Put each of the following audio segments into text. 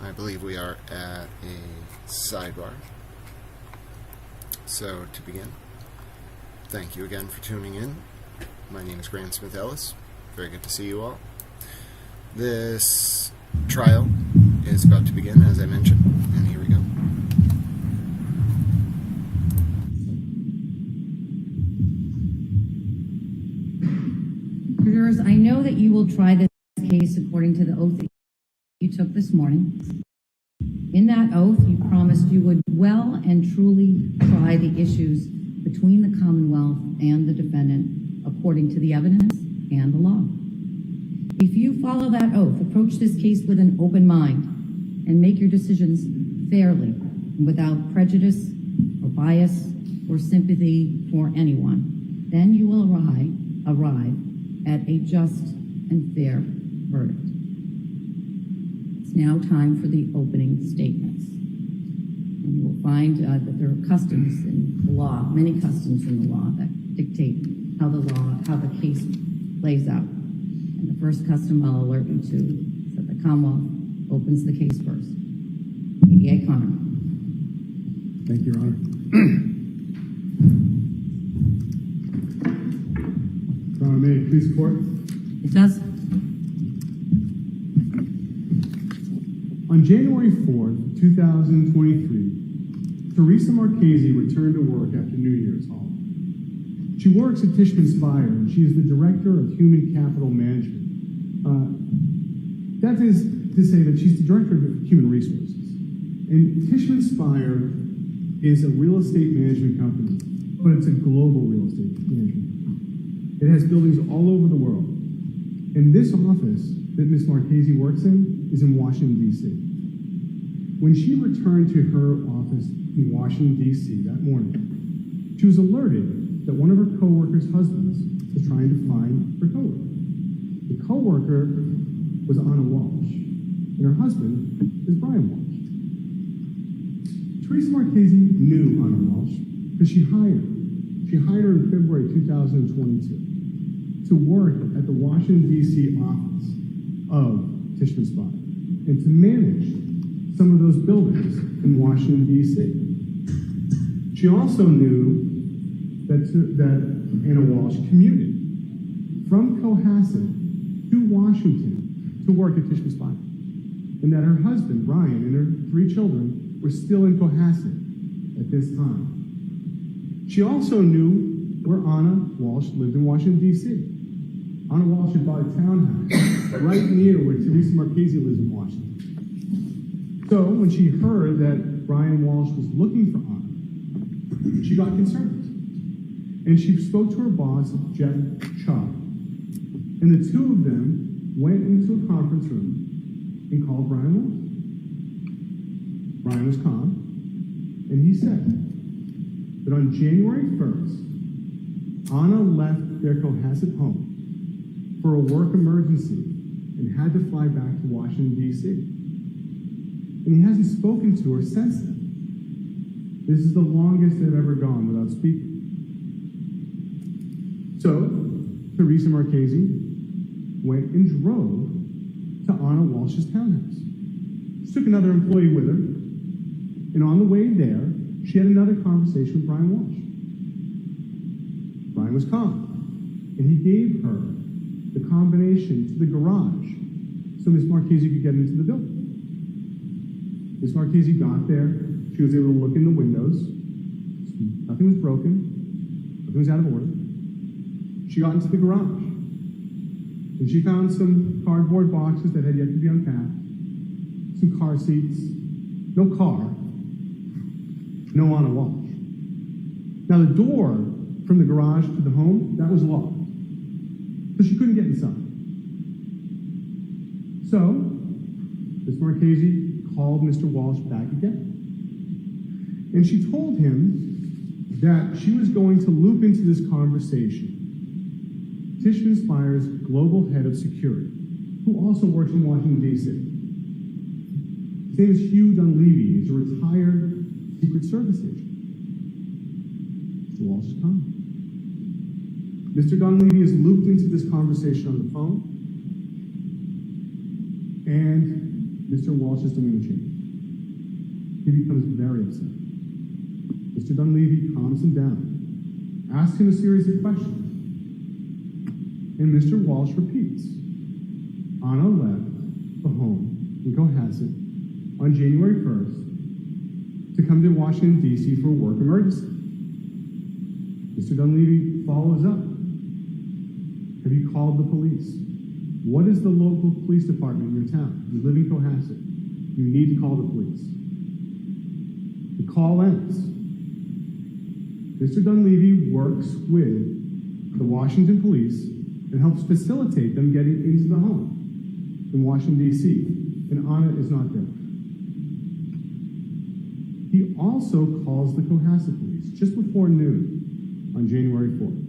I believe we are at a sidebar. So, to begin, thank you again for tuning in. My name is Grant Smith Ellis. Very good to see you all. This trial is about to begin, as I mentioned, and here we go. Jurors, I know that you will try this case according to the oath that you took this morning. In that oath, you promised you would well and truly try the issues between the Commonwealth and the defendant according to the evidence and the law. If you follow that oath, approach this case with an open mind and make your decisions fairly and without prejudice or bias or sympathy for anyone, then you will arrive at a just and fair verdict. It's now time for the opening statements. And you will find that there are customs in the law, many customs in the law that dictate how the case plays out. And the first custom I'll alert you to is that the Commonwealth opens the case first. ADA Connor. Thank you, Your Honor. Your Honor, may it please the court? It does. On January 4th, 2023, Teresa Marchese returned to work after New Year's holiday. She works at Tishman Speyer, and she is the Director of Human Capital Management. That is to say that she's the Director of Human Resources. And Tishman Speyer is a real estate management company, but it's a global real estate management company. It has buildings all over the world. And this office that Ms. Marchese works in is in Washington, D.C. When she returned to her office in Washington, D.C. that morning, she was alerted that one of her coworkers' husbands was trying to find her coworker. The coworker was Anna Walshe, and her husband is Brian Walshe. Teresa Marchese knew Anna Walshe because she hired her. She hired her in February 2022 to work at the Washington, D.C. office of Tishman Speyer and to manage some of those buildings in Washington, D.C. She also knew that Anna Walshe commuted from Cohasset to Washington to work at Tishman Speyer, and that her husband, Brian, and her 3 children were still in Cohasset at this time. She also knew where Anna Walshe lived in Washington, D.C. Anna Walshe had bought a townhouse right near where Teresa Marchese lives in Washington. So when she heard that Brian Walshe was looking for Anna, she got concerned. And she spoke to her boss, Jeff Chubb. And the two of them went into a conference room and called Brian Walshe. Brian was calm, and he said that on January 1st, Anna left their Cohasset home for a work emergency and had to fly back to Washington, D.C. And he hasn't spoken to her since then. This is the longest they've ever gone without speaking. So, Teresa Marchese went and drove to Anna Walshe's townhouse. She took another employee with her, and on the way there, she had another conversation with Brian Walshe. Brian was calm, and he gave her the combination to the garage so Ms. Marchese could get into the building. Ms. Marchese got there. She was able to look in the windows. Nothing was broken. Nothing was out of order. She got into the garage, and she found some cardboard boxes that had yet to be unpacked, some car seats, no car, no Anna Walshe. Now the door from the garage to the home, that was locked, so she couldn't get inside. So Ms. Marchese called Mr. Walshe back again, and she told him that she was going to loop into this conversation Tishman Speyer's global head of security, who also works in Washington, D.C. His name is Hugh Dunleavy. He's a retired Secret Service agent. Mr. Walshe is calm. Mr. Dunleavy is looped into this conversation on the phone, and Mr. Walsh's demeanor changes. He becomes very upset. Mr. Dunleavy calms him down, asks him a series of questions, and Mr. Walsh repeats. Anna left the home in Cohasset on January 1st to come to Washington, D.C. for a work emergency. Mr. Dunleavy follows up. Have you called the police? What is the local police department in your town? You live in Cohasset. You need to call the police. The call ends. Mr. Dunleavy works with the Washington police and helps facilitate them getting into the home in Washington, D.C., and Anna is not there. He also calls the Cohasset police just before noon on January 4th.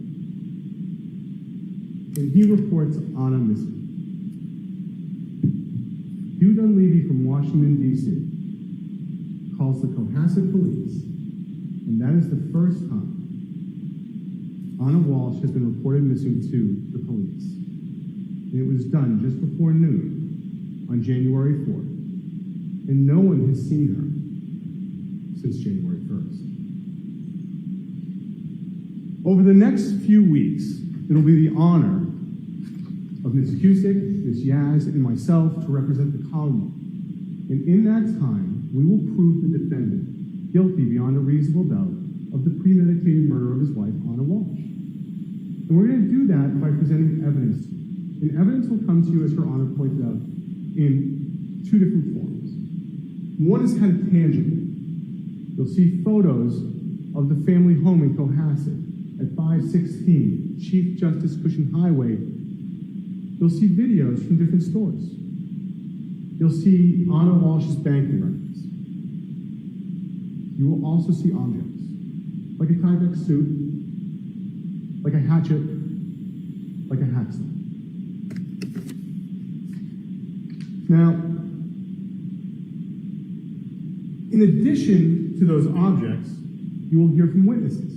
And he reports Anna missing. Hugh Dunleavy from Washington, D.C. calls the Cohasset police, and that is the first time Anna Walsh has been reported missing to the police. And it was done just before noon on January 4th, and no one has seen her since January 1st. Over the next few weeks, it'll be the honor of Ms. Cusick, Ms. Yaz, and myself to represent the Commonwealth. And in that time, we will prove the defendant guilty beyond a reasonable doubt of the premeditated murder of his wife, Anna Walsh. And we're going to do that by presenting evidence. And evidence will come to you, as Her Honor pointed out, in two different forms. One is kind of tangible. You'll see photos of the family home in Cohasset at 516 Chief Justice Cushing Highway. You'll see videos from different stores. You'll see Anna Walsh's banking records. You will also see objects, like a Tyvek suit, like a hatchet, like a hacksaw. Now, in addition to those objects, you will hear from witnesses.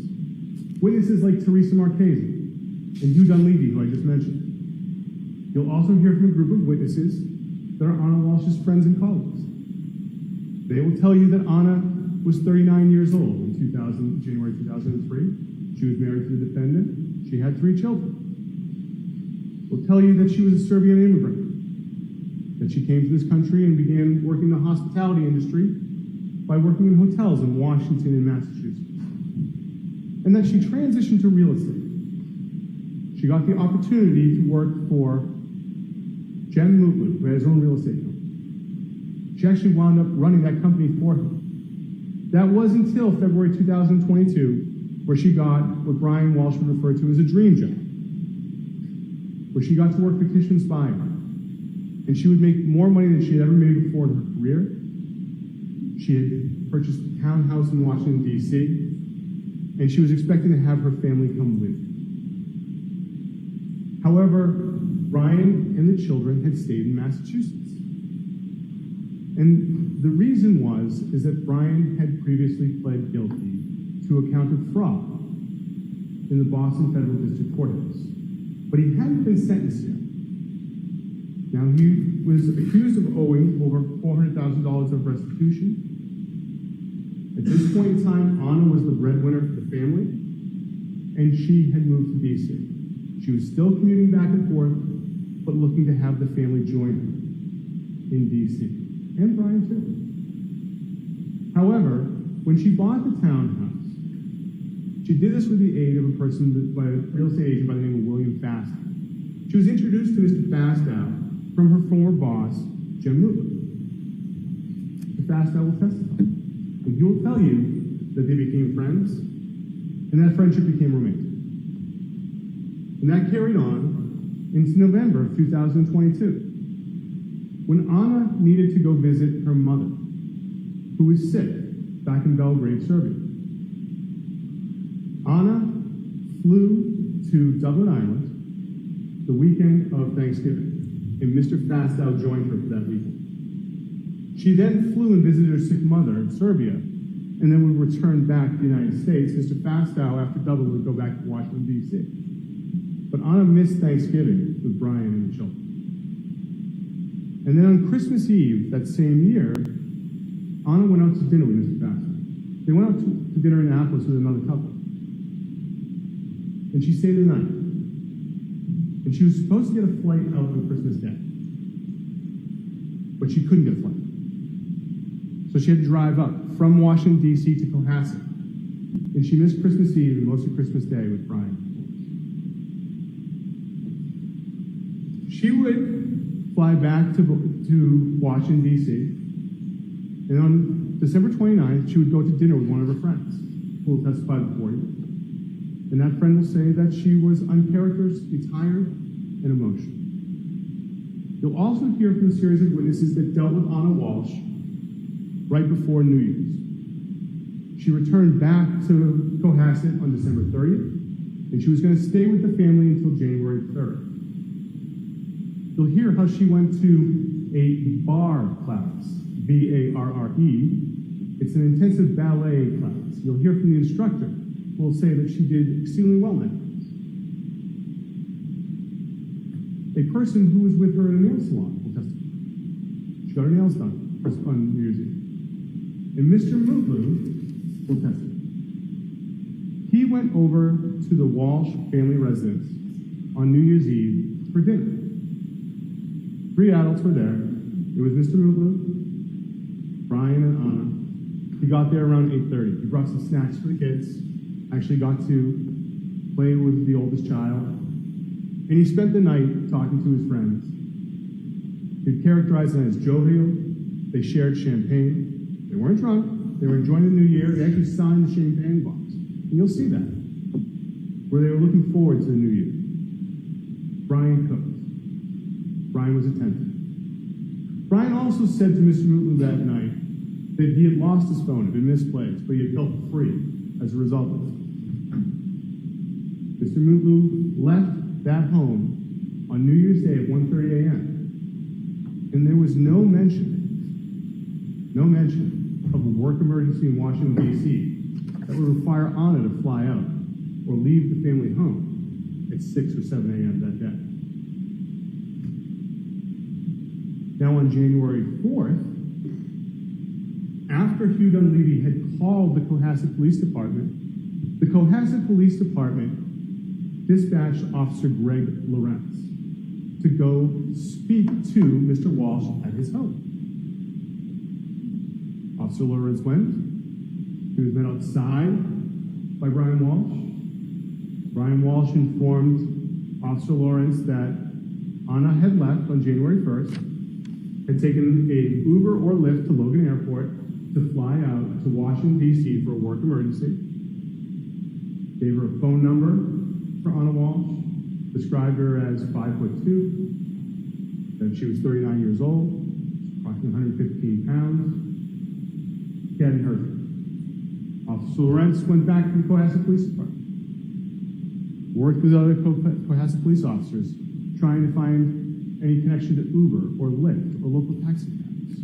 Witnesses like Teresa Marchese and Hugh Dunleavy, who I just mentioned. You'll also hear from a group of witnesses that are Anna Walsh's friends and colleagues. They will tell you that Anna was 39 years old in January 2003. She was married to the defendant. She had 3 children. They'll tell you that she was a Serbian immigrant, that she came to this country and began working in the hospitality industry by working in hotels in Washington and Massachusetts, and that she transitioned to real estate. She got the opportunity to work for Jem Mutlu, who had his own real estate company. She actually wound up running that company for him. That was until February 2022, where she got what Brian Walsh would refer to as a dream job, where she got to work for Tishman Speyer, and she would make more money than she had ever made before in her career. She had purchased a townhouse in Washington, D.C., and she was expecting to have her family come with her. However, Brian and the children had stayed in Massachusetts. And the reason is that Brian had previously pled guilty to a count of fraud in the Boston Federal District Courthouse. But he hadn't been sentenced yet. Now, he was accused of owing over $400,000 of restitution. At this point in time, Anna was the breadwinner for the family, and she had moved to D.C. She was still commuting back and forth, but looking to have the family join her in D.C. And Brian too. However, when she bought the townhouse, she did this with the aid of a person, by a real estate agent by the name of William Fastow. She was introduced to Mr. Fastow from her former boss, Jem Mutlu. Mr. Fastow will testify, and he will tell you that they became friends, and that friendship became romantic. And that carried on into November of 2022, when Anna needed to go visit her mother, who was sick back in Belgrade, Serbia. Anna flew to Dublin Island the weekend of Thanksgiving, and Mr. Fastow joined her for that weekend. She then flew and visited her sick mother in Serbia, and then would return back to the United States. Mr. Fastow, after Dublin, would go back to Washington, D.C. But Anna missed Thanksgiving with Brian and the children. And then on Christmas Eve that same year, Anna went out to dinner with Mr. Baxter. They went out to dinner in Annapolis with another couple. And she stayed the night. And she was supposed to get a flight out on Christmas Day. But she couldn't get a flight. So she had to drive up from Washington, D.C. to Cohasset. And she missed Christmas Eve and most of Christmas Day with Brian. She would fly back to Washington, D.C. And on December 29th, she would go to dinner with one of her friends who will testify before you. And that friend will say that she was uncharacteristically tired and emotional. You'll also hear from a series of witnesses that dealt with Anna Walshe right before New Year's. She returned back to Cohasset on December 30th, and she was going to stay with the family until January 3rd. You'll hear how she went to a bar class, B-A-R-R-E. It's an intensive ballet class. You'll hear from the instructor who will say that she did exceedingly well in that class. A person who was with her in a nail salon will testify. She got her nails done on New Year's Eve. And Mr. Mutlu will testify. He went over to the Walshe family residence on New Year's Eve for dinner. 3 adults were there. It was Mr. Mutlu, Brian, and Anna. He got there around 8:30. He brought some snacks for the kids. Actually got to play with the oldest child. And he spent the night talking to his friends. He'd characterize them as jovial. They shared champagne. They weren't drunk. They were enjoying the new year. They actually signed the champagne box. And you'll see that, where they were looking forward to the new year. Brian cooked. Brian was attentive. Brian also said to Mr. Mutlu that night that he had lost his phone, it had been misplaced, but he had felt free as a result of it. Mr. Mutlu left that home on New Year's Day at 1:30 a.m. And there was no mention of a work emergency in Washington, D.C. that would require Anna to fly out or leave the family home at 6 or 7 a.m. that day. Now on January 4th, after Hugh Dunleavy had called the Cohasset Police Department dispatched Officer Greg Lawrence to go speak to Mr. Walshe at his home. Officer Lawrence went. He was met outside by Brian Walshe. Brian Walshe informed Officer Lawrence that Anna had left on January 1st, had taken a Uber or Lyft to Logan Airport to fly out to Washington, D.C. for a work emergency. Gave her a phone number for Anna Walshe, described her as 5'2", that she was 39 years old, approximately 115 pounds. He hadn't heard her. Officer Lawrence went back to the Cohasset Police Department, worked with other Cohasset police officers, trying to find any connection to Uber or Lyft or local taxi cabs.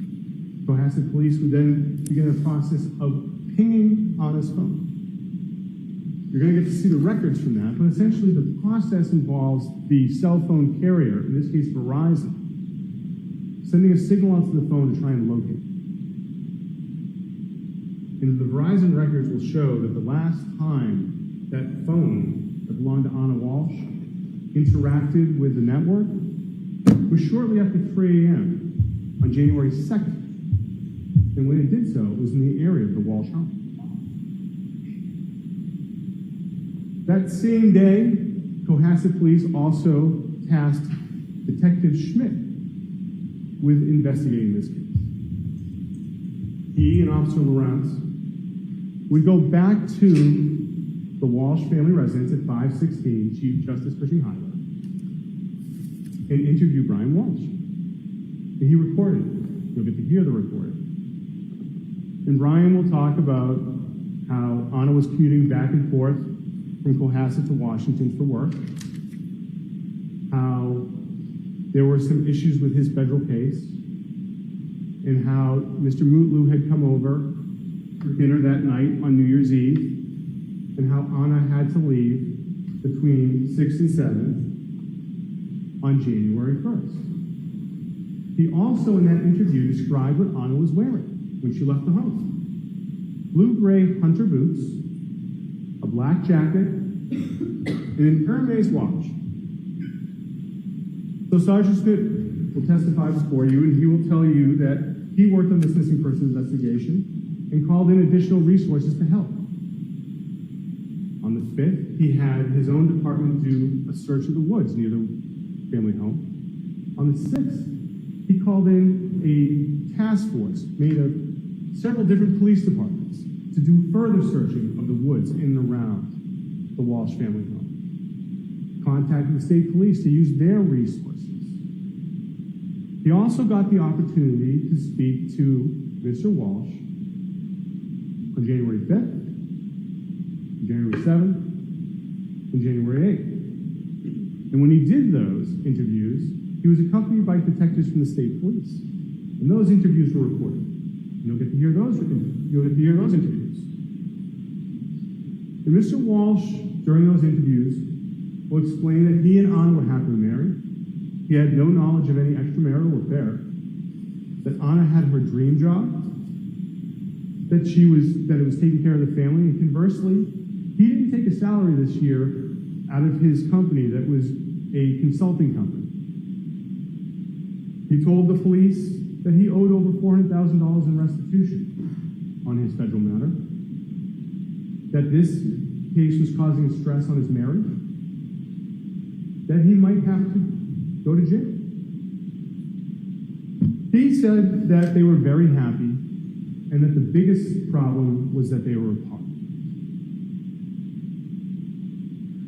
Cohasset police would then begin the process of pinging Anna's phone. You're going to get to see the records from that, but essentially the process involves the cell phone carrier, in this case Verizon, sending a signal out to the phone to try and locate it. And the Verizon records will show that the last time that phone that belonged to Anna Walshe interacted with the network was shortly after 3 a.m. on January 2nd. And when it did so, it was in the area of the Walshe home. That same day, Cohasset Police also tasked Detective Schmidt with investigating this case. He and Officer Lawrence would go back to the Walshe family residence at 516 Chief Justice Cushing Highway and interview Brian Walshe. And he recorded it. You'll get to hear the recording. And Brian will talk about how Anna was commuting back and forth from Cohasset to Washington for work, how there were some issues with his federal case, and how Mr. Mutlu had come over for dinner that night on New Year's Eve, and how Anna had to leave between 6 and 7 on January 1st. He also, in that interview, described what Anna was wearing when she left the home. Blue-gray hunter boots, a black jacket, and an Hermes watch. So Sergeant Smith will testify before you, and he will tell you that he worked on this missing person investigation and called in additional resources to help. On the 5th, he had his own department do a search of the woods near the family home. On the 6th, he called in a task force made of several different police departments to do further searching of the woods in and around the Walsh family home. Contacted the state police to use their resources. He also got the opportunity to speak to Mr. Walsh on January 5th, January 7th, and January 8th. And when he did those interviews, he was accompanied by detectives from the state police. And those interviews were recorded. You'll get to hear those interviews. And Mr. Walsh, during those interviews, will explain that he and Anna were happily married. He had no knowledge of any extramarital affair. That Anna had her dream job. That it was taking care of the family. And conversely, he didn't take a salary this year out of his company that was a consulting company. He told the police that he owed over $400,000 in restitution on his federal matter, that this case was causing stress on his marriage, that he might have to go to jail. He said that they were very happy and that the biggest problem was that they were apart.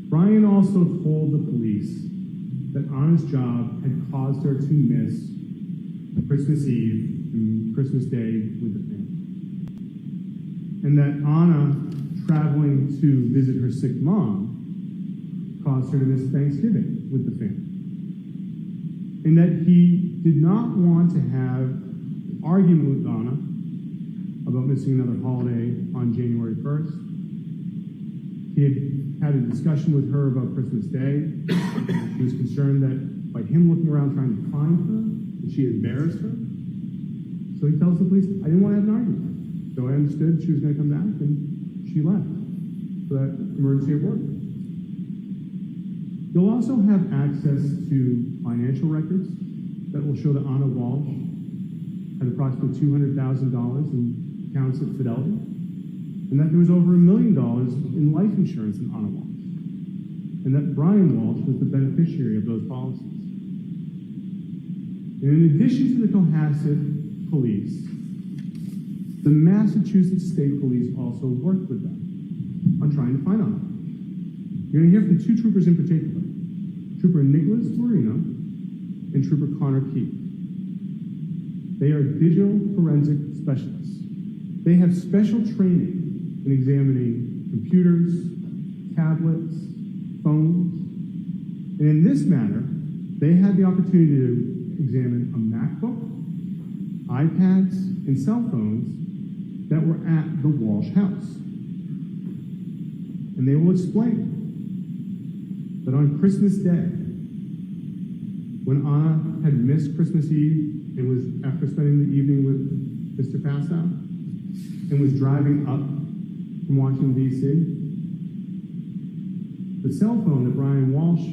Brian also told the police that Anna's job had caused her to miss Christmas Eve and Christmas Day with the family. And that Anna traveling to visit her sick mom caused her to miss Thanksgiving with the family. And that he did not want to have an argument with Anna about missing another holiday on January 1st. He had a discussion with her about Christmas Day. He was concerned that by him looking around trying to find her, that she had embarrassed her. So he tells the police, I didn't want to have an argument. So I understood she was going to come back, and she left for that emergency at work. You'll also have access to financial records that will show that Anna Walsh had approximately $200,000 in accounts at Fidelity, and that there was over $1 million in life insurance in Anna Walsh, and that Brian Walsh was the beneficiary of those policies. And in addition to the Cohasset police, the Massachusetts State Police also worked with them on trying to find Anna. You're going to hear from two troopers in particular, Trooper Nicholas Marino and Trooper Connor Keith. They are digital forensic specialists. They have special training in examining computers, tablets, phones, and in this matter, they had the opportunity to examine a MacBook, iPads, and cell phones that were at the Walsh house. And they will explain that on Christmas Day, when Anna had missed Christmas Eve and was after spending the evening with Mr. Fastow and was driving up from Washington, D.C., the cell phone that Brian Walsh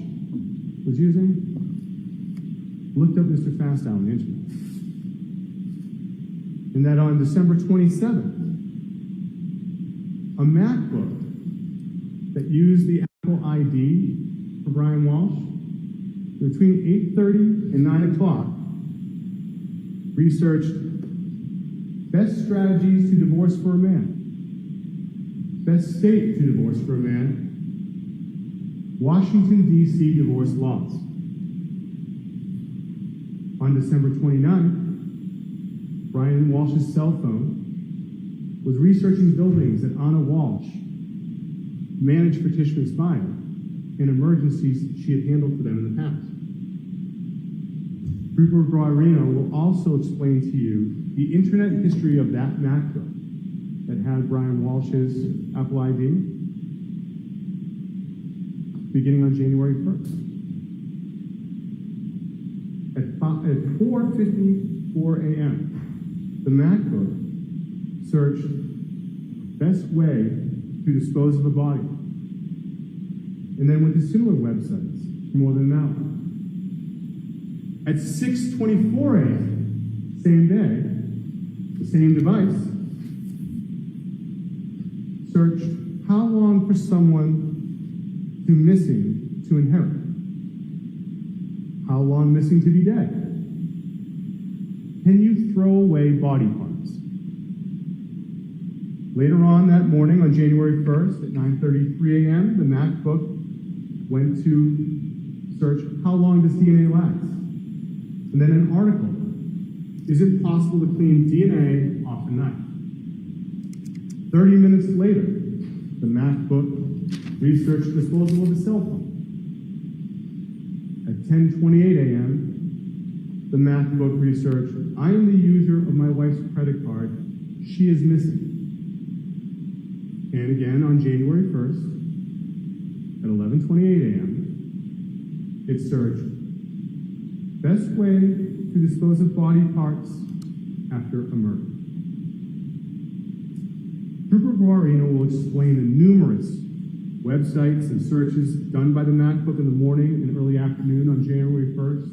was using looked up Mr. Fastow on the internet. And that on December 27th, a MacBook that used the Apple ID for Brian Walsh, between 8:30 and 9 o'clock, researched best strategies to divorce for a man, best state to divorce for a man, Washington, D.C. divorce laws. On December 29th, Brian Walsh's cell phone was researching buildings that Anna Walsh managed for Tishman Speyer in emergencies she had handled for them in the past. Trooper Guarino will also explain to you the internet history of that MacBook that had Brian Walsh's Apple ID beginning on January 1st. At 4:54 a.m., the MacBook searched best way to dispose of a body, and then went to similar websites for more than an hour. At 6:24 a.m., same day, the same device searched how long for someone to missing to inherit, how long missing to be dead. Can you throw away body parts? Later on that morning, on January 1st at 9:33 a.m., the MacBook went to search how long does DNA last? And then an article. Is it possible to clean DNA off a knife? 30 minutes later, the MacBook researched disposal of a cell phone. At 10:28 a.m., the MacBook researched, I am the user of my wife's credit card. She is missing. And again, on January 1st, at 11:28 a.m., it searched best way to dispose of body parts after a murder. Trooper Guarino will explain the numerous websites and searches done by the MacBook in the morning and early afternoon on January 1st,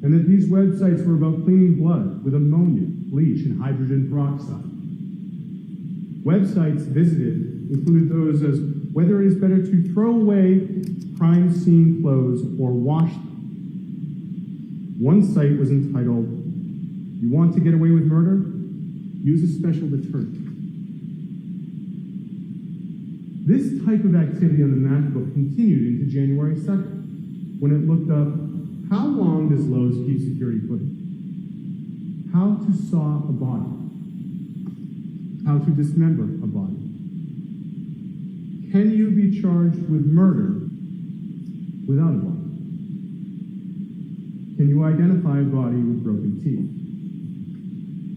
and that these websites were about cleaning blood with ammonia, bleach, and hydrogen peroxide. Websites visited included those as whether it is better to throw away crime scene clothes or wash them. One site was entitled, You Want to Get Away with Murder? Use a special detergent. This type of activity on the MacBook continued into January 2nd, when it looked up, how long does Lowe's keep security footage? How to saw a body. How to dismember a body. Can you be charged with murder without a body? Can you identify a body with broken teeth?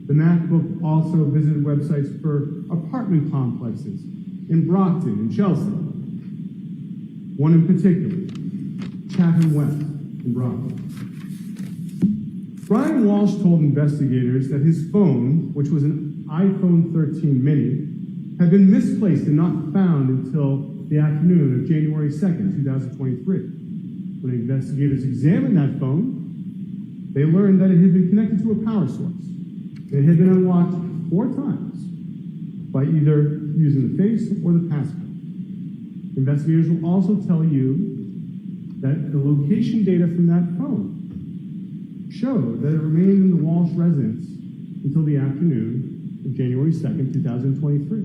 The MacBook also visited websites for apartment complexes in Brockton and Chelsea. One in particular, Chatham West in Brockton. Brian Walshe told investigators that his phone, which was an iPhone 13 mini, had been misplaced and not found until the afternoon of January 2nd, 2023. When investigators examined that phone, they learned that it had been connected to a power source. It had been unlocked 4 times by either using the face or the passcode. Investigators will also tell you that the location data from that phone showed that it remained in the Walshe residence until the afternoon of January 2nd, 2023.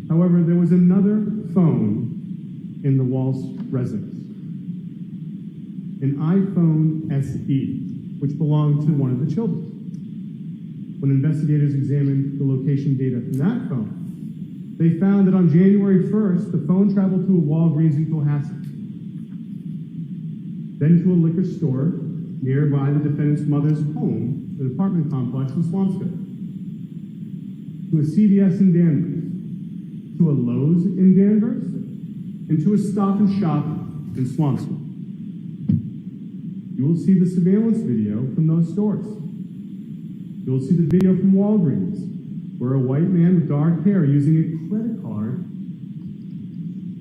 However, there was another phone in the Walshe residence, an iPhone SE, which belonged to one of the children. When investigators examined the location data from that phone, they found that on January 1st, the phone traveled to a Walgreens in Cohasset, then to a liquor store nearby the defendant's mother's home, an apartment complex in Swampscott, to a CVS in Danvers, to a Lowe's in Danvers, and to a Stop and Shop in Swampscott. You will see the surveillance video from those stores. You will see the video from Walgreens, where a white man with dark hair using a credit card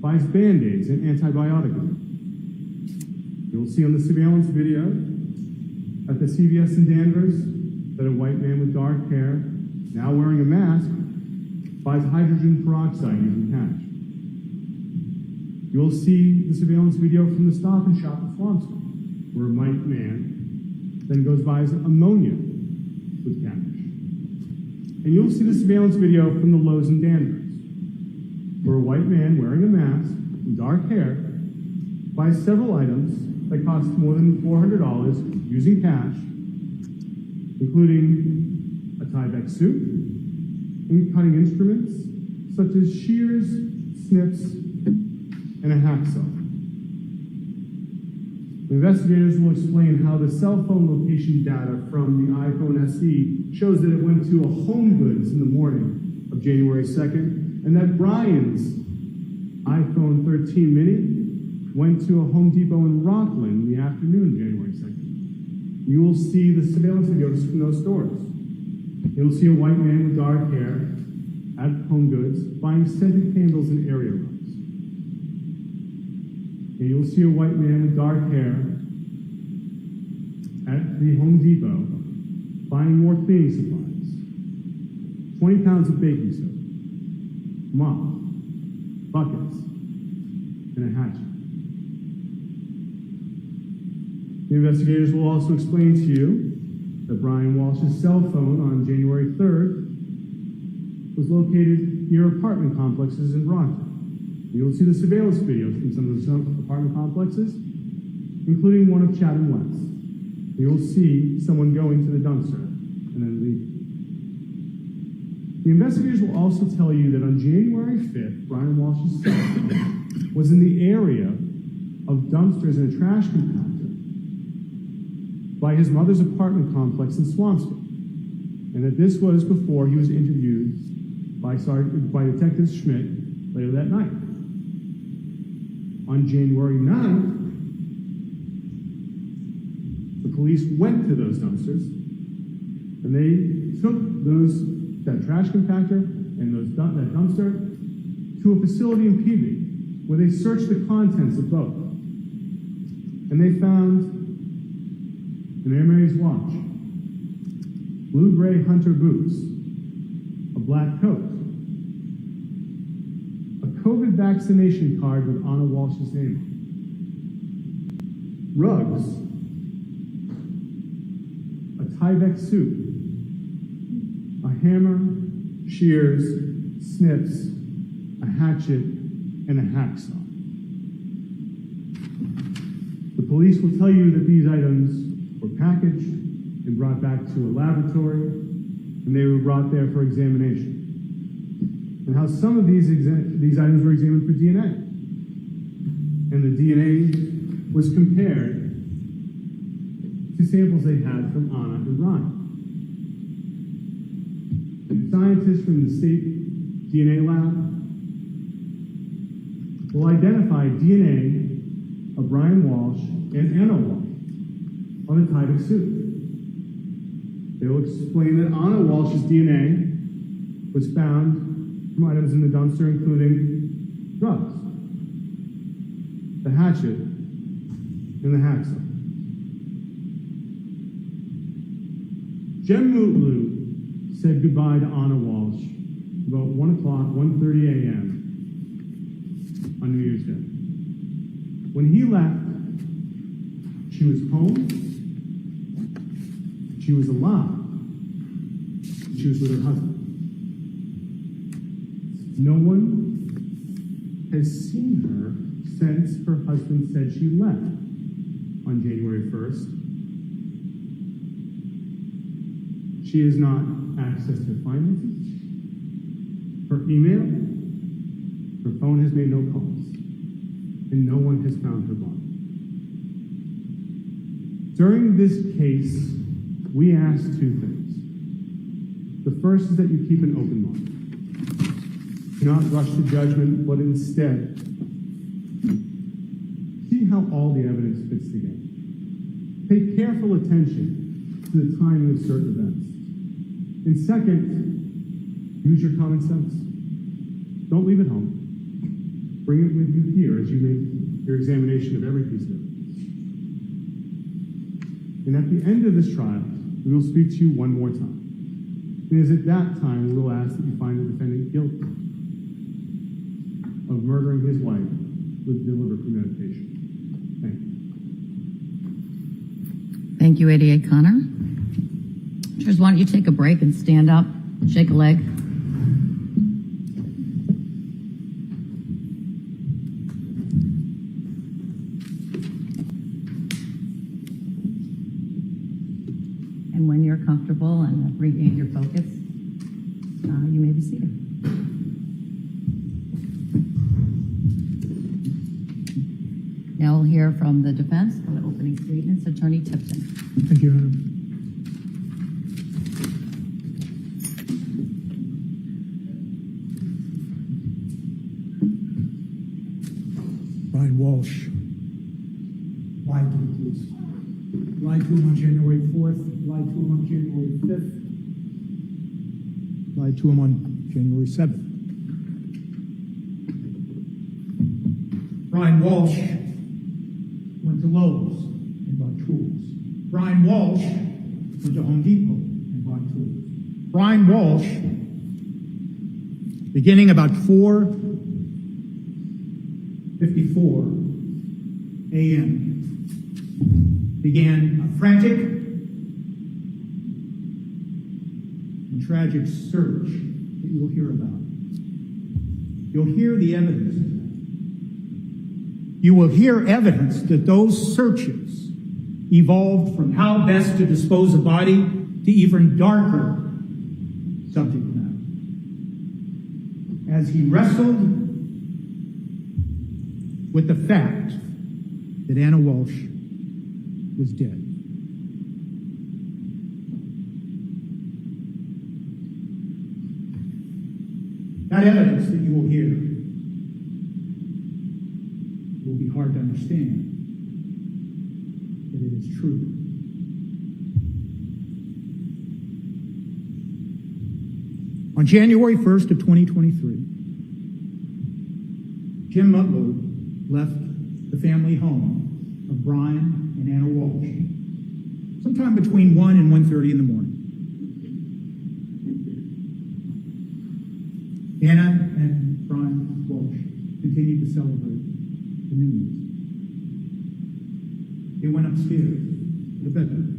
buys Band-Aids and antibiotics. You will see on the surveillance video at the CVS in Danvers that a white man with dark hair, now wearing a mask, buys hydrogen peroxide using cash. You will see the surveillance video from the Stop and Shop in Swampscott, where a white man then goes buys ammonia with cash. And you'll see the surveillance video from the Lowe's in Danvers, where a white man wearing a mask and dark hair buys several items that cost more than $400 using cash, including a Tyvek suit and cutting instruments such as shears, snips, and a hacksaw. Investigators will explain how the cell phone location data from the iPhone SE shows that it went to a Home Goods in the morning of January 2nd, and that Brian's iPhone 13 mini went to a Home Depot in Rockland in the afternoon of January 2nd. You will see the surveillance videos from those stores. You'll see a white man with dark hair at Home Goods buying scented candles and area rugs. And you'll see a white man with dark hair at the Home Depot buying more cleaning supplies. 20 pounds of baking soda, mop, buckets, and a hatchet. The investigators will also explain to you that Brian Walsh's cell phone on January 3rd was located near apartment complexes in Brockton. You'll see the surveillance videos from some of those apartment complexes, including one of Chatham West. You'll see someone go into the dumpster and then leave. The investigators will also tell you that on January 5th, Brian Walsh's cell phone was in the area of dumpsters and a trash compactor by his mother's apartment complex in Swampscott, and that this was before he was interviewed by Detective Schmidt later that night. On January 9th, the police went to those dumpsters, and they took that trash compactor and that dumpster to a facility in Peabody, where they searched the contents of both. And they found an Air Mary's watch, blue-gray Hunter boots, a black coat, a COVID vaccination card with Anna Walsh's name on it, rugs, a Tyvek suit, a hammer, shears, snips, a hatchet, and a hacksaw. The police will tell you that these items were packaged and brought back to a laboratory, and they were brought there for examination. And how some of these items were examined for DNA. And the DNA was compared to samples they had from Anna and Ron. Scientists from the state DNA lab will identify DNA of Brian Walsh and Anna Walsh on the Tyvek suit. They will explain that Anna Walsh's DNA was found from items in the dumpster, including drugs, the hatchet, and the hacksaw. Jem Mutlu said goodbye to Anna Walsh about 1:30 a.m. on New Year's Day. When he left, she was home, she was alive, she was with her husband. No one has seen her since her husband said she left on January 1st. She has not accessed her finances, her email, her phone has made no calls, and no one has found her body. During this case, we ask two things. The first is that you keep an open mind. Do not rush to judgment, but instead, see how all the evidence fits together. Pay careful attention to the timing of certain events. And second, use your common sense. Don't leave it home. Bring it with you here as you make your examination of every piece of evidence. And at the end of this trial, we will speak to you one more time. And it is at that time we will ask that you find the defendant guilty of murdering his wife with deliberate premeditation. Thank you. Thank you, 88 Connor. Judge, why don't you take a break and stand up, shake a leg. And when you're comfortable and have regained your focus, you may be seated. Now we'll hear from the defense for the opening statements. Attorney Tipton. Thank you, Your Honor. Brian Walsh, Why do you please? Lied to him on January 4th, lied to him on January 5th, lied to him on January 7th. Brian Walsh went to Lowe's and bought tools. Brian Walsh went to Home Depot and bought tools. Brian Walsh, beginning about 4:54 a.m., began a frantic and tragic search that you will hear about. You'll hear the evidence of that. You will hear evidence that those searches evolved from how best to dispose a body to even darker subject matter. As he wrestled with the fact that Anna Walsh was dead. That evidence that you will hear will be hard to understand, but it is true. On January 1st of 2023, Jim Mutlow left the family home of Brian and Anna Walsh sometime between 1 and 1:30 in the morning. Anna and Brian Walsh continued to celebrate the news. They went upstairs to the bedroom.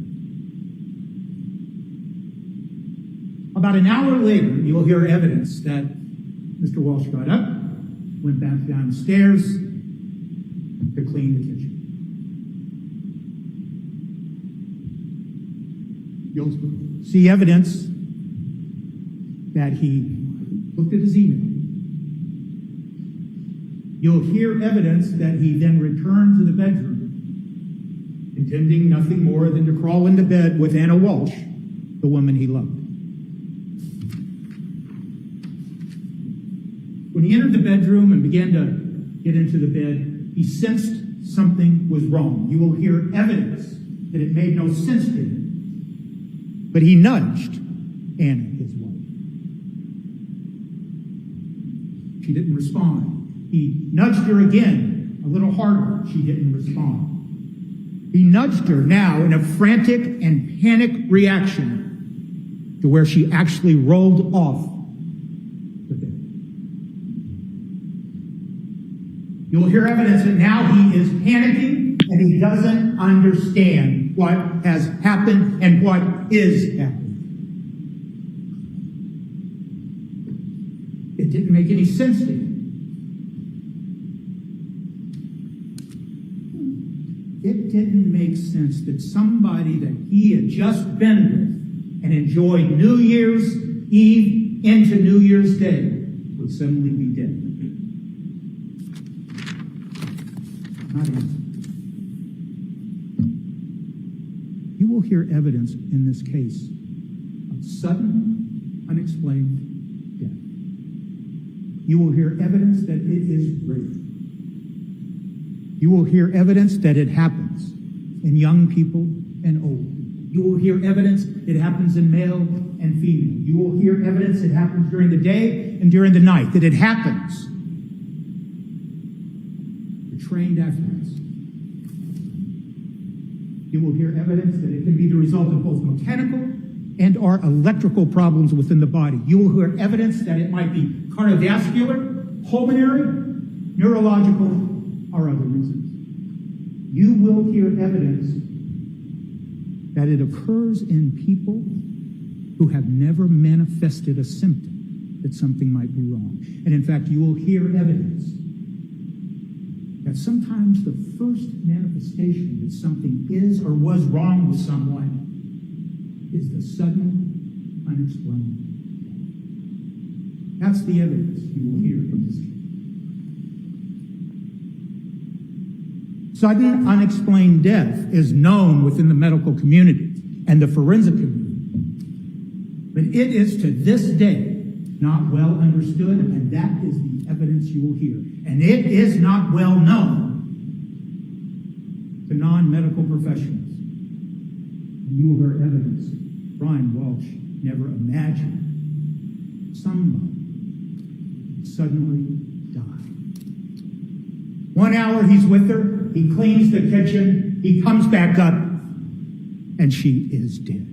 About an hour later, you'll hear evidence that Mr. Walsh got up, went back downstairs to clean the kitchen. You'll see evidence that he looked at his email. You'll hear evidence that he then returned to the bedroom, intending nothing more than to crawl into bed with Anna Walsh, the woman he loved. When he entered the bedroom and began to get into the bed, he sensed something was wrong. You will hear evidence that it made no sense to him. But he nudged Anna, his wife. She didn't respond. He nudged her again, a little harder. She didn't respond. He nudged her now in a frantic and panic reaction to where she actually rolled off the bed. You'll hear evidence that now he is panicking and he doesn't understand what has happened and what is happening. It didn't make any sense to him. It didn't make sense that somebody that he had just been with and enjoyed New Year's Eve into New Year's Day would suddenly be dead. Not him. You will hear evidence in this case of sudden, unexplained death. You will hear evidence that it is rare. You will hear evidence that it happens in young people and old people. You will hear evidence it happens in male and female. You will hear evidence it happens during the day and during the night, that it happens to trained athletes. You will hear evidence that it can be the result of both mechanical and or electrical problems within the body. You will hear evidence that it might be cardiovascular, pulmonary, neurological, or other reasons. You will hear evidence that it occurs in people who have never manifested a symptom that something might be wrong. And in fact, you will hear evidence that sometimes the first manifestation that something is or was wrong with someone is the sudden, unexplained death. That's the evidence you will hear in this case. Sudden, unexplained death is known within the medical community and the forensic community. But it is to this day not well understood, and that is the evidence you will hear. And it is not well known to non-medical professionals. And you will hear evidence Brian Walshe never imagined somebody suddenly died. 1 hour he's with her, he cleans the kitchen, he comes back up, and she is dead.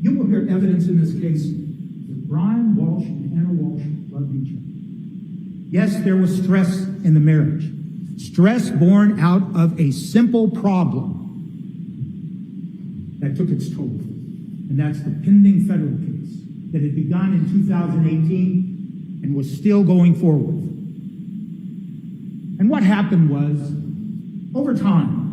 You will hear evidence in this case that Brian Walshe and Anna Walshe loved each other. Yes, there was stress in the marriage. Stress born out of a simple problem that took its toll. And that's the pending federal case that had begun in 2018 and was still going forward. And what happened was, over time,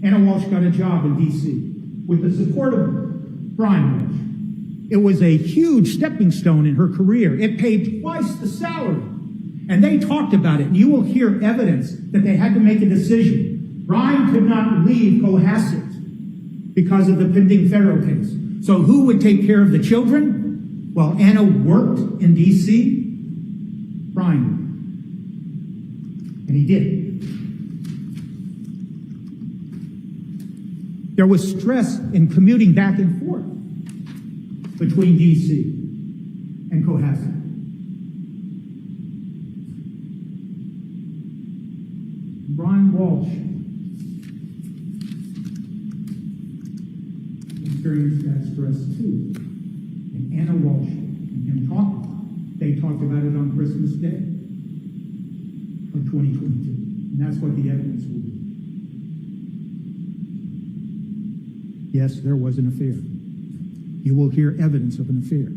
Anna Walshe got a job in D.C. with the support of Brian Walshe. It was a huge stepping stone in her career. It paid twice the salary. And they talked about it. And you will hear evidence that they had to make a decision. Brian could not leave Cohasset because of the pending federal case. So who would take care of the children? Well, Anna worked in D.C. Brian would. And he did. There was stress in commuting back and forth between D.C. and Cohasset. Brian Walshe experienced that stress too. And Anna Walshe and him talked about it. They talked about it on Christmas Day of 2022. And that's what the evidence will be. Yes, there was an affair. You will hear evidence of an affair.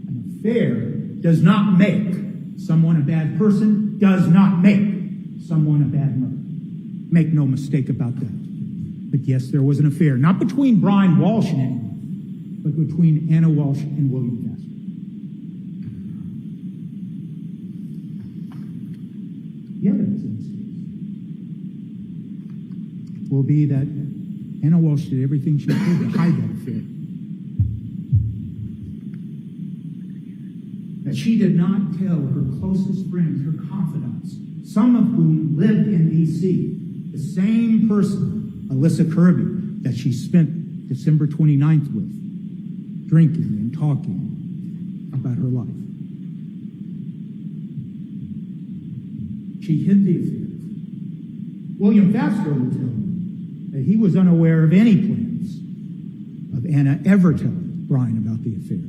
An affair does not make someone a bad person, does not make someone a bad mother. Make no mistake about that. But yes, there was an affair, not between Brian Walshe and anyone, but between Anna Walshe and William Castor. The evidence in this case will be that Anna Walshe did everything she could to hide that affair. That she did not tell her closest friends, her confidants, some of whom lived in D.C., the same person, Alyssa Kirby, that she spent December 29th with, drinking and talking about her life. She hid the affair. William Castor would tell me that he was unaware of any plans of Anna ever telling Brian about the affair.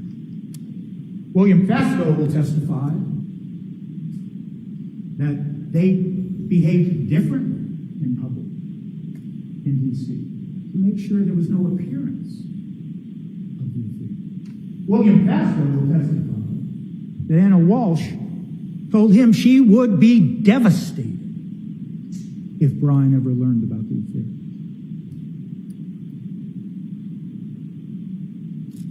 William Castor will testify that they behaved differently in public in D.C. to make sure there was no appearance of the affair. William Castor will testify that Anna Walshe told him she would be devastated if Brian ever learned about the affair.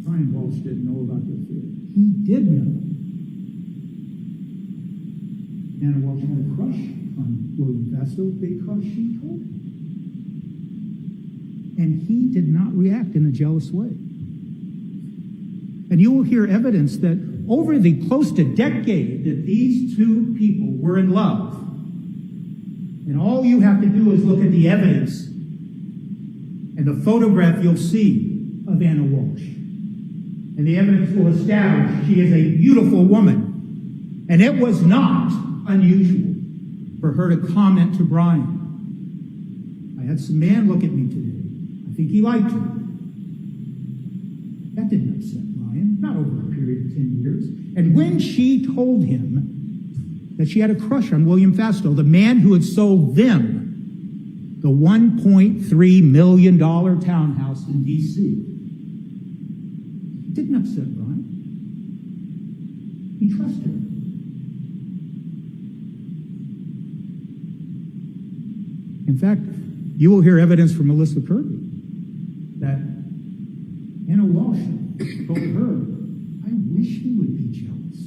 Brian Walshe didn't know about the affair. He did know. Anna Walshe had a crush on William Castor because she told him. And he did not react in a jealous way. And you will hear evidence that over the close to decade that these two people were in love, and all you have to do is look at the evidence and the photograph you'll see of Anna Walshe. And the evidence will establish she is a beautiful woman. And it was not unusual for her to comment to Brian, I had some man look at me today. I think he liked her. That didn't upset Brian, not over a period of 10 years. And when she told him that she had a crush on William Fastow, the man who had sold them the $1.3 million townhouse in D.C., it didn't upset Brian. He trusted her. In fact, you will hear evidence from Melissa Kirby that Anna Walshe told her, I wish he would be jealous.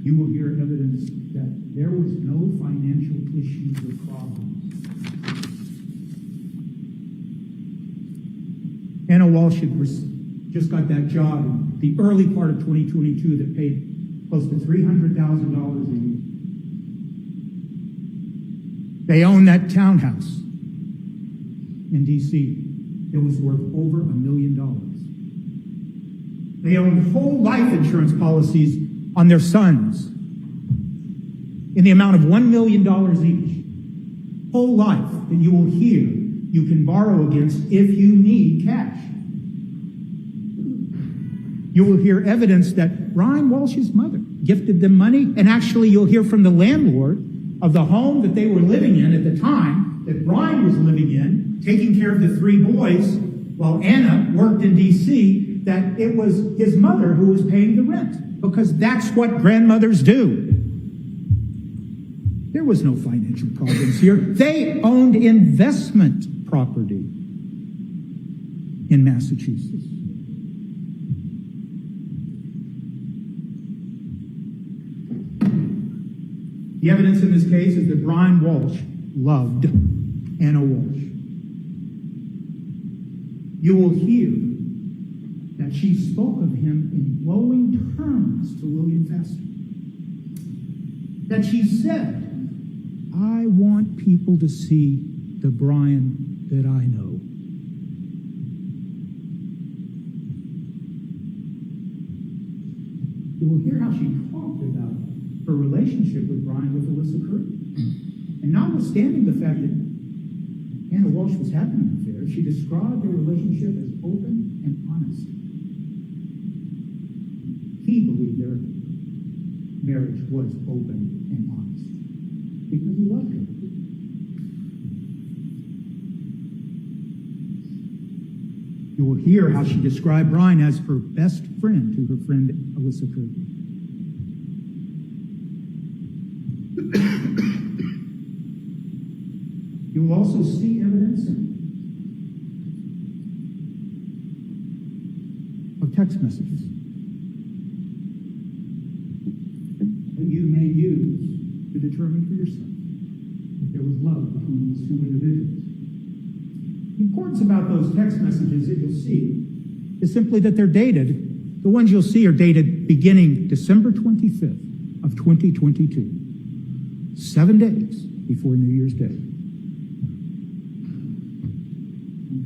You will hear evidence that there was no financial issues or problems Anna Walshe just got that job in the early part of 2022 that paid close to $300,000 a year. They own that townhouse in D.C. It was worth over $1 million. They owned whole life insurance policies on their sons in the amount of $1 million each. Whole life that you will hear you can borrow against if you need cash. You will hear evidence that Brian Walsh's mother gifted them money, and actually you'll hear from the landlord of the home that they were living in at the time, that Brian was living in, taking care of the 3 boys, while Anna worked in D.C., that it was his mother who was paying the rent, because that's what grandmothers do. There was no financial problems here. They owned investment property in Massachusetts. The evidence in this case is that Brian Walshe loved Anna Walshe. You will hear that she spoke of him in glowing terms to William Fester. That she said, I want people to see the Brian that I know. You will hear how she talked about her relationship with Brian with Alyssa Crim. And notwithstanding the fact that Anna Walshe was having an affair, she described their relationship as open and honest. He believed their marriage was open and honest because he loved her. You will hear how she described Brian as her best friend to her friend Alyssa Crim. You will also see evidence of text messages that you may use to determine for yourself if there was love between these 2 individuals. The importance about those text messages that you'll see is simply that they're dated. The ones you'll see are dated beginning December 25th of 2022, 7 days before New Year's Day.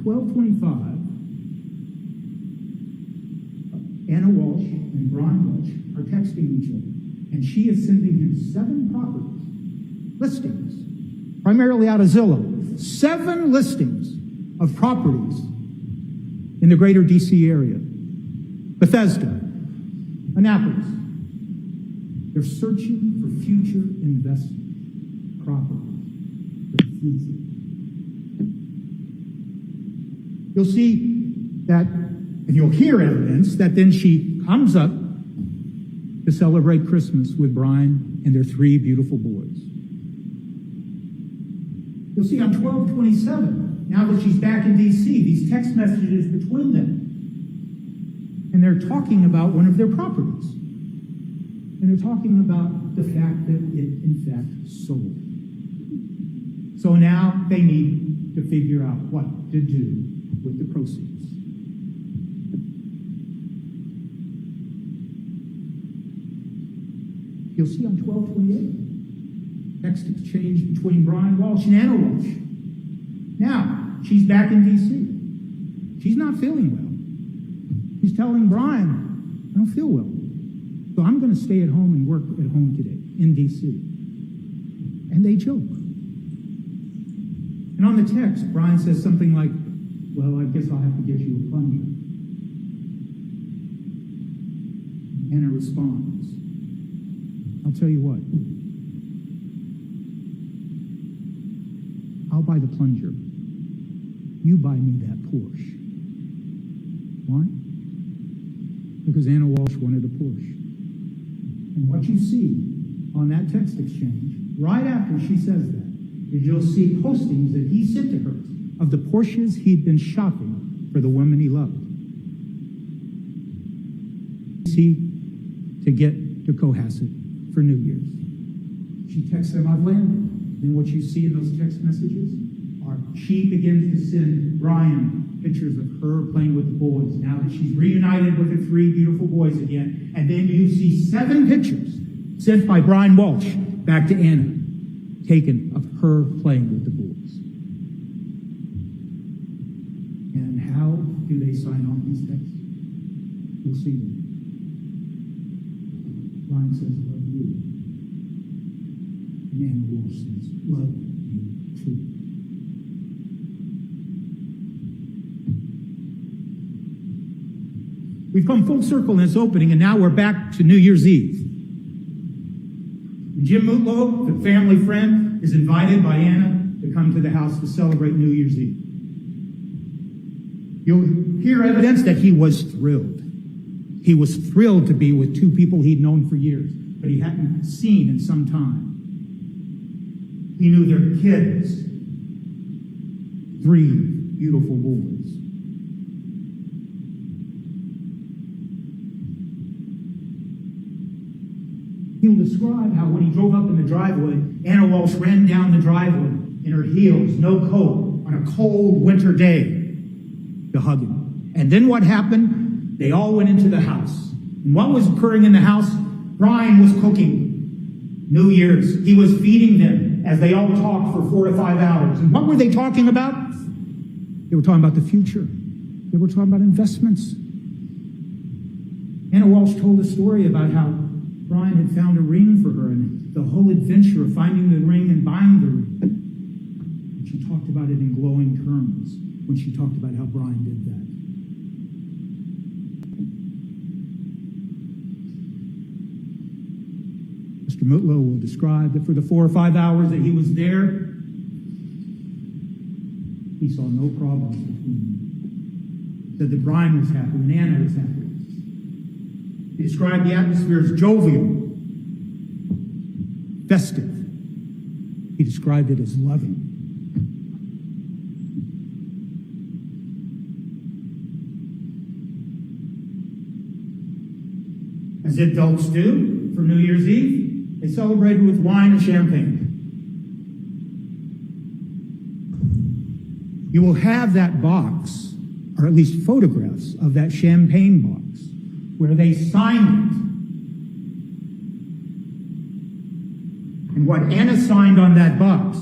12:25, Anna Walshe and Brian Walshe are texting each other, and she is sending him 7 properties, listings, primarily out of Zillow, 7 listings of properties in the greater D.C. area, Bethesda, Annapolis. They're searching for future investment properties for the future. You'll see that, and you'll hear evidence that then she comes up to celebrate Christmas with Brian and their 3 beautiful boys. You'll see on 12/27, now that she's back in D.C., these text messages between them. And they're talking about one of their properties. And they're talking about the fact that it, in fact, sold. So now they need to figure out what to do with the proceeds. You'll see on 12/28, text exchange between Brian Walshe and Anna Walshe. Now, she's back in D.C. She's not feeling well. She's telling Brian, I don't feel well. So I'm going to stay at home and work at home today in D.C. And they joke. And on the text, Brian says something like, well, I guess I'll have to get you a plunger. Anna responds, I'll tell you what. I'll buy the plunger. You buy me that Porsche. Why? Because Anna Walshe wanted a Porsche. And what you see on that text exchange, right after she says that, is you'll see postings that he sent to her of the Porsches he'd been shopping for the women he loved. To get to Cohasset for New Year's. She texts him, I've landed. And what you see in those text messages are she begins to send Brian pictures of her playing with the boys, now that she's reunited with her 3 beautiful boys again. And then you see 7 pictures sent by Brian Walshe back to Anna, taken of her playing with the boys. And how do they sign off these texts? You'll see them. Brian says, love you. And Anna Walshe says, love you too. We've come full circle in this opening, and now we're back to New Year's Eve. And Jim Mutlow, the family friend, is invited by Anna to come to the house to celebrate New Year's Eve. You'll hear evidence that he was thrilled. He was thrilled to be with 2 people he'd known for years, but he hadn't seen in some time. He knew their kids, 3 beautiful boys. He'll describe how when he drove up in the driveway, Anna Walshe ran down the driveway in her heels, no coat, on a cold winter day to hug him. And then what happened? They all went into the house. And what was occurring in the house? Brian was cooking New Year's. He was feeding them as they all talked for 4 to 5 hours. And what were they talking about? They were talking about the future. They were talking about investments. Anna Walshe told a story about how Brian had found a ring for her and the whole adventure of finding the ring and buying the ring. And she talked about it in glowing terms when she talked about how Brian did that. Mr. Mutlow will describe that for the 4 or 5 hours that he was there, he saw no problems between them. Said that Brian was happy and Anna was happy. He described the atmosphere as jovial, festive. He described it as loving. As adults do for New Year's Eve, they celebrated with wine and champagne. You will have that box, or at least photographs of that champagne box, where they signed it. And what Anna signed on that box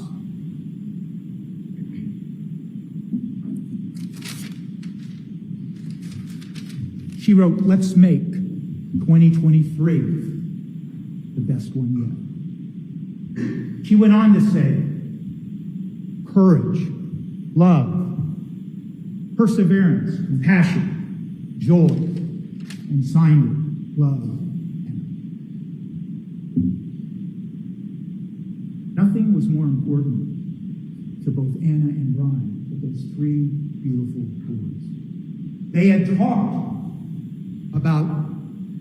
she wrote, "Let's make 2023 the best one yet." She went on to say, courage, love, perseverance, compassion, joy, and signed it, love. Nothing was more important to both Anna and Brian but those 3 beautiful boys. They had talked about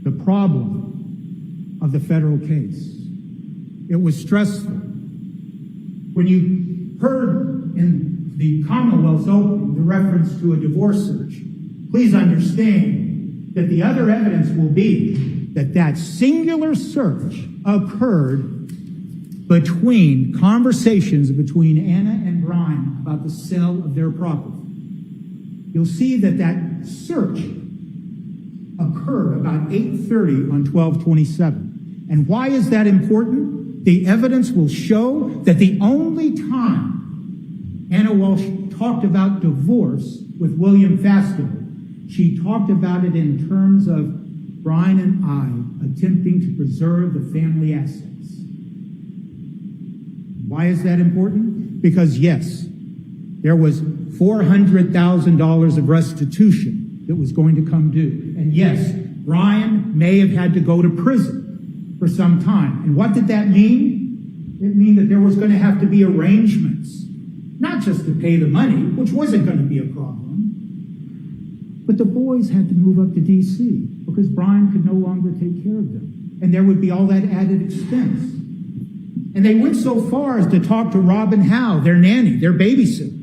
the problem of the federal case. It was stressful. When you heard in the Commonwealth's opening the reference to a divorce search, please understand that the other evidence will be that that singular search occurred between conversations between Anna and Brian about the sale of their property. You'll see that that search occurred about 8:30 on 12/27. And why is that important? The evidence will show that the only time Anna Walshe talked about divorce with William Fastener, she talked about it in terms of Brian and I attempting to preserve the family assets. Why is that important? Because yes, there was $400,000 of restitution that was going to come due. And yes, Brian may have had to go to prison for some time. And what did that mean? It meant that there was going to have to be arrangements, not just to pay the money, which wasn't going to be a problem, but the boys had to move up to D.C. because Brian could no longer take care of them. And there would be all that added expense. And they went so far as to talk to Robin Howe, their nanny, their babysitter,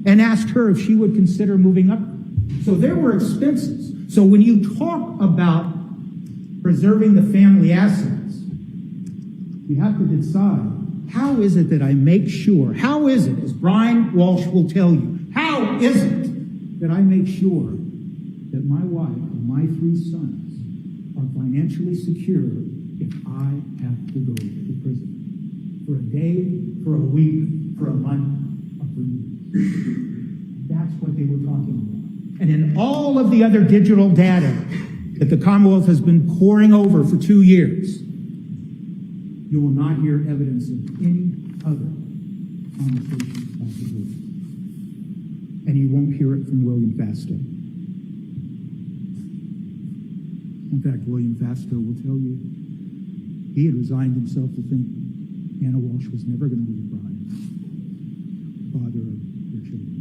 and asked her if she would consider moving up. So there were expenses. So when you talk about preserving the family assets, you have to decide, how is it that I make sure, how is it, as Brian Walshe will tell you, how is it that I make sure that my wife and my 3 sons are financially secure if I have to go to prison for a day, for a week, for a month, or for years. That's what they were talking about. And in all of the other digital data that the Commonwealth has been poring over for 2 years, you will not hear evidence of any other conversation about divorce. And you won't hear it from William Fastow. In fact, William Fastow will tell you he had resigned himself to think Anna Walsh was never going to be the bride, father of their children.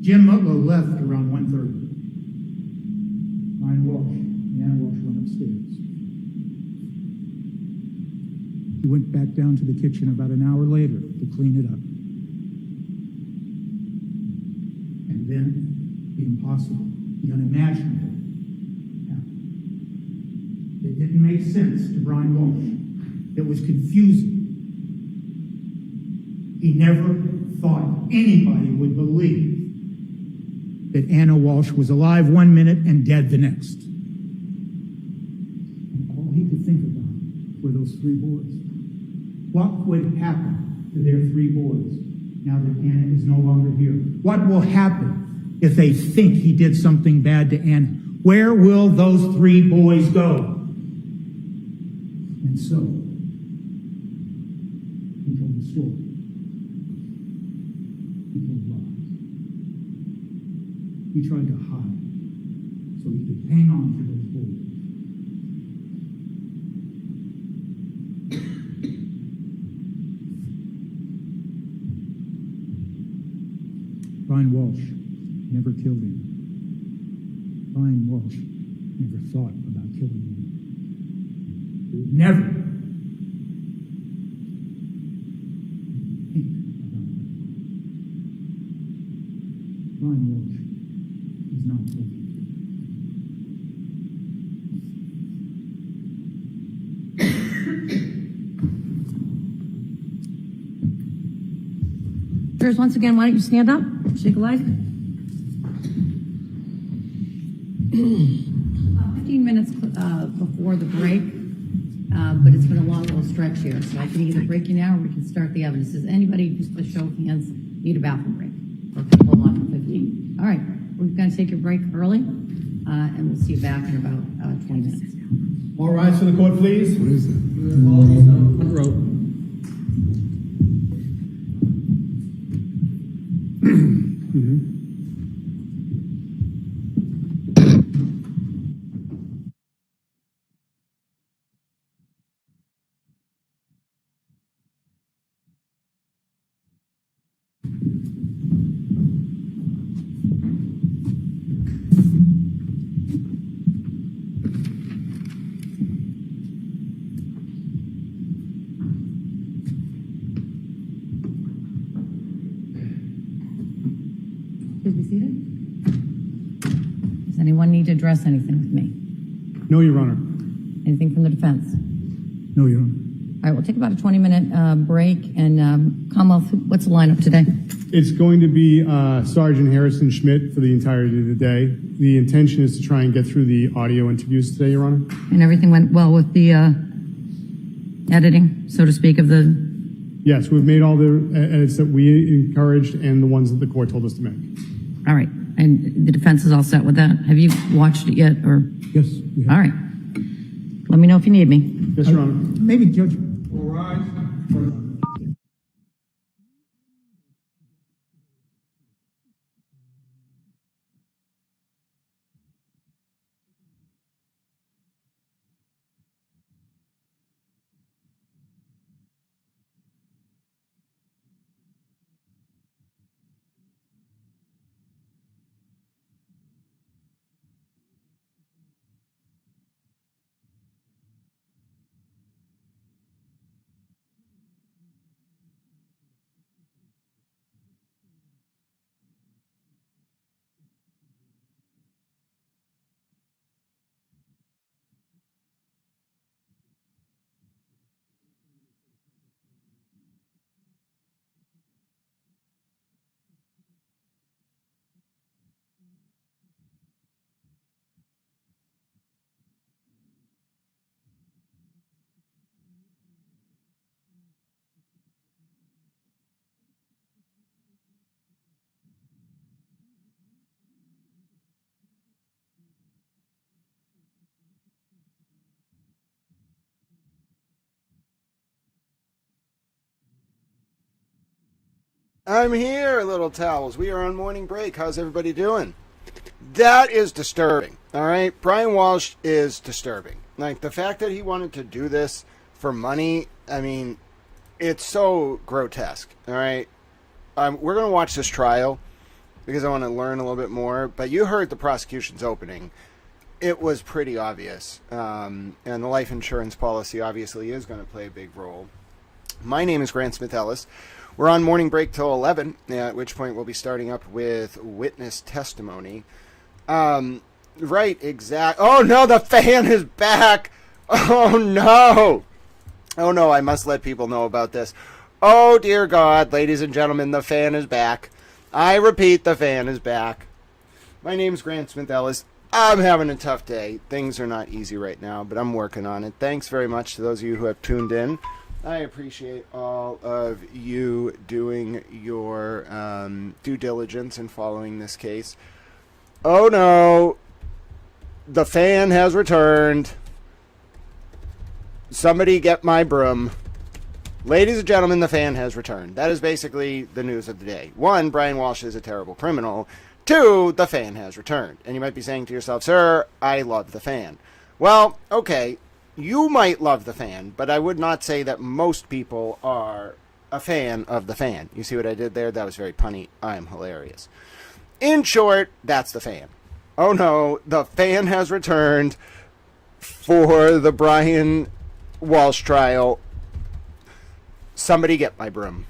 Jim Mutlow left around 1:30. Ryan Walsh and Anna Walsh went upstairs. He went back down to the kitchen about an hour later to clean it up. And then the impossible, the unimaginable happened. It didn't make sense to Brian Walsh. It was confusing. He never thought anybody would believe that Anna Walsh was alive 1 minute and dead the next. And all he could think about were those 3 boys. What would happen to their 3 boys now that Anna is no longer here? What will happen if they think he did something bad to Anna? Where will those 3 boys go? And so, he told the story. He told lies. He tried to hide so he could hang on to those boys. Brian Walsh never killed him. Brian Walsh never thought about killing him. Never. Think about that. Brian Walsh is not guilty. Jurors, once again, why don't you stand up? Shake a leg. 15 minutes before the break, but it's been a long little stretch here, so I can either break you now or we can start the evidence. Does anybody, just a show of hands, need a bathroom break? Okay, hold on for 15. All right, we're going to take your break early, and we'll see you back in about 20 minutes. All rise to the court, please. What is that? Front row. Please be seated. Does anyone need to address anything with me? No, Your Honor. Anything from the defense? No, Your Honor. All right, we'll take about a 20-minute break. And Commonwealth, what's the lineup today? It's going to be Sergeant Harrison Schmidt for the entirety of the day. The intention is to try and get through the audio interviews today, Your Honor. And everything went well with the editing, so to speak, of the... Yes, we've made all the edits that we encouraged and the ones that the court told us to make. All right. And the defense is all set with that? Have you watched it yet? Or Yes. We have. all right. Let me know if you need me. Yes, Your Honor. Maybe Judge. All rise. I'm here, little towels. We are on morning break. How's everybody doing? That is disturbing, all right? Brian Walshe is disturbing. Like, the fact that he wanted to do this for money, I mean, it's so grotesque, all right? We're going to watch this trial because I want to learn a little bit more, but you heard the prosecution's opening. It was pretty obvious, and the life insurance policy obviously is going to play a big role. My name is Grant Smith Ellis. We're on morning break till 11, at which point we'll be starting up with witness testimony. Right, exact. Oh no, the fan is back. Oh no. Oh no, I must let people know about this. Oh dear God, ladies and gentlemen, the fan is back. I repeat, the fan is back. My name's Grant Smith Ellis. I'm having a tough day. Things are not easy right now, but I'm working on it. Thanks very much to those of you who have tuned in. I appreciate all of you doing your due diligence in following this case. Oh no, the fan has returned. Somebody get my broom. Ladies and gentlemen, the fan has returned. That is basically the news of the day. 1, Brian Walshe is a terrible criminal. 2, the fan has returned. And you might be saying to yourself, sir, I love the fan. Well, okay, you might love the fan, but I would not say that most people are a fan of the fan. You see what I did there? That was very punny. I am hilarious. In short, that's the fan. Oh no, the fan has returned for the Brian Walshe trial. Somebody get my broom.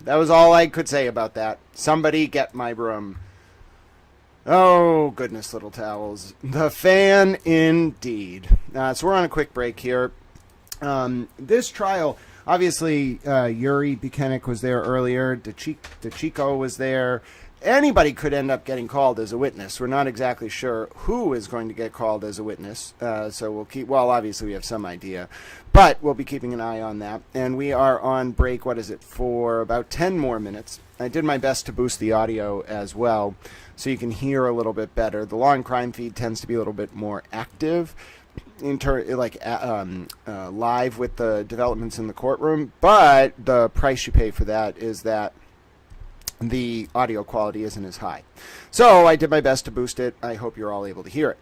That was all I could say about that. Somebody get my broom. Oh, goodness, little towels. The fan, indeed. So we're on a quick break here. This trial, obviously, Yuri Buchanan was there earlier. DeChico was there. Anybody could end up getting called as a witness. We're not exactly sure who is going to get called as a witness. So we'll keep, well, obviously we have some idea. But we'll be keeping an eye on that. And we are on break, what is it, for about 10 more minutes. I did my best to boost the audio as well, so you can hear a little bit better. The law and crime feed tends to be a little bit more active, live with the developments in the courtroom. But the price you pay for that is that the audio quality isn't as high. So I did my best to boost it. I hope you're all able to hear it.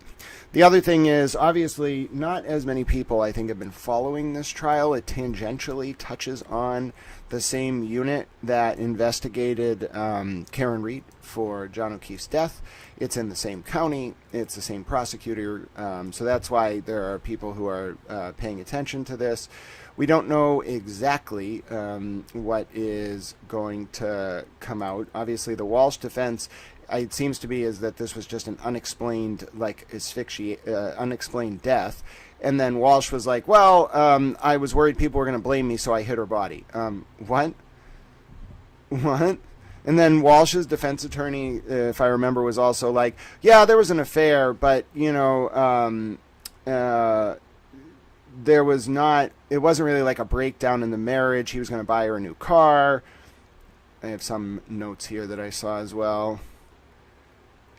The other thing is, obviously, not as many people, I think, have been following this trial. It tangentially touches on the same unit that investigated Karen Reed for John O'Keefe's death. It's in the same county. It's the same prosecutor. So that's why there are people who are paying attention to this. We don't know exactly what is going to come out. Obviously, the Walshe defense, it seems to be, is that this was just an unexplained, unexplained death. And then Walshe was like, well, I was worried people were going to blame me, so I hid her body. What? What? And then Walsh's defense attorney, if I remember, was also like, yeah, there was an affair, but, you know, there was not, it wasn't really like a breakdown in the marriage. He was going to buy her a new car. I have some notes here that I saw as well.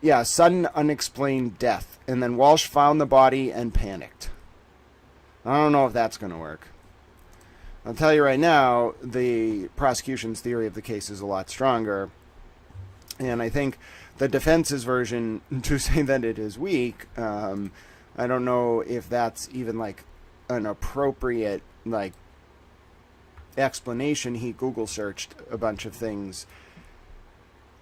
Yeah, sudden unexplained death. And then Walshe found the body and panicked. I don't know if that's going to work. I'll tell you right now, the prosecution's theory of the case is a lot stronger. And I think the defense's version, to say that it is weak, I don't know if that's even like an appropriate like explanation. He Google searched a bunch of things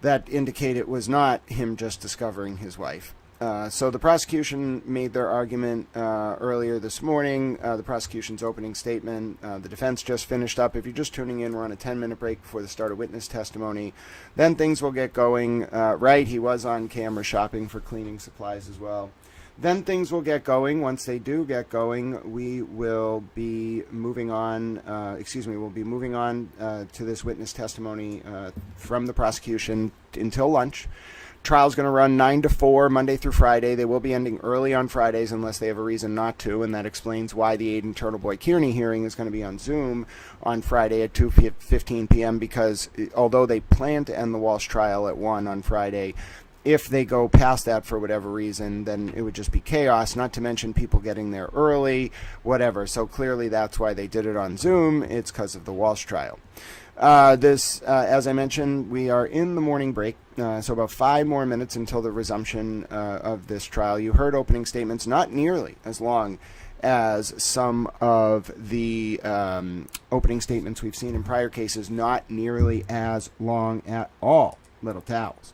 that indicate it was not him just discovering his wife. So the prosecution made their argument earlier this morning. The prosecution's opening statement. The defense just finished up. If you're just tuning in, we're on a 10-minute break before the start of witness testimony. Then things will get going. Right, he was on camera shopping for cleaning supplies as well. Then things will get going. Once they do get going, we will be moving on. We'll be moving on to this witness testimony from the prosecution until lunch. Trial's going to run 9 to 4, Monday through Friday. They will be ending early on Fridays unless they have a reason not to, and that explains why the Aiden Turtle Boy Kearney hearing is going to be on Zoom on Friday at 2:15 p.m. because although they plan to end the Walshe trial at 1 on Friday, if they go past that for whatever reason, then it would just be chaos, not to mention people getting there early, whatever. So clearly that's why they did it on Zoom. It's because of the Walshe trial. As I mentioned, we are in the morning break, so about 5 more minutes until the resumption of this trial. You heard opening statements not nearly as long as some of the opening statements we've seen in prior cases, not nearly as long at all. Little towels.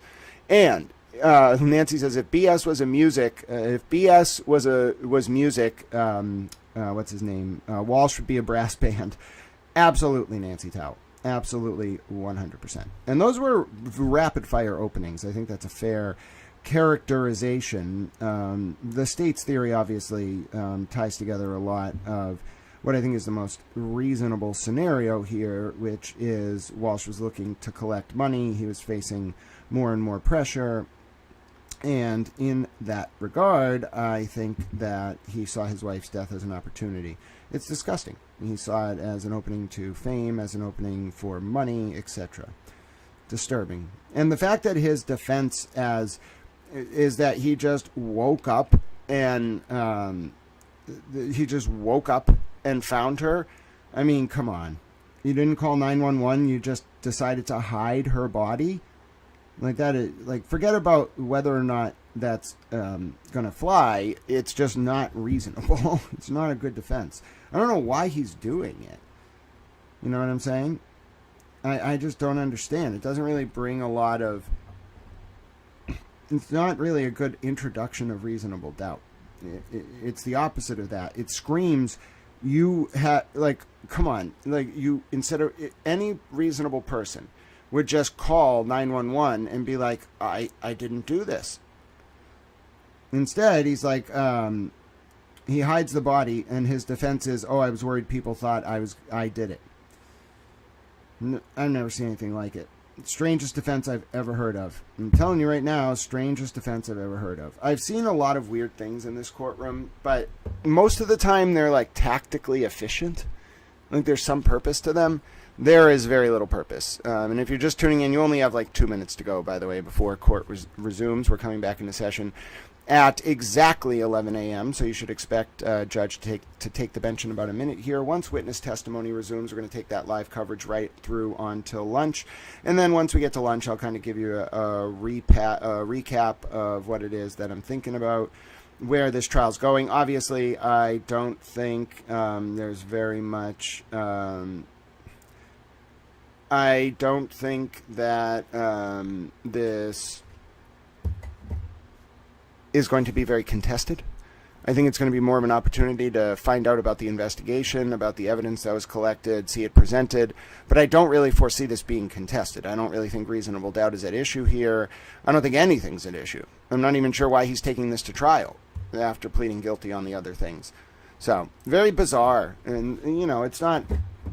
And Nancy says, if BS was music, what's his name? Walshe would be a brass band. Absolutely, Nancy Towell. Absolutely, 100%. And those were rapid fire openings. I think that's a fair characterization. The state's theory obviously ties together a lot of what I think is the most reasonable scenario here, which is Walshe was looking to collect money. He was facing more and more pressure. And in that regard, I think that he saw his wife's death as an opportunity. It's disgusting. He saw it as an opening to fame, as an opening for money, etc. Disturbing. And the fact that his defense is that he just woke up and found her. I mean, come on. You didn't call 911. You just decided to hide her body. Like that, forget about whether or not that's gonna fly. It's just not reasonable. It's not a good defense. I don't know why he's doing it. You know what I'm saying? I just don't understand. It doesn't really bring a lot of. It's not really a good introduction of reasonable doubt. It's the opposite of that. It screams, you have come on, you instead of any reasonable person would just call 911 and be like, I didn't do this. Instead, he's like, he hides the body, and his defense is, I was worried people thought I did it. I've never seen anything like it. Strangest defense I've ever heard of. I'm telling you right now, strangest defense I've ever heard of. I've seen a lot of weird things in this courtroom, but most of the time they're tactically efficient. There's some purpose to them. There is very little purpose. And if you're just tuning in, you only have 2 minutes to go, by the way, before court resumes. We're coming back into session at exactly 11 a.m., so you should expect Judge to take the bench in about a minute here. Once witness testimony resumes, we're going to take that live coverage right through until lunch. And then once we get to lunch, I'll kind of give you a recap of what it is that I'm thinking about, where this trial's going. Obviously, I don't think there's very much... I don't think that this is going to be very contested. I think it's going to be more of an opportunity to find out about the investigation, about the evidence that was collected, see it presented. But I don't really foresee this being contested. I don't really think reasonable doubt is at issue here. I don't think anything's at issue. I'm not even sure why he's taking this to trial after pleading guilty on the other things. So, very bizarre. And, it's not...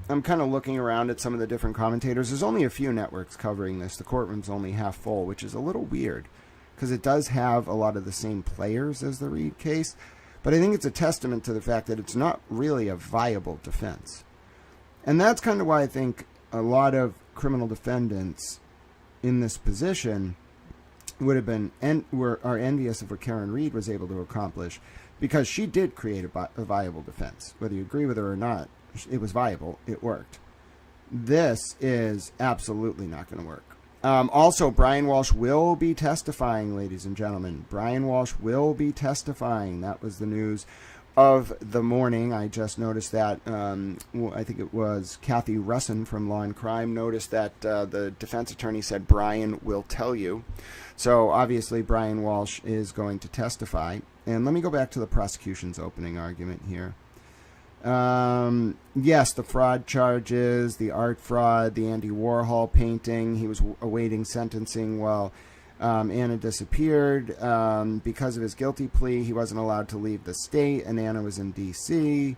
I'm kind of looking around at some of the different commentators. There's only a few networks covering this. The courtroom's only half full, which is a little weird because it does have a lot of the same players as the Reed case. But I think it's a testament to the fact that it's not really a viable defense. And that's kind of why I think a lot of criminal defendants in this position would have been are envious of what Karen Reed was able to accomplish, because she did create a viable defense. Whether you agree with her or not, it was viable. It worked. This is absolutely not going to work. Also, Brian Walshe will be testifying, ladies and gentlemen. Brian Walshe will be testifying. That was the news of the morning. I just noticed that. I think it was Kathy Russin from Law and Crime noticed that the defense attorney said Brian will tell you. So obviously Brian Walshe is going to testify. And let me go back to the prosecution's opening argument here. Yes, the fraud charges, the art fraud, the Andy Warhol painting. He was awaiting sentencing while Anna disappeared. Because of his guilty plea, he wasn't allowed to leave the state, and Anna was in D.C.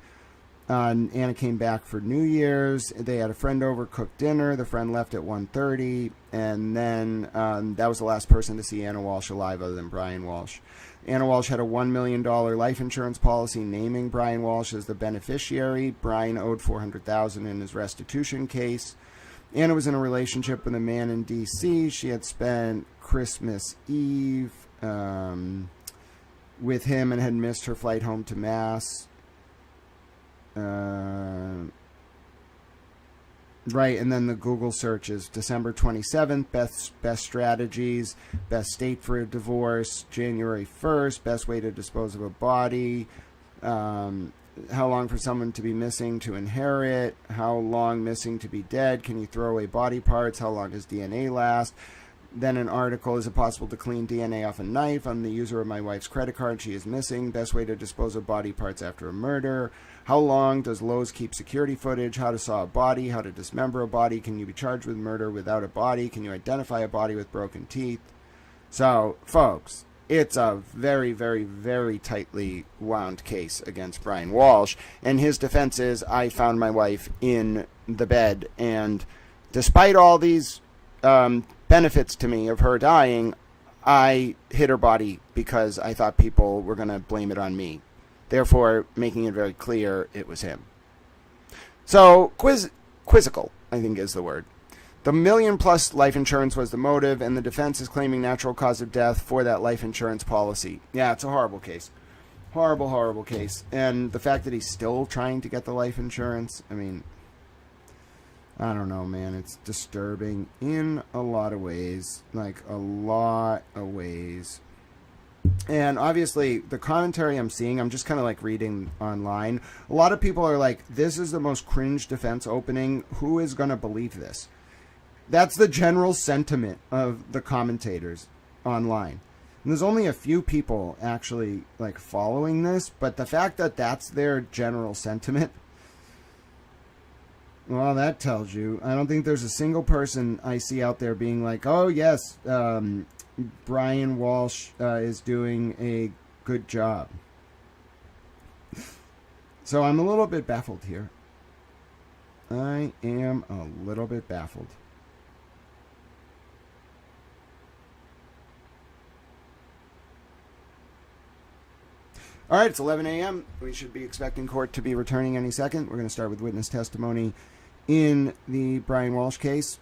Anna came back for New Year's. They had a friend over, cooked dinner. The friend left at 1:30, and then that was the last person to see Anna Walshe alive other than Brian Walshe. Anna Walshe had a $1 million life insurance policy naming Brian Walshe as the beneficiary. Brian owed $400,000 in his restitution case. Anna was in a relationship with a man in D.C. She had spent Christmas Eve with him and had missed her flight home to Mass. Right, and then the Google search is December 27th, best strategies, best state for a divorce, January 1st, best way to dispose of a body, how long for someone to be missing to inherit, how long missing to be dead, can you throw away body parts, how long does DNA last. Then an article, is it possible to clean DNA off a knife? I'm the user of my wife's credit card. She is missing. Best way to dispose of body parts after a murder. How long does Lowe's keep security footage? How to saw a body. How to dismember a body. Can you be charged with murder without a body? Can you identify a body with broken teeth? So, folks, it's a very, very, very tightly wound case against Brian Walshe. And his defense is, I found my wife in the bed. And despite all these benefits to me of her dying, I hid her body because I thought people were going to blame it on me. Therefore, making it very clear it was him. So, quizzical, I think is the word. The $1 million+ life insurance was the motive, and the defense is claiming natural cause of death for that life insurance policy. Yeah, it's a horrible case. Horrible, horrible case. And the fact that he's still trying to get the life insurance, I mean, I don't know, man. It's disturbing in a lot of ways. Like, a lot of ways. And obviously, the commentary I'm seeing, I'm just kind of like reading online. A lot of people are like, this is the most cringe defense opening. Who is going to believe this? That's the general sentiment of the commentators online. And there's only a few people actually like following this, but the fact that that's their general sentiment, well, that tells you. I don't think there's a single person I see out there being like, oh, yes, Brian Walshe is doing a good job. So I'm a little bit baffled here. I am a little bit baffled. All right, it's 11 a.m. We should be expecting court to be returning any second. We're going to start with witness testimony in the Brian Walshe case.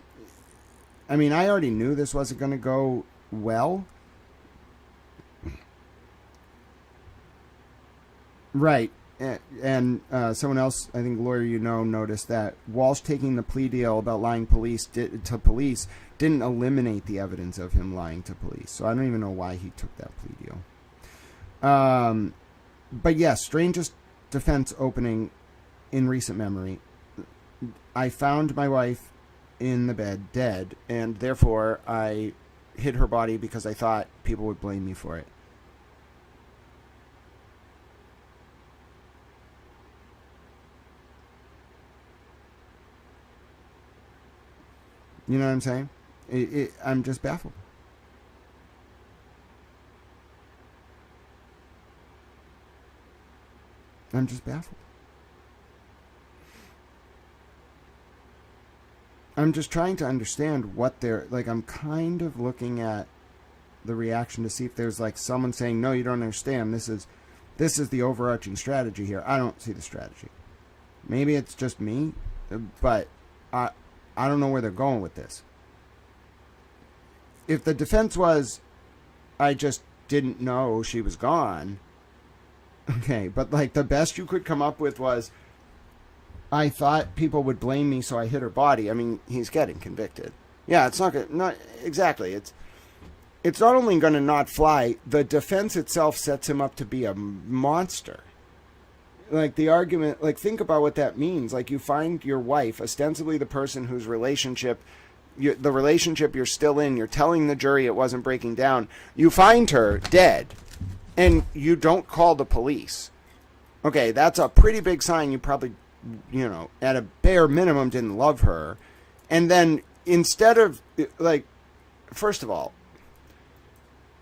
I mean, I already knew this wasn't going to go well. Right. And someone else, I think lawyer noticed that Walshe taking the plea deal about lying to police didn't eliminate the evidence of him lying to police. So I don't even know why he took that plea deal. But yes, strangest defense opening in recent memory. I found my wife in the bed dead, and therefore I hid her body because I thought people would blame me for it. You know what I'm saying? I'm just baffled. I'm just baffled. I'm just trying to understand what they're like. I'm kind of looking at the reaction to see if there's like someone saying, no, you don't understand. This is the overarching strategy here. I don't see the strategy. Maybe it's just me, but I don't know where they're going with this. If the defense was, I just didn't know she was gone. Okay, but like the best you could come up with was, I thought people would blame me, so I hid her body. I mean, he's getting convicted. Yeah, it's not exactly. It's not only going to not fly. The defense itself sets him up to be a monster. Like the argument, like think about what that means. Like you find your wife, ostensibly the person whose relationship, the relationship you're still in. You're telling the jury it wasn't breaking down. You find her dead. And you don't call the police. Okay, that's a pretty big sign you probably, at a bare minimum didn't love her. And then instead of, like, first of all,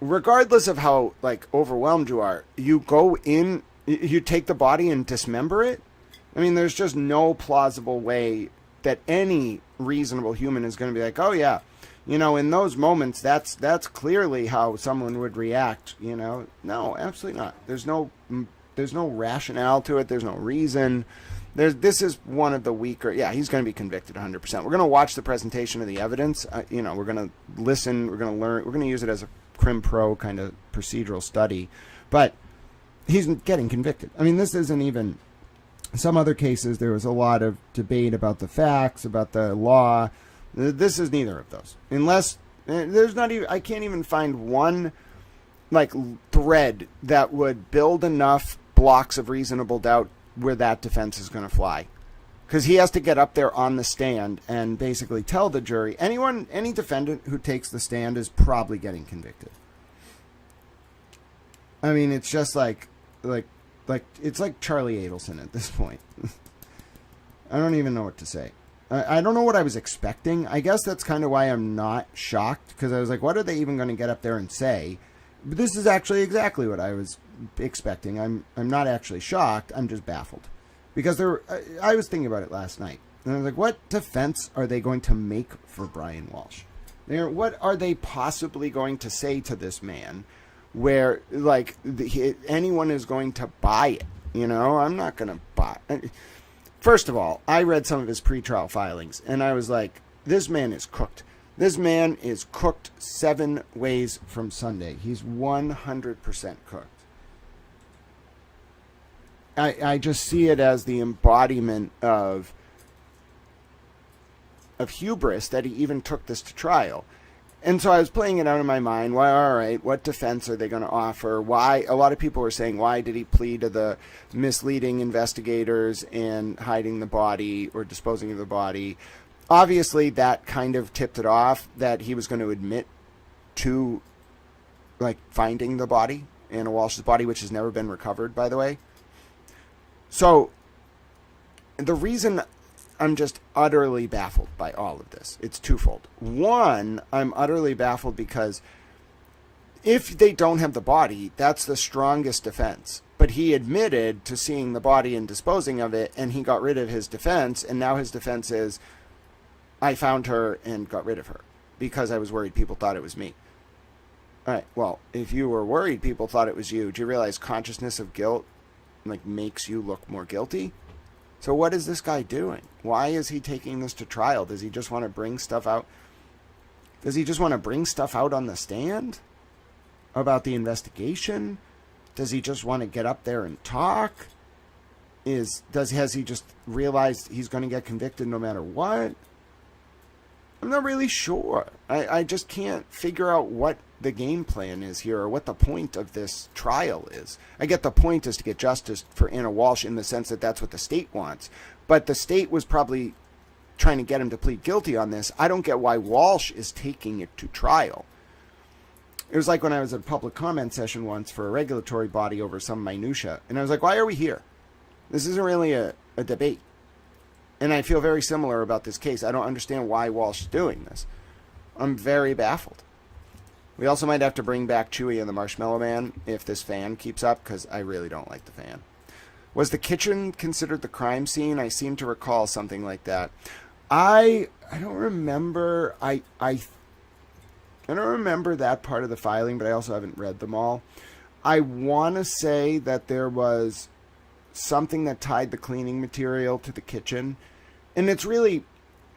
regardless of how, like, overwhelmed you are, you go in, you take the body and dismember it? I mean, there's just no plausible way that any reasonable human is going to be like, oh, yeah. In those moments, that's clearly how someone would react, No, absolutely not. There's no rationale to it. There's no reason. This is one of the weaker. Yeah, he's going to be convicted 100%. We're going to watch the presentation of the evidence. We're going to listen. We're going to learn. We're going to use it as a Crim Pro kind of procedural study. But he's getting convicted. I mean, this isn't even Some other cases, there was a lot of debate about the facts, about the law. This is neither of those. Unless there's not even, I can't even find one like thread that would build enough blocks of reasonable doubt where that defense is going to fly. Because he has to get up there on the stand and basically tell the jury, any defendant who takes the stand is probably getting convicted. I mean, it's just like it's like Charlie Adelson at this point. I don't even know what to say. I don't know what I was expecting. I guess that's kind of why I'm not shocked, because I was like, what are they even going to get up there and say? But this is actually exactly what I was expecting. I'm not actually shocked. I'm just baffled. Because I was thinking about it last night. And I was like, what defense are they going to make for Brian Walshe? What are they possibly going to say to this man where, like, anyone is going to buy it? You know, I'm not going to buy it. First of all, I read some of his pretrial filings, and I was like, this man is cooked. This man is cooked 7 ways from Sunday. He's 100% cooked. I just see it as the embodiment of hubris that he even took this to trial. And so I was playing it out in my mind. Well, all right, what defense are they going to offer? Why? A lot of people were saying, why did he plead to the misleading investigators and hiding the body or disposing of the body? Obviously, that kind of tipped it off that he was going to admit to, like, finding the body, Anna Walsh's body, which has never been recovered, by the way. So the reason I'm just utterly baffled by all of this, it's twofold. One, I'm utterly baffled because if they don't have the body, that's the strongest defense. But he admitted to seeing the body and disposing of it, and he got rid of his defense, and now his defense is, I found her and got rid of her because I was worried people thought it was me. All right, well, if you were worried people thought it was you, do you realize consciousness of guilt like makes you look more guilty? So what is this guy doing? Why is he taking this to trial? Does he just want to bring stuff out? Does he just want to bring stuff out on the stand about the investigation? Does he just want to get up there and talk? Has he just realized he's going to get convicted no matter what? I'm not really sure. I just can't figure out what the game plan is here or what the point of this trial is. I get the point is to get justice for Anna Walshe in the sense that that's what the state wants. But the state was probably trying to get him to plead guilty on this. I don't get why Walshe is taking it to trial. It was like when I was at a public comment session once for a regulatory body over some minutia. And I was like, why are we here? This isn't really a debate. And I feel very similar about this case. I don't understand why Walshe is doing this. I'm very baffled. We also might have to bring back Chewie and the Marshmallow Man if this fan keeps up, because I really don't like the fan. Was the kitchen considered the crime scene? I seem to recall something like that. I don't remember. I don't remember that part of the filing, but I also haven't read them all. I want to say that there was something that tied the cleaning material to the kitchen. And it's really,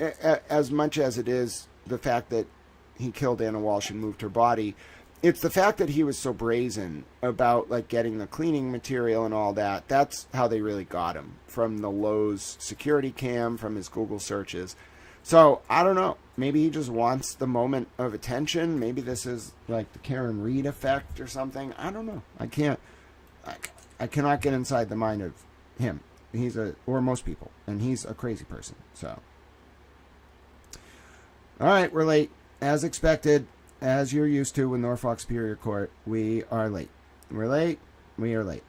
as much as it is the fact that he killed Anna Walshe and moved her body, it's the fact that he was so brazen about like getting the cleaning material and all that. That's how they really got him, from the Lowe's security cam, from his Google searches. So I don't know. Maybe he just wants the moment of attention. Maybe this is like the Karen Reed effect or something. I don't know. I cannot get inside the mind of him. Or most people, and he's a crazy person. So, all right, we're late. As expected, as you're used to with Norfolk Superior Court, we are late. We're late. We are late.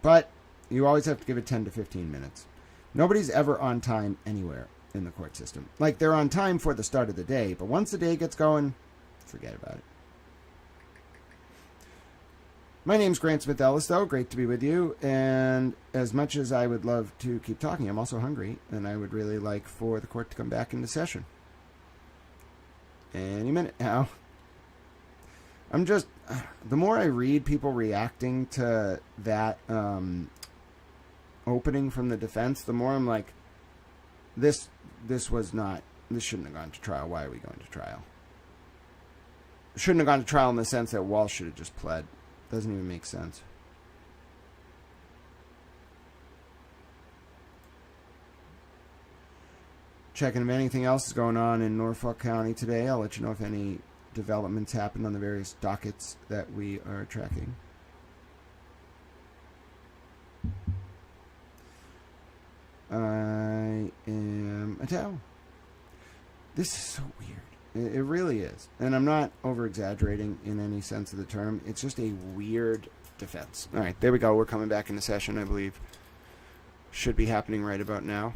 But you always have to give it 10 to 15 minutes. Nobody's ever on time anywhere in the court system. Like, they're on time for the start of the day, but once the day gets going, forget about it. My name's Grant Smith Ellis, though. Great to be with you. And as much as I would love to keep talking, I'm also hungry, and I would really like for the court to come back into session any minute now. I'm just, the more I read people reacting to that opening from the defense, the more I'm like, this shouldn't have gone to trial. Why are we going to trial? Shouldn't have gone to trial in the sense that Walshe should have just pled. Doesn't even make sense. checking if anything else is going on in Norfolk County today. I'll let you know if any developments happen on the various dockets that we are tracking. I am a towel. This is so weird. It really is. And I'm not over-exaggerating in any sense of the term. It's just a weird defense. All right, there we go. We're coming back into session, I believe. Should be happening right about now.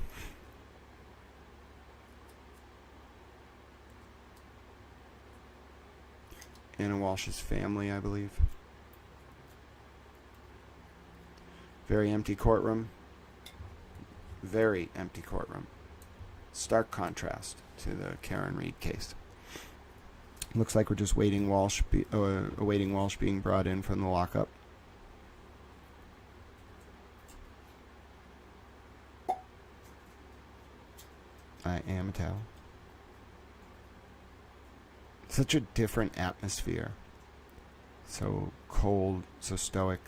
Anna Walsh's family, I believe. Very empty courtroom. Very empty courtroom. Stark contrast to the Karen Reed case. Looks like we're just awaiting Walsh being brought in from the lockup. I am a towel. Such a different atmosphere. So cold, so stoic.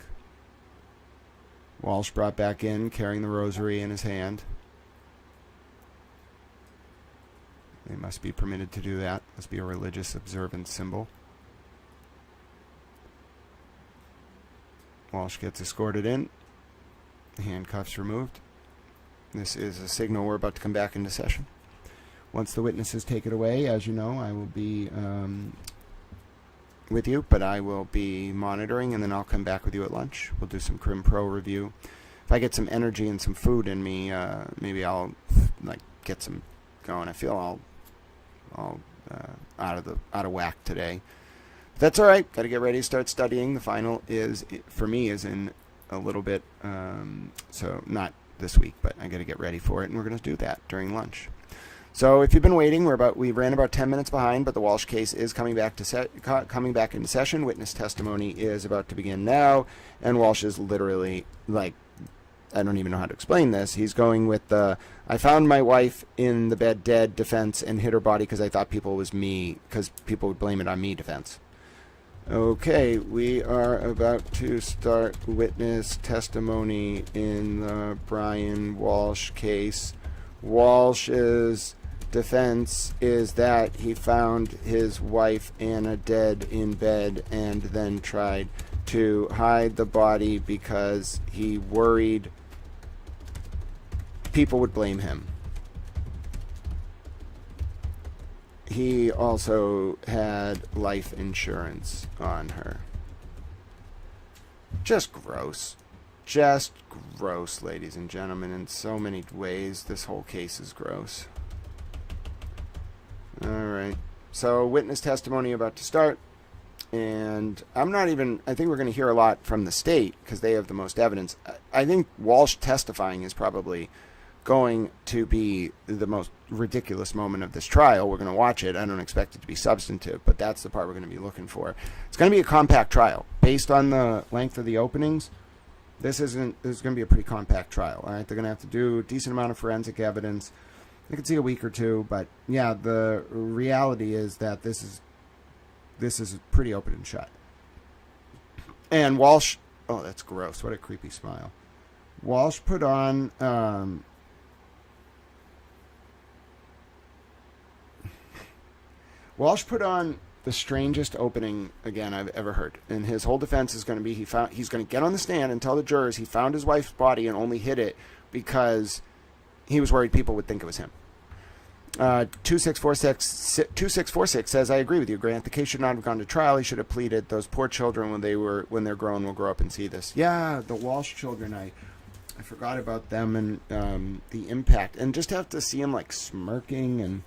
Walsh brought back in, carrying the rosary in his hand. They must be permitted to do that. Must be a religious observance symbol. Walsh gets escorted in. Handcuffs removed. This is a signal we're about to come back into session. Once the witnesses take it away, as you know, I will be with you, but I will be monitoring, and then I'll come back with you at lunch. We'll do some Crim Pro review. If I get some energy and some food in me, maybe I'll get some going. I feel all out of whack today. But that's all right. Got to get ready to start studying. The final for me is in a little bit, so not this week, but I got to get ready for it, and we're going to do that during lunch. So if you've been waiting, we ran about 10 minutes behind, but the Walsh case is coming back into session. Witness testimony is about to begin now, and Walsh is literally I don't even know how to explain this. He's going with the "I found my wife in the bed dead" defense and hit her body because I thought people would blame it on me defense. Okay, we are about to start witness testimony in the Brian Walsh case. Walsh's defense is that he found his wife Anna dead in bed and then tried to hide the body because he worried people would blame him. He also had life insurance on her. Just gross. Just gross, ladies and gentlemen. In so many ways, this whole case is gross. Alright. So, witness testimony about to start. And I think we're going to hear a lot from the state because they have the most evidence. I think Walsh testifying is probably going to be the most ridiculous moment of this trial. We're going to watch it. I don't expect it to be substantive, but that's the part we're going to be looking for. It's going to be a compact trial. Based on the length of the openings, this is going to be a pretty compact trial. All right, they're going to have to do a decent amount of forensic evidence. I could see a week or two, but yeah, the reality is that this is pretty open and shut. And Walsh, oh, that's gross. What a creepy smile. Walsh put on the strangest opening again I've ever heard. And his whole defense is going to be he's going to get on the stand and tell the jurors he found his wife's body and only hid it because he was worried people would think it was him. 2646 says, I agree with you, Grant. The case should not have gone to trial. He should have pleaded. Those poor children, when they're grown, will grow up and see this. Yeah, the Walsh children, I forgot about them and the impact. And just have to see him smirking and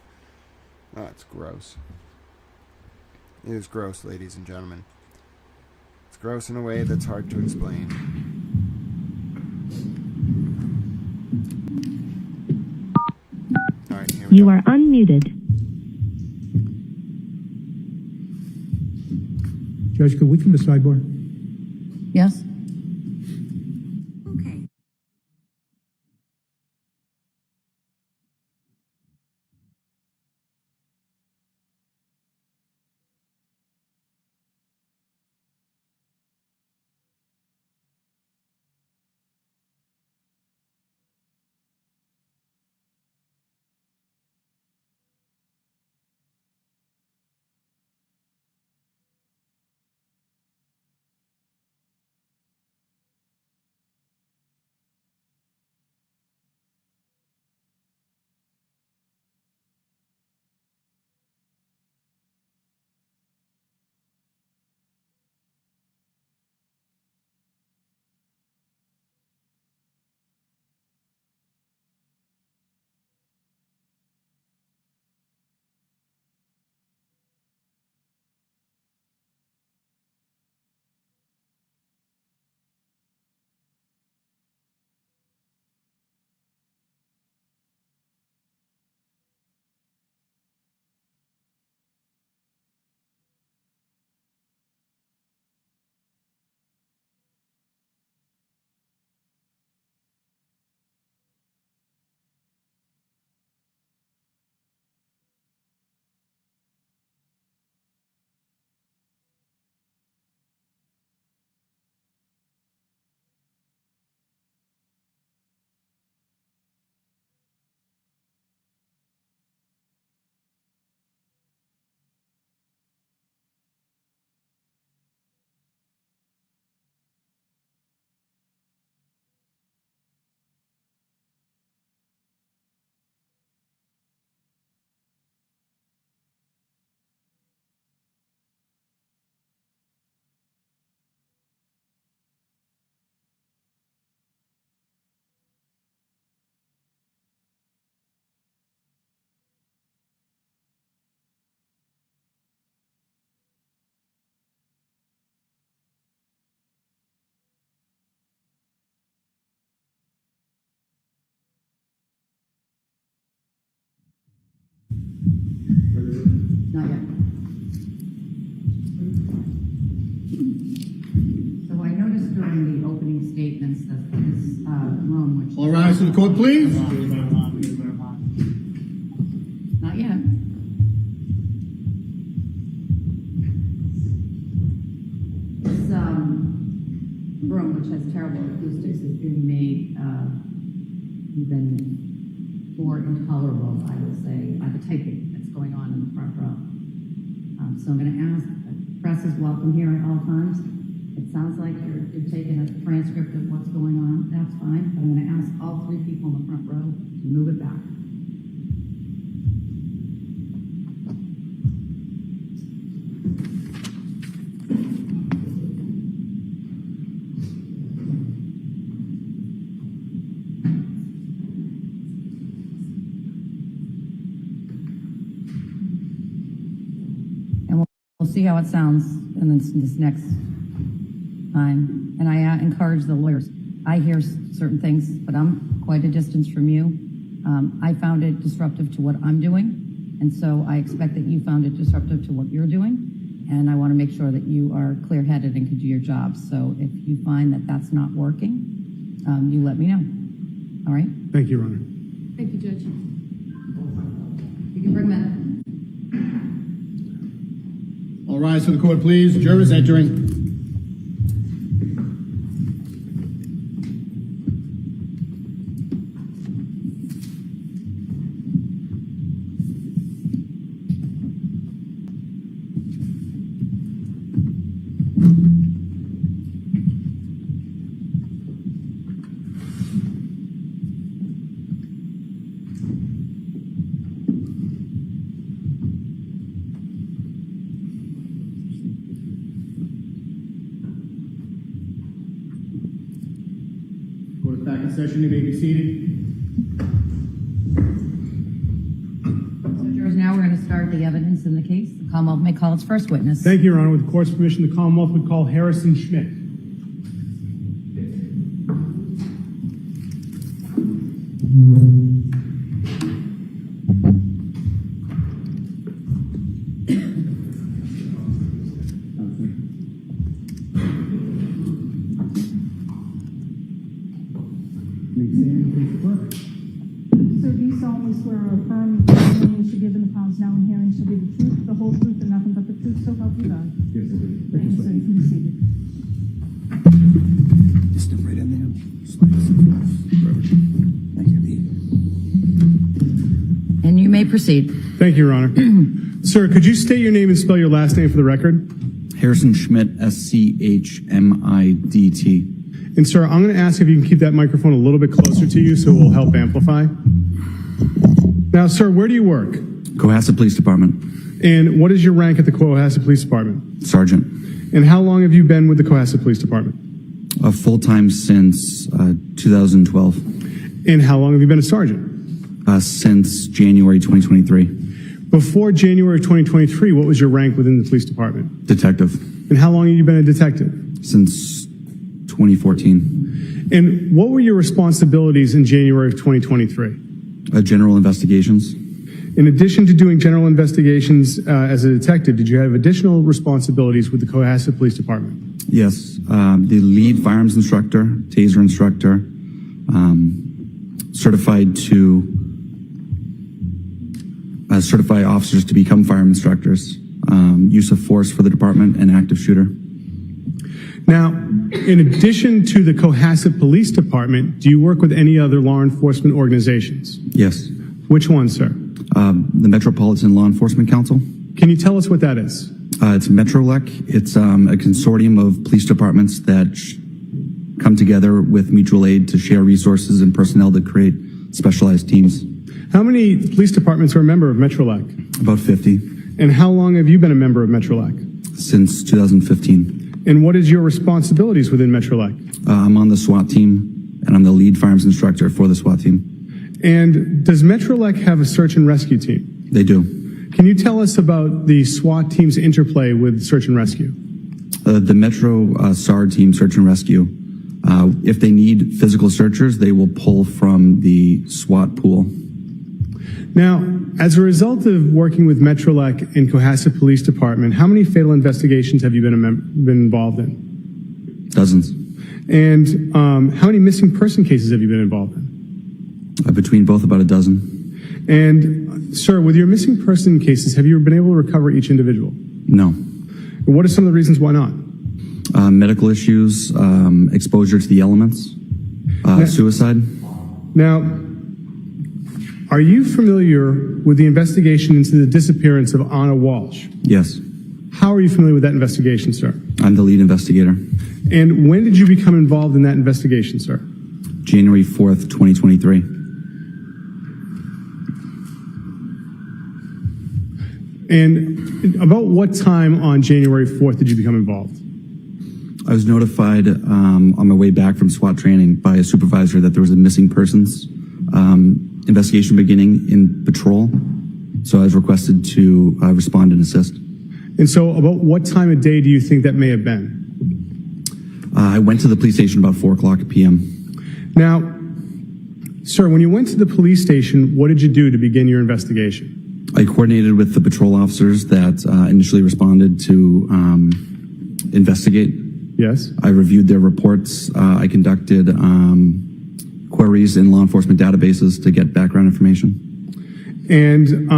oh, it's gross. It is gross, ladies and gentlemen. It's gross in a way that's hard to explain. All right, here we go. You are unmuted. Judge, could we come to sidebar? Yes? Okay. Not yet. So I noticed during the opening statements that this room, which... All rise to the court, please. Not yet. This room, which has terrible acoustics, is being made even more intolerable, I will say, by the typing that's going on in the front row. So I'm going to ask, the press is welcome here at all times. It sounds like you're taking a transcript of what's going on. That's fine. But I'm going to ask all three people in the front row to move it back. We'll see how it sounds in this next time. And I encourage the lawyers. I hear certain things, but I'm quite a distance from you. I found it disruptive to what I'm doing. And so I expect that you found it disruptive to what you're doing. And I want to make sure that you are clear-headed and can do your job. So if you find that that's not working, you let me know. All right? Thank you, Your Honor. Thank you, Judge. You can bring them in. All rise to the court, please. Jurors entering. Court is back in session. You may be seated. So, jurors, now we're going to start the evidence in the case. The Commonwealth may call its first witness. Thank you, Your Honor. With the court's permission, the Commonwealth would call Harrison Schmidt. So do you solemnly swear or affirm the testimony you should give in the powers now in hearing shall be the truth, the whole truth, and nothing but the truth, so help you God? Yes, I do. Thank you, sir. You can be seated. Just step right in there. Slide this across. Thank you. And you may proceed. Thank you, Your Honor. Sir, could you state your name and spell your last name for the record? Harrison Schmidt, SCHMIDT. And sir, I'm going to ask if you can keep that microphone a little bit closer to you so it will help amplify. Now, sir, where do you work? Cohasset Police Department. And what is your rank at the Cohasset Police Department? Sergeant. And how long have you been with the Cohasset Police Department? Full-time since 2012. And how long have you been a sergeant? Since January 2023. Before January of 2023, what was your rank within the police department? Detective. And how long have you been a detective? Since 2014. And what were your responsibilities in January of 2023? General investigations. In addition to doing general investigations as a detective, did you have additional responsibilities with the Cohasset Police Department? Yes. The lead firearms instructor, taser instructor, certified to certify officers to become firearm instructors, use of force for the department, and active shooter. Now, in addition to the Cohasset Police Department, do you work with any other law enforcement organizations? Yes. Which one, sir? The Metropolitan Law Enforcement Council. Can you tell us what that is? It's MetroLEC. It's a consortium of police departments that come together with mutual aid to share resources and personnel to create specialized teams. How many police departments are a member of MetroLEC? About 50. And how long have you been a member of MetroLEC? Since 2015. And what is your responsibilities within MetroLEC? I'm on the SWAT team, and I'm the lead firearms instructor for the SWAT team. And does MetroLEC have a search and rescue team? They do. Can you tell us about the SWAT team's interplay with search and rescue? The Metro SAR team, search and rescue, if they need physical searchers, they will pull from the SWAT pool. Now, as a result of working with Metrolec and Cohasset Police Department, how many fatal investigations have you been involved in? Dozens. And how many missing person cases have you been involved in? Between both, about a dozen. And, sir, with your missing person cases, have you been able to recover each individual? No. What are some of the reasons why not? Medical issues, exposure to the elements, suicide. Now, are you familiar with the investigation into the disappearance of Anna Walsh? Yes. How are you familiar with that investigation, sir? I'm the lead investigator. And when did you become involved in that investigation, sir? January 4th, 2023. And about what time on January 4th did you become involved? I was notified on my way back from SWAT training by a supervisor that there was a missing persons investigation beginning in patrol. So I was requested to respond and assist. And so about what time of day do you think that may have been? I went to the police station about 4 o'clock p.m. Now, sir, when you went to the police station, what did you do to begin your investigation? I coordinated with the patrol officers that initially responded to investigate. Yes. I reviewed their reports. I conducted queries in law enforcement databases to get background information. And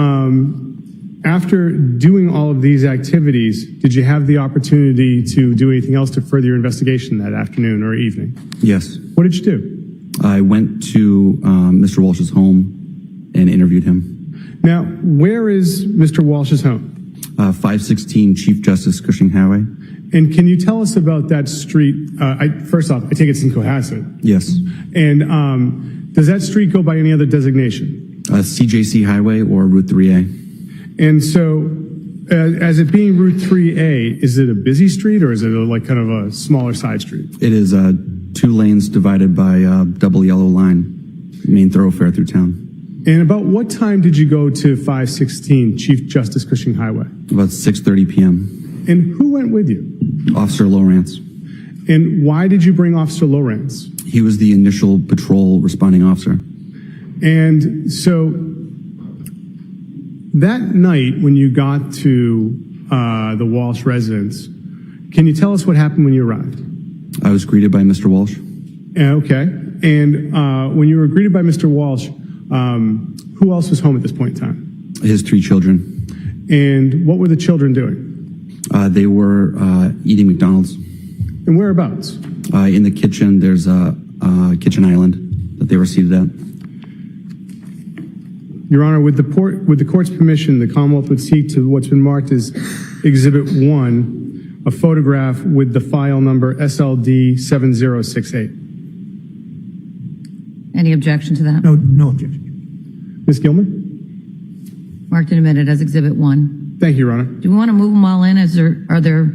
after doing all of these activities, did you have the opportunity to do anything else to further your investigation that afternoon or evening? Yes. What did you do? I went to Mr. Walsh's home and interviewed him. Now, where is Mr. Walsh's home? 516 Chief Justice Cushing Highway. And can you tell us about that street? First off, I take it's in Cohasset. Yes. And does that street go by any other designation? CJC Highway or Route 3A. And so, as it being Route 3A, is it a busy street or is it like kind of a smaller side street? It is 2 lanes divided by a double yellow line, main thoroughfare through town. And about what time did you go to 516 Chief Justice Cushing Highway? About 6:30 p.m. And who went with you? Officer Lawrence. And why did you bring Officer Lawrence? He was the initial patrol responding officer. And so that night when you got to the Walsh residence, can you tell us what happened when you arrived? I was greeted by Mr. Walsh. Okay. And when you were greeted by Mr. Walsh, who else was home at this point in time? His 3 children. And what were the children doing? They were eating McDonald's. And whereabouts? In the kitchen, there's a kitchen island that they were seated at. Your Honor, with the court's permission, the Commonwealth would seek to what's been marked as Exhibit 1, a photograph with the file number SLD 7068. Any objection to that? No objection. Ms. Gilman? Marked and admitted as Exhibit 1. Thank you, Your Honor. Do we want to move them all in? Are there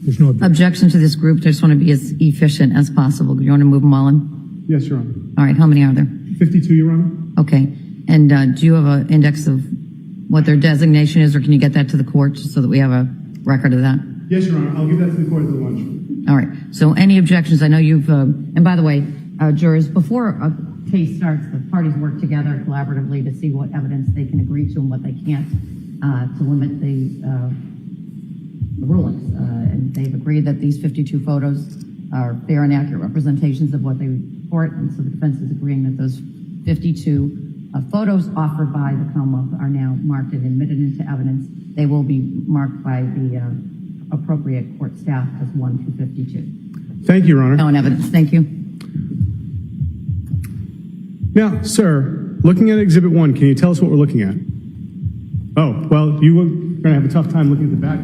There's no objection. objections to this group? I just want to be as efficient as possible. Do you want to move them all in? Yes, Your Honor. All right. How many are there? 52, Your Honor. Okay. And do you have an index of what their designation is, or can you get that to the court just so that we have a record of that? Yes, Your Honor. I'll give that to the court at the lunch. All right. So any objections? I know you've, and by the way, jurors, before a case starts, the parties work together collaboratively to see what evidence they can agree to and what they can't to limit the rulings. And they've agreed that these 52 photos are fair and accurate representations of what they report. And so the defense is agreeing that those 52 photos offered by the Commonwealth are now marked and admitted into evidence. They will be marked by the appropriate court staff as 1 to 52. Thank you, Your Honor. No in evidence. Thank you. Now, sir, looking at Exhibit 1, can you tell us what we're looking at? Oh, well, you were going to have a tough time looking at the back.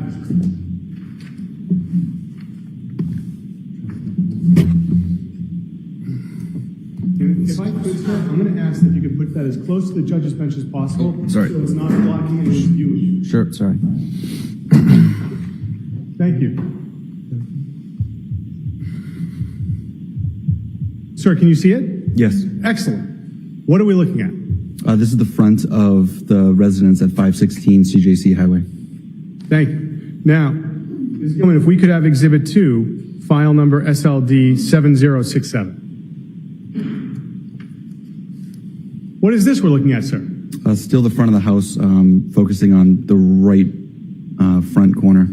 If I could, sir, I'm going to ask that you could put that as close to the judge's bench as possible. Oh, sorry. So it's not blocking any view. Sure, sorry. Thank you. Sir, can you see it? Yes. Excellent. What are we looking at? This is the front of the residence at 516 CJC Highway. Thank you. Now, Ms. Gilman, if we could have Exhibit 2, file number SLD 7067. What is this we're looking at, sir? Still the front of the house, focusing on the right front corner.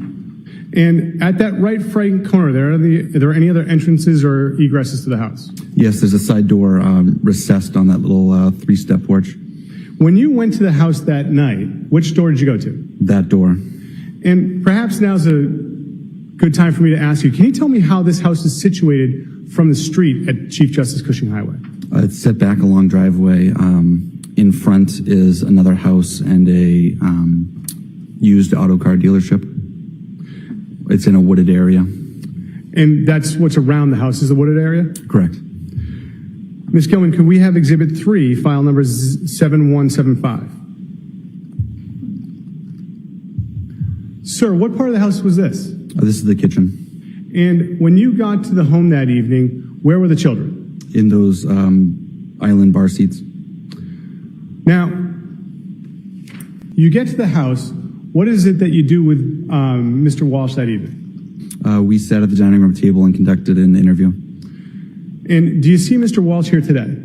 And at that right front corner, are there any other entrances or egresses to the house? Yes, there's a side door recessed on that little three-step porch. When you went to the house that night, which door did you go to? That door. And perhaps now's a good time for me to ask you, can you tell me how this house is situated from the street at Chief Justice Cushing Highway? It's set back a long driveway. In front is another house and a used auto car dealership. It's in a wooded area. And that's what's around the house, is the wooded area? Correct. Ms. Gilman, could we have Exhibit 3, file number 7175? Sir, what part of the house was this? This is the kitchen. And when you got to the home that evening, where were the children? In those island bar seats. Now, you get to the house. What is it that you do with Mr. Walsh that evening? We sat at the dining room table and conducted an interview. And do you see Mr. Walsh here today?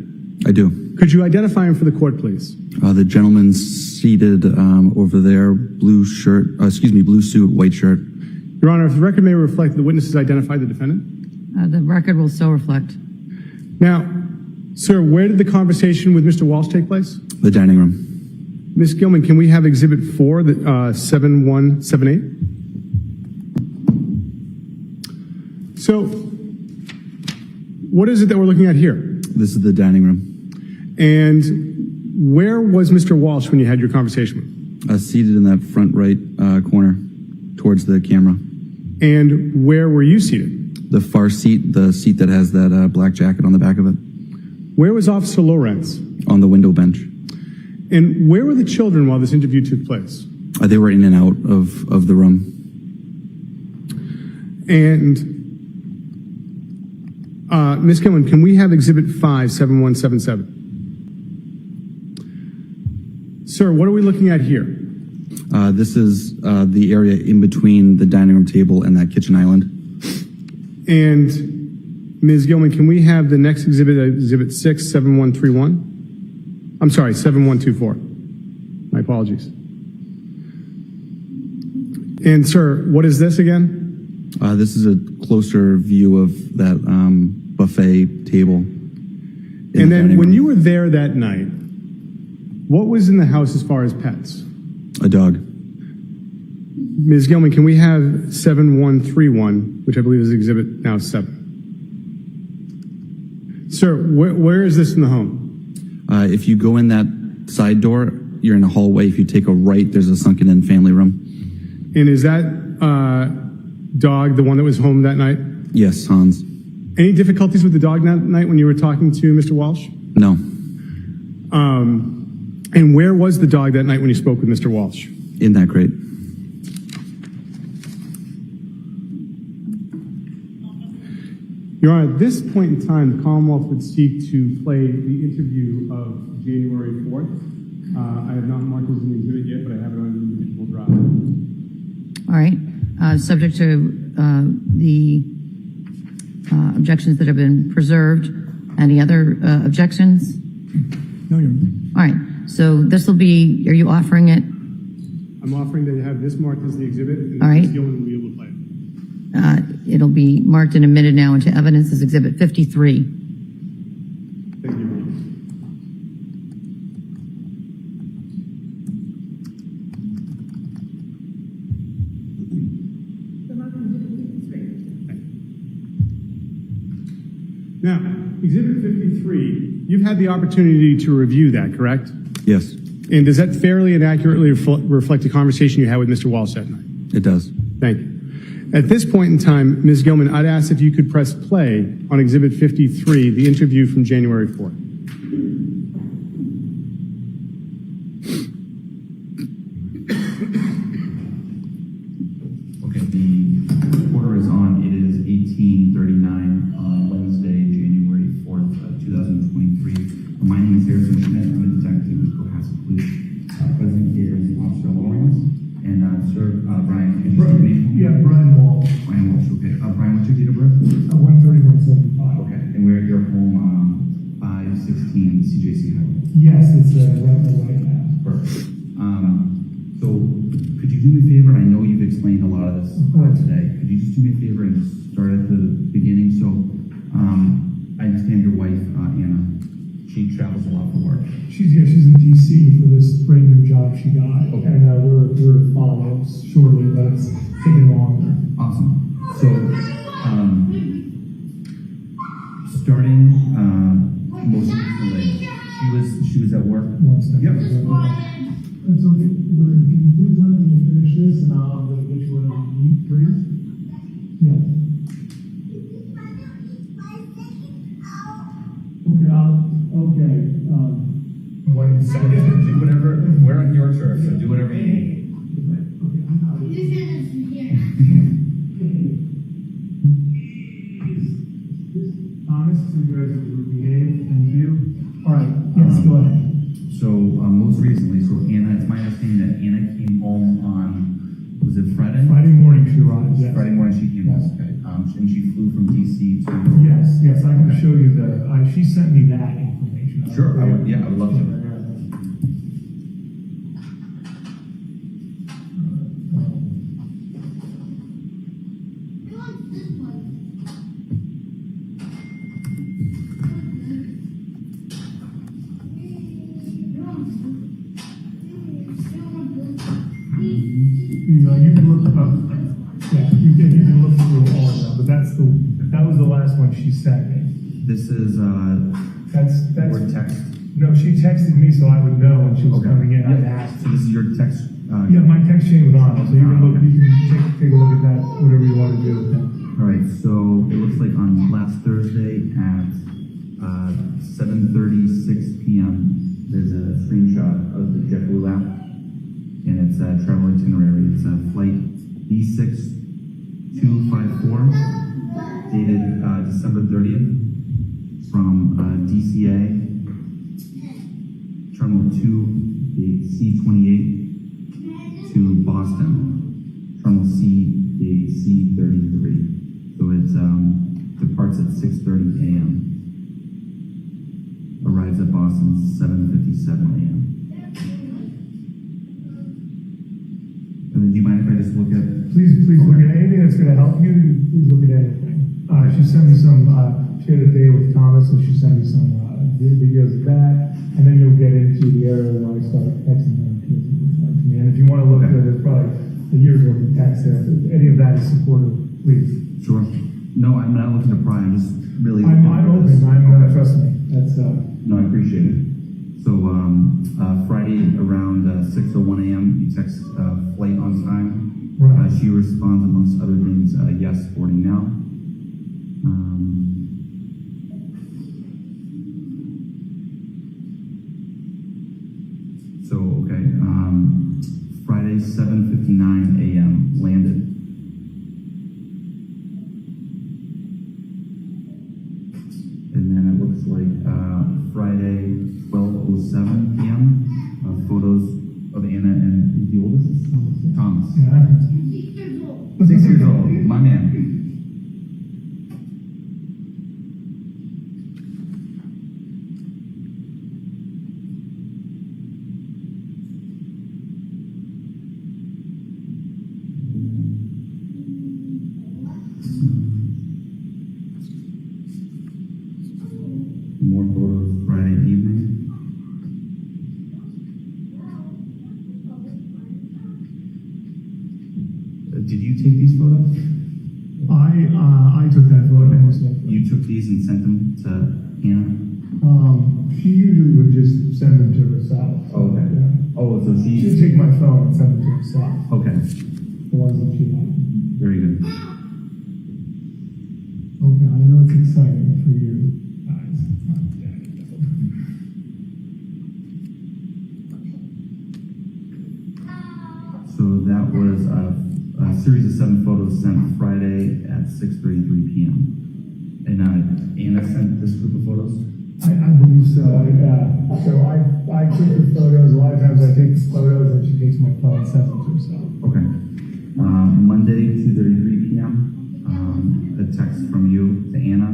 I do. Could you identify him for the court, please? The gentleman seated over there, blue suit, white shirt. Your Honor, if the record may reflect that the witnesses identified the defendant. The record will so reflect. Now, sir, where did the conversation with Mr. Walsh take place? The dining room. Ms. Gilman, can we have Exhibit 4, 7178? So, what is it that we're looking at here? This is the dining room. And where was Mr. Walsh when you had your conversation with him? Seated in that front right corner towards the camera. And where were you seated? The far seat, the seat that has that black jacket on the back of it. Where was Officer Lorenz? On the window bench. And where were the children while this interview took place? They were in and out of the room. And Ms. Gilman, can we have Exhibit 5, 7177? Sir, what are we looking at here? This is the area in between the dining room table and that kitchen island. And Ms. Gilman, can we have the next exhibit, Exhibit 6, 7131? I'm sorry, 7124. My apologies. And sir, what is this again? This is a closer view of that buffet table. And then when you were there that night, what was in the house as far as pets? A dog. Ms. Gilman, can we have 7131, which I believe is exhibit now 7? Sir, where is this in the home? If you go in that side door, you're in a hallway. If you take a right, there's a sunken-in family room. And is that dog the one that was home that night? Yes, Hans. Any difficulties with the dog that night when you were talking to Mr. Walsh? No. And where was the dog that night when you spoke with Mr. Walsh? In that crate. Your Honor, at this point in time, the Commonwealth would seek to play the interview of January 4th. I have not marked this as an exhibit yet, but I have it on the individual drive. All right. Subject to the objections that have been preserved. Any other objections? No, Your Honor. All right. So this will be, are you offering it? I'm offering to have this marked as the exhibit, and All right. Ms. Gilman will be able to play it. It'll be marked and admitted now into evidence as Exhibit 53. Thank you, Your Honor. Now, Exhibit 53, you've had the opportunity to review that, correct? Yes, And does that fairly and accurately reflect the conversation you had with Mr. Walsh that night? it does. Thank you. At this point in time, Ms. Gilman, I'd ask if you could press play on Exhibit 53, the interview from January 4th. Okay, the order is on. It is 1839 on Wednesday, January 4th, 2023. My name is Harrison Schmidt. I'm a detective with Cohasset Police. Present here is Officer Lawrence and Sir Brian. Could you state your name for me? Yeah, Brian Walsh, Brian Walsh. Okay. Brian, what's your date of birth? 13175. Okay. And we're at your home, 57175. 516 CJC Highway. Yes, it's right now. Perfect. So could you do me a favor? I know you've explained a lot of this today. Could you just do me a favor and just start at the beginning? So I understand your wife, Anna, she travels a lot for work. She's in DC for this brand new job she got. Okay. And we're to follow shortly, but it's taking longer. Awesome. So starting most recently, she was at work. One second. Yep. It's okay. Can you please let me finish this and I'm going to get you whatever you need, please? Yeah. Okay. 1 second. Do whatever. We're on your turf, so do whatever you need. Thomas, you guys will behave. Thank you. All right. Yes, go ahead. So most recently, so Anna, it's my understanding that Anna came home on, was it Friday? Friday morning she arrived. Yes. Friday morning she came home. Okay. And she flew from DC to. Yes. I can show you she sent me that information. Sure. I would love to. You can look up. Yeah, you can look through all of them, but that was the last one she sent me. This is That's word text. no. She texted me so I would know when she was coming in. I'd Yeah. asked. So this is your text. Yeah, my text chain was on it, so you can look. You can take a look at that. Whatever you want to do with that. All right. So it looks like on last Thursday at 7:36 p.m. There's a screenshot of the JetBlue app, and it's a travel itinerary. It's a flight B6254, dated December 30th, from DCA, Terminal 2, gate C28, to Boston, Terminal C, gate C33. So it departs at 6:30 a.m. Arrives at Boston 7:57 a.m. And then do you mind if I just look at? Please look at anything that's going to help you. Please look at anything. She sent me some. She had a day with Thomas, and she sent me some videos of that. And then you'll get into the area where I start texting them to me. And if you want to look at it, there's probably a year's worth of text there. If any of that is supportive, please. Sure. No, I'm not looking to pry. I'm just really. I'm open. Trust me. That's. No, I appreciate it. So Friday around 6:01 a.m. you text flight on time. Right. She responds amongst other things, yes, boarding now. So okay, Friday 7:59 a.m. landed. And then it looks like Friday 12:07 p.m. Photos of Anna and the oldest Thomas. Yeah. 6 years old, my man. More photos Friday evening. Did you take these photos? I took that photo. You took these and sent them to Anna? She usually would just send them to herself. Okay. Yeah. Oh, so She'd take my phone and send them to herself. Okay. The ones that she liked. Very good. Okay, I know it's exciting for you guys. So that was a series of 7 photos sent Friday at 6:33 p.m. And Anna sent this group of photos? I believe so. So I take the photos. A lot of times I take the photos and she takes my phone and sends them to herself. Okay. Monday, 2:33 p.m. A text from you to Anna.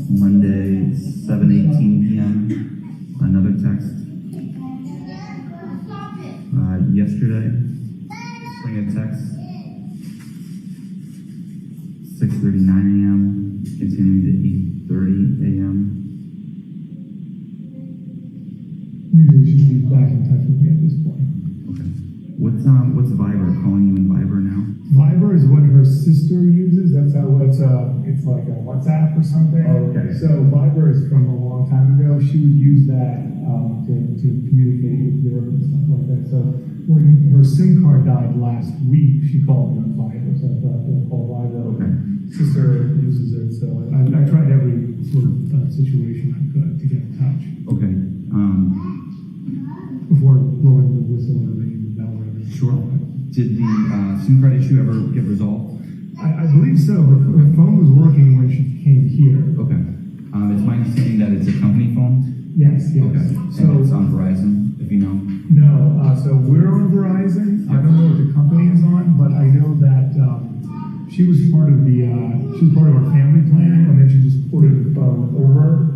Monday, 7 a text. 6:39 a.m. Continuing to 8:30 a.m. Usually she'd be back in touch with me at this point. Okay. What's Viber? Calling you in Viber now? Viber is what her sister uses. That's how it's like a WhatsApp or something. Oh, okay. So Viber is from a long time ago. She would use that to communicate with Europe and stuff like that. So when her SIM card died last week, she called me on Viber. So I thought I'd call Viber. Okay. Sister uses it. So I tried every sort of situation I could to get in touch Okay. before blowing the whistle or ringing the bell. Or whatever. Sure. Did the SIM card issue ever get resolved? I believe so. Her phone was working when she came here. Okay. It's my understanding that it's a company phone. Yes, yes. Okay. So, And it's on Verizon, if you know. no, so we're on Verizon. I don't know what the company is on, but I know that she was part of our family plan, and then she just ported the phone over.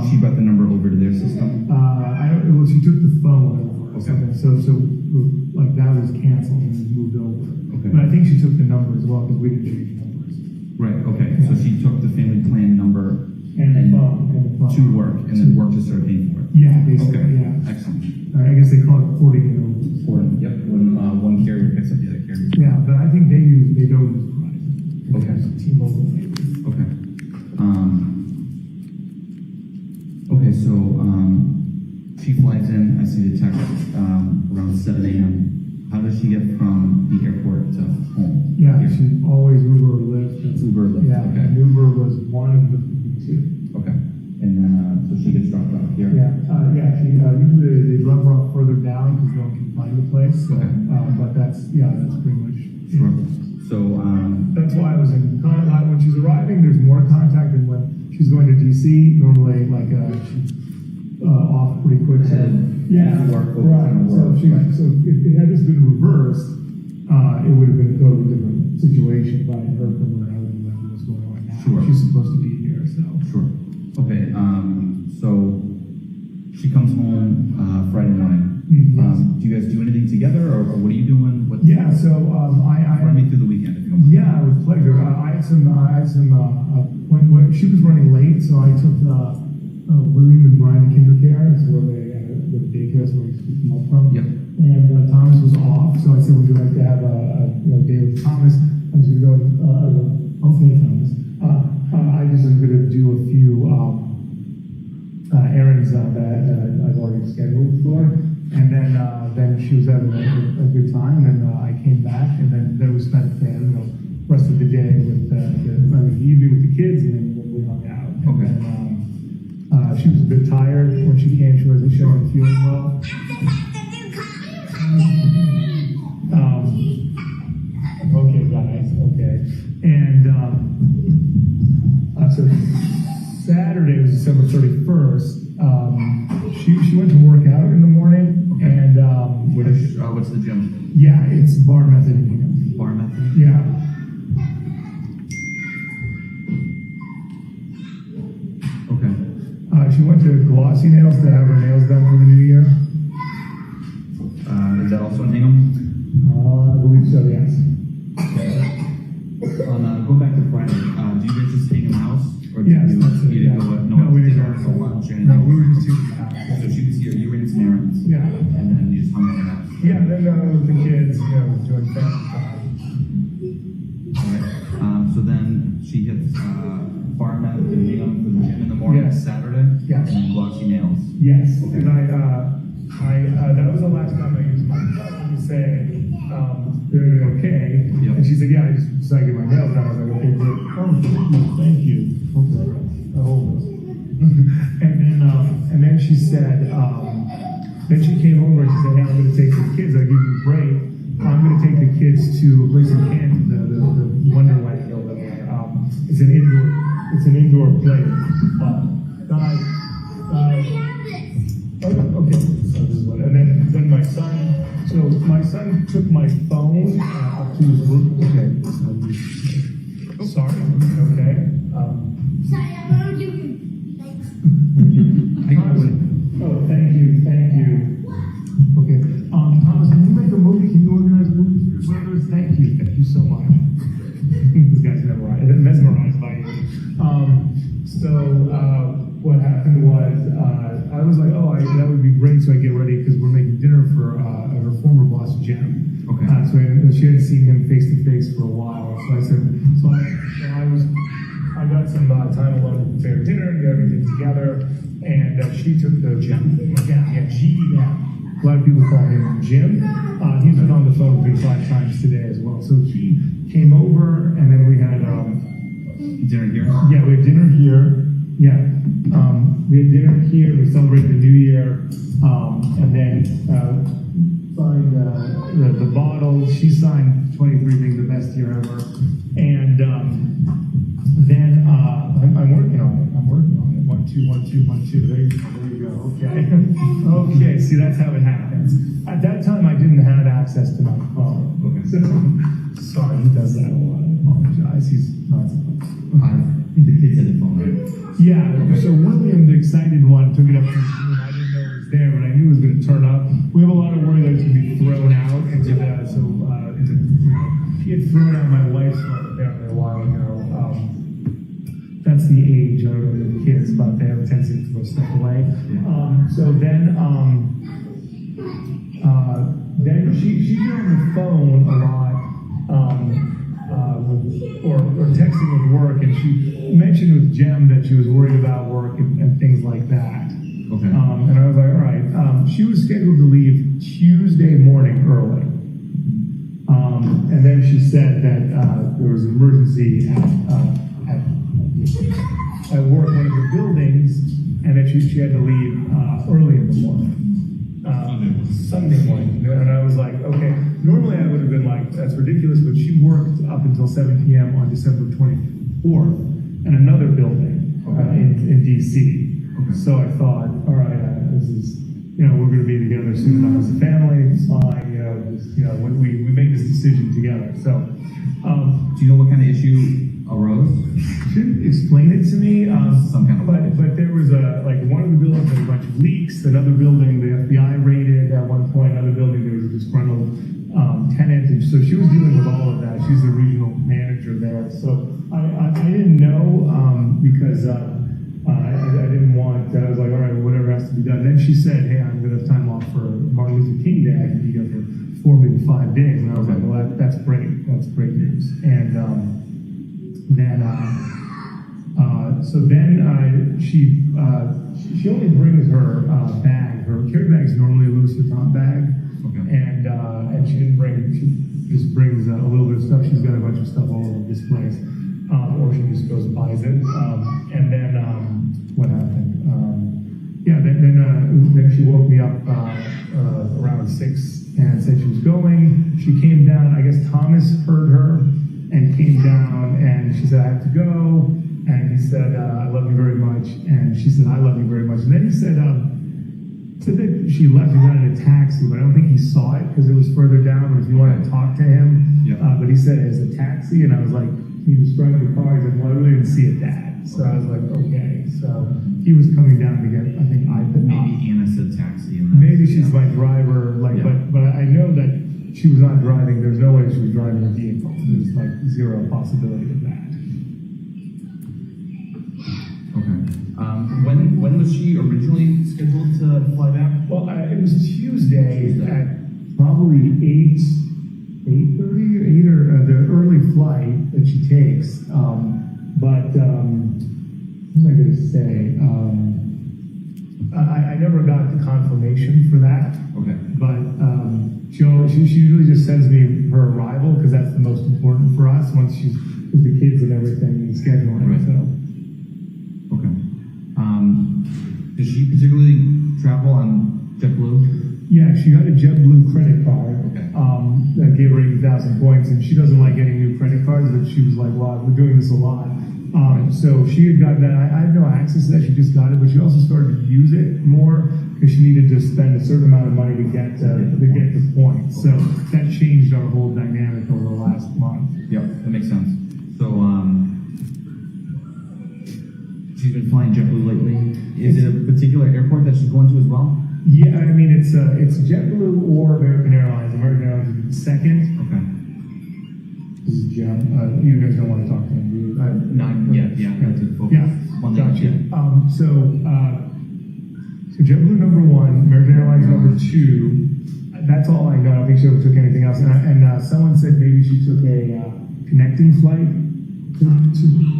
She brought the number over to their system. Well, she took the phone over. Okay. So like that was canceled and was moved over. Okay. But I think she took the number as well because we didn't change numbers. Right. Okay. So she took the family plan number And the phone. to work, and then work to start paying for it. Yeah, basically. Okay. Yeah. Excellent. I guess they call it porting it over. Important. Yep. When one carrier picks up the other carrier. Yeah, but I think they don't use Verizon. Okay. T-Mobile maybe. Okay. Okay. So she flies in. I see the text around 7 a.m. How does she get from the airport to home? Yeah, Here? she always Uber or Lyft. Uber or Lyft, Yeah, okay. and Uber was one of the two. Okay. And then so she gets dropped off here. Yeah, she, usually they drop her off further down because no one can find the place. So, Okay. but that's pretty much it. Sure. So That's why I was in contact. When she's arriving, there's more contact than when she's going to DC. Normally, like, she's off pretty quick. So, yeah, work, right. work, So if it had this been reversed, it would have been a totally different situation. But I heard from her, I would know what's going on now. Sure. She's supposed to be here, so. sure. Okay. So she comes home Friday morning. Yes. Do you guys do anything together, or what are you doing? What, Yeah, so run me through the weekend if you don't mind. Yeah, with pleasure. I had some when she was running late, so I took William and Brian to kinder care. That's where the daycare is where we picked them up from. Yep. And Thomas was off, so I said, would you like to have a day with Thomas? I was going to go, okay, Thomas. I just am going to do a few errands that I've already scheduled for. And then she was having a good time, and I came back, and then we spent the rest of the day with the evening with the kids, and then we hung out. And Okay. then, she was a bit tired when she came. She wasn't feeling well. Okay, guys. Okay, and so Saturday was December 31st. She went to work out in the morning, and What's the gym? yeah, it's bar method in here. Bar method? Yeah. Okay. She went to Glossy Nails to have her nails done for the new year. Is that also in Hingham? I believe so, yes. Going back to Friday, do you guys just hang in the house? Or Yes, you, that's it. you didn't Yeah. go No, we didn't dinner go or lunch or No, anything? we were just here in the house. So she was here, you ran some errands? Yeah. And then you just hung out in the house? Yeah, then with the kids, doing family time. Alright, so then she hits, Bar Method and Hingham for the gym in the morning, Yes. Saturday? Yes. And then Glossy Nails? Yes, Okay. and that was the last time I used my phone to say, they're okay. Yep. And she said, yeah, I just decided to get my nails done. I was like, okay, great. Oh, thank you. Okay, I hold this. and then she said, then she came over and she said, hey, I'm going to take the kids. I'll give you a break. I'm going to take the kids to a place in Canton, the Wonderland over there. It's an indoor play. Guys. Okay. So this is what, and then my son took my phone up to his room. Okay. Sorry. Okay. Sorry, I'm going to give you. Oh, thank you. Okay. Thomas, can you make a movie? Can you organize a movie for your brothers? Thank you so much. This guy's mesmerized by you. What happened was, I was like, that would be great, so I get ready because we're making dinner for her former boss, Jen. Okay. She hadn't seen him face to face for a while, so I said, I got some time alone to prepare dinner and get everything together, and she took the Jim. Yeah, GEM. A lot of people call him Jim. He's been on the phone with me 5 times today as well. So he came over, and then we had Dinner here? yeah, we had dinner here. Yeah, we had dinner here. We celebrated the New Year, and then signed the bottle. She signed 23 being the best year ever, and then I'm working on it. I'm working on it. 1, 2, 1, 2, 1, 2. There you go. Okay. Okay. See, that's how it happens. At that time, I didn't have access to my phone. Okay. So, sorry, he does that a lot. I apologize. He's not supposed to. I think the kids had the phone, right? Yeah. So William, the excited one, took it up to his room. I didn't know it was there, but I knew it was going to turn up. We have a lot of worry that it's going to be thrown out into that. So, he had thrown out my wife's phone apparently a while ago. That's the age of the kids, but they have a tendency to throw stuff away. So then she's been on the phone a lot, or texting with work, and she mentioned with Jem that she was worried about work and things like that. Okay. And I was like, all right. She was scheduled to leave Tuesday morning early. And then she said that there was an emergency at work, one of the buildings, and that she had to leave early in the morning. Sunday morning. And I was like, okay, normally I would have been like, that's ridiculous, but she worked up until 7 p.m. on December 24th in another building in D.C. Okay. So I thought, all right, this is, we're going to be together soon enough as a family. It's fine, we made this decision together. So, do you know what kind of issue arose? She didn't explain it to me. Some kind of but there was one of the buildings had a bunch of leaks. Another building the FBI raided at one point. Another building there was a disgruntled tenant, and so she was dealing with all of that. She's the regional manager there. So I didn't know because I didn't want. I was like, all right, whatever has to be done. Then she said, hey, I'm going to have time off for Martin Luther King Day. I can be here for 4, maybe 5 days. And I was like, well, that's great. That's great news. And then she only brings her bag. Her carry bag is normally a Louis Vuitton bag, and she didn't bring. She just brings a little bit of stuff. She's got a bunch of stuff all over this place, or she just goes and buys it. And then what happened? Then she woke me up around 6 and said she was going. She came down. I guess Thomas heard her and came down, and she said, I have to go. And he said, I love you very much. And she said, I love you very much. And then he said that she left. He got in a taxi, but I don't think he saw it because it was further down. But if you want to talk to him, but he said it was a taxi. And I was like, he described the car. He's like, well, I really didn't see it, Dad. So I was like, okay. So he was coming down to get, I think, Maybe Anna said taxi. Maybe she's my driver. But I know that she was not driving. There's no way she was driving a vehicle. There's like zero possibility of that. Okay. When was she originally scheduled to fly back? Well, it was Tuesday at probably 8:30 or the early flight that she takes. What was I going to say? I never got the confirmation for that. Okay. But she usually just sends me her arrival because that's the most important for us once she's with the kids and everything and scheduling. Right. So. Okay. Does she particularly travel on JetBlue? Yeah, she got a JetBlue credit card. Okay. That gave her 80,000 points, and she doesn't like getting new credit cards, but she was like, well, we're doing this a lot. So she had got that. I had no access to that. She just got it, but she also started to use it more because she needed to spend a certain amount of money to get the points. So that changed our whole dynamic over the last month. Yep, that makes sense. So she's been flying JetBlue lately. Is it a particular airport that she's going to as well? Yeah, I mean it's JetBlue or American Airlines. American Airlines is second. Okay. Jim. You guys don't want to talk to him, do you? Not yet, yeah, to focus on that, gotcha. yeah. So JetBlue number 1, American Airlines number 2. That's all I know. I don't think she ever took anything else. And someone said maybe she took a connecting flight.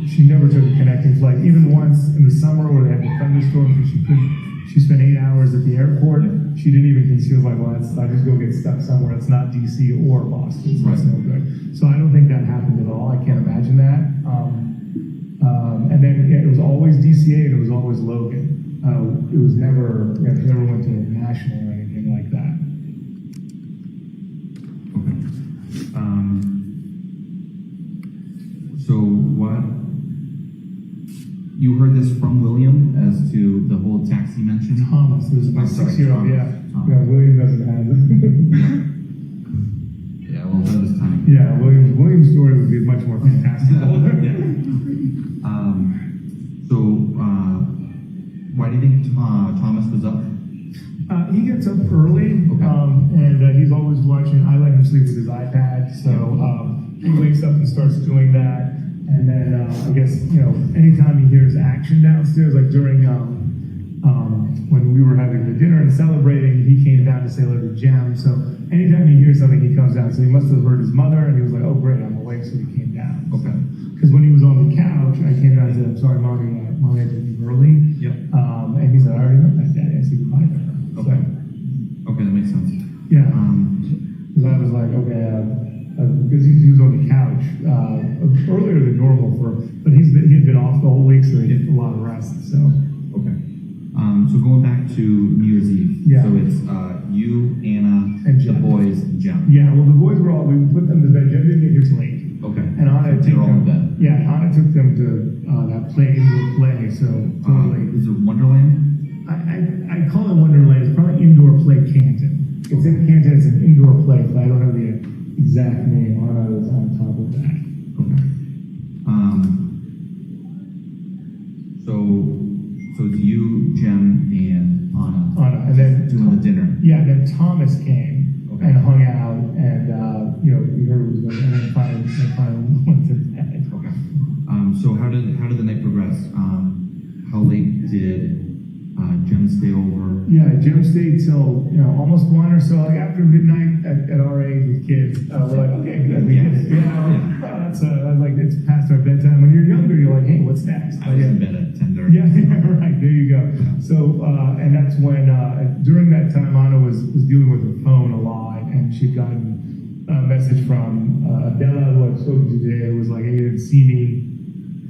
She never took a connecting flight. Even once in the summer where they had the thunderstorm, because she spent 8 hours at the airport. She didn't even consider, like, well, I just go get stuck somewhere that's not DC or Boston, so that's no good. So I don't think that happened at all. I can't imagine that. And then it was always DCA and it was always Logan. It was never, she never went to national or anything like that. So what, you heard this from William as to the whole taxi mention? Thomas, it was my Oh, sorry, 6-year-old, Thomas. yeah. Thomas. Yeah, William doesn't have it. Yeah, well, that was time. Yeah, William's story would be much more fantastical. Why do you think Thomas was up? He gets up early, and he's always watching. I let him sleep with his iPad, so he wakes up and starts doing that. And then I guess anytime he hears action downstairs, like during when we were having the dinner and celebrating, he came down to say hello to Jem. So anytime he hears something, he comes down. So he must have heard his mother, and he was like, "Oh, great, I'm awake," so he came down. Okay. Because when he was on the couch, I came down and said, "I'm sorry, mommy had to leave early." Yep. And he said, "I already know that, Daddy." I said goodbye to her. Okay. Okay, that makes sense. Yeah. Because I was like, okay, because he was on the couch earlier than normal but he had been off the whole week, so he did a lot of rest. So. Okay. So going back to New Year's Eve. Yeah. So it's you, Anna, And the Jem. boys, and Jem. Yeah. Well, the boys were we put them to bed. Jem didn't get here till 8. Okay. And Anna They're all in bed. Yeah, Anna took them to that indoor play. So totally. Is it Wonderland? I call it Wonderland. It's probably indoor play Canton. It's in Canton. It's an indoor play. But I don't have the exact name. Anna was on top of that. Okay. So it's you, Jem, and Anna. And then doing the dinner. Yeah, and then Thomas came Okay. and hung out, and we heard it was going, and then finally went to bed. Okay. So how did the night progress? How late did Jem stay over? Yeah, Jim stayed till almost 1 or so. Like after midnight at our age with kids, we're like, okay, good, we did it. That's I was like, it's past our bedtime. When you're younger, you're like, hey, what's next? I was in bed at 10:30. Yeah, right. There you go. So, and that's when during that time, Anna was dealing with her phone a lot, and she'd gotten a message from Adela, who I've spoken to today, who was like, "Hey, you didn't see me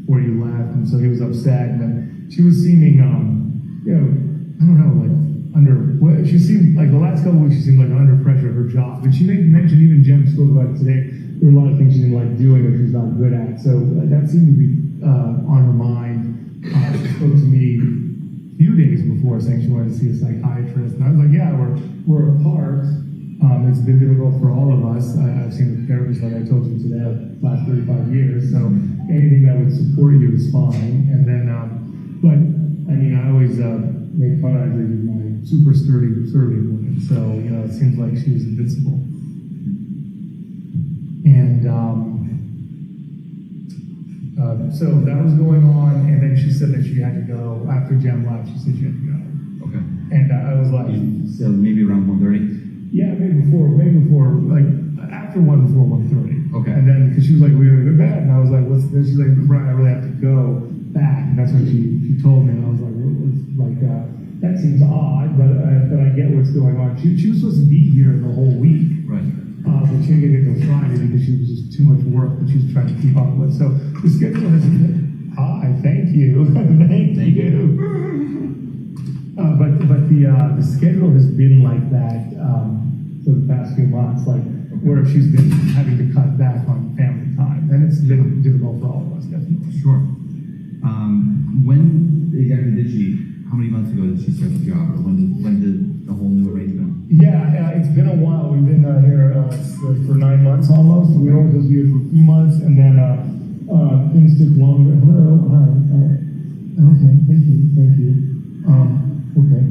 before you left," and so he was upset. And then she was seeming, I don't know, like she seemed like the last couple of weeks, she seemed like under pressure at her job. But she mentioned, even Jem spoke about it today. There were a lot of things she didn't like doing or she was not good at. So that seemed to be on her mind. She spoke to me a few days before saying she wanted to see a psychiatrist. And I was like, yeah, we're apart. It's been difficult for all of us. I've seen a therapist, like I told you today, the last 35 years. So anything that would support you is fine. And then, but I mean, I always make fun of her as my super sturdy woman. So, it seems like she was invincible. And so that was going on, and then she said that she had to go. After Jem left, she said she had to go. Okay. And I was like... So maybe around 1:30? Yeah, maybe before, like, after 1:30. Okay. And then, because she was like, we're going to go to bed, and I was like, what's this? She's like, Brian, I really have to go back. And that's when she told me, and I was like, that seems odd, but I get what's going on. She was supposed to be here the whole week. Right. But she didn't get here till Friday because she was just too much work that she was trying to keep up with. So the schedule has been, thank you. Thank you. But the schedule has been like that for the past few months, like where she's been having to cut back on family time. And it's been difficult for all of us, definitely. Sure. When exactly how many months ago did she start the job, or when did the whole new arrangement? Yeah, it's been a while. We've been here for 9 months almost. We were supposed to be here for a few months, and then things took longer. Hello, hi. Okay, thank you. Okay.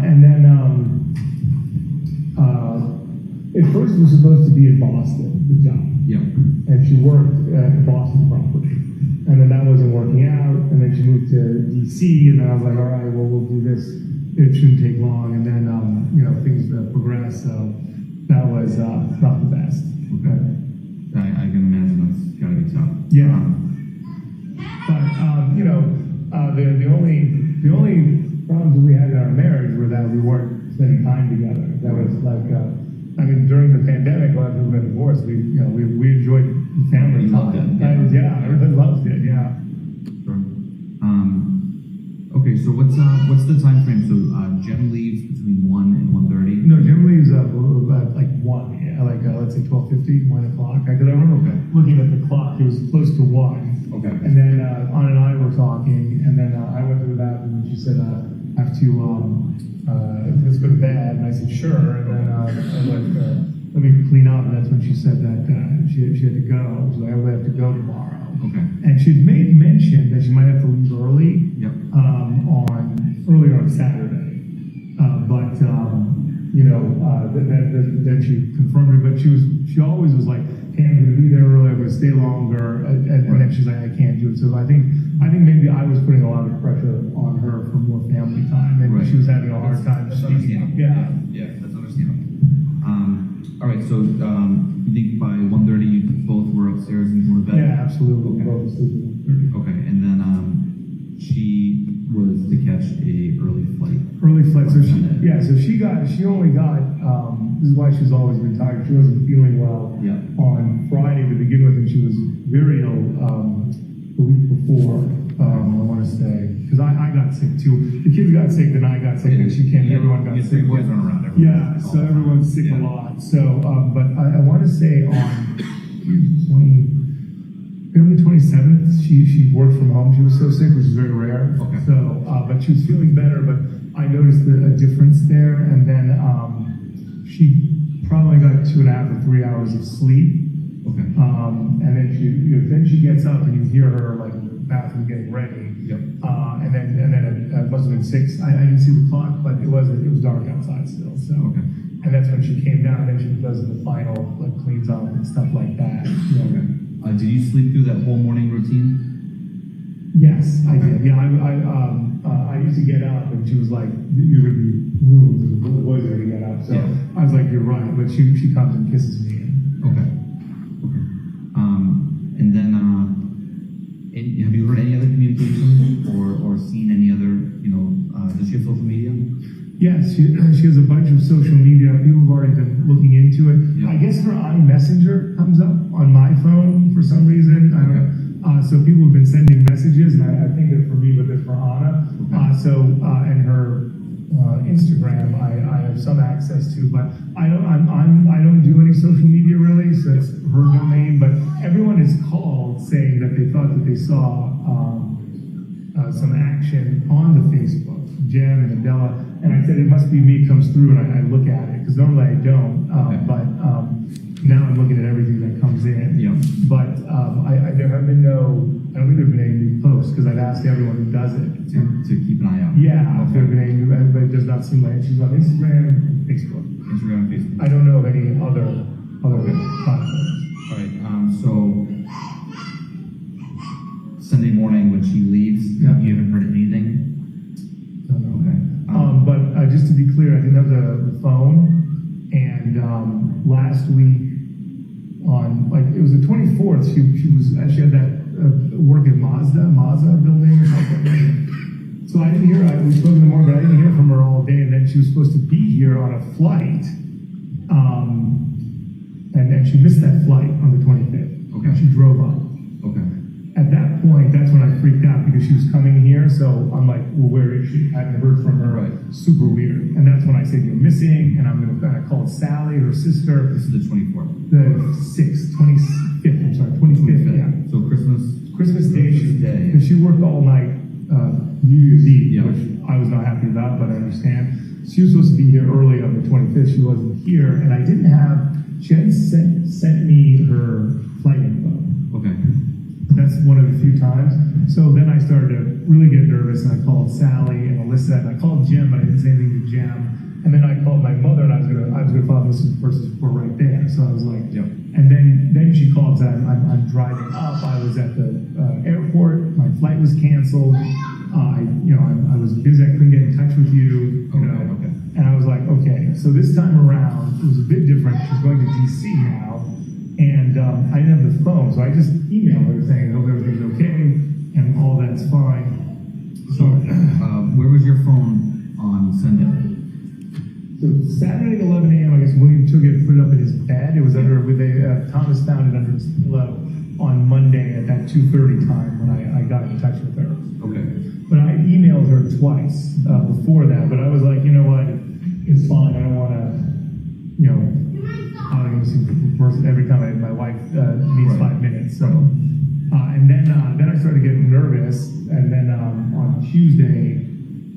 And then at first it was supposed to be in Boston, the job. Yeah. and she worked at the Boston property. And then that wasn't working out, and then she moved to DC, and then I was like, all right, well, we'll do this. It shouldn't take long, and then, things progressed, so that was not the best. Okay. I can imagine that's gotta be tough. Yeah. But, the only problems we had in our marriage were that we weren't spending time together. That was like, during the pandemic, a lot of people got divorced. We enjoyed family You loved time. it, yeah. I really loved it, yeah. Sure. Okay, so what's the time frame? So Jem leaves between 1 and 1:30. No, Jim leaves like 1, yeah, let's say 12:50, 1 o'clock. Because I remember looking at the clock, it was close to 1. Okay. And then Anna and I were talking, and then I went to the bathroom, and she said, I have to, let's go to bed. And I said, sure. And then I was like, let me clean up. And that's when she said that she had to go. She was like, I really have to go tomorrow. Okay. And she'd made mention that she might have to leave early. Yep. Earlier on Saturday. Then she confirmed it, but she always was like, hey, I'm gonna be there early, I'm gonna stay longer, and then she's like, I can't do it. So I think maybe I was putting a lot of pressure on her for more family time, and Right. she was having a hard time That's speaking up. understandable. Yeah. Yeah, that's understandable. All right, so you think by 1:30 you both were upstairs and going to bed? Yeah, absolutely. Okay. Both sleeping. Okay, and then she was to catch a early flight. Early flight. So Sunday. she only got, this is why she's always been tired. She wasn't feeling well Yeah. on Friday to begin with, and she was very ill the week before, I want to say. Because I got sick too. The kids got sick, then I got sick, and she came, everyone got You sick. get boys run around everywhere. Yeah, so everyone's sick a lot. So, but I want to say on February 27th, she worked from home. She was so sick, which is very rare. Okay. So, but she was feeling better, but I noticed a difference there. And then she probably got 2.5 or 3 hours of sleep. Okay. And then she gets up and you hear her like in the bathroom getting ready. Yep. And then it must have been 6. I didn't see the clock, but it was dark outside still. So. Okay. And that's when she came down. Then she does the final, like cleans up and stuff like that. Okay. Did you sleep through that whole morning routine? Yes, I did. Yeah, I used to get up, and she was like, "You're gonna be ruined, and the boys are gonna get up." So Yeah. I was like, "You're right." But she comes and kisses me. Okay. And then, have you heard any other communication or seen any other, does she have social media? Yes, she has a bunch of social media. People have already been looking into it. Yeah. I guess her iMessenger comes up on my phone for some reason. I don't know. So people have been sending messages, and I think they're for me, but they're for Anna. And her Instagram, I have some access to, but I don't do any social media really. So it's her domain. But everyone is called saying that they thought that they saw some action on the Facebook, Jem and Adela. And I said, it must be me, comes through, and I look at it, because normally I don't, but now I'm looking at everything that comes in. Yeah. But there have been I don't think there have been any new posts, because I've asked everyone who does it. To keep an eye out. Yeah, if there have been any new, but it does not seem like she's on Instagram and Facebook. Instagram, Facebook. I don't know of any other platforms. All right. So Sunday morning when she leaves, Yeah. you haven't heard anything. Don't know. Okay. But just to be clear, I didn't have the phone, and last week it was the 24th. She had that work at Mazda building or something. So I didn't hear. We spoke in the morning, but I didn't hear from her all day. And then she was supposed to be here on a flight, and she missed that flight on the 25th. Okay. She drove up. Okay. At that point, that's when I freaked out, because she was coming here. So I'm like, well, where is she? I haven't heard from her. Right. Super weird. And that's when I said, you're missing. And I'm going to call Sally, her sister. This is the 24th. The 25th, I'm sorry, 25th, yeah. So Christmas Day, Day. because she worked all night, New Year's Eve, Yeah. which I was not happy about, but I understand. She was supposed to be here early on the 25th. She wasn't here, and I didn't have, she hadn't sent me her flight info. Okay. That's one of the few times. So then I started to really get nervous, and I called Sally and Alyssa, and I called Jim, but I didn't say anything to Jim. And then I called my mother, and I was gonna file this first report right there. So I was like, Yep. And then she called and said, I'm driving up, I was at the airport. My flight was canceled. I was busy. I couldn't get in touch with you. Okay. And I was like, okay. So this time around, it was a bit different. She's going to DC now, and I didn't have the phone, so I just emailed her saying, I hope everything's okay and all that's fine. So, where was your phone on Sunday? So Saturday at 11 a.m., I guess William took it and put it up in his bed. It was under, Thomas found it under his pillow on Monday at that 2:30 time when I got in touch with her. Okay. But I emailed her twice before that, but I was like, you know what, it's fine. I don't want to, I'm going to see the person every time my wife needs 5 minutes. So, and then I started getting nervous, and then on Tuesday,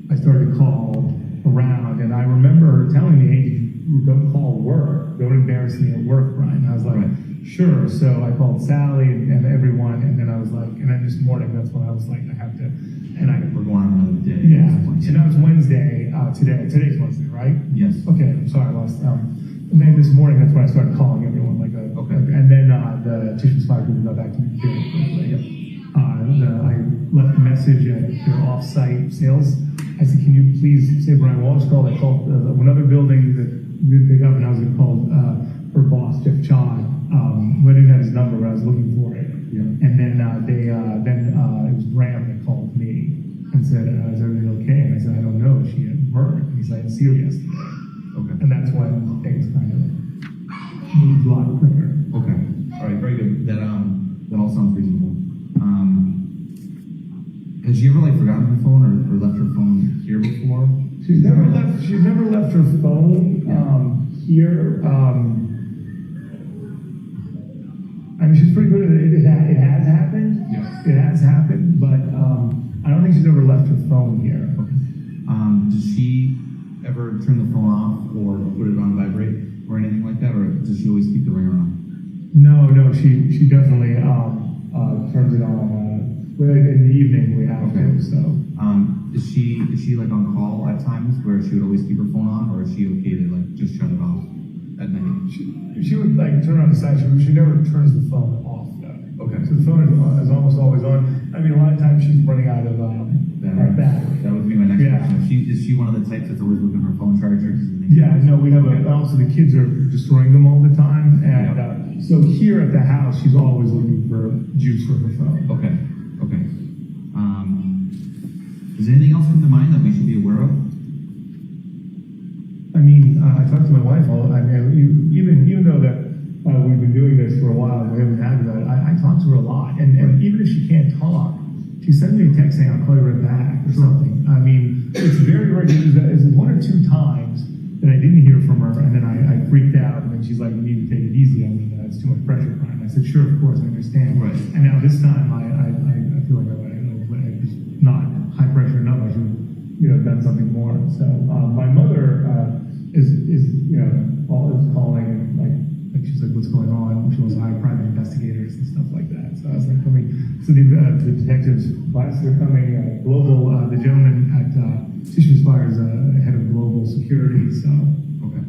I started to call around, and I remember her telling me, hey, don't call work, don't embarrass me at work, Brian. And I was like, sure. So I called Sally and everyone, and then I was like, and then this morning, that's when I was like, I have to, and We're going on another day. yeah, so that was Wednesday, today's Wednesday, right? Yes. Okay, I'm sorry, I lost, and then this morning, that's when I started calling everyone, and then the tissue spot group got back to me very quickly. I left a message at their off-site sales. I said, can you please say Brian Walsh called? I called another building that we would pick up, and I was going to call her boss, Jeff Chod. I didn't have his number, but I was looking for it. Yeah. And then it was Graham that called me and said, is everything okay? And I said, I don't know. She had hurt. And he said, I didn't see her yesterday. Okay. And that's when things kind of moved a lot quicker. Okay. All right. Very good. That all sounds reasonable. Has she ever forgotten her phone or left her phone here before? She's never left her phone here. I mean, she's pretty good at it. It has happened. Yeah. It has happened, but I don't think she's ever left her phone here. Okay. Does she ever turn the phone off or put it on vibrate or anything like that, or does she always keep the ringer on? No, she definitely turns it on. In the evening we have to. So. Is she on call at times where she would always keep her phone on, or is she okay to just shut it off at night? She would turn on the side. She never turns the phone off though. Okay. So the phone is almost always on. I mean, a lot of times she's running out of battery. That would be my next Yeah. question. Is she one of the types that's always looking for a phone charger? Yeah, no, we have also the kids are destroying them all the time, and so here at the house, she's always looking for juice for her phone. Okay. Does anything else come to mind that we should be aware of? I mean, I talked to my wife. Even though that we've been doing this for a while and we haven't had it, I talk to her a lot, and even if she can't talk, she sends me a text saying I'll call you right back or something. I mean, it's very rare. It's one or two times that I didn't hear from her, and then I freaked out, and then she's like, "You need to take it easy. I mean, it's too much pressure, Brian." I said, "Sure, of course, I understand." Right. And now this time, I feel like I was not high pressure enough. I should have done something more. So my mother is calling and she's like, "What's going on?" She wants to hire private investigators and stuff like that. So I was like, so the detectives class, they're coming. Global, the gentleman at Tissue Spire is head of global security. So Okay.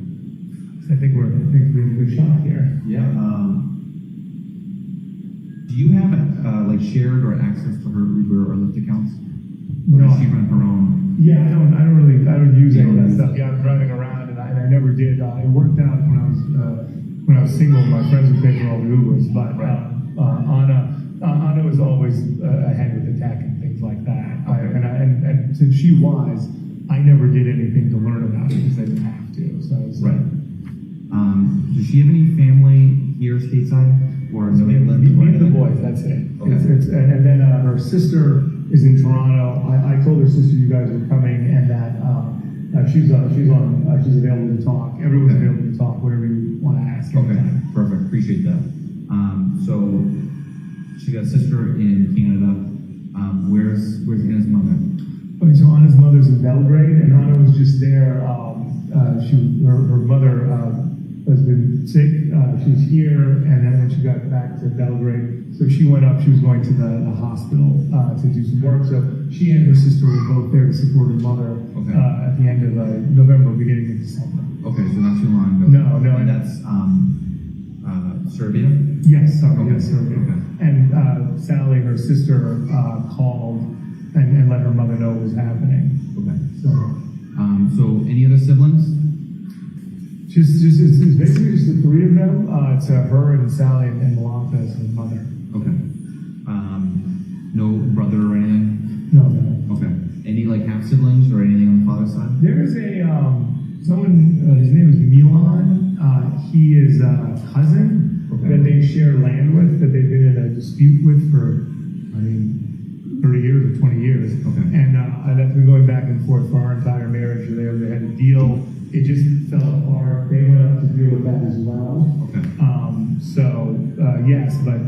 I think we have a good shot here. Yeah. Do you have shared or access to her Uber or Lyft accounts? Or No. does she run her own? Yeah, I don't use any of that stuff. Yeah, I'm driving around, and I never did. It worked out when I was single. My friends would pay for all the Ubers, but Anna was always ahead with the tech and things like that. And since she was, I never did anything to learn about it because I didn't have to. So I was Right. Does she have any family here stateside, or do they live? me and the boys. That's it. Okay. And then her sister is in Toronto. I told her sister you guys were coming, and that she's available to talk. Everyone's available to talk, whatever you want to ask. Okay, anytime. perfect. Appreciate that. So she got a sister in Canada. Where's Anna's mother? Okay, so Anna's mother's in Belgrade, and Anna was just there. Her mother has been sick. She was here, and then when she got back to Belgrade, so she went up. She was going to the hospital to do some work. So she and her sister were both there to support her mother at the end of November, beginning of December. Okay, so not too long ago. No. And that's Serbia? Yes, sorry, Okay. yes, Serbia. Okay. And Sally, her sister, called and let her mother know what was happening. Okay. So Any other siblings? it's basically just the three of them. It's her and Sally and Malaka as her mother. Okay. No brother or anything? No, no. Okay. Any like half siblings or anything on the father's side? There is a someone. His name is Milan. He is a cousin Okay. that they share land with, that they've been in a dispute with for, 30 years or 20 years. Okay. And that's been going back and forth for our entire marriage. They had a deal. It just fell apart. They went up to deal with that as well. Okay. Yes, but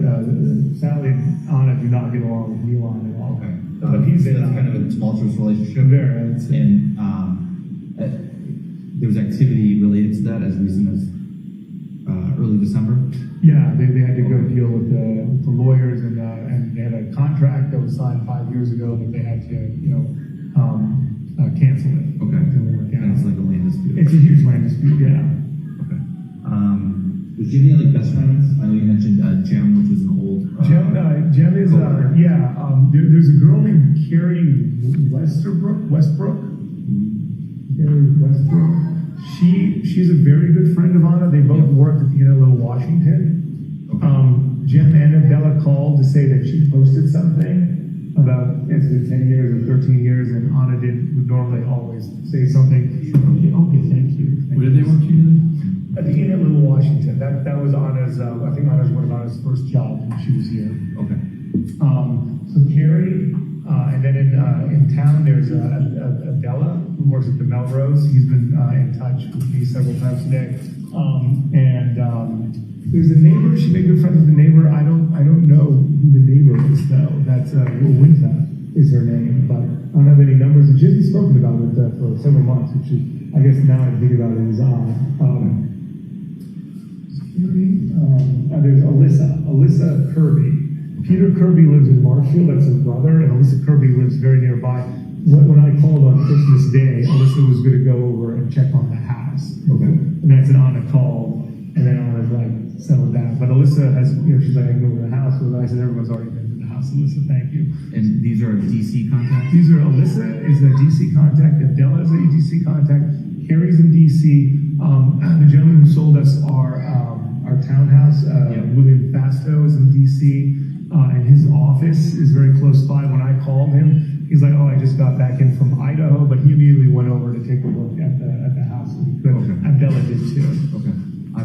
Sally and Anna do not get along with Milan at all. Okay. But he's that's kind of a tumultuous relationship. Very. And there was activity related to that as recent as early December. Yeah, they had to go deal with the lawyers and they had a contract that was signed 5 years ago, but they had to, cancel it. Okay. It didn't work out. And it's like a land dispute. It's a huge land dispute, yeah. Okay. Was Jimmy like best friends? I know you mentioned Jim, which was an old. Jem is, there's a girl named Carrie Westbrook. Carrie Westbrook. She's a very good friend of Anna. They both worked at the Inn at Little Washington. Okay. Jim and Adela called to say that she posted something about it's been 10 years or 13 years, and Anna would normally always say something. Okay, thank you. Where did they work together? At the Inn at Little Washington. That was Anna's. I think Anna's one of Anna's first jobs when she was here. Okay. So Carrie, and then in town there's Adela who works at the Melrose. He's been in touch with me several times today. There's a neighbor. She made good friends with the neighbor. I don't know who the neighbor is though. That's Winta is her name, but I don't have any numbers. And she hasn't spoken about it for several months, which is, I guess now I think about it is odd. There's Alyssa Kirby. Peter Kirby lives in Marshfield, that's her brother, and Alyssa Kirby lives very nearby. When I called on Christmas Day, Alyssa was going to go over and check on the house. Okay. And that's an Anna call, and then Anna's like, settled down. But Alyssa has, she's like, I can go over to the house. Well, I said, everyone's already been to the house. Alyssa, thank you. And these are DC contacts? Alyssa is a DC contact, Adela is a DC contact, Carrie's in DC. The gentleman who sold us our townhouse, William Fasto, is in DC. And his office is very close by. When I called him, he's like, "Oh, I just got back in from Idaho," but he immediately went over to take a look at the house. Okay. And Bella did too. Okay.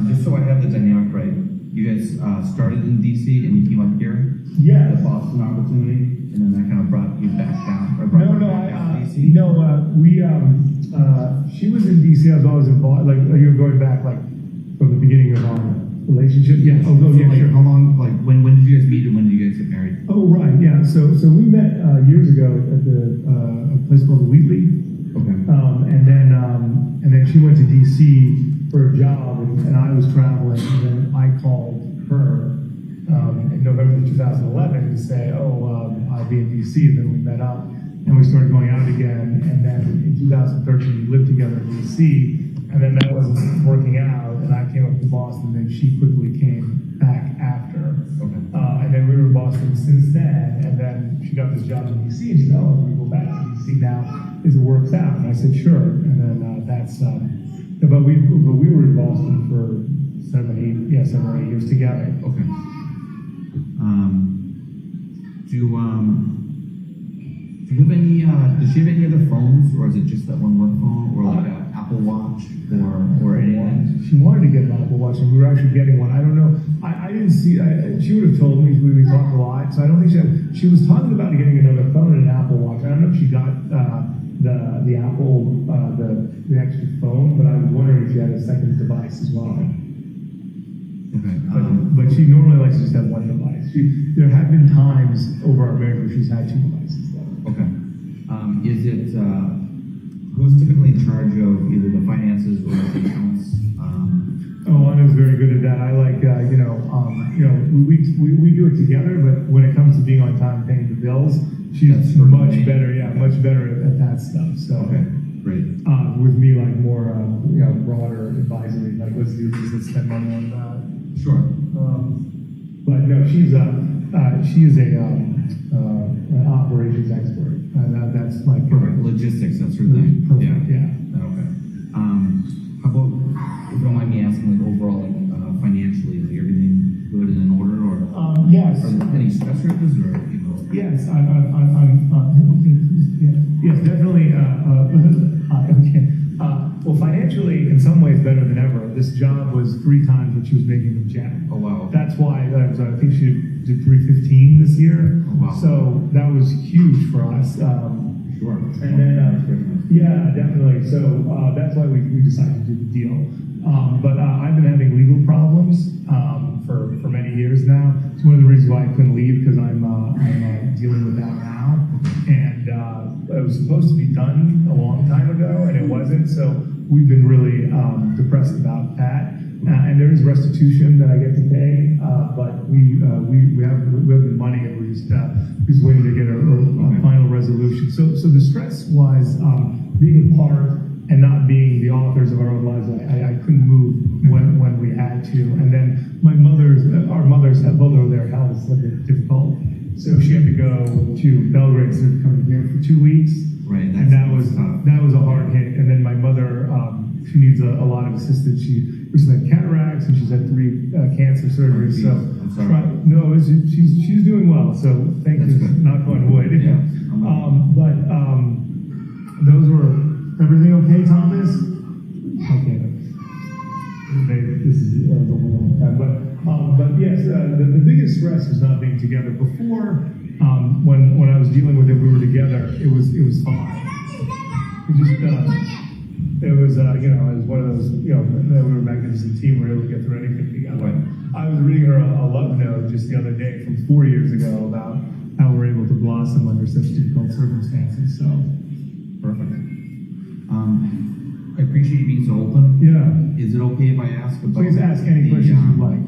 Just so I have the dynamic right, you guys started in DC and you came up here. Yeah. The Boston opportunity, and then that kind of brought you back down. Or brought you back down to DC. She was in DC. I was always involved. Like you're going back like from the beginning of our relationship. Yeah. So how long? Like when did you guys meet and when did you guys get married? Oh right, yeah. So we met years ago at a place called the Wheatley. Okay. And then she went to DC for a job, and I was traveling, and then I called her in November 2011 to say, I'll be in DC, and then we met up, and we started going out again, and then in 2013 we lived together in DC, and then that wasn't working out, and I came up to Boston, and she quickly came back after. Okay. And then we were in Boston since then, and then she got this job in DC, and she said, I'm going to go back to DC now as it works out. And I said, sure. And then but we were in Boston for 7 or 8 years together. Okay. Do you have any, does she have any other phones, or is it just that one work phone, or like an Apple Watch, or anything? She wanted to get an Apple Watch, and we were actually getting one. I don't know. I didn't see, she would have told me, we talked a lot, so I don't think she was talking about getting another phone and an Apple Watch. I don't know if she got the Apple, the extra phone, but I was wondering if she had a second device as well. Okay. But she normally likes to just have one device. There have been times over our marriage where she's had two devices though. Okay. Is it who's typically in charge of either the finances or the accounts? Anna's very good at that. I like we do it together, but when it comes to being on time paying the bills, she's much better. Yeah, much better at that stuff. So okay, great. With me, like more broader advisory, like let's do this, let's spend money on Sure. But no, she is an operations expert. That's like Perfect. Logistics, that's her thing. Perfect, yeah. Okay. How about, if you don't mind me asking, like overall, like financially, is everything good and in order, or Yes. are there any stressors, or you know? Yes, yes, definitely. Okay. Well, financially, in some ways, better than ever. This job was 3 times what she was making with Jen. Oh wow. That's why I think she did 315 this year. Oh, wow. So that was huge for us. Sure. And then, yeah, definitely. So that's why we decided to do the deal. But I've been having legal problems for many years now. It's one of the reasons why I couldn't leave, because I'm dealing with that now. And it was supposed to be done a long time ago, and it wasn't. So we've been really depressed about that. And there is restitution that I get to pay, but we have the money, and we're just waiting to get a final resolution. So the stress was being a part and not being the authors of our own lives. I couldn't move when we had to, and then our mothers have both of their health is a bit difficult, so she had to go to Belgrade instead of coming here for 2 weeks. Right, and that was a hard hit. And then my mother, she needs a lot of assistance. She recently had cataracts, and she's had 3 cancer surgeries. So I'm sorry. she's doing well. So thank you, knock on wood. Yeah. But those were everything okay, Thomas? Okay. This is the whole time. But yes, the biggest stress was not being together. Before, when I was dealing with it, we were together. It was fine. It just it was one of those, we were a magnificent team. We were able to get through anything together. Right. I was reading her a love note just the other day from 4 years ago about how we're able to blossom under such difficult circumstances. So Perfect. I appreciate you being so open. yeah, Is it okay if I ask about? please ask any questions you'd like.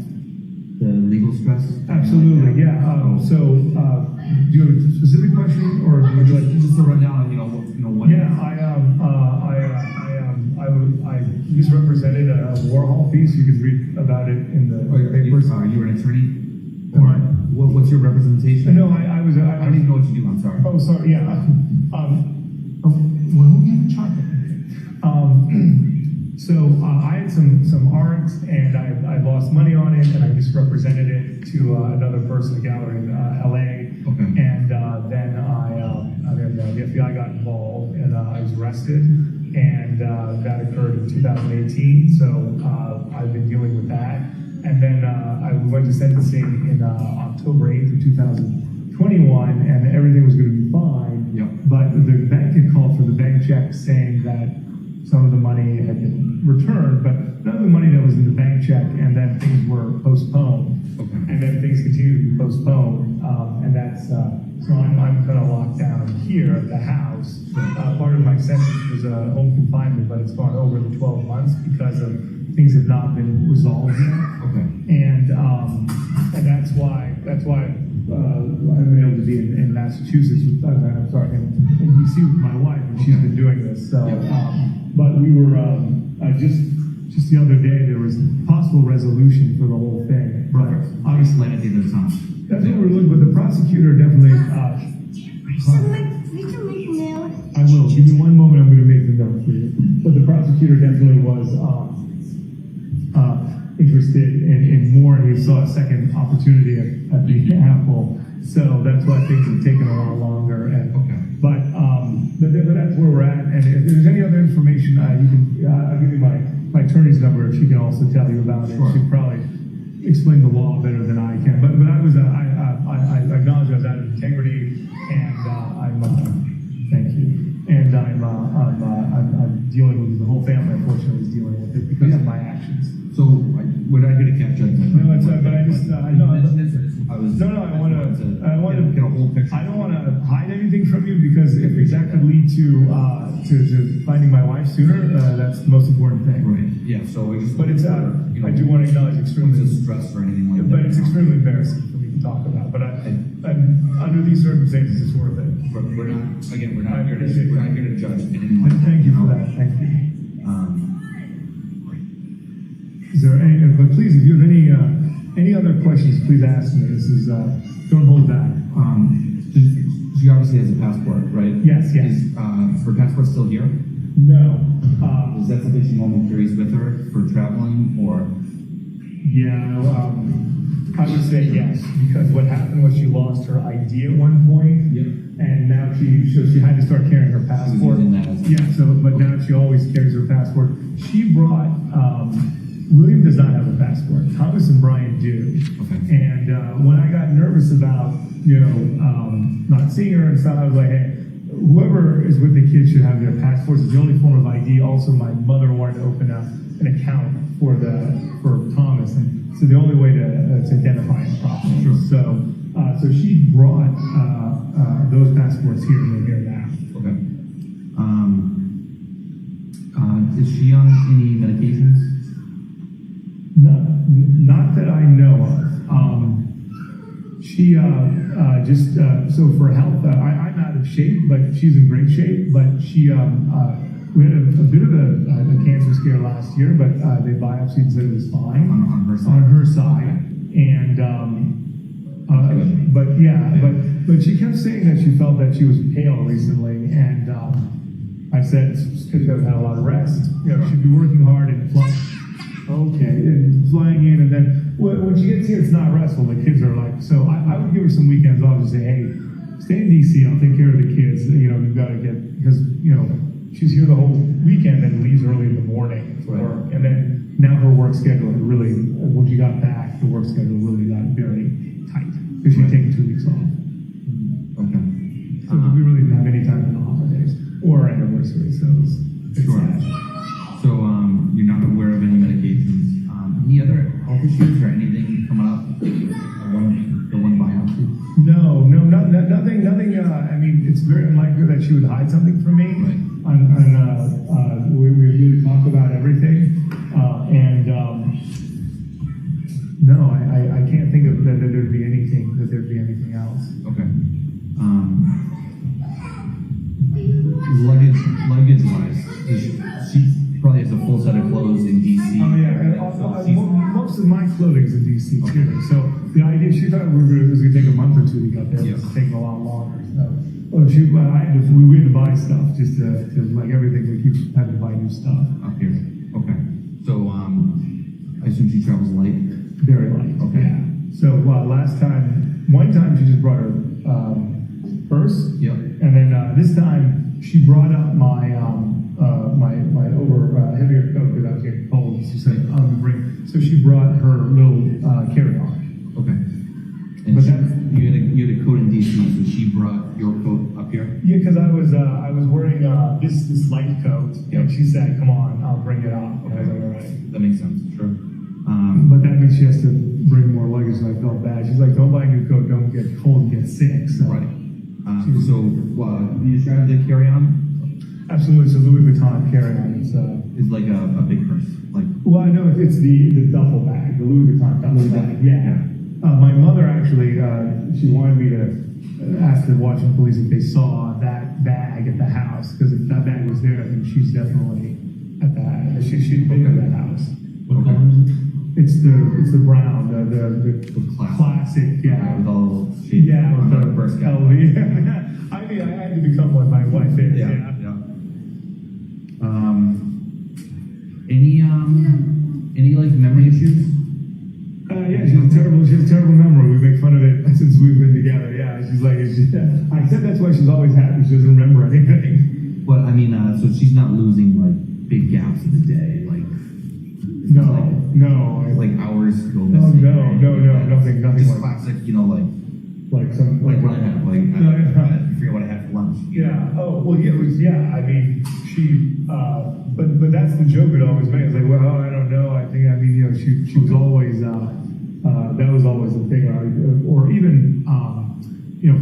The legal stress? Absolutely, yeah. So, do you have a specific question, or would you like Just a rundown of, what? Yeah, I misrepresented a Warhol piece. You could read about it in the papers. Are you an attorney? Or what's your representation? No, I was. I don't even know what you do, I'm sorry. Oh, sorry. Yeah. Well, we have a chocolate. So I had some art, and I lost money on it, and I misrepresented it to another person in the gallery in LA. Okay. And then the FBI got involved, and I was arrested, and that occurred in 2018. So I've been dealing with that, and then I went to sentencing in October 8th of 2021, and everything was going to be fine. Yep. But the bank had called for the bank check saying that some of the money had been returned, but none of the money that was in the bank check, and then things were postponed. Okay. And then things continue to be postponed, and that's, so I'm kind of locked down here at the house. Part of my sentence was home confinement, but it's gone over the 12 months because of things have not been resolved yet. Okay. And that's why I've been able to be in Massachusetts with, I'm sorry, in DC with my wife, and she's been doing this. So, but we were just the other day there was possible resolution for the whole thing. Perfect. Obviously, let it be the time. That's what we're looking. But the prosecutor definitely. We can make nails. I will. Give me one moment. I'm going to make the note for you. But the prosecutor definitely was interested in more, and we saw a second opportunity at the Apple. So that's why things have taken a lot longer. And but that's where we're at. And if there's any other information, you can I'll give you my attorney's number. She can also tell you about it. She can probably explain the law better than I can. But I was I acknowledge I was out of integrity, and I'm thank you. And I'm dealing with the whole family. Unfortunately, is dealing with it because of my actions. So, we're not here to catch judgment. No, it's but I just I know. I was. No, I want to get a whole picture. I don't want to hide anything from you, because if that could lead to finding my wife sooner, that's the most important thing. Right. Yeah. So I just. But it's I do want to acknowledge extremely stress or anything like that. But it's extremely embarrassing for me to talk about. But I'm under these circumstances, it's worth it. We're not here to judge anyone. Thank you for that. Thank you. Is there any, but please, if you have any other questions, please ask me. This is, don't hold back. She obviously has a passport, right? Yes, yes. Is her passport still here? No. Is that something she normally carries with her for traveling, or? Yeah, I would say yes, because what happened was she lost her ID at one point. Yep. And now she had to start carrying her passport. using that as- Yeah, but now she always carries her passport. She brought, William does not have a passport. Thomas and Brian do. Okay. And when I got nervous about, not seeing her and stuff, I was like, hey, whoever is with the kids should have their passports. It's the only form of ID. Also, my mother wanted to open an account for Thomas, and so the only way to identify him properly. Sure. So she brought those passports here, and they're here now. Okay. Is she on any medications? Not that I know of. She just so for health, I'm out of shape, but she's in great shape. But she we had a bit of a cancer scare last year, but they biopsied and said it was fine On her side? On her side, and but she kept saying that she felt that she was pale recently, and I said it's because she hasn't had a lot of rest. She'd be working hard and flying. Okay, and flying in, and then when she gets here, it's not restful. The kids are like, so I would give her some weekends off and say, hey, stay in DC. I'll take care of the kids. You've got to get, because she's here the whole weekend and leaves early in the morning for work, and then now her work schedule really, when she got back, the work schedule really got very tight because she'd taken 2 weeks off. Okay. So we really didn't have any time for the holidays or anniversary, so it's Sure. sad. So, you're not aware of any medications, any other health issues or anything coming up? The one biopsy? No, nothing. I mean, it's very unlikely that she would hide something from me. Right. We really talk about everything, and no, I can't think of that there'd be anything else. Okay. Luggage wise, she probably has a full set of clothes in DC. Oh yeah, and most of my clothing's in DC too. So the idea, she thought it was going to take a month or two to get there. Yeah. It's taking a lot longer. So, we had to buy stuff just to like everything. We keep having to buy new stuff. Up here. Okay. So, I assume she travels light. Very light. Okay. Yeah. So one time she just brought her purse. Yep. And then this time she brought up my heavier coat because I was getting cold. She said, so she brought her little carry-on. Okay. And But you had a coat in DC, so she brought your coat up here? Yeah, because I was wearing this light coat, and she said, "Come on, I'll bring it up." And I was like, "All right." That makes sense, sure. But that means she has to bring more luggage, and I felt bad. She's like, "Don't buy a new coat, don't get cold and get sick." So. Right. So, you described the carry-on? Absolutely, it's a Louis Vuitton carry-on. It's like a big purse, like. Well, I know it's the duffel bag, the Louis Vuitton duffel bag. Yeah. My mother actually, she wanted me to ask the Washington police if they saw that bag at the house, because if that bag was there, I think she's definitely at that. She'd been at that house. What color is it? It's the brown, the classic, yeah. With all the shades. Yeah, On with the the first guy. I mean, I had to become what my wife is. Yeah. Yeah. Any like memory issues? Yeah, she has a terrible memory. We make fun of it since we've been together. Yeah, she's like, I said that's why she's always happy. She doesn't remember anything. But I mean, so she's not losing like big gaps in the day, like. No. Like hours go missing. Nothing Just like classic, like what I had, I forget what I had for lunch. Yeah. Oh, well, yeah. I mean, she. But that's the joke it always made. It's like, well, I don't know. She was always. That was always the thing. Or even,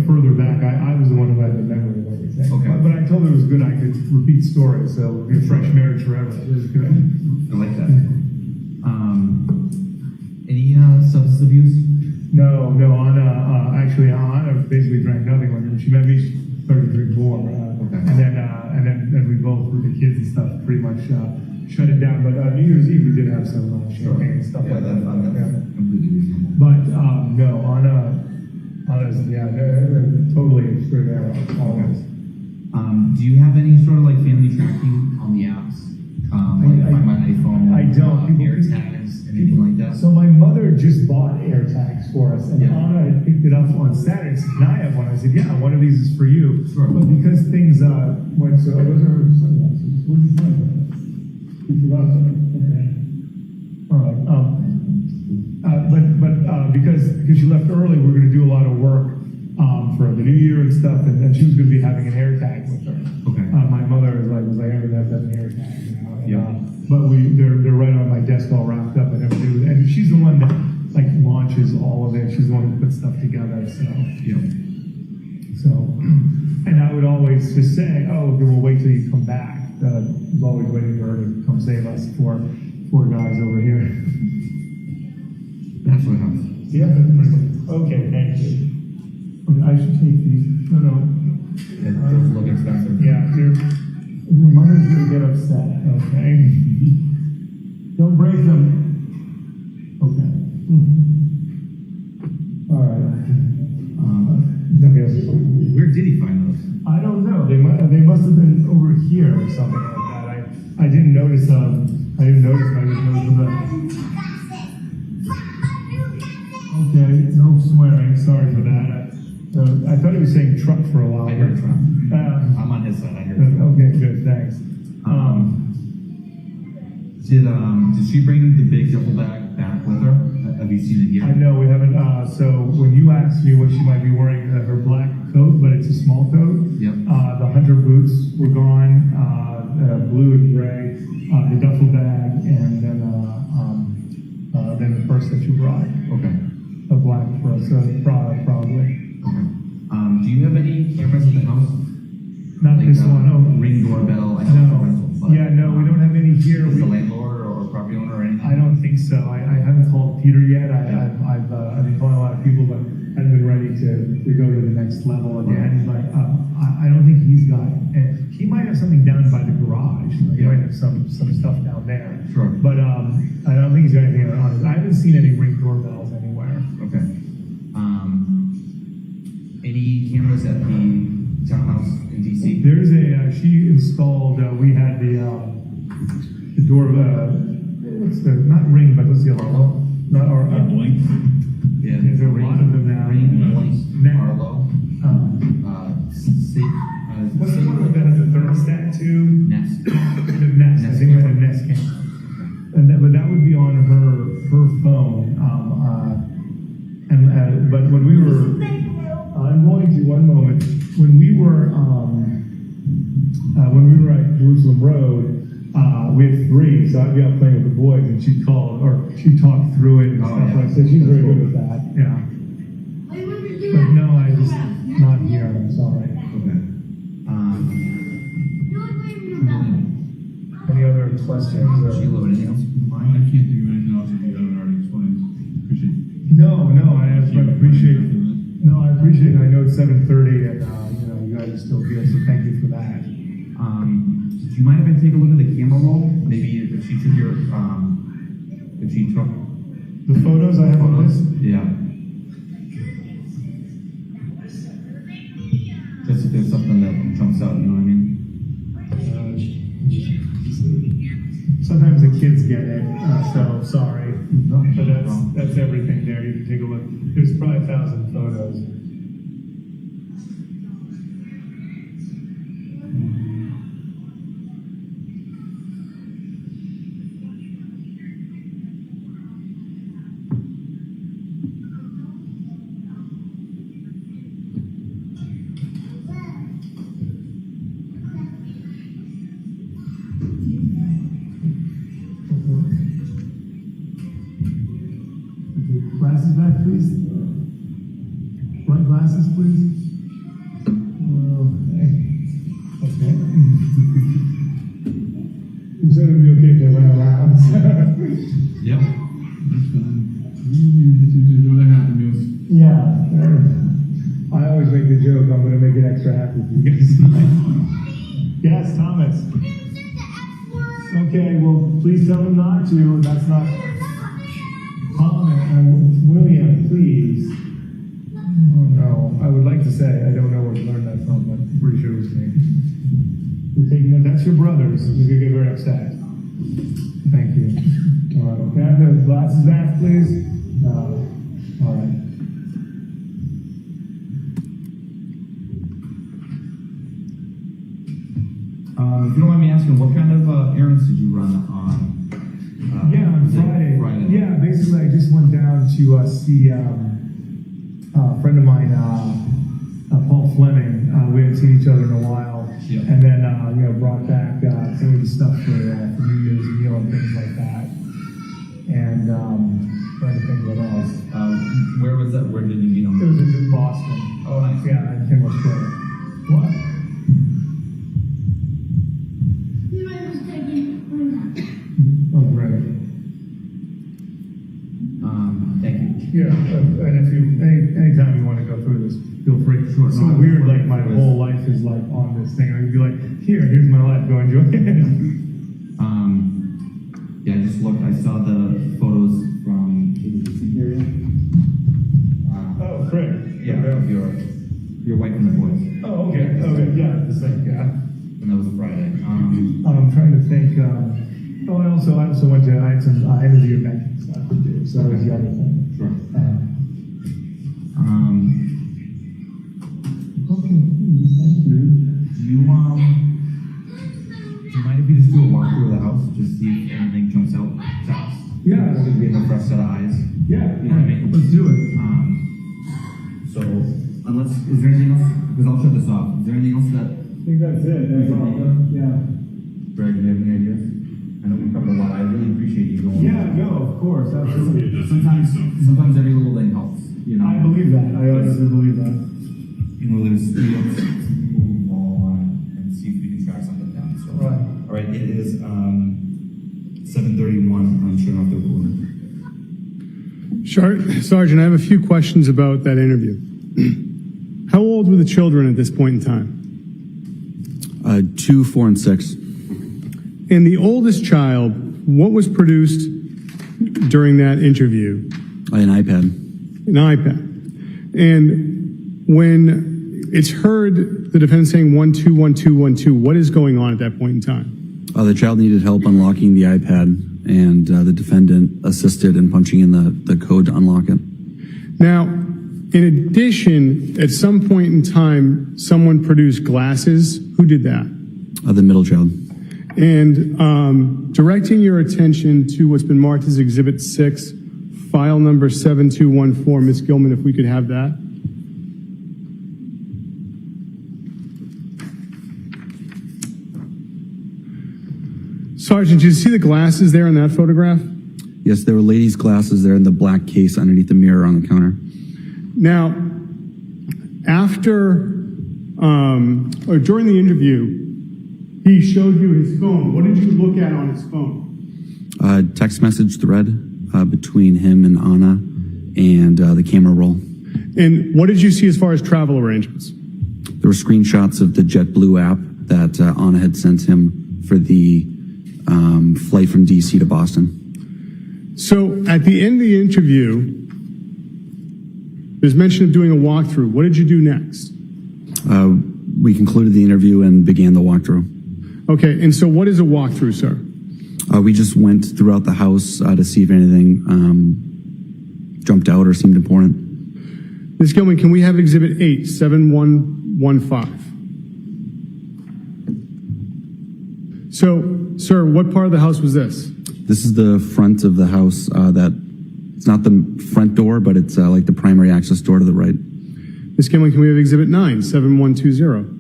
further back, I was the one who had the memory of everything. Okay. But I told her it was good. I could repeat stories, so it'd be a fresh marriage forever. It was good. I like that. Any substance abuse? No. Anna basically drank nothing when she met me. She started to drink more, Okay. and then we both, with the kids and stuff, pretty much shut it down. But New Year's Eve we did have some champagne and stuff Yeah, like that's, that. that's completely reasonable. But no, Anna's they're totally through there always. Do you have any sort of like family tracking on the apps? Like Find My iPhone? I don't. AirTags, anything like that? So my mother just bought AirTags for us, and Yeah. Anna had picked it up on Saturday. She said, "Can I have one?" I said, "Yeah, one of these is for you." Sure. But because things went so, those are sunglasses. Where'd you find them? You forgot them. Okay. All right. But because she left early, we're going to do a lot of work for the new year and stuff, and she was going to be having an AirTag with her. Okay. My mother was like, I'm going to have to have an AirTag, you know. And, Yeah. but they're right on my desk, all wrapped up and everything. And she's the one that like launches all of it. She's the one that puts stuff together. So Yeah. so, and I would always just say, oh, okay, we'll wait till you come back. I was always waiting for her to come save us. Four guys over here. That's what happens. Yeah. Okay. Thank you. Okay, I should take these. No. It does look expensive. Yeah, your mother's gonna get upset, okay? Don't break them. Okay. All right. Okay. Where did he find those? I don't know. They must have been over here or something like that. I didn't notice. I didn't notice. I didn't notice the. Okay, no swearing. Sorry for that. I thought he was saying truck for a while. I heard truck. I'm on his side. I heard truck. Okay, good. Thanks. Did she bring the big duffel bag back with her? Have you seen it yet? I know we haven't. So when you asked me what she might be wearing, her black coat, but it's a small coat. Yep. The hunter boots were gone. Blue and gray. The duffel bag, and then the purse that you brought. Okay. A black purse, probably. Okay. Do you have any cameras in the house? Not Like, this one. Oh, Ring doorbell. I know it's a rental, no. but Yeah, no, we don't have any here. is the We, landlord or property owner or anything? I don't think so. I haven't called Peter yet. I've been calling a lot of people, but haven't been ready to go to the next level again. But I don't think he's got. He might have something down by the garage. He might have some stuff down there. Sure. But I don't think he's got anything on his. I haven't seen any Ring doorbells anywhere. Okay. Any cameras at the townhouse in DC? There's she installed. We had the door. What's the not Ring, but what's the other one? Not our. Blink. Yeah. There's a lot of them now. Ring, Blink, Net. Arlo. What's the one that has a thermostat too? Nest. The Nest. I think we had a Nest camera. But that would be on her phone. But when we were, I'm going to one moment. When we were at Jerusalem Road, we had three. So I'd be out playing with the boys, and she'd call or she'd talk through it and stuff like that. So she's very good with that. Yeah. But no, I just not here. I'm sorry. Okay. Any other questions? Or? Sheila, anything else? I can't think of anything else that you haven't already explained. Appreciate it. No, I appreciate it. No, I appreciate it. I know it's 7:30 and, you guys are still here, so thank you for that. Do you mind if I take a look at the camera roll? Maybe if she took if she took The photos I have on this? Yeah. Just if there's something that jumps out, you know what I mean? Sometimes the kids get it, so sorry. No, But no problem. that's everything there. You can take a look. There's probably 1,000 photos. Glasses back, please. White glasses, please. Okay. You said it would be okay if they went around. Yep. That's fine. You know that happens. Yeah. I always make the joke, I'm going to make it extra happy for you guys. Yes, Thomas. Okay, well, please tell him not to. That's not common. William, please. Oh, no. I would like to say I don't know where you learned that from, but I'm pretty sure it was me. You're taking it. That's your brother's. He's going to get very upset. Thank you. All right. Can I have those glasses back, please? All right. If you don't mind me asking, what kind of errands did you run on? On Friday. Yeah, basically I just went down to see a friend of mine, Paul Fleming. We hadn't seen each other in a while. Yeah. And then, brought back some of the stuff for New Year's meal and things like that. And trying to think what else. Where was that? Where did you meet him? It was in Boston. Oh, nice. Yeah, in Kimball Square. What? Oh, great. Thank you. Yeah, and if you, anytime you want to go through this, feel free. Sure. It's so No, weird, like my was- whole life is like on this thing. I'd be like, here's my life, go enjoy it. Yeah, I just looked. I saw the photos from the area. Oh, great. Yeah, of your wife and the boys, Oh, okay, yeah, the same, yeah. and that was a Friday. I'm trying to think, I also went to, I had some interview banking stuff to do, so that was the other thing. Sure. Okay, thank you. Do you mind if we just do a walkthrough of the house, just see if anything jumps out to us? Yeah. So we have a fresh set of eyes. Yeah, You know what I mean? let's do it. So, unless, is there anything else? Because I'll shut this off. Is there anything else that, I think that's it, that's all, yeah. Greg, do you have any ideas? I know we covered a lot. I really appreciate you going. Yeah, no, of course, absolutely. Sometimes every little thing helps, you know? I believe that, I honestly believe that. You know, let's move on and see if we can track something down. So, Right. all right, it is 7:31. I'm shutting off the recording. Sergeant, I have a few questions about that interview. How old were the children at this point in time? 2, 4, and 6. And the oldest child, what was produced during that interview? An iPad. An iPad. And when it's heard the defense saying 121212, what is going on at that point in time? The child needed help unlocking the iPad, and the defendant assisted in punching in the code to unlock it. Now, in addition, at some point in time, someone produced glasses. Who did that? The middle child. And directing your attention to what's been marked as Exhibit 6, file number 7214. Ms. Gilman, if we could have that. Sergeant, did you see the glasses there in that photograph? Yes, there were ladies' glasses there in the black case underneath the mirror on the counter. Now, after or during the interview, he showed you his phone. What did you look at on his phone? Text message thread between him and Anna, and the camera roll. And what did you see as far as travel arrangements? There were screenshots of the JetBlue app that Anna had sent him for the flight from DC to Boston. So at the end of the interview, there's mention of doing a walkthrough. What did you do next? We concluded the interview and began the walkthrough. Okay, and so what is a walkthrough, sir? We just went throughout the house to see if anything jumped out or seemed important. Ms. Gilman, can we have Exhibit 8, 7115? So, sir, what part of the house was this? This is the front of the house that it's not the front door, but it's like the primary access door to the right. Ms. Gilman, can we have Exhibit 9, 7120?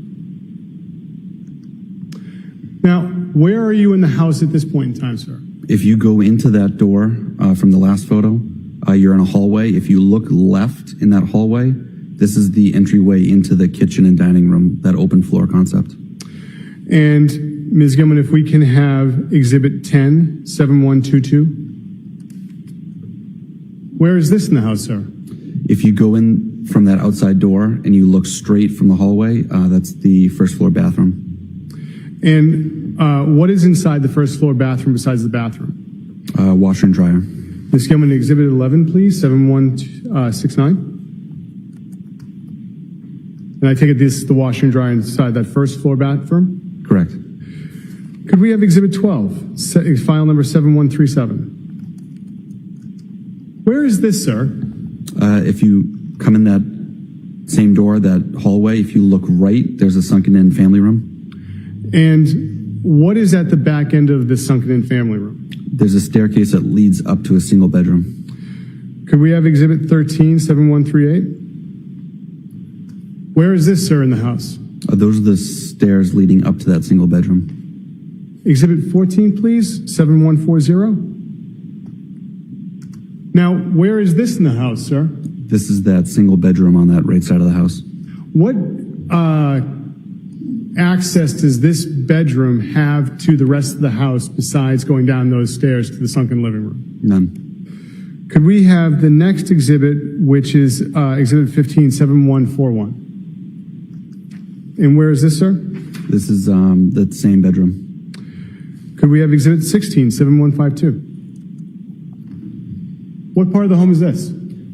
Now, where are you in the house at this point in time, sir? If you go into that door from the last photo, you're in a hallway. If you look left in that hallway, this is the entryway into the kitchen and dining room, that open floor concept. And Ms. Gilman, if we can have Exhibit 10, 7122. Where is this in the house, sir? If you go in from that outside door and you look straight from the hallway, that's the first floor bathroom. And what is inside the first floor bathroom besides the bathroom? Washer and dryer. Ms. Gilman, Exhibit 11, please, 7169. And I take it this is the washer and dryer inside that first floor bathroom? Correct. Could we have Exhibit 12, file number 7137? Where is this, sir? If you come in that same door, that hallway, if you look right, there's a sunken-in family room. And what is at the back end of this sunken-in family room? There's a staircase that leads up to a single bedroom. Could we have Exhibit 13, 7138? Where is this, sir, in the house? Those are the stairs leading up to that single bedroom. Exhibit 14, please, 7140. Now, where is this in the house, sir? This is that single bedroom on that right side of the house. What access does this bedroom have to the rest of the house besides going down those stairs to the sunken living room? None. Could we have the next exhibit, which is Exhibit 15, 7141? And where is this, sir? This is the same bedroom. Could we have Exhibit 16, 7152? What part of the home is this?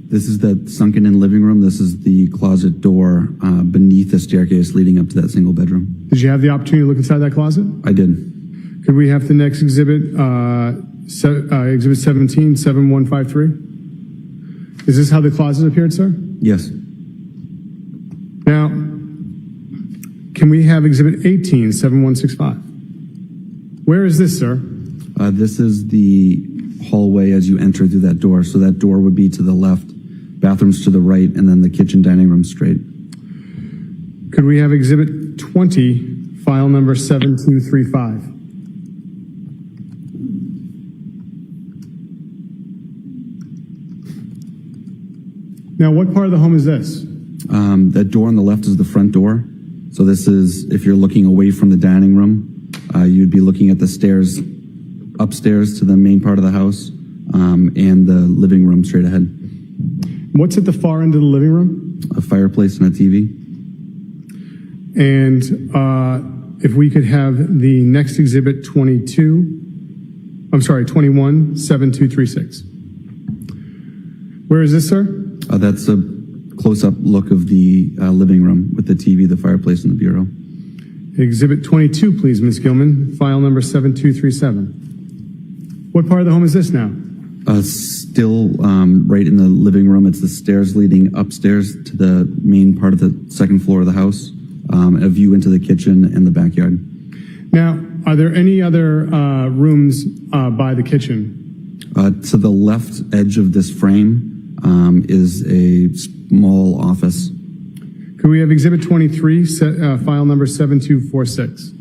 This is that sunken-in living room. This is the closet door beneath the staircase leading up to that single bedroom. Did you have the opportunity to look inside that closet? I did. Could we have the next exhibit, Exhibit 17, 7153? Is this how the closet appeared, sir? Yes. Now, can we have Exhibit 18, 7165? Where is this, sir? This is the hallway as you enter through that door. So that door would be to the left, bathrooms to the right, and then the kitchen dining room straight. Could we have Exhibit 20, file number 7235? Now, what part of the home is this? That door on the left is the front door. So this is, if you're looking away from the dining room, you'd be looking at the stairs upstairs to the main part of the house, and the living room straight ahead. What's at the far end of the living room? A fireplace and a TV. And if we could have the next exhibit 21, 7236. Where is this, sir? That's a close-up look of the living room with the TV, the fireplace, and the bureau. Exhibit 22, please, Ms. Gilman, file number 7237. What part of the home is this now? Still right in the living room. It's the stairs leading upstairs to the main part of the second floor of the house, a view into the kitchen and the backyard. Now, are there any other rooms by the kitchen? To the left edge of this frame is a small office. Could we have Exhibit 23, file number 7246?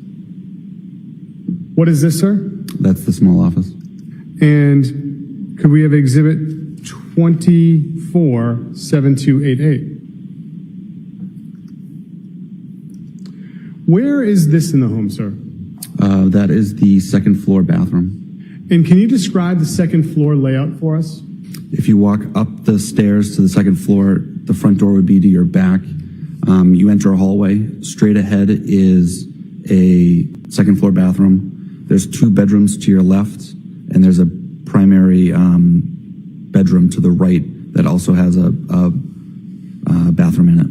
What is this, sir? That's the small office. And could we have Exhibit 24, 7288? Where is this in the home, sir? That is the second floor bathroom. And can you describe the second floor layout for us? If you walk up the stairs to the second floor, the front door would be to your back. You enter a hallway. Straight ahead is a second floor bathroom. There's two bedrooms to your left, and there's a primary bedroom to the right that also has a bathroom in it.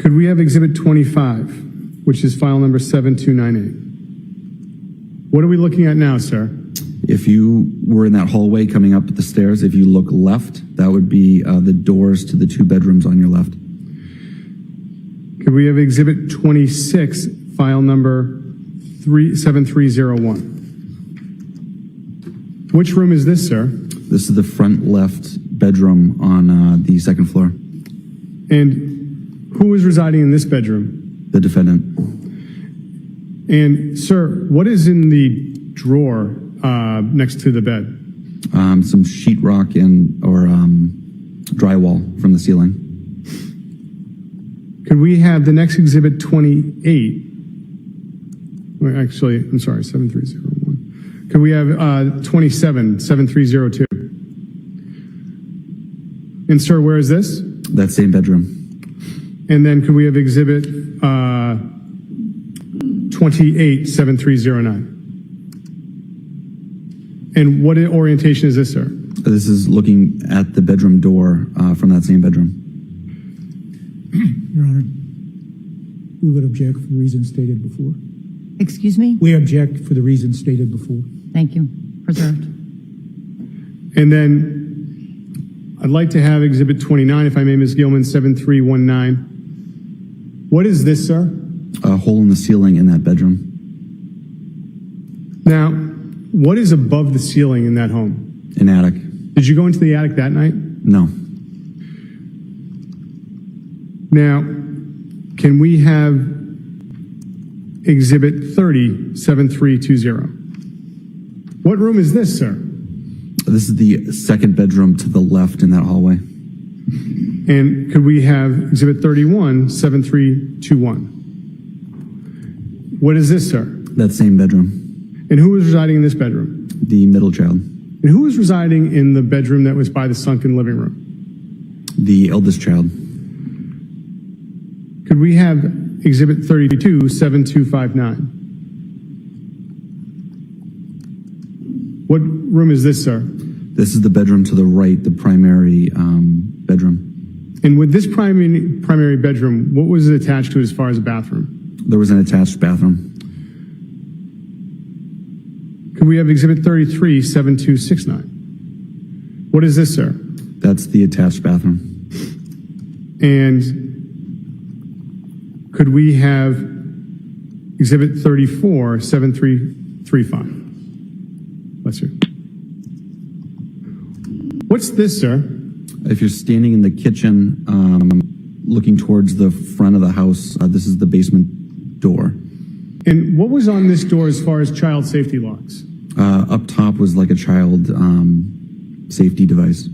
Could we have Exhibit 25, which is file number 7298? What are we looking at now, sir? If you were in that hallway coming up the stairs, if you look left, that would be the doors to the two bedrooms on your left. Could we have Exhibit 26, file number 7301? Which room is this, sir? This is the front left bedroom on the second floor. And who is residing in this bedroom? The defendant. And, sir, what is in the drawer next to the bed? Some sheetrock or drywall from the ceiling. Could we have the next exhibit 28? Well, actually, I'm sorry, 7301. Could we have 27, 7302? And, sir, where is this? That same bedroom. And then could we have exhibit 287309? And what orientation is this, sir? This is looking at the bedroom door from that same bedroom. Your Honor, we would object for the reasons stated before. Excuse me? We object for the reasons stated before. Thank you. Preserved. And then I'd like to have exhibit 29, if I may, Ms. Gilman, 7319. What is this, sir? A hole in the ceiling in that bedroom. Now, what is above the ceiling in that home? An attic. Did you go into the attic that night? No. Now, can we have exhibit 307320? What room is this, sir? This is the second bedroom to the left in that hallway. And could we have exhibit 317321? What is this, sir? That same bedroom. And who was residing in this bedroom? The middle child. And who was residing in the bedroom that was by the sunken living room? The eldest child. Could we have exhibit 327259? What room is this, sir? This is the bedroom to the right, the primary bedroom. And with this primary bedroom, what was it attached to as far as a bathroom? There was an attached bathroom. Could we have exhibit 337269? What is this, sir? That's the attached bathroom. And could we have exhibit 347335? Bless you. What's this, sir? If you're standing in the kitchen, looking towards the front of the house, this is the basement door. And what was on this door as far as child safety locks? Up top was like a child safety device.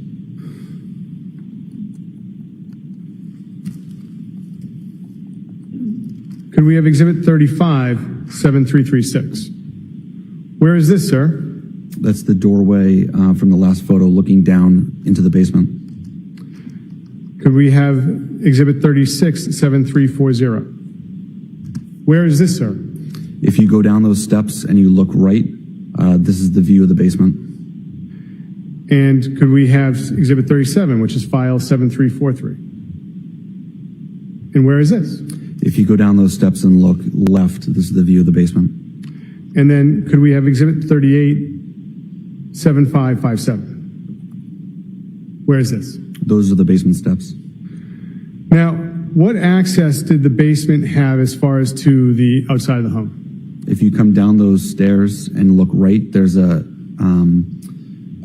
Could we have exhibit 357336? Where is this, sir? That's the doorway from the last photo looking down into the basement. Could we have exhibit 367340? Where is this, sir? If you go down those steps and you look right, this is the view of the basement. And could we have exhibit 37, which is file 7343? And where is this? If you go down those steps and look left, this is the view of the basement. And then could we have exhibit 387557? Where is this? Those are the basement steps. Now, what access did the basement have as far as to the outside of the home? If you come down those stairs and look right, there's a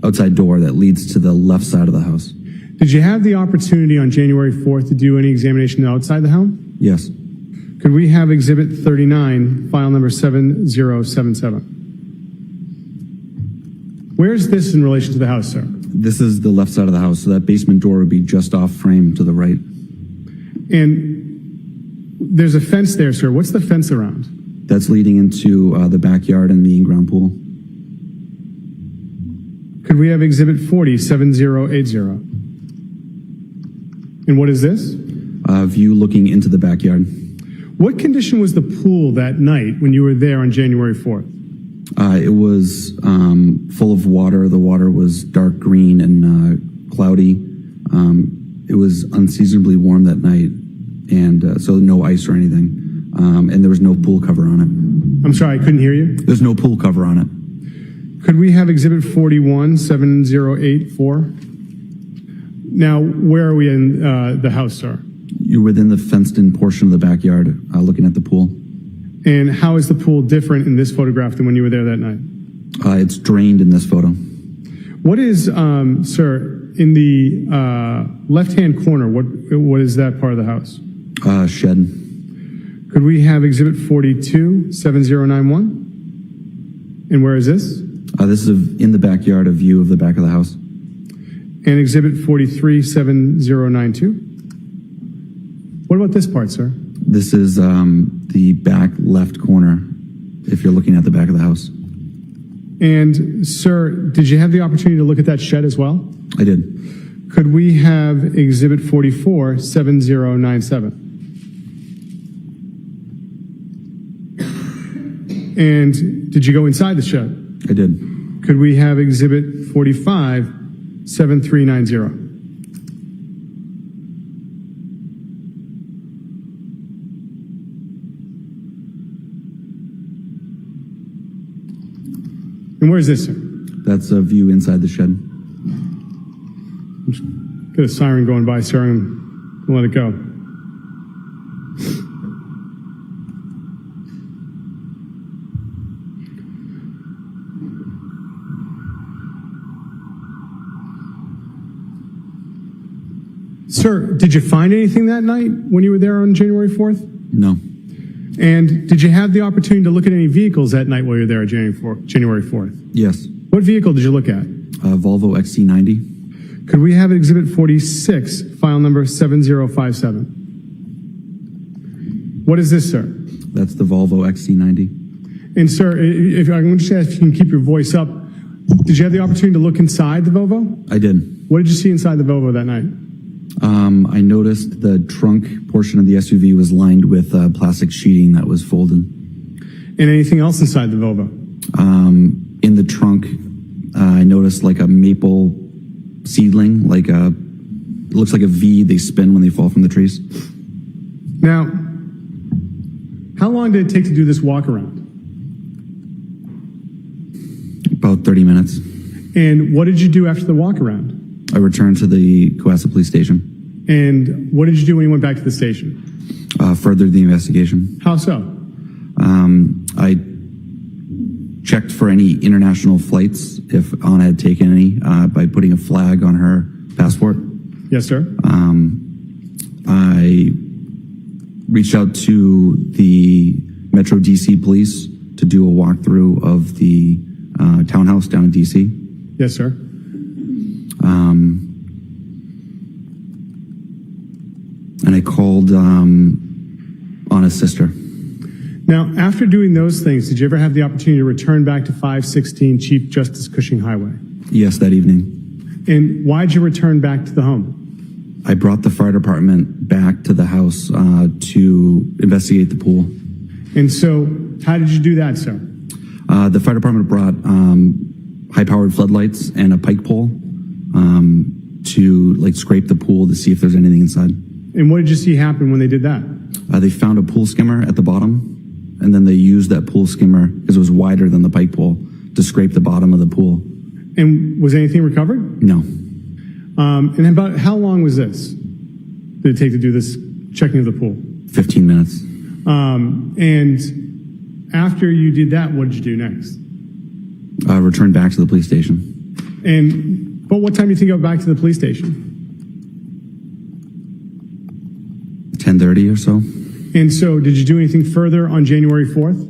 outside door that leads to the left side of the house. Did you have the opportunity on January 4th to do any examination outside the home? Yes. Could we have exhibit 39, file number 7077? Where's this in relation to the house, sir? This is the left side of the house, so that basement door would be just off frame to the right. And there's a fence there, sir. What's the fence around? That's leading into the backyard and the in-ground pool. Could we have exhibit 40, 7080? And what is this? View looking into the backyard. What condition was the pool that night when you were there on January 4th? It was full of water. The water was dark green and cloudy. It was unseasonably warm that night, and so no ice or anything. And there was no pool cover on it. I'm sorry, I couldn't hear you. There's no pool cover on it. Could we have exhibit 41, 7084? Now, where are we in the house, sir? You're within the fenced-in portion of the backyard, looking at the pool. And how is the pool different in this photograph than when you were there that night? It's drained in this photo. What is, sir, in the left-hand corner, what is that part of the house? Shed. Could we have exhibit 42, 7091? And where is this? This is in the backyard, a view of the back of the house. And exhibit 43, 7092? What about this part, sir? This is the back left corner, if you're looking at the back of the house. And, sir, did you have the opportunity to look at that shed as well? I did. Could we have exhibit 44, 7097? And did you go inside the shed? I did. Could we have Exhibit 45, 7390? And where is this, sir? That's a view inside the shed. Got a siren going by, sir. I'm gonna let it go. Sir, did you find anything that night when you were there on January 4th? No. And did you have the opportunity to look at any vehicles that night while you were there on January 4th? Yes. What vehicle did you look at? Volvo XC90. Could we have Exhibit 46, file number 7057? What is this, sir? That's the Volvo XC90. And sir, if I can just ask if you can keep your voice up, did you have the opportunity to look inside the Volvo? I did. What did you see inside the Volvo that night? I noticed the trunk portion of the SUV was lined with plastic sheeting that was folded. And anything else inside the Volvo? In the trunk, I noticed like a maple seedling, looks like a V they spin when they fall from the trees. Now, how long did it take to do this walk around? About 30 minutes. And what did you do after the walk around? I returned to the Cohasset Police Station. And what did you do when you went back to the station? Furthered the investigation. How so? I checked for any international flights, if Anna had taken any, by putting a flag on her passport. Yes, sir. I reached out to the Metro DC Police to do a walkthrough of the townhouse down in DC. Yes, sir. And I called Anna's sister. Now, after doing those things, did you ever have the opportunity to return back to 516 Chief Justice Cushing Highway? Yes, that evening. And why did you return back to the home? I brought the fire department back to the house to investigate the pool. And so, how did you do that, sir? The fire department brought high-powered floodlights and a pike pole to scrape the pool to see if there's anything inside. And what did you see happen when they did that? They found a pool skimmer at the bottom, and then they used that pool skimmer, because it was wider than the pike pole, to scrape the bottom of the pool. And was anything recovered? No. And about how long was this? Did it take to do this checking of the pool? 15 minutes. And after you did that, what did you do next? Returned back to the police station. But what time do you think you got back to the police station? 10:30 or so. And so, did you do anything further on January 4th?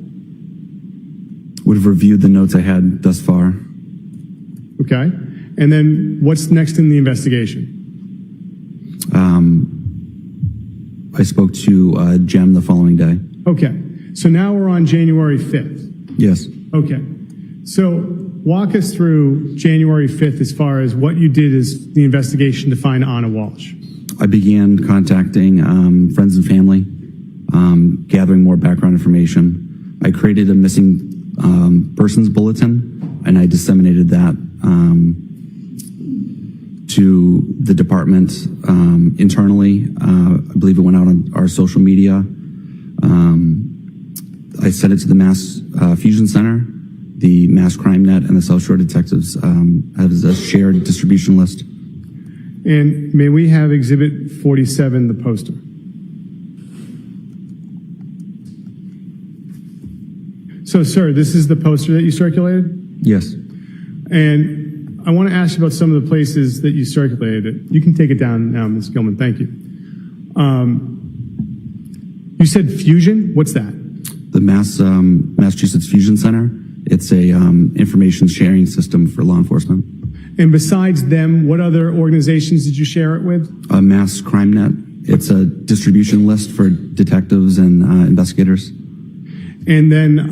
Would have reviewed the notes I had thus far. Okay. And then, what's next in the investigation? I spoke to Jem the following day. Okay. So now we're on January 5th. Yes. Okay. So walk us through January 5th as far as what you did as the investigation to find Anna Walshe. I began contacting friends and family, gathering more background information. I created a missing persons bulletin, and I disseminated that to the department internally. I believe it went out on our social media. I sent it to the Mass Fusion Center, the Mass Crime Net, and the South Shore Detectives as a shared distribution list. And may we have Exhibit 47, the poster? So, sir, this is the poster that you circulated? Yes. And I want to ask you about some of the places that you circulated it. You can take it down now, Ms. Gilman. Thank you. You said Fusion? What's that? The Massachusetts Fusion Center. It's a information sharing system for law enforcement. And besides them, what other organizations did you share it with? Mass Crime Net. It's a distribution list for detectives and investigators. And then,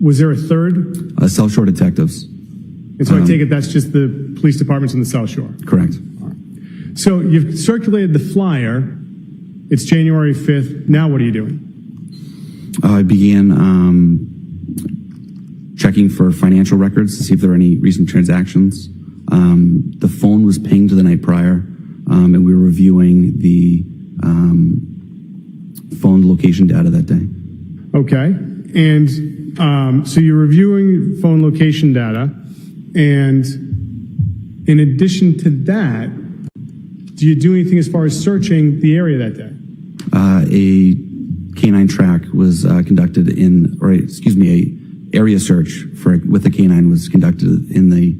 was there a third? South Shore Detectives. And so I take it that's just the police departments in the South Shore. Correct. So you've circulated the flyer. It's January 5th. Now what are you doing? I began checking for financial records to see if there are any recent transactions. The phone was pinged the night prior, and we were reviewing the phone location data that day. Okay. And so you're reviewing phone location data, and in addition to that, do you do anything as far as searching the area that day? A canine track was conducted a area search with a canine was conducted in the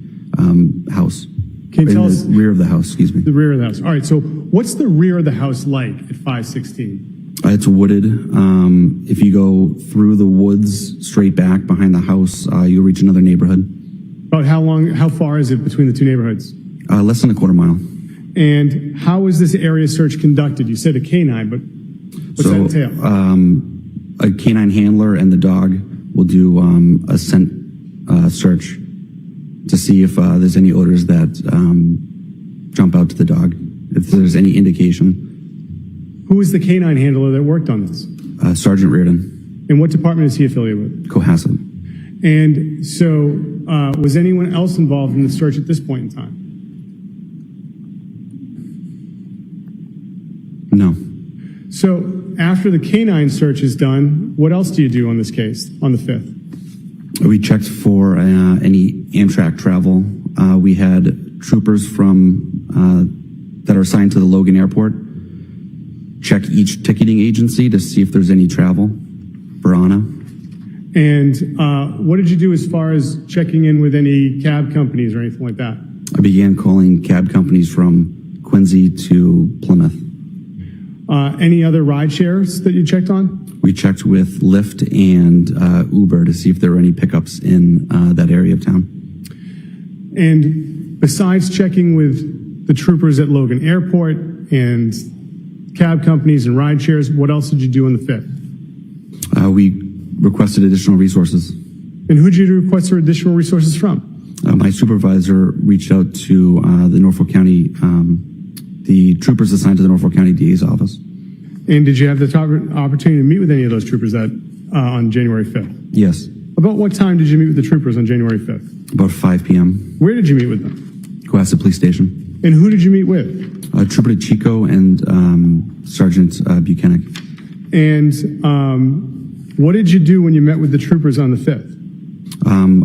house. Can you tell us? The rear of the house, excuse me. The rear of the house. All right. So what's the rear of the house like at 516? It's wooded. If you go through the woods straight back behind the house, you'll reach another neighborhood. About how far is it between the two neighborhoods? Less than a quarter mile. And how is this area search conducted? You said a canine, but what's that entail? A canine handler and the dog will do a scent search to see if there's any odors that jump out to the dog, if there's any indication. Who is the canine handler that worked on this? Sergeant Reardon. And what department is he affiliated with? Cohasset. And so was anyone else involved in the search at this point in time? No. So after the canine search is done, what else do you do on this case on the 5th? We checked for any Amtrak travel. We had troopers that are assigned to the Logan Airport check each ticketing agency to see if there's any travel for Anna. And what did you do as far as checking in with any cab companies or anything like that? I began calling cab companies from Quincy to Plymouth. Any other ride shares that you checked on? We checked with Lyft and Uber to see if there were any pickups in that area of town. And besides checking with the troopers at Logan Airport and cab companies and ride shares, what else did you do on the 5th? We requested additional resources. And who did you request additional resources from? My supervisor reached out to the Norfolk County, the troopers assigned to the Norfolk County DA's office. And did you have the opportunity to meet with any of those troopers on January 5th? Yes. About what time did you meet with the troopers on January 5th? About 5 p.m. Where did you meet with them? Cohasset Police Station. And who did you meet with? Trooper DeChico and Sergeant Buchanan. And what did you do when you met with the troopers on the 5th?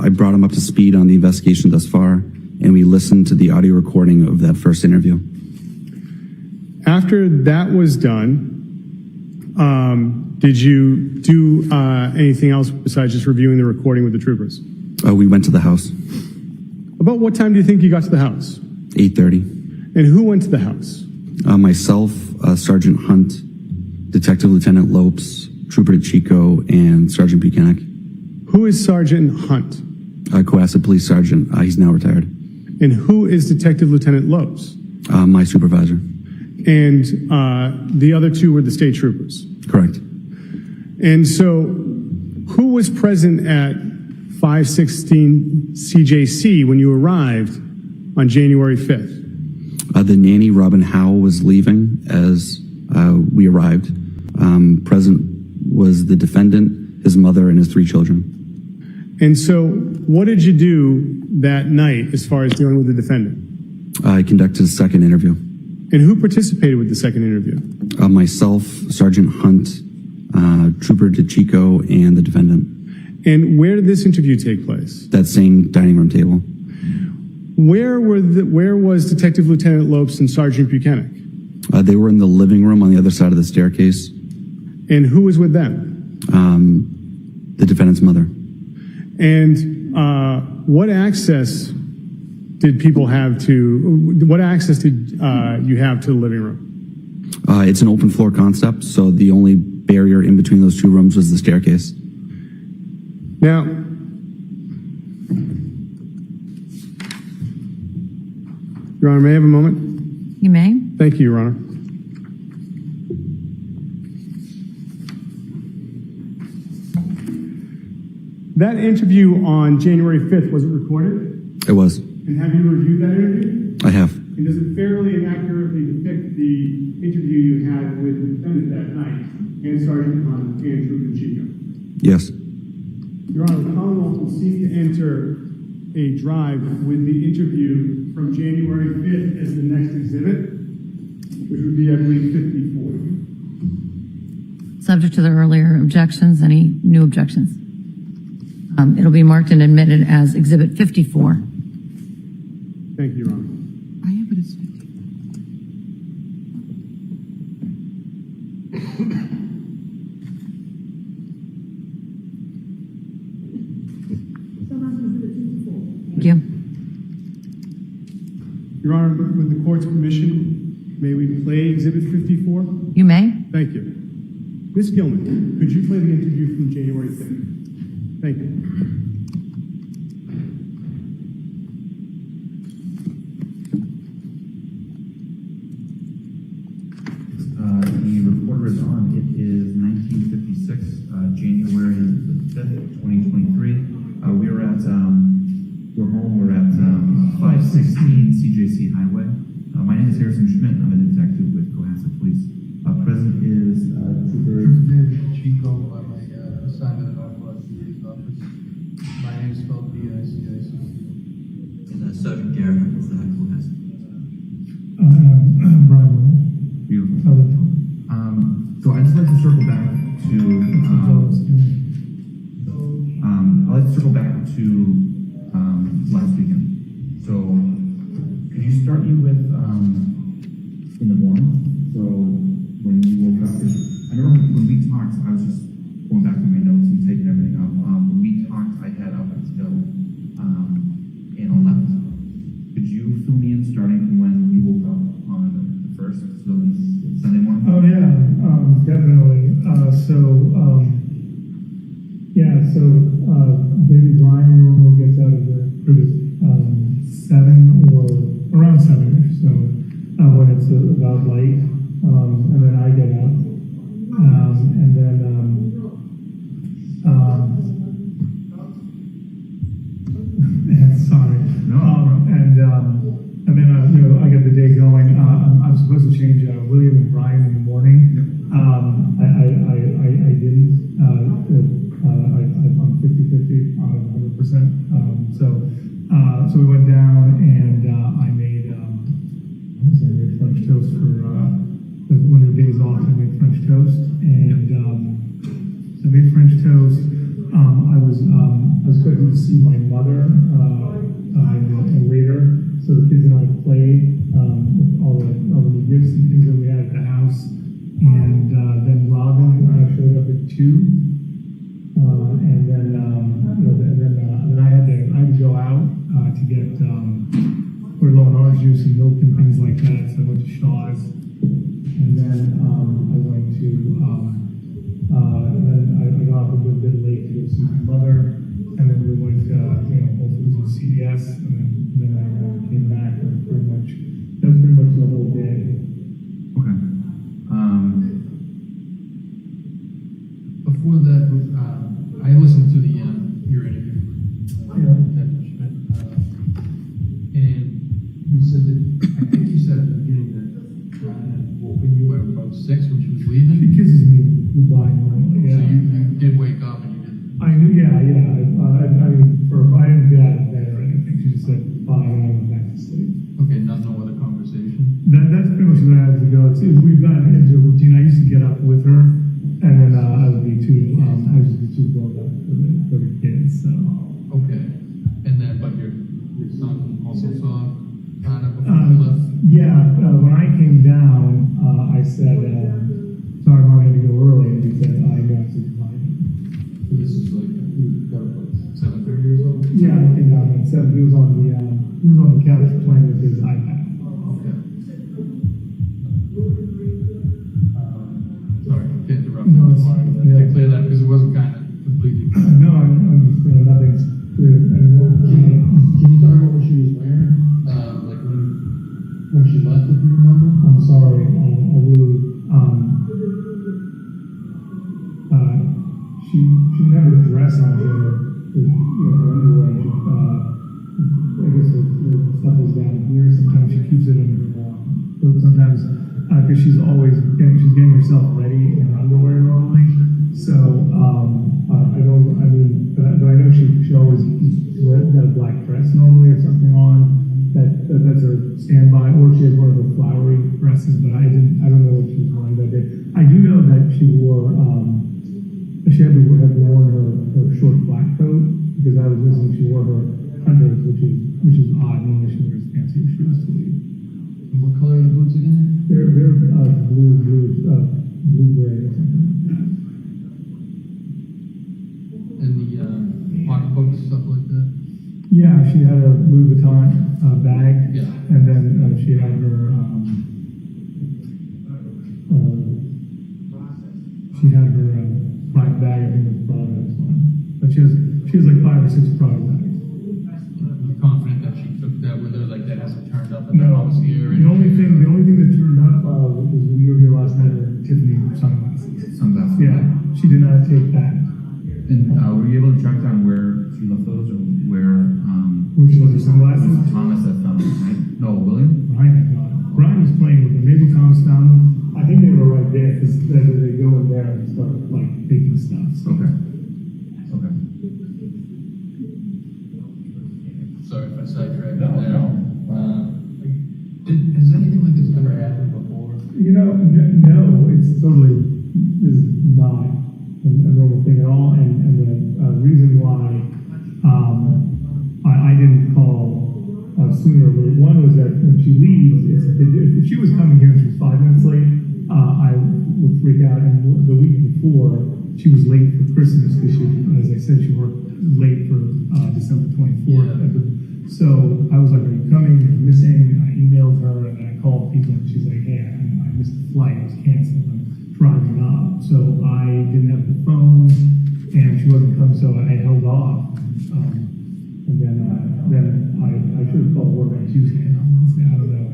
I brought them up to speed on the investigation thus far, and we listened to the audio recording of that first interview. After that was done, did you do anything else besides just reviewing the recording with the troopers? We went to the house. About what time do you think you got to the house? 8:30. And who went to the house? Myself, Sergeant Hunt, Detective Lieutenant Lopes, Trooper DeChico, and Sergeant Buchanan. Who is Sergeant Hunt? Cohasset Police Sergeant. He's now retired. And who is Detective Lieutenant Lopes? My supervisor. And the other two were the state troopers? Correct. And so who was present at 516 CJC when you arrived on January 5th? The nanny, Robin Howe, was leaving as we arrived. Present was the defendant, his mother, and his 3 children. And so what did you do that night as far as dealing with the defendant? I conducted a second interview. And who participated with the second interview? Myself, Sergeant Hunt, Trooper DeChico, and the defendant. And where did this interview take place? That same dining room table. Where was Detective Lieutenant Lopes and Sergeant Buchanan? They were in the living room on the other side of the staircase. And who was with them? The defendant's mother. And what access did you have to the living room? It's an open floor concept, so the only barrier in between those 2 rooms was the staircase. Now, Your Honor, may I have a moment? You may. Thank you, Your Honor. That interview on January 5th, was it recorded? It was. And have you reviewed that interview? I have. And does it fairly and accurately depict the interview you had with the defendant that night and Sergeant Hunt and Trooper Chico? Yes. Your Honor, the Commonwealth will seek to enter a drive with the interview from January 5th as the next exhibit, which would be, I believe, 54. Subject to the earlier objections, any new objections? It'll be marked and admitted as Exhibit 54. Thank you, Your Honor. I have it as 50. Thank you. Your Honor, with the court's permission, may we play Exhibit 54? You may. Thank you. Ms. Gilman, could you play the interview from January 5th? Thank you. The reporter is on. It is 1956, January the 5th, 2023. We are at, we're home, we're at 516 CJC Highway. My name is Harrison Schmidt. I'm a detective with Cohasset Police. Present is Trooper Chico, I'm a assignment at Northwest DA's office. My name is spelled B-I-C-I-C. and Sergeant Garrett is Cohasset. Brian. Beautiful. So I'd just like to circle back to, I'd like to circle back to last weekend. So could you start me with in the morning? So when you woke up, I remember when we talked, I was just going back to my notes and taking everything up. When we talked, I had up until and 11. Could you fill me in starting from when you woke up on the first, so Sunday morning? Oh, yeah, definitely. Baby Brian normally gets out of the crew at 7 or around 7-ish, so when it's about light, and then I get up, and then sorry. No. And then I get the day going. I'm supposed to change William and Brian in the morning. I didn't. I'm 50-50 on 100%. So we went down and I made French toast for one of the days off. I made French toast and so I made French toast. I was expecting to see my mother and later. So the kids and I played with all the gifts and things that we had at the house. And then Robin showed up at 2. And then I had to go out to get we're low on orange juice and milk and things like that. So I went to Shaw's, and then I went to then I got off a bit late to go see my mother, and then we went Whole Foods and CVS, and then I came back, and that was pretty much the whole day. Okay. Before that, I listened to your interview. Yeah. And you said that, I think you said at the beginning that Brian had woken you at about 6 when she was leaving. She kisses me goodbye normally, yeah. So you did wake up and you didn't? I knew, yeah. I didn't get out of bed or anything. She just said bye and I went back to sleep. Okay, no other conversation? That's pretty much what I had to go. We've gotten into a routine. I used to get up with her, and then I would be too grown up for the kids, so. Okay. And then, but your son also saw Anna before you left? Yeah, when I came down, I said, sorry, Mom, I had to go early, and he said, I got to fine. So this is like, you got about 7 years old? Yeah, I came down at 7. He was on the couch playing with his iPad. Okay. Sorry, to interrupt. No, it's to clear that because it wasn't kind of completely. No, I understand. Nothing's clear anymore. Can you tell me what she was wearing? Like when she left, if you remember? I'm sorry. I really. She never dressed on her underwear. I guess the stuff is down here. Sometimes she keeps it in her. Sometimes because she's getting herself ready in her underwear normally. So I don't. I mean, but I know she always got a black dress normally or something on. That's her standby, or she has one of the flowery dresses, but I don't know what she was wearing that day. I do know that she wore, she had to have worn her short black coat, because I was listening, she wore her hunters, which is odd. Normally she wears fancier shoes to leave. And what color are the boots again? They're blue gray or something like that. And the pocketbooks, stuff like that? Yeah, she had a Louis Vuitton bag, Yeah. and then she had her black bag. I think it was Prada this one, but she has like 5 or 6 Prada bags. You're confident that she took that with her, like that hasn't turned up and No, I was here? the only thing that turned up was when you were here last night at Tiffany sunglasses. Sunglasses. Yeah, she did not take that. And were you able to track down where she left those, or where She left her sunglasses. Thomas that found them, right? No, William? Brian had gone. Brian was playing with them. Maybe Thomas found them. I think they were right there because they go in there and start like taking stuff. So. Okay. Okay. Sorry if I sidetracked there. Has anything like this ever happened before? You know, no, it's totally this is not a normal thing at all. And the reason why I didn't call sooner, one was that when she leaves, if she was coming here and she was 5 minutes late, I would freak out. And the week before, she was late for Christmas because she, as I said, she worked late for December 24th. Yeah. So I was like, "Are you coming? You're missing." I emailed her and I called people, and she's like, "Hey, I missed the flight. I was canceled. I'm driving up." So I didn't have the phone, and she wasn't coming, so I held off. And then I should have called work on Tuesday and on Wednesday. I don't know.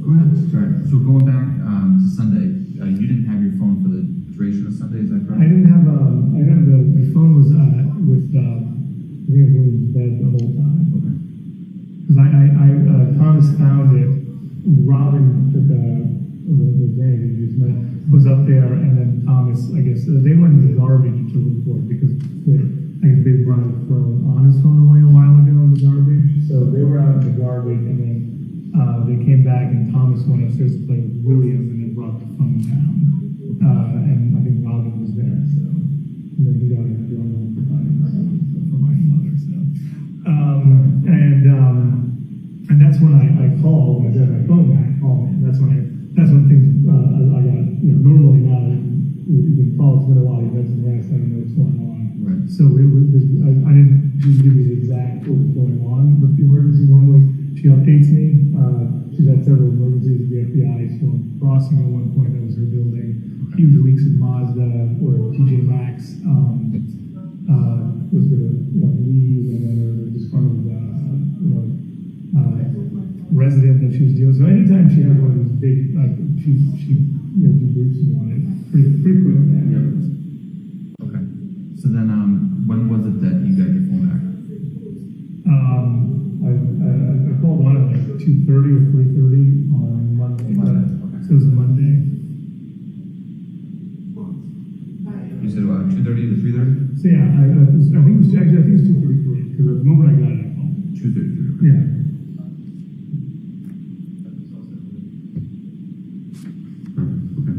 Go ahead. Sorry. So going back to Sunday, you didn't have your phone for the duration of Sunday, is that correct? I didn't have the phone was with I think it was in bed the whole time. Okay. Because Thomas found it. Robin took the day that you just met was up there, and then Thomas, I guess they went in the garbage to look for it because I guess they brought his phone on his phone away a while ago in the garbage. So they were out in the garbage, and then they came back, and Thomas went upstairs to play with Williams, and then brought the phone down. And I think Robin was there, so and then he got a journal for my mother. So and that's when I called. When I got my phone back, and that's when things I got. Normally now you can call. It's been a while. You've had some rest. I don't know what's going on. Right. So I didn't give you the exact what was going on with the emergency. Normally she updates me. She's had several emergencies with the FBI storm crossing at one point. That was her building. Huge leaks in Mazda or TJ Maxx was going to leave, and then there was a disgruntled resident that she was dealing with. So anytime she had one of these big, she debriefs me on it pretty quick. Yeah. Okay. So then, when was it that you got your phone back? I called on at like 2:30 or 3:30 on Monday. Okay. So it was a Monday. You said about 2:30 to 3:30? So yeah, I think it was 2:33 because at the moment I got it, I called. 2:33. Yeah. Okay.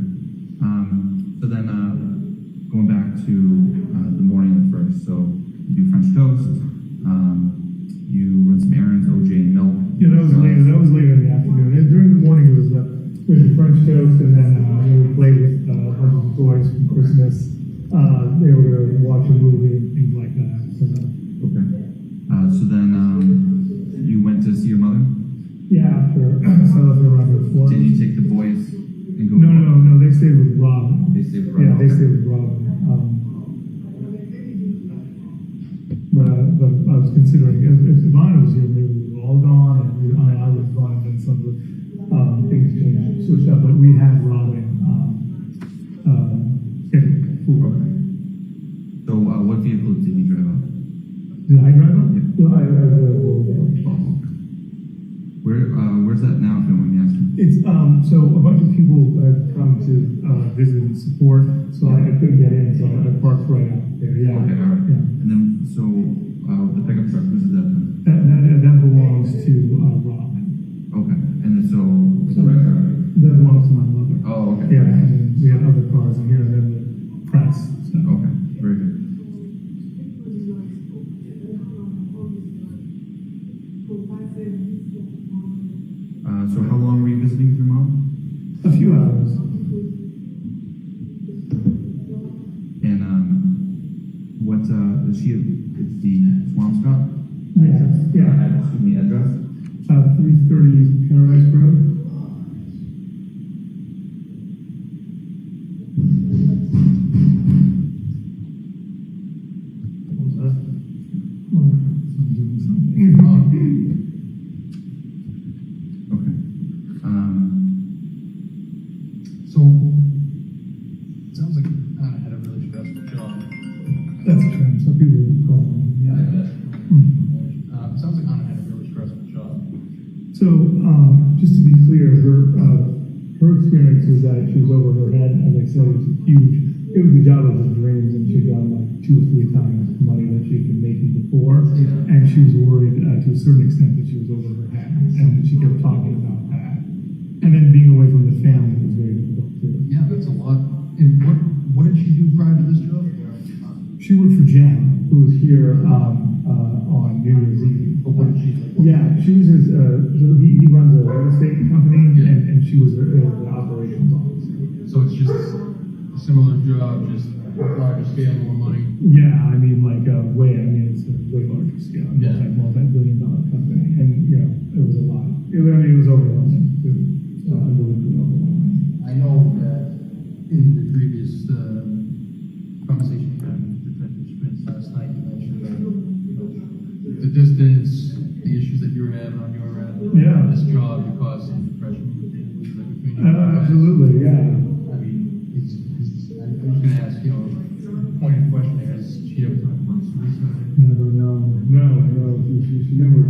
So then, going back to the morning of the first, so you do French toast, you run some errands, OJ and milk. Yeah, that was later in the afternoon. And during the morning it was the French toast, and then we played with a bunch of toys from Christmas. They were going to watch a movie and things like that. So, Okay. So then, you went to see your mother? yeah, after so I left around here 4. Did you take the boys and go? No. They stayed with Rob. They stayed with Yeah, Rob, they okay. stayed with Rob. But I was considering if Ivana was here, maybe we were all gone, and I was gone, and then some of the things changed, switched up. But we had Robin scheduled for. Okay. So, what vehicle did you drive up? Did I drive up? Yeah. No, I Oh, okay. Where's that now, if you don't mind me asking? It's, so a bunch of people have come to, visit and support, so I couldn't get in, so I parked right out there, yeah. Okay, all right. Yeah. And then, so, the pickup truck, who's that then? That belongs to, Rob. Okay, and then so, That belongs to my mother. oh, okay. Yeah, and then we have other cars in here, and then the press, so. Okay, very good. So how long were you visiting with your mom? A few hours. And, what, is she, it's the Swampscott? Yeah. Excuse me, address? 330 Paradise Road. What was that? Well, I'm doing something. Okay. So, it sounds like Anna had a really stressful job. That's a trend, some people would call me. Yeah, I bet. It sounds like Anna had a really stressful job. So, just to be clear, her experience was that she was over her head, as I said, it was huge. It was the job of her dreams, and she'd done like 2 or 3 times the money that she had been making before. Yeah. And she was worried to a certain extent that she was over her head, and she kept talking about that. And then being away from the family was very difficult too. Yeah, that's a lot. And what did she do prior to this job? She worked for Jan, who was here on New Year's Eve. But what did she do? Yeah, she was his, he runs a real estate company, Yeah. and she was the operations officer. So it's just a similar job, just larger scale, more money. Yeah, I mean, like, it's a way larger scale. It's Yeah. like multi-billion-dollar company, and, it was a lot. It was overwhelming. It was unbelievably overwhelming. I know that in the previous conversation we had with Detective Spence last night, you mentioned that the distance, the issues that you were having on your end, Yeah. this job, you caused some depression between you guys. Absolutely, yeah. I mean, I'm just gonna ask, pointed question here, has she ever talked about suicide? Never, no. She never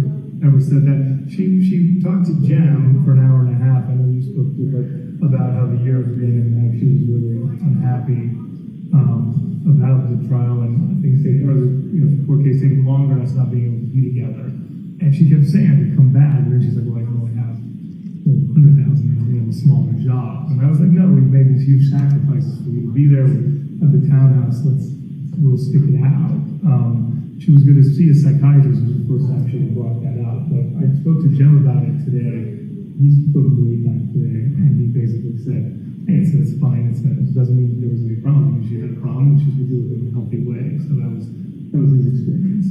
ever said that. She talked to Jem for an hour and a half. I know you spoke to her about how the year has been and how she was really unhappy about the trial and things taking, or the court case taking longer and us not being able to be together. And she kept saying I could come back, and then she's like, well, I can only have 100,000, a smaller job. And I was like, no, we've made these huge sacrifices for you to be there at the townhouse. We'll stick it out. She was going to see a psychiatrist, was the first time she brought that up. But I spoke to Jim about it today. He spoke to me today, and he basically said, hey, it's fine. It doesn't mean there was any problem. If she had a problem, she should do it in a healthy way. So that was his experience.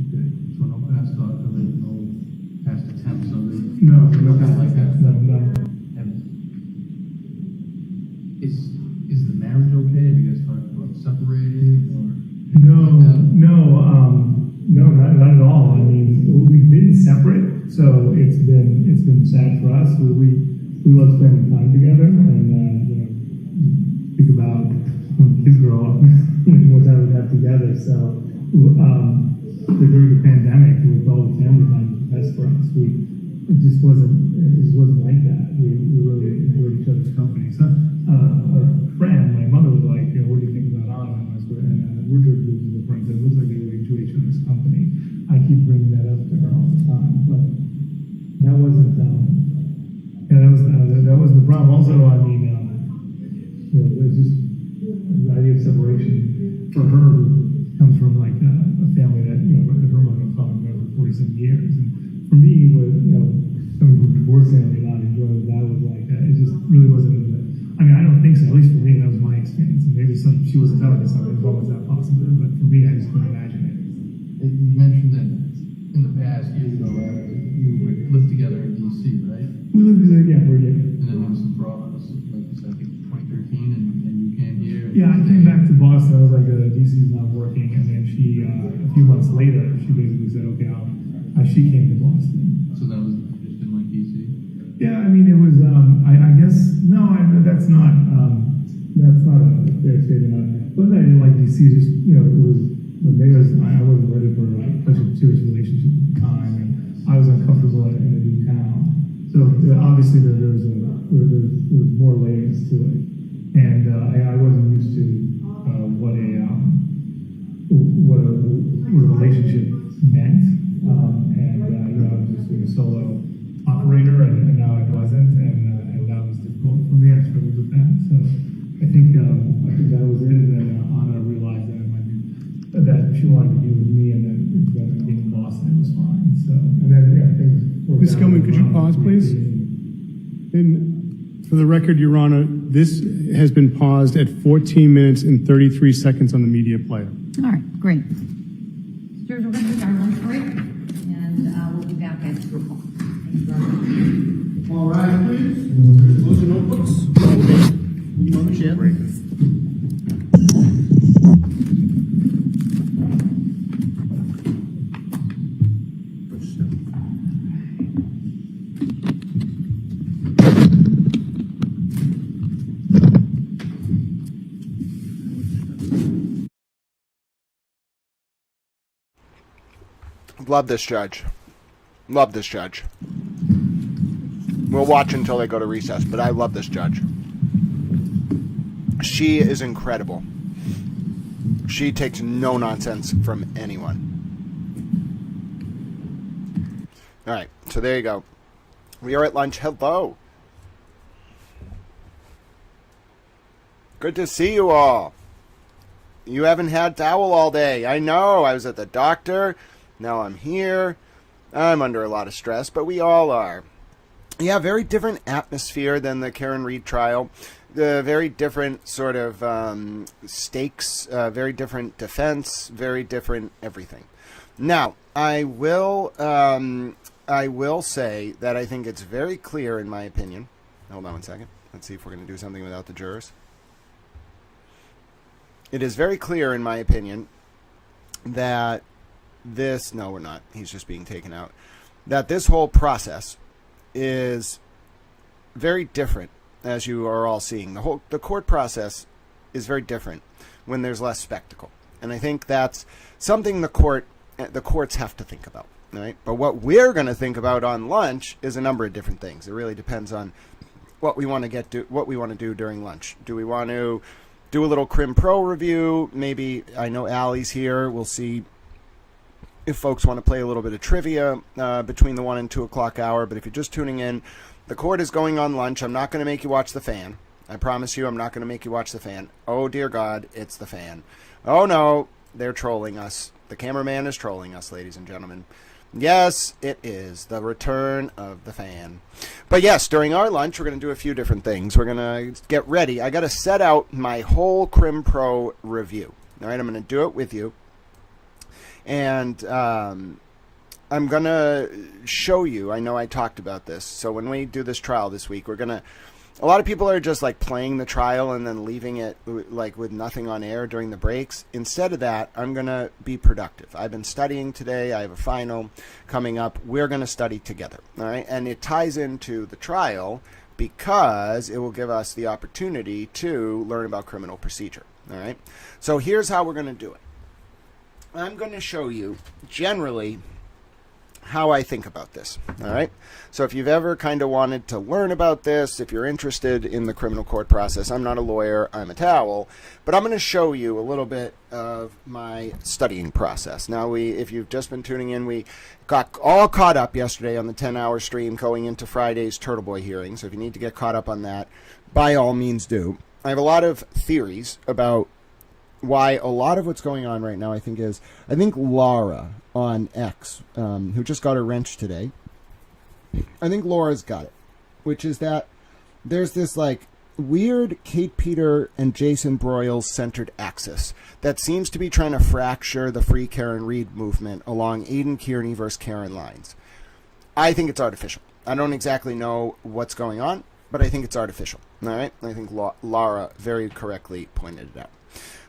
Okay, so no past thought of it, no past attempts of it? No, Nothing like that? No. And is the marriage okay? Have you guys talked about separating or? No, not at all. I mean, we've been separate, so it's been sad for us. We love spending time together, and think about when kids grow up, what time we have together. So during the pandemic, with all the family time, was best for us. It just wasn't like that. We really enjoyed each other's company. So our friend, my mother was like, what do you think about Anna? And Richard, who's the friend, said, it looks like they really enjoy each other's company. I keep bringing that up to her all the time, but that wasn't, that was the problem. Also, I mean, there's just the idea of separation for her comes from like a family that, her mother and father were for 47 years. And for me, coming from a divorce family, not enjoying that was like, it just really wasn't, I don't think so, at least for me, that was my experience. And maybe she wasn't telling me something, what was that possible? But for me, I just couldn't imagine it. You mentioned that in the past, years ago, you would live together in DC, right? We lived together, yeah, for a year. And then there was some problems, like you said, I think 2013, and you came here. Yeah, I came back to Boston. I was like, DC's not working. And then she, a few months later, she basically said, okay, she came to Boston. So that was just in like DC? Yeah, I mean, it was, I guess, no, that's not a fair statement. But I didn't like DC, just, it was, maybe I wasn't ready for such a serious relationship at the time, and I was uncomfortable in a new town. So So obviously there was more layers to it, and I wasn't used to what a relationship meant, and I was just a solo operator, and now I wasn't, and that was difficult for me. I struggled with that, so I think that was it. And then Anna realized that she wanted to be with me, and then being lost, and it was fine. So, and then things. Ms. Gilman, could you pause, please? And for the record, Your Honor, this has been paused at 14 minutes and 33 seconds on the media player. All right, great. Jurors, we're going to take our lunch break, and we'll be back at 2 o'clock. Thank you very much. All right, please. Close your notebooks. On the chair. Love this judge. Love this judge. We'll watch until they go to recess, but I love this judge. She is incredible. She takes no nonsense from anyone. All right, so there you go. We are at lunch. Hello. Good to see you all. You haven't had towel all day. I know. I was at the doctor. Now I'm here. I'm under a lot of stress, but we all are. Yeah, very different atmosphere than the Karen Reed trial. The very different sort of stakes, very different defense, very different everything. Now, I will say that I think it's very clear, in my opinion. Hold on one second. Let's see if we're going to do something without the jurors. It is very clear, in my opinion, that this... No, we're not. He's just being taken out. That this whole process is very different, as you are all seeing. The court process is very different when there's less spectacle. And I think that's something the courts have to think about. Right? But what we're going to think about on lunch is a number of different things. It really depends on what we want to do during lunch. Do we want to do a little Crim Pro review? Maybe, I know Allie's here. We'll see if folks want to play a little bit of trivia between the 1 and 2 o'clock hour. But if you're just tuning in, the court is going on lunch. I'm not going to make you watch The Fan. I promise you, I'm not going to make you watch The Fan. Oh, dear God, it's The Fan. Oh, no, they're trolling us. The cameraman is trolling us, ladies and gentlemen. Yes, it is the return of The Fan. But yes, during our lunch, we're going to do a few different things. We're going to get ready. I got to set out my whole Crim Pro review. All right, I'm going to do it with you. And I'm going to show you, I know I talked about this, so when we do this trial this week, we're going to, a lot of people are just like playing the trial and then leaving it like with nothing on air during the breaks. Instead of that, I'm going to be productive. I've been studying today. I have a final coming up. We're going to study together, all right? And it ties into the trial because it will give us the opportunity to learn about criminal procedure, all right? So here's how we're going to do it. I'm going to show you generally how I think about this, all right? So if you've ever kind of wanted to learn about this, if you're interested in the criminal court process, I'm not a lawyer, I'm a towel, but I'm going to show you a little bit of my studying process. Now, if you've just been tuning in, we got all caught up yesterday on the 10-hour stream going into Friday's Turtle Boy hearing, so if you need to get caught up on that, by all means do. I have a lot of theories about why a lot of what's going on right now, I think Laura on X, who just got her wrench today, I think Laura's got it, which is that there's this like weird Kate Peter and Jason Broyles centered axis that seems to be trying to fracture the Free Karen Reed movement along Aidan Kearney versus Karen lines. I think it's artificial. I don't exactly know what's going on, but I think it's artificial. All right? I think Laura very correctly pointed it out.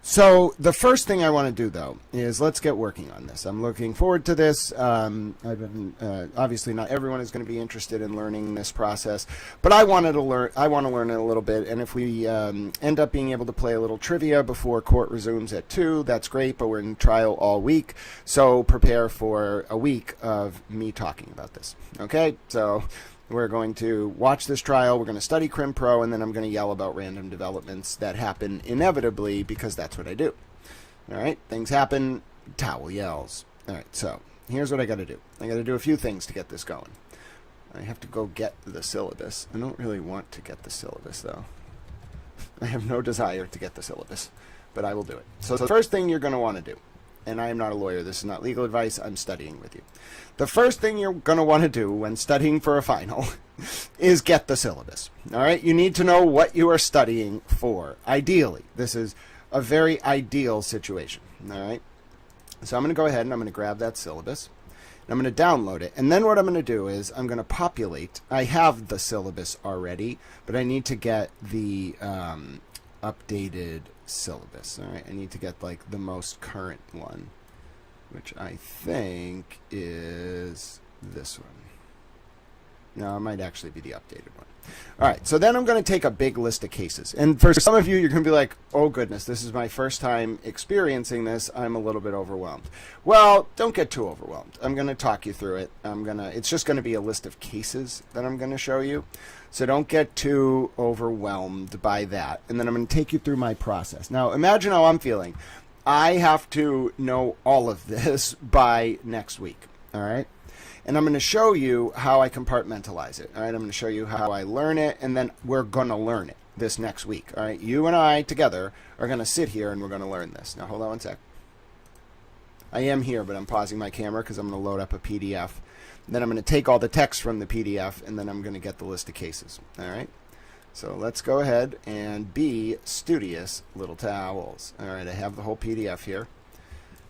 So the first thing I want to do, though, is let's get working on this. I'm looking forward to this. Obviously, not everyone is going to be interested in learning this process, but I want to learn it a little bit. And if we end up being able to play a little trivia before court resumes at 2, that's great. But we're in trial all week, so prepare for a week of me talking about this. Okay, so We're going to watch this trial. We're going to study Crim Pro, and then I'm going to yell about random developments that happen inevitably because that's what I do. All right, things happen, Towel yells. All right, so here's what I got to do. I got to do a few things to get this going. I have to go get the syllabus. I don't really want to get the syllabus, though. I have no desire to get the syllabus, but I will do it. So the first thing you're going to want to do, and I am not a lawyer, this is not legal advice, I'm studying with you. The first thing you're going to want to do when studying for a final is get the syllabus. All right, you need to know what you are studying for. Ideally, this is a very ideal situation. All right, so I'm going to go ahead and I'm going to grab that syllabus. And I'm going to download it. And then what I'm going to do is I'm going to populate. I have the syllabus already, but I need to get the updated syllabus. All right, I need to get like the most current one, which I think is this one. No, it might actually be the updated one. All right, so then I'm going to take a big list of cases. And for some of you, you're going to be like, oh, goodness, this is my first time experiencing this. I'm a little bit overwhelmed. Well, don't get too overwhelmed. I'm going to talk you through it. It's just going to be a list of cases that I'm going to show you. So don't get too overwhelmed by that. And then I'm going to take you through my process. Now, imagine how I'm feeling. I have to know all of this by next week. All right? And I'm going to show you how I compartmentalize it. All right, I'm going to show you how I learn it, and then we're going to learn it this next week. All right, you and I together are going to sit here and we're going to learn this. Now, hold on one sec. I am here, but I'm pausing my camera because I'm going to load up a PDF. Then I'm going to take all the text from the PDF, and then I'm going to get the list of cases. All right, so let's go ahead and be studious, little towels. All right, I have the whole PDF here.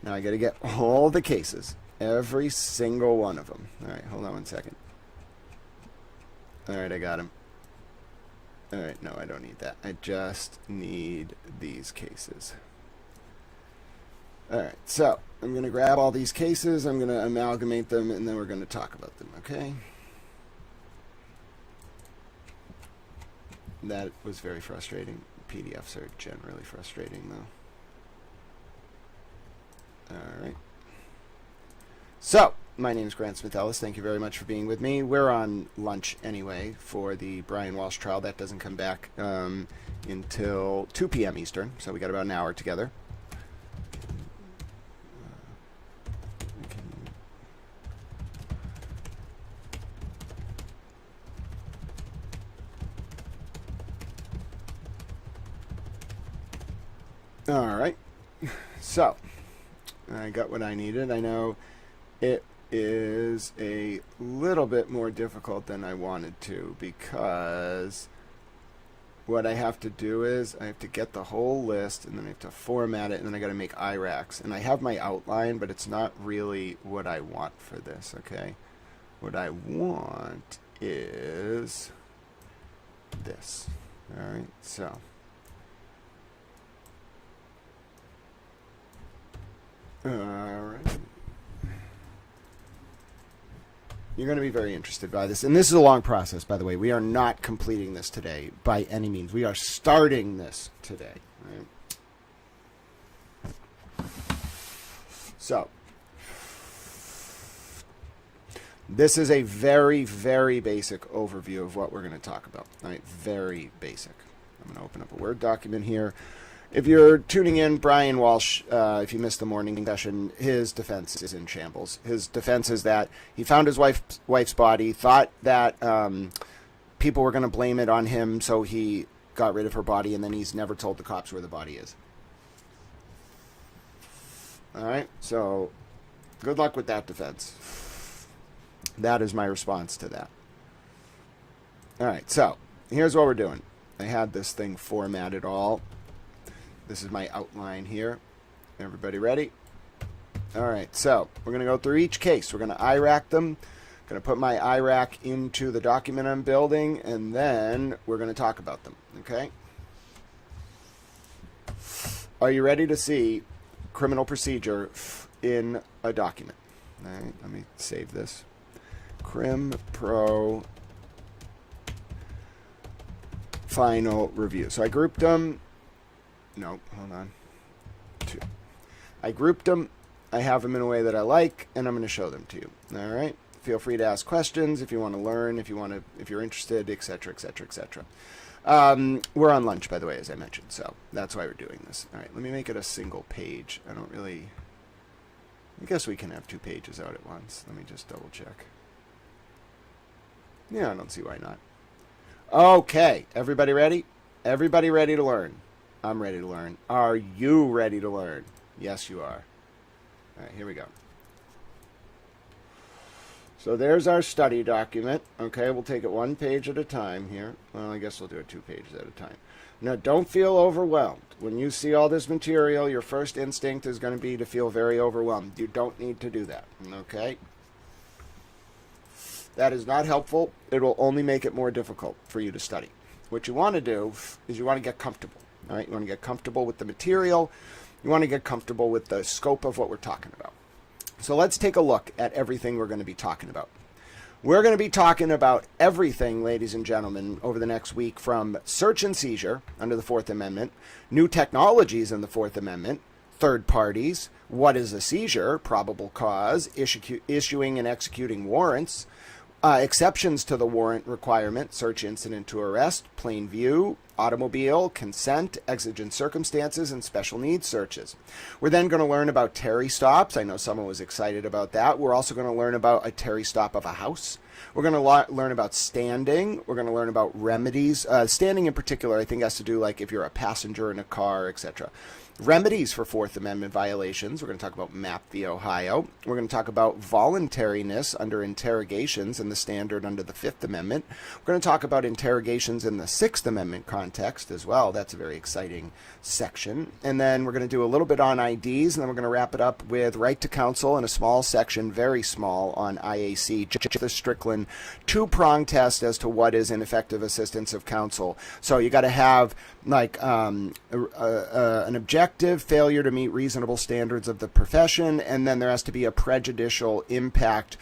Now I got to get all the cases. Every single one of them. All right, hold on one second. All right, I got them. All right, no, I don't need that. I just need these cases. All right, so I'm going to grab all these cases. I'm going to amalgamate them, and then we're going to talk about them, okay? That was very frustrating. PDFs are generally frustrating, though. All right. So, my name is Grant Smith Ellis. Thank you very much for being with me. We're on lunch anyway for the Brian Walshe trial. That doesn't come back until 2 p.m. Eastern, so we got about an hour together. All right. So, I got what I needed. I know it is a little bit more difficult than I wanted to because what I have to do is I have to get the whole list and then I have to format it and then I got to make IRACs. And I have my outline, but it's not really what I want for this, okay? What I want is this. All right, so. All right. You're going to be very interested by this. And this is a long process, by the way. We are not completing this today by any means. We are starting this today. Right? So, this is a very, very basic overview of what we're going to talk about. All right? Very basic. I'm going to open up a Word document here. If you're tuning in, Brian Walshe, if you missed the morning session, his defense is in shambles. His defense is that he found his wife's body, thought that people were going to blame it on him, so he got rid of her body, and then he's never told the cops where the body is. All right, so good luck with that defense. That is my response to that. All right, so here's what we're doing. I had this thing formatted all. This is my outline here. Everybody ready? All right, so we're going to go through each case. We're going to IRAC them. Going to put my IRAC into the document I'm building, and then we're going to talk about them, okay? Are you ready to see criminal procedure in a document? All right, let me save this. Crim Pro final review. So I grouped them. No, hold on. 2. I grouped them. I have them in a way that I like, and I'm going to show them to you. All right. Feel free to ask questions if you want to learn, if you're interested, etc., etc., etc. We're on lunch, by the way, as I mentioned, so that's why we're doing this. All right, let me make it a single page. I guess we can have 2 pages out at once. Let me just double check. Yeah, I don't see why not. Okay, everybody ready? Everybody ready to learn? I'm ready to learn. Are you ready to learn? Yes, you are. All right, here we go. So there's our study document. Okay, we'll take it 1 page at a time here. Well, I guess we'll do it 2 pages at a time. Now, don't feel overwhelmed. When you see all this material, your first instinct is going to be to feel very overwhelmed. You don't need to do that, okay? That is not helpful. It will only make it more difficult for you to study. What you want to do is you want to get comfortable, all right? You want to get comfortable with the material. You want to get comfortable with the scope of what we're talking about. So let's take a look at everything we're going to be talking about. We're going to be talking about everything, ladies and gentlemen, over the next week, from search and seizure under the 4th Amendment, new technologies in the 4th Amendment, third parties, what is a seizure, probable cause, issuing and executing warrants, exceptions to the warrant requirement, search incident to arrest, plain view, automobile, consent, exigent circumstances, and special needs searches. We're then going to learn about Terry stops. I know someone was excited about that. We're also going to learn about a Terry stop of a house. We're going to learn about standing. We're going to learn about remedies. Standing in particular, I think, has to do like if you're a passenger in a car, etc. Remedies for 4th Amendment violations. We're going to talk about MAP v. Ohio. We're going to talk about voluntariness under interrogations and the standard under the 5th Amendment. We're going to talk about interrogations in the 6th Amendment context as well. That's a very exciting section. And then we're going to do a little bit on IDs, and then we're going to wrap it up with right to counsel and a small section, very small, on IAC, the Strickland 2-prong test as to what is ineffective assistance of counsel. So you got to have like an objective failure to meet reasonable standards of the profession, and then there has to be a prejudicial impact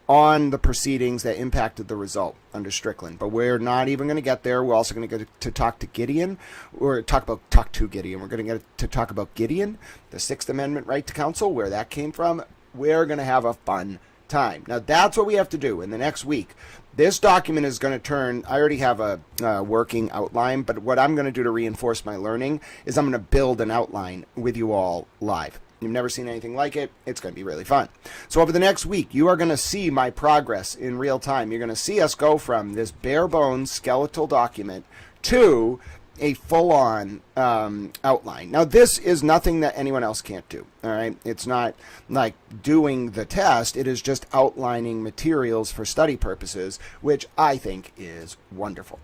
on the proceedings that impacted the result under Strickland. But we're not even going to get there. We're also going to get to talk to Gideon, or talk to Gideon. We're going to get to talk about Gideon, the 6th Amendment right to counsel, where that came from. We're going to have a fun time. Now, that's what we have to do in the next week. This document is going to turn, I already have a working outline, but what I'm going to do to reinforce my learning is I'm going to build an outline with you all live. You've never seen anything like it. It's going to be really fun. So over the next week, you are going to see my progress in real time. You're going to see us go from this bare bones skeletal document to a full-on outline. Now, this is nothing that anyone else can't do, all right? It's not like doing the test. It is just outlining materials for study purposes, which I think is wonderful.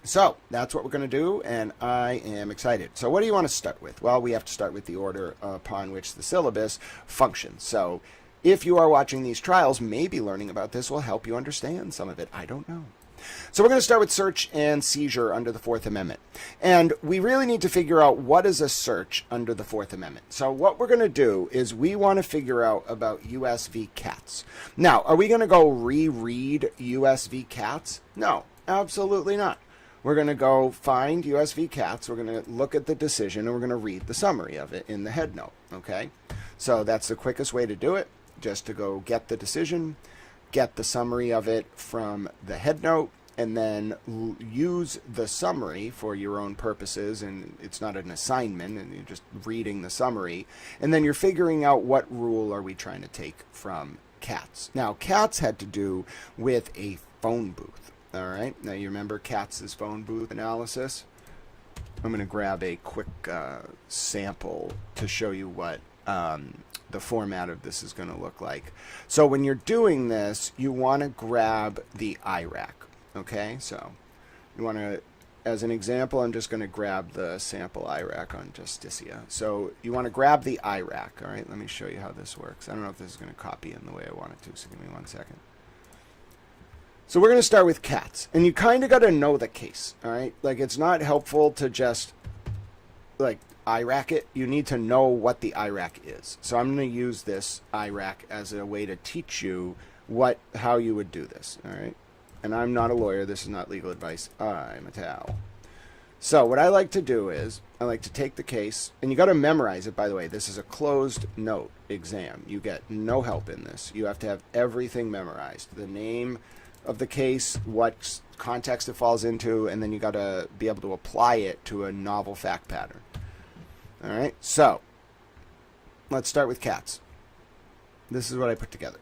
So that's what we're going to do, and I am excited. So what do you want to start with? Well, we have to start with the order upon which the syllabus functions. So if you are watching these trials, maybe learning about this will help you understand some of it. I don't know. So we're going to start with search and seizure under the 4th Amendment. And we really need to figure out what is a search under the 4th Amendment. So what we're going to do is we want to figure out about U.S. v. Katz. Now, are we going to go reread U.S. v. Katz? No, absolutely not. We're going to go find U.S. v. Katz. We're going to look at the decision, and we're going to read the summary of it in the head note, okay? So that's the quickest way to do it, just to go get the decision, get the summary of it from the head note, and then use the summary for your own purposes, and it's not an assignment, and you're just reading the summary, and then you're figuring out what rule are we trying to take from Katz. Now, Katz had to do with a phone booth. All right, now you remember Katz's phone booth analysis? I'm going to grab a quick sample to show you what the format of this is going to look like. So when you're doing this, you want to grab the IRAC, okay? So you want to, as an example, I'm just going to grab the sample IRAC on Justicia. So you want to grab the IRAC, all right? Let me show you how this works. I don't know if this is going to copy in the way I want it to, so give me 1 second. So we're going to start with Katz, and you kind of got to know the case, all right? Like, it's not helpful to just, like, IRAC it. You need to know what the IRAC is. So I'm going to use this IRAC as a way to teach you how you would do this, all right? And I'm not a lawyer. This is not legal advice. I'm a Tal. So what I like to do is I like to take the case, and you got to memorize it, by the way. This is a closed note exam. You get no help in this. You have to have everything memorized. The name of the case, what context it falls into, and then you got to be able to apply it to a novel fact pattern. All right, so let's start with cats. This is what I put together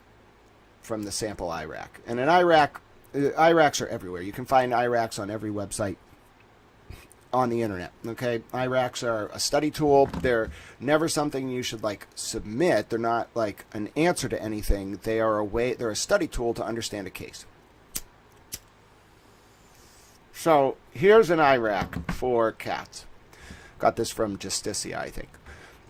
from the sample IRAC. And an IRACs are everywhere. You can find IRACs on every website on the internet. Okay, IRACs are a study tool. They're never something you should like submit. They're not like an answer to anything. They're a study tool to understand a case. So here's an IRAC for cats. Got this from Justicia, I think.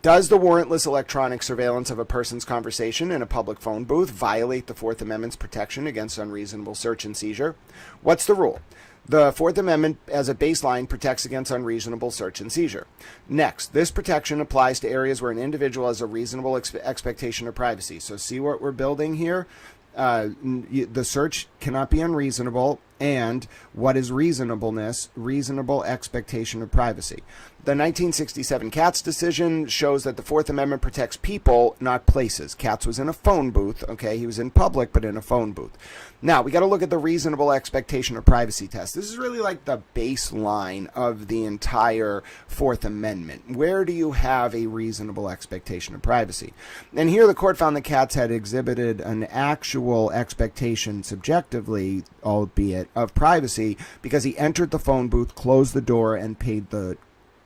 Does the warrantless electronic surveillance of a person's conversation in a public phone booth violate the Fourth Amendment's protection against unreasonable search and seizure? What's the rule? The Fourth Amendment, as a baseline, protects against unreasonable search and seizure. Next, this protection applies to areas where an individual has a reasonable expectation of privacy. So see what we're building here? The search cannot be unreasonable, and what is reasonableness? Reasonable expectation of privacy. The 1967 Katz decision shows that the Fourth Amendment protects people, not places. Katz was in a phone booth, okay? He was in public, but in a phone booth. Now, we got to look at the reasonable expectation of privacy test. This is really like the baseline of the entire Fourth Amendment. Where do you have a reasonable expectation of privacy? And here the court found that Katz had exhibited an actual expectation subjectively, albeit, of privacy because he entered the phone booth, closed the door, and paid the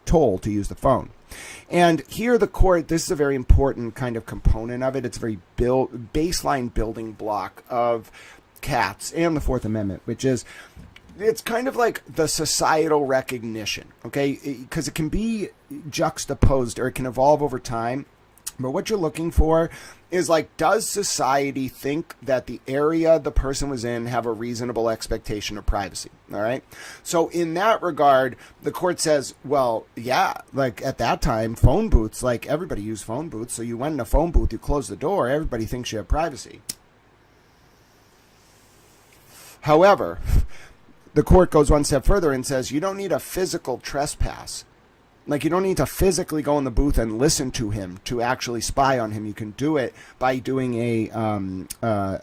toll to use the phone. And here the court, this is a very important kind of component of it. It's a very baseline building block of Katz and the Fourth Amendment, which is it's kind of like the societal recognition, okay? Because it can be juxtaposed or it can evolve over time. But what you're looking for is like, does society think that the area the person was in have a reasonable expectation of privacy? All right. So in that regard, the court says, well, yeah, like at that time, phone booths, like everybody used phone booths. So you went in a phone booth, you close the door, everybody thinks you have privacy. However, the court goes one step further and says you don't need a physical trespass. Like, you don't need to physically go in the booth and listen to him to actually spy on him. You can do it by doing a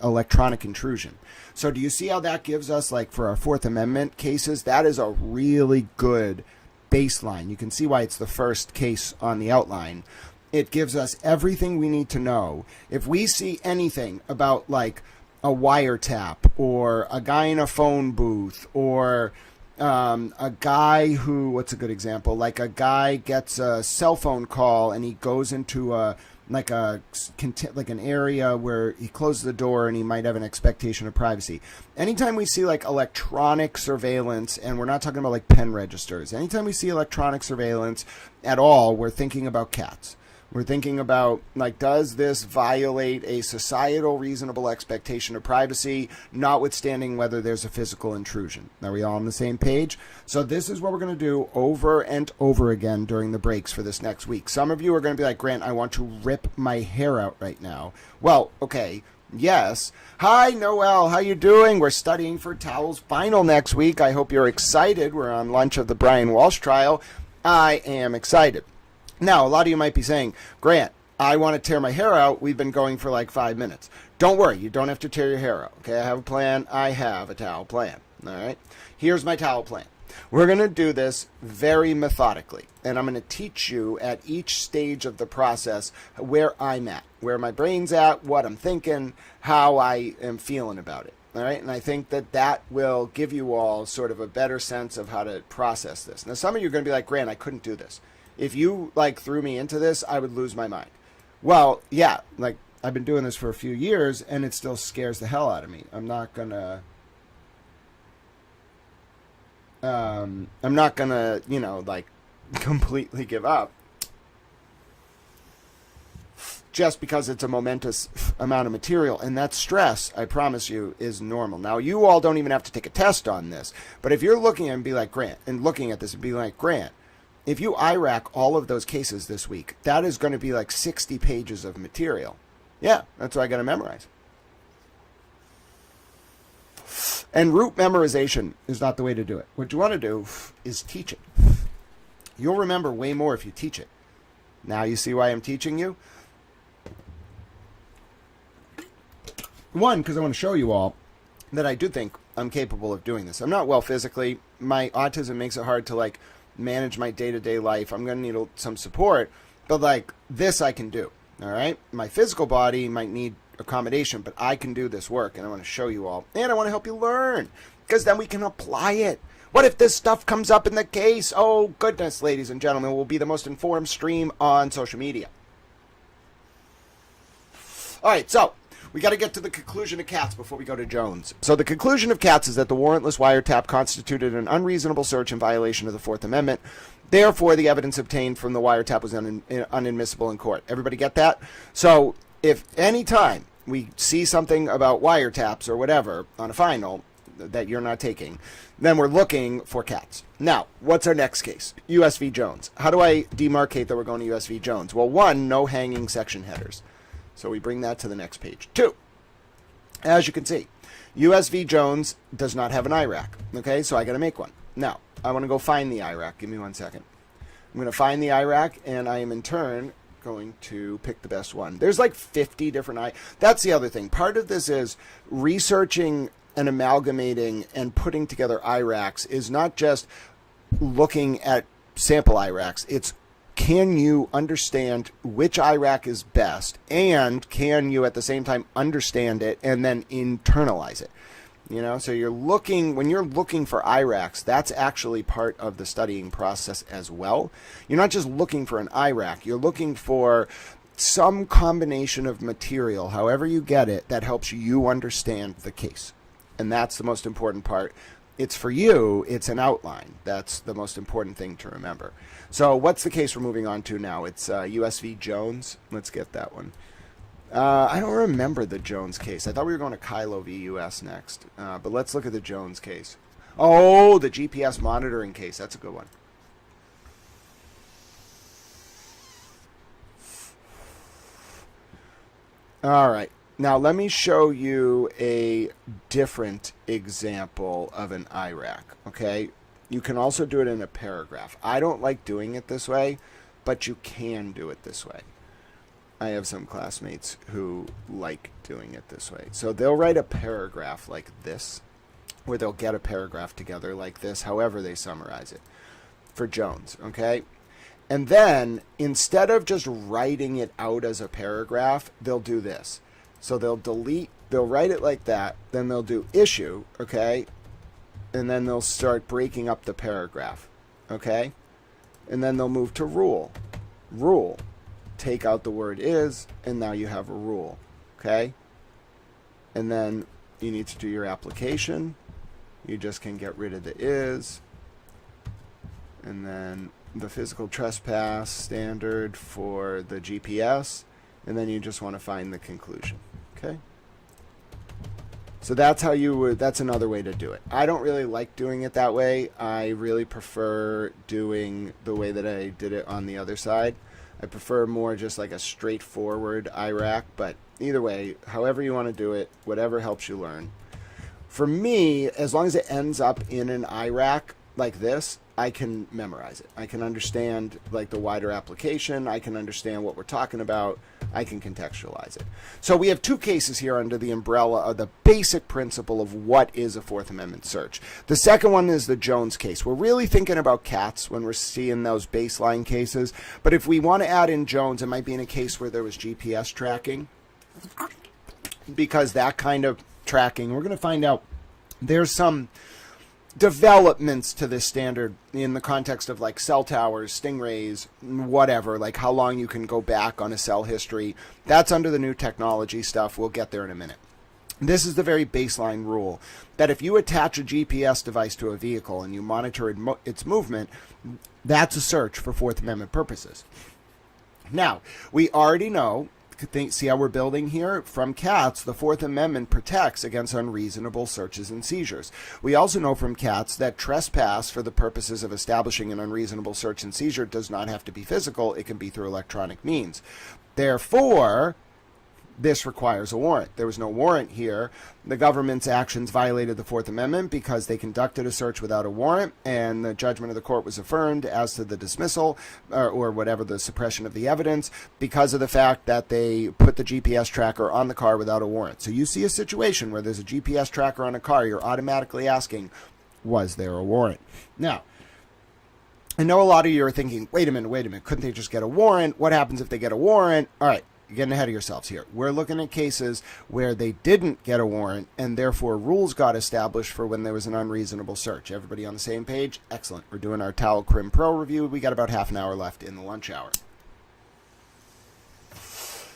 electronic intrusion. So do you see how that gives us, like, for our Fourth Amendment cases, that is a really good baseline. You can see why it's the first case on the outline. It gives us everything we need to know. If we see anything about, like, a wiretap or a guy in a phone booth or a guy who, what's a good example? Like a guy gets a cell phone call and he goes into like an area where he closes the door and he might have an expectation of privacy. Anytime we see like electronic surveillance, and we're not talking about like pen registers, anytime we see electronic surveillance at all, we're thinking about cats. We're thinking about, like, does this violate a societal reasonable expectation of privacy, notwithstanding whether there's a physical intrusion? Are we all on the same page? So this is what we're going to do over and over again during the breaks for this next week. Some of you are going to be like, Grant, I want to rip my hair out right now. Well, okay, yes. Hi, Noel, how you doing? We're studying for Towel's final next week. I hope you're excited. We're on lunch of the Brian Walshe trial. I am excited. Now, a lot of you might be saying, Grant, I want to tear my hair out. We've been going for like 5 minutes. Don't worry. You don't have to tear your hair out. Okay, I have a plan. I have a towel plan. All right. Here's my towel plan. We're going to do this very methodically, and I'm going to teach you at each stage of the process where I'm at, where my brain's at, what I'm thinking, how I am feeling about it. All right. And I think that that will give you all sort of a better sense of how to process this. Now, some of you are going to be like, Grant, I couldn't do this. If you, like, threw me into this, I would lose my mind. Well, yeah, like, I've been doing this for a few years, and it still scares the hell out of me. I'm not gonna, you know, like, completely give up. Just because it's a momentous amount of material. And that stress, I promise you, is normal. Now, you all don't even have to take a test on this. But if you're looking and be like, Grant, and looking at this and be like, Grant, if you IRAC all of those cases this week, that is going to be like 60 pages of material. Yeah, that's what I got to memorize. And rote memorization is not the way to do it. What you want to do is teach it. You'll remember way more if you teach it. Now you see why I'm teaching you? One, because I want to show you all that I do think I'm capable of doing this. I'm not well physically. My autism makes it hard to like manage my day-to-day life. I'm going to need some support, but like this I can do. All right. My physical body might need accommodation, but I can do this work, and I want to show you all, and I want to help you learn, because then we can apply it. What if this stuff comes up in the case? Oh goodness, ladies and gentlemen, we'll be the most informed stream on social media. All right, so we got to get to the conclusion of Katz before we go to Jones. So the conclusion of Katz is that the warrantless wiretap constituted an unreasonable search in violation of the Fourth Amendment. Therefore, the evidence obtained from the wiretap was unadmissible in court. Everybody get that? So if any time we see something about wiretaps or whatever on a final that you're not taking, then we're looking for Katz. Now, what's our next case? US v. Jones. How do I demarcate that we're going to US v. Jones? Well, one, no hanging section headers. So we bring that to the next page. Two, as you can see, US v. Jones does not have an IRAC. Okay, so I got to make one. Now, I want to go find the IRAC. Give me 1 second. I'm going to find the IRAC, and I am in turn going to pick the best one. There's like 50 different That's the other thing. Part of this is researching and amalgamating and putting together IRACs is not just looking at sample IRACs. It's can you understand which IRAC is best, and can you at the same time understand it and then internalize it? You know, so when you're looking for IRACs, that's actually part of the studying process as well. You're not just looking for an IRAC, you're looking for some combination of material, however you get it, that helps you understand the case. And that's the most important part. It's for you, it's an outline. That's the most important thing to remember. So what's the case we're moving on to now? It's US v. Jones. Let's get that one. I don't remember the Jones case. I thought we were going to Kylo v. US next. But let's look at the Jones case. Oh, the GPS monitoring case. That's a good one. All right. Now, let me show you a different example of an IRAC, okay? You can also do it in a paragraph. I don't like doing it this way, but you can do it this way. I have some classmates who like doing it this way. So they'll write a paragraph like this, or they'll get a paragraph together like this, however they summarize it, for Jones, okay? And then, instead of just writing it out as a paragraph, they'll do this. So they'll write it like that, then they'll do issue, okay? And then they'll start breaking up the paragraph, okay? And then they'll move to rule. Rule. Take out the word is, and now you have a rule, okay? And then you need to do your application. You just can get rid of the is. And then the physical trespass standard for the GPS. And then you just want to find the conclusion. Okay? So that's how that's another way to do it. I don't really like doing it that way. I really prefer doing the way that I did it on the other side. I prefer more just like a straightforward IRAC, but either way, however you want to do it, whatever helps you learn. For me, as long as it ends up in an IRAC like this, I can memorize it. I can understand like the wider application. I can understand what we're talking about. I can contextualize it. So we have two cases here under the umbrella of the basic principle of what is a Fourth Amendment search. The second one is the Jones case. We're really thinking about Katz when we're seeing those baseline cases. But if we want to add in Jones, it might be in a case where there was GPS tracking. Because that kind of tracking, we're going to find out there's some developments to this standard in the context of like cell towers, stingrays, whatever, like how long you can go back on a cell history. That's under the new technology stuff. We'll get there in a minute. This is the very baseline rule that if you attach a GPS device to a vehicle and you monitor its movement, that's a search for Fourth Amendment purposes. Now, we already know, see how we're building here? From Katz, the Fourth Amendment protects against unreasonable searches and seizures. We also know from Katz that trespass for the purposes of establishing an unreasonable search and seizure does not have to be physical. It can be through electronic means. Therefore, this requires a warrant. There was no warrant here. The government's actions violated the Fourth Amendment because they conducted a search without a warrant, and the judgment of the court was affirmed as to the dismissal or whatever, the suppression of the evidence, because of the fact that they put the GPS tracker on the car without a warrant. So you see a situation where there's a GPS tracker on a car, you're automatically asking, was there a warrant? Now, I know a lot of you are thinking, wait a minute, couldn't they just get a warrant? What happens if they get a warrant? All right, you're getting ahead of yourselves here. We're looking at cases where they didn't get a warrant, and therefore rules got established for when there was an unreasonable search. Everybody on the same page? Excellent. We're doing our Towel Crim Pro review. We got about half an hour left in the lunch hour.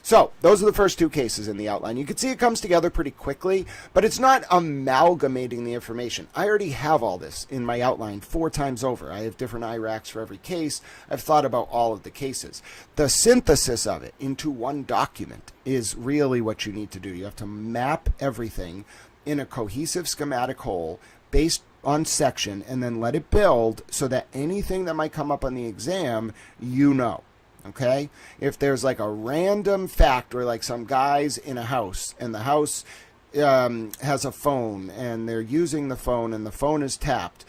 So, those are the first two cases in the outline. You can see it comes together pretty quickly, but it's not amalgamating the information. I already have all this in my outline 4 times over. I have different IRACs for every case. I've thought about all of the cases. The synthesis of it into one document is really what you need to do. You have to map everything in a cohesive schematic whole based on section, and then let it build so that anything that might come up on the exam, you know. Okay, if there's like a random fact where like some guy's in a house and the house has a phone and they're using the phone and the phone is tapped,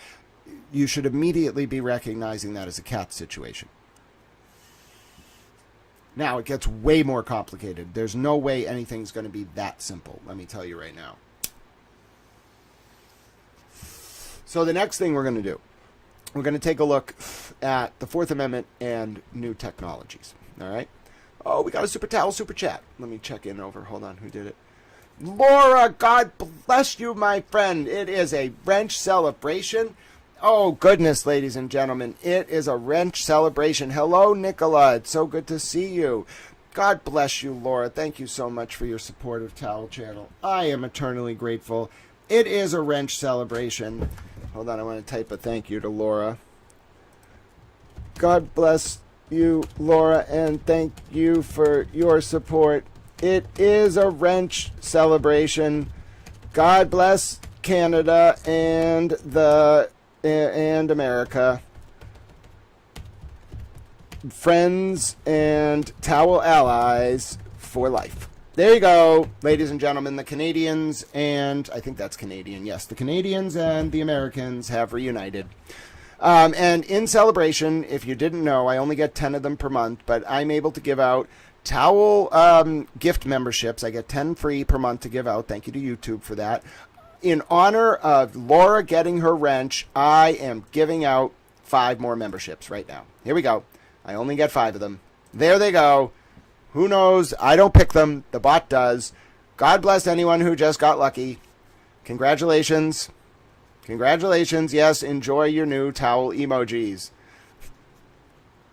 you should immediately be recognizing that as a cat situation. Now, it gets way more complicated. There's no way anything's going to be that simple, let me tell you right now. So the next thing we're going to do, we're going to take a look at the Fourth Amendment and new technologies. All right. Oh, we got a Super Towel Super Chat. Let me check in over. Hold on. Who did it? Laura, God bless you, my friend. It is a wrench celebration. Oh, goodness, ladies and gentlemen. It is a wrench celebration. Hello, Nicola. It's so good to see you. God bless you, Laura. Thank you so much for your support of Towel Channel. I am eternally grateful. It is a wrench celebration. Hold on, I want to type a thank you to Laura. God bless you, Laura, and thank you for your support. It is a wrench celebration. God bless Canada and America. Friends and towel allies for life. There you go, ladies and gentlemen. The Canadians and, I think that's Canadian, yes, the Canadians and the Americans have reunited. And in celebration, if you didn't know, I only get 10 of them per month, but I'm able to give out towel gift memberships. I get 10 free per month to give out. Thank you to YouTube for that. In honor of Laura getting her wrench, I am giving out 5 more memberships right now. Here we go. I only get 5 of them. There they go. Who knows? I don't pick them. The bot does. God bless anyone who just got lucky. Congratulations. Congratulations. Yes, enjoy your new towel emojis.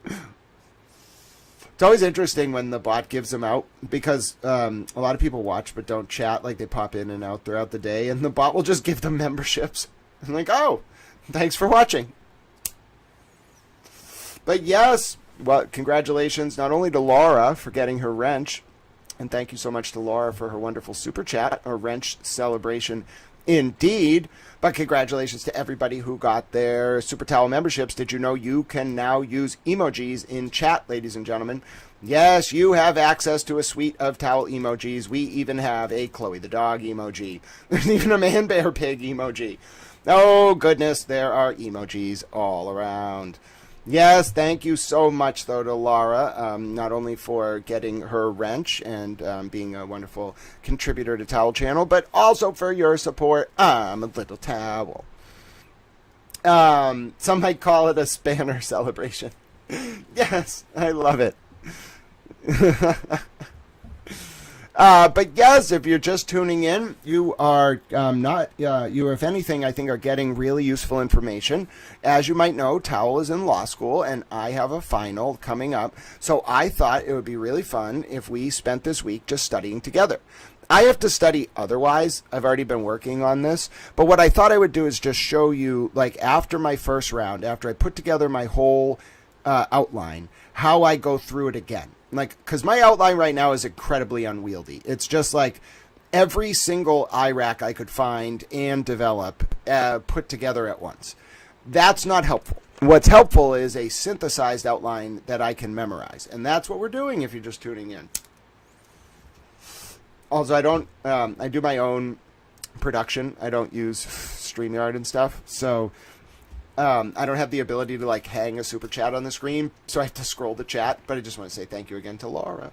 It's always interesting when the bot gives them out because a lot of people watch but don't chat. Like they pop in and out throughout the day, and the bot will just give them memberships. I'm like, oh, thanks for watching. But yes, well, congratulations not only to Laura for getting her wrench, and thank you so much to Laura for her wonderful super chat, a wrench celebration indeed, but congratulations to everybody who got their Super Towel memberships. Did you know you can now use emojis in chat, ladies and gentlemen? Yes, you have access to a suite of towel emojis. We even have a Chloe the dog emoji. There's even a man bear pig emoji. Oh, goodness, there are emojis all around. Yes, thank you so much, though, to Laura, not only for getting her wrench and being a wonderful contributor to Towel Channel, but also for your support. I'm a little towel. Some might call it a spanner celebration. Yes, I love it. But yes, if you're just tuning in, you are you, if anything, I think are getting really useful information. As you might know, Towel is in law school, and I have a final coming up. So I thought it would be really fun if we spent this week just studying together. I have to study otherwise. I've already been working on this. But what I thought I would do is just show you, like after my first round, after I put together my whole outline, how I go through it again. Like, because my outline right now is incredibly unwieldy. It's just like every single IRAC I could find and develop put together at once. That's not helpful. What's helpful is a synthesized outline that I can memorize. And that's what we're doing if you're just tuning in. Also, I don't. I do my own production. I don't use StreamYard and stuff, so I don't have the ability to like hang a super chat on the screen, so I have to scroll the chat. But I just want to say thank you again to Laura.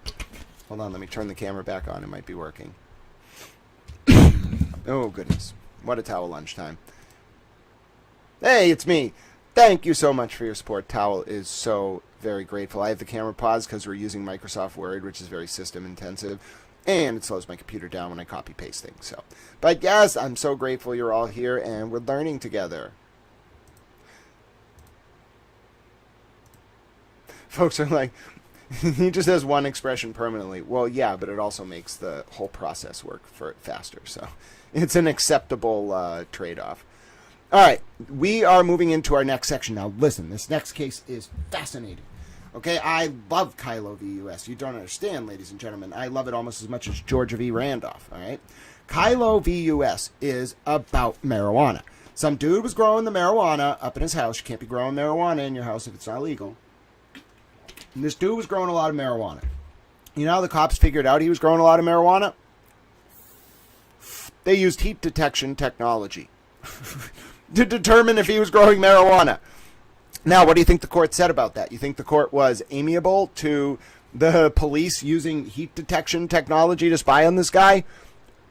Hold on, let me turn the camera back on. It might be working. Oh goodness, what a towel lunchtime. Hey, it's me. Thank you so much for your support. Towel is so very grateful. I have the camera paused because we're using Microsoft Word, which is very system intensive, and it slows my computer down when I copy paste things. So, but yes, I'm so grateful you're all here and we're learning together. Folks are like, he just has one expression permanently. Well, yeah, but it also makes the whole process work for faster. So it's an acceptable trade-off. All right, we are moving into our next section now. Listen, this next case is fascinating. Okay, I love Kylo v. U.S. You don't understand, ladies and gentlemen. I love it almost as much as Georgia v. Randolph, all right? Kylo v. U.S. is about marijuana. Some dude was growing the marijuana up in his house. You can't be growing marijuana in your house if it's not legal. And this dude was growing a lot of marijuana. You know how the cops figured out he was growing a lot of marijuana? They used heat detection technology to determine if he was growing marijuana. Now, what do you think the court said about that? You think the court was amiable to the police using heat detection technology to spy on this guy?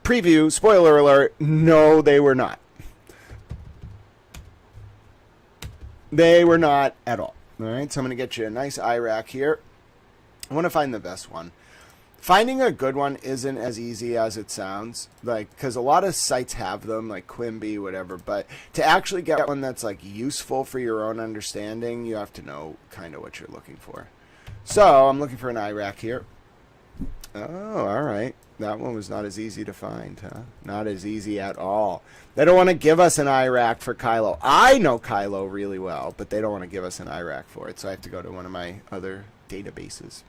Preview, spoiler alert, no, they were not. They were not at all. All right, so I'm going to get you a nice IRAC here. I want to find the best one. Finding a good one isn't as easy as it sounds, like, because a lot of sites have them, like Quimby, whatever, but to actually get one that's like useful for your own understanding, you have to know kind of what you're looking for. So I'm looking for an IRAC here. Oh, all right. That one was not as easy to find, huh? Not as easy at all. They don't want to give us an IRAC for Kylo. I know Kylo really well, but they don't want to give us an IRAC for it, so I have to go to one of my other databases.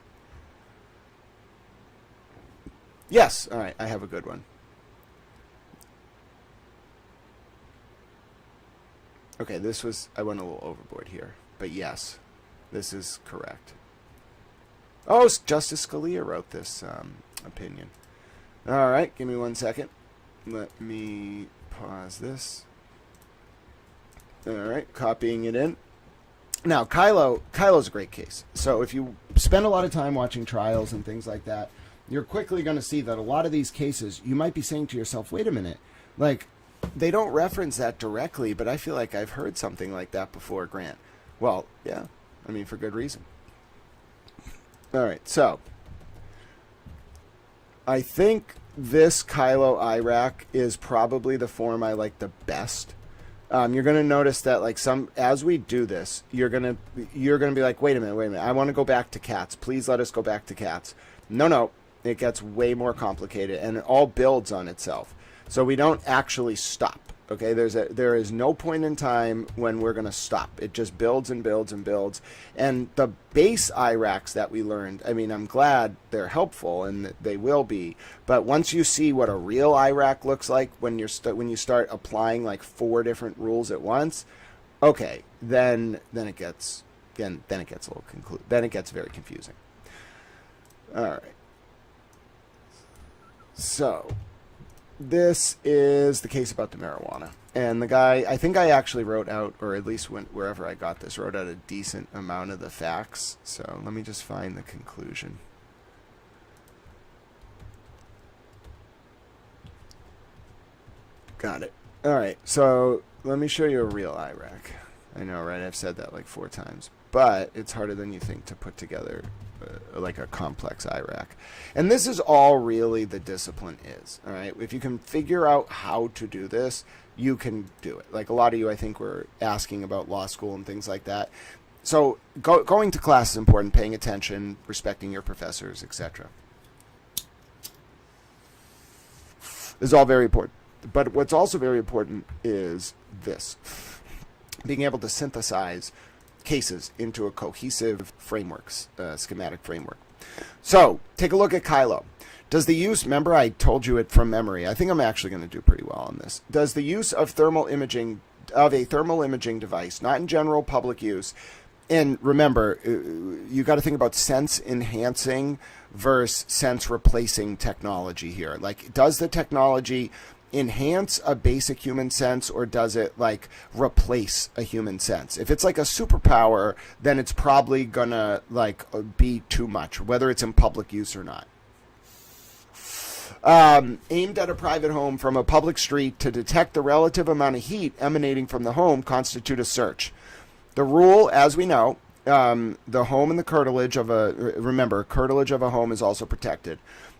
Yes, all right, I have a good one. Okay, this was, I went a little overboard here, but yes, this is correct. Oh, Justice Scalia wrote this opinion. All right, give me 1 second. Let me pause this. All right, copying it in. Now, Kylo's a great case. So if you spend a lot of time watching trials and things like that, you're quickly going to see that a lot of these cases, you might be saying to yourself, wait a minute, like, they don't reference that directly, but I feel like I've heard something like that before, Grant. Well, yeah, I mean, for good reason. All right, so I think this Kylo IRAC is probably the form I like the best. You're going to notice that, like, as we do this, you're going to be like, wait a minute, I want to go back to cats. Please let us go back to cats. No, it gets way more complicated, and it all builds on itself. So we don't actually stop. Okay, there is no point in time when we're going to stop. It just builds and builds and builds. And the base IRACs that we learned, I mean, I'm glad they're helpful, and they will be. But once you see what a real IRAC looks like when you start applying like 4 different rules at once, okay, then it gets a little then it gets very confusing. All right. So this is the case about the marijuana. And the guy, I think I actually wrote out, or at least wherever I got this, wrote out a decent amount of the facts. So let me just find the conclusion. Got it. All right, so let me show you a real IRAC. I know, right? I've said that like 4 times. But it's harder than you think to put together like a complex IRAC. And this is all really the discipline is, all right? If you can figure out how to do this, you can do it. Like a lot of you, I think, were asking about law school and things like that. So going to class is important, paying attention, respecting your professors, etc. Is all very important. But what's also very important is this, being able to synthesize cases into a cohesive schematic framework. So take a look at Kylo. Does the use, remember I told you it from memory, I think I'm actually going to do pretty well on this. Does the use of a thermal imaging device, not in general public use, And remember, you got to think about sense enhancing versus sense replacing technology here. Like, does the technology enhance a basic human sense, or does it like replace a human sense? If it's like a superpower, then it's probably gonna like be too much, whether it's in public use or not. Aimed at a private home from a public street to detect the relative amount of heat emanating from the home constitute a search. The rule, as we know, the home and the curtilage of curtilage of a home is also protected,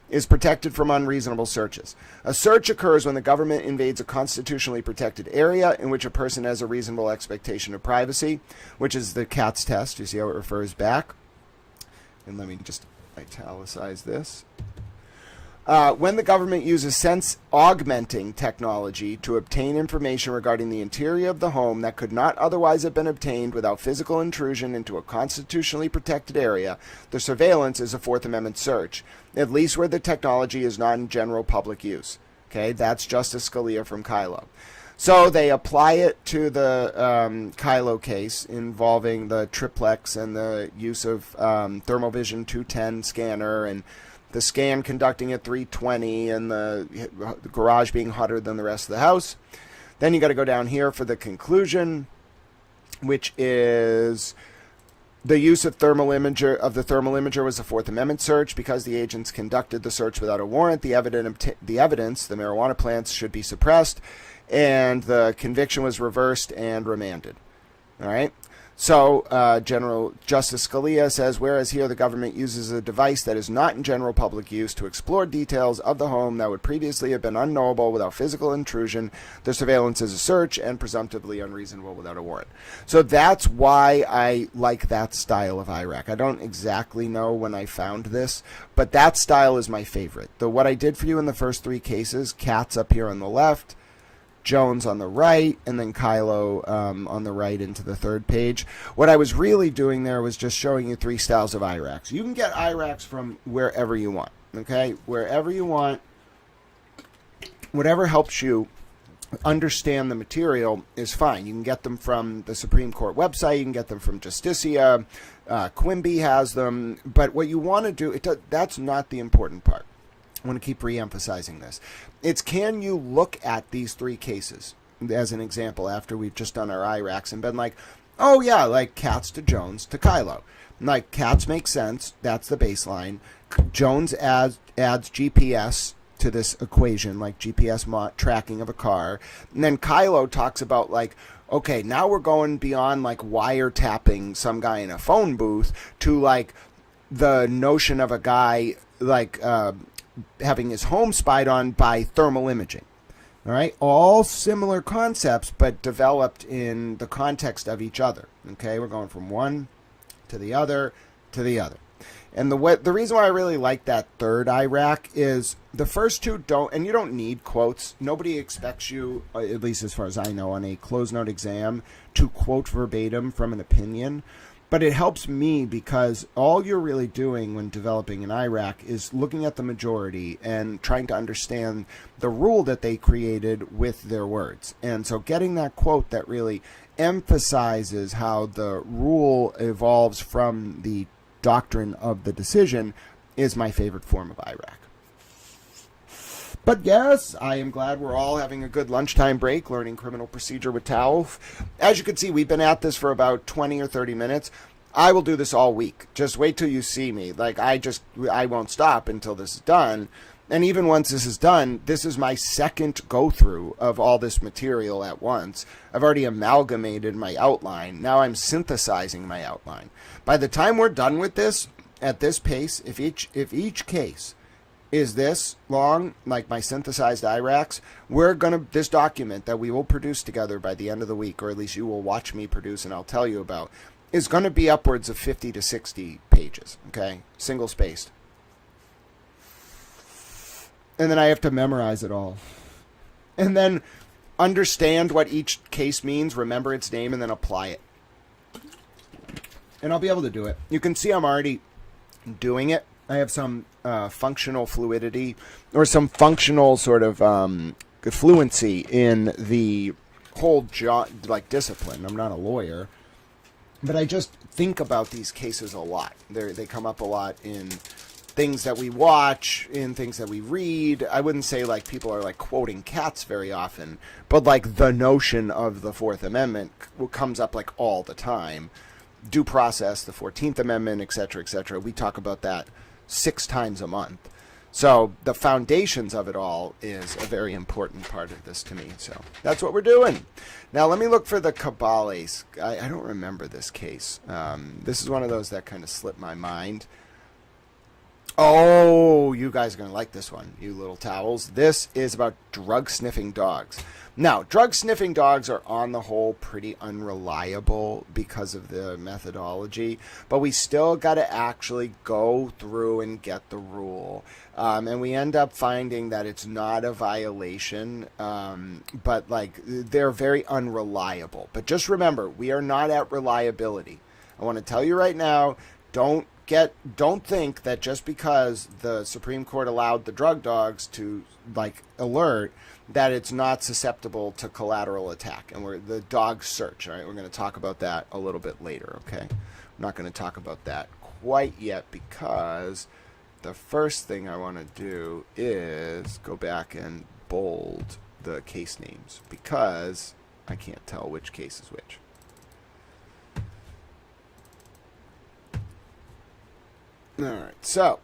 is protected from unreasonable searches. A search occurs when the government invades a constitutionally protected area in which a person has a reasonable expectation of privacy, which is the Katz test. You see how it refers back? And let me just italicize this. When the government uses sense-augmenting technology to obtain information regarding the interior of the home that could not otherwise have been obtained without physical intrusion into a constitutionally protected area, the surveillance is a Fourth Amendment search, at least where the technology is not in general public use. Okay, that's Justice Scalia from Kylo. So they apply it to the Kylo case involving the triplex and the use of thermal vision 210 scanner and the scan conducting at 320 and the garage being hotter than the rest of the house. Then you got to go down here for the conclusion, which is the use of the thermal imager was a Fourth Amendment search because the agents conducted the search without a warrant. The evidence, the marijuana plants, should be suppressed, and the conviction was reversed and remanded. All right. So General Justice Scalia says, whereas here the government uses a device that is not in general public use to explore details of the home that would previously have been unknowable without physical intrusion, the surveillance is a search and presumptively unreasonable without a warrant. So that's why I like that style of IRAC. I don't exactly know when I found this, but that style is my favorite. What I did for you in the first three cases, Katz up here on the left, Jones on the right, and then Kylo on the right into the third page. What I was really doing there was just showing you three styles of IRACs. You can get IRACs from wherever you want, okay? Wherever you want, whatever helps you understand the material is fine. You can get them from the Supreme Court website. You can get them from Justicia. Quimby has them. But what you want to do, that's not the important part. I want to keep re-emphasizing this. It's, can you look at these three cases as an example after we've just done our IRACs and been like, oh yeah, like Katz to Jones to Kylo. Like Katz makes sense. That's the baseline. Jones adds GPS to this equation, like GPS tracking of a car. And then Kylo talks about like, okay, now we're going beyond like wiretapping some guy in a phone booth to like the notion of a guy like having his home spied on by thermal imaging. All right, all similar concepts, but developed in the context of each other. Okay, we're going from one to the other to the other. And the reason why I really like that third IRAC is the first two don't, and you don't need quotes. Nobody expects you, at least as far as I know, on a closed note exam to quote verbatim from an opinion. But it helps me because all you're really doing when developing an IRAC is looking at the majority and trying to understand the rule that they created with their words. And so getting that quote that really emphasizes how the rule evolves from the doctrine of the decision is my favorite form of IRAC. But yes, I am glad we're all having a good lunchtime break learning criminal procedure with Taof. As you can see, we've been at this for about 20 or 30 minutes. I will do this all week. Just wait till you see me. Like I won't stop until this is done. And even once this is done, this is my second go-through of all this material at once. I've already amalgamated my outline. Now I'm synthesizing my outline. By the time we're done with this, at this pace, if each case is this long, like my synthesized IRACs, this document that we will produce together by the end of the week, or at least you will watch me produce and I'll tell you about, is going to be upwards of 50 to 60 pages, okay? Single spaced. And then I have to memorize it all. And then understand what each case means, remember its name, and then apply it. And I'll be able to do it. You can see I'm already doing it. I have some functional fluidity or some functional sort of fluency in the whole discipline. I'm not a lawyer. But I just think about these cases a lot. They come up a lot in things that we watch, in things that we read. I wouldn't say like people are like quoting cats very often, but like the notion of the Fourth Amendment comes up like all the time. Due process, the 14th Amendment, et cetera, et cetera. We talk about that 6 times a month. So the foundations of it all is a very important part of this to me. So that's what we're doing. Now let me look for the Cabales. I don't remember this case. This is one of those that kind of slipped my mind. Oh, you guys are going to like this one, you little towels. This is about drug-sniffing dogs. Now, drug-sniffing dogs are on the whole pretty unreliable because of the methodology, but we still got to actually go through and get the rule. And we end up finding that it's not a violation, but like they're very unreliable. But just remember, we are not at reliability. I want to tell you right now, don't think that just because the Supreme Court allowed the drug dogs to like alert that it's not susceptible to collateral attack. And we're the dog search. All right, we're going to talk about that a little bit later. Okay, I'm not going to talk about that quite yet because the first thing I want to do is go back and bold the case names because I can't tell which case is which. All right, so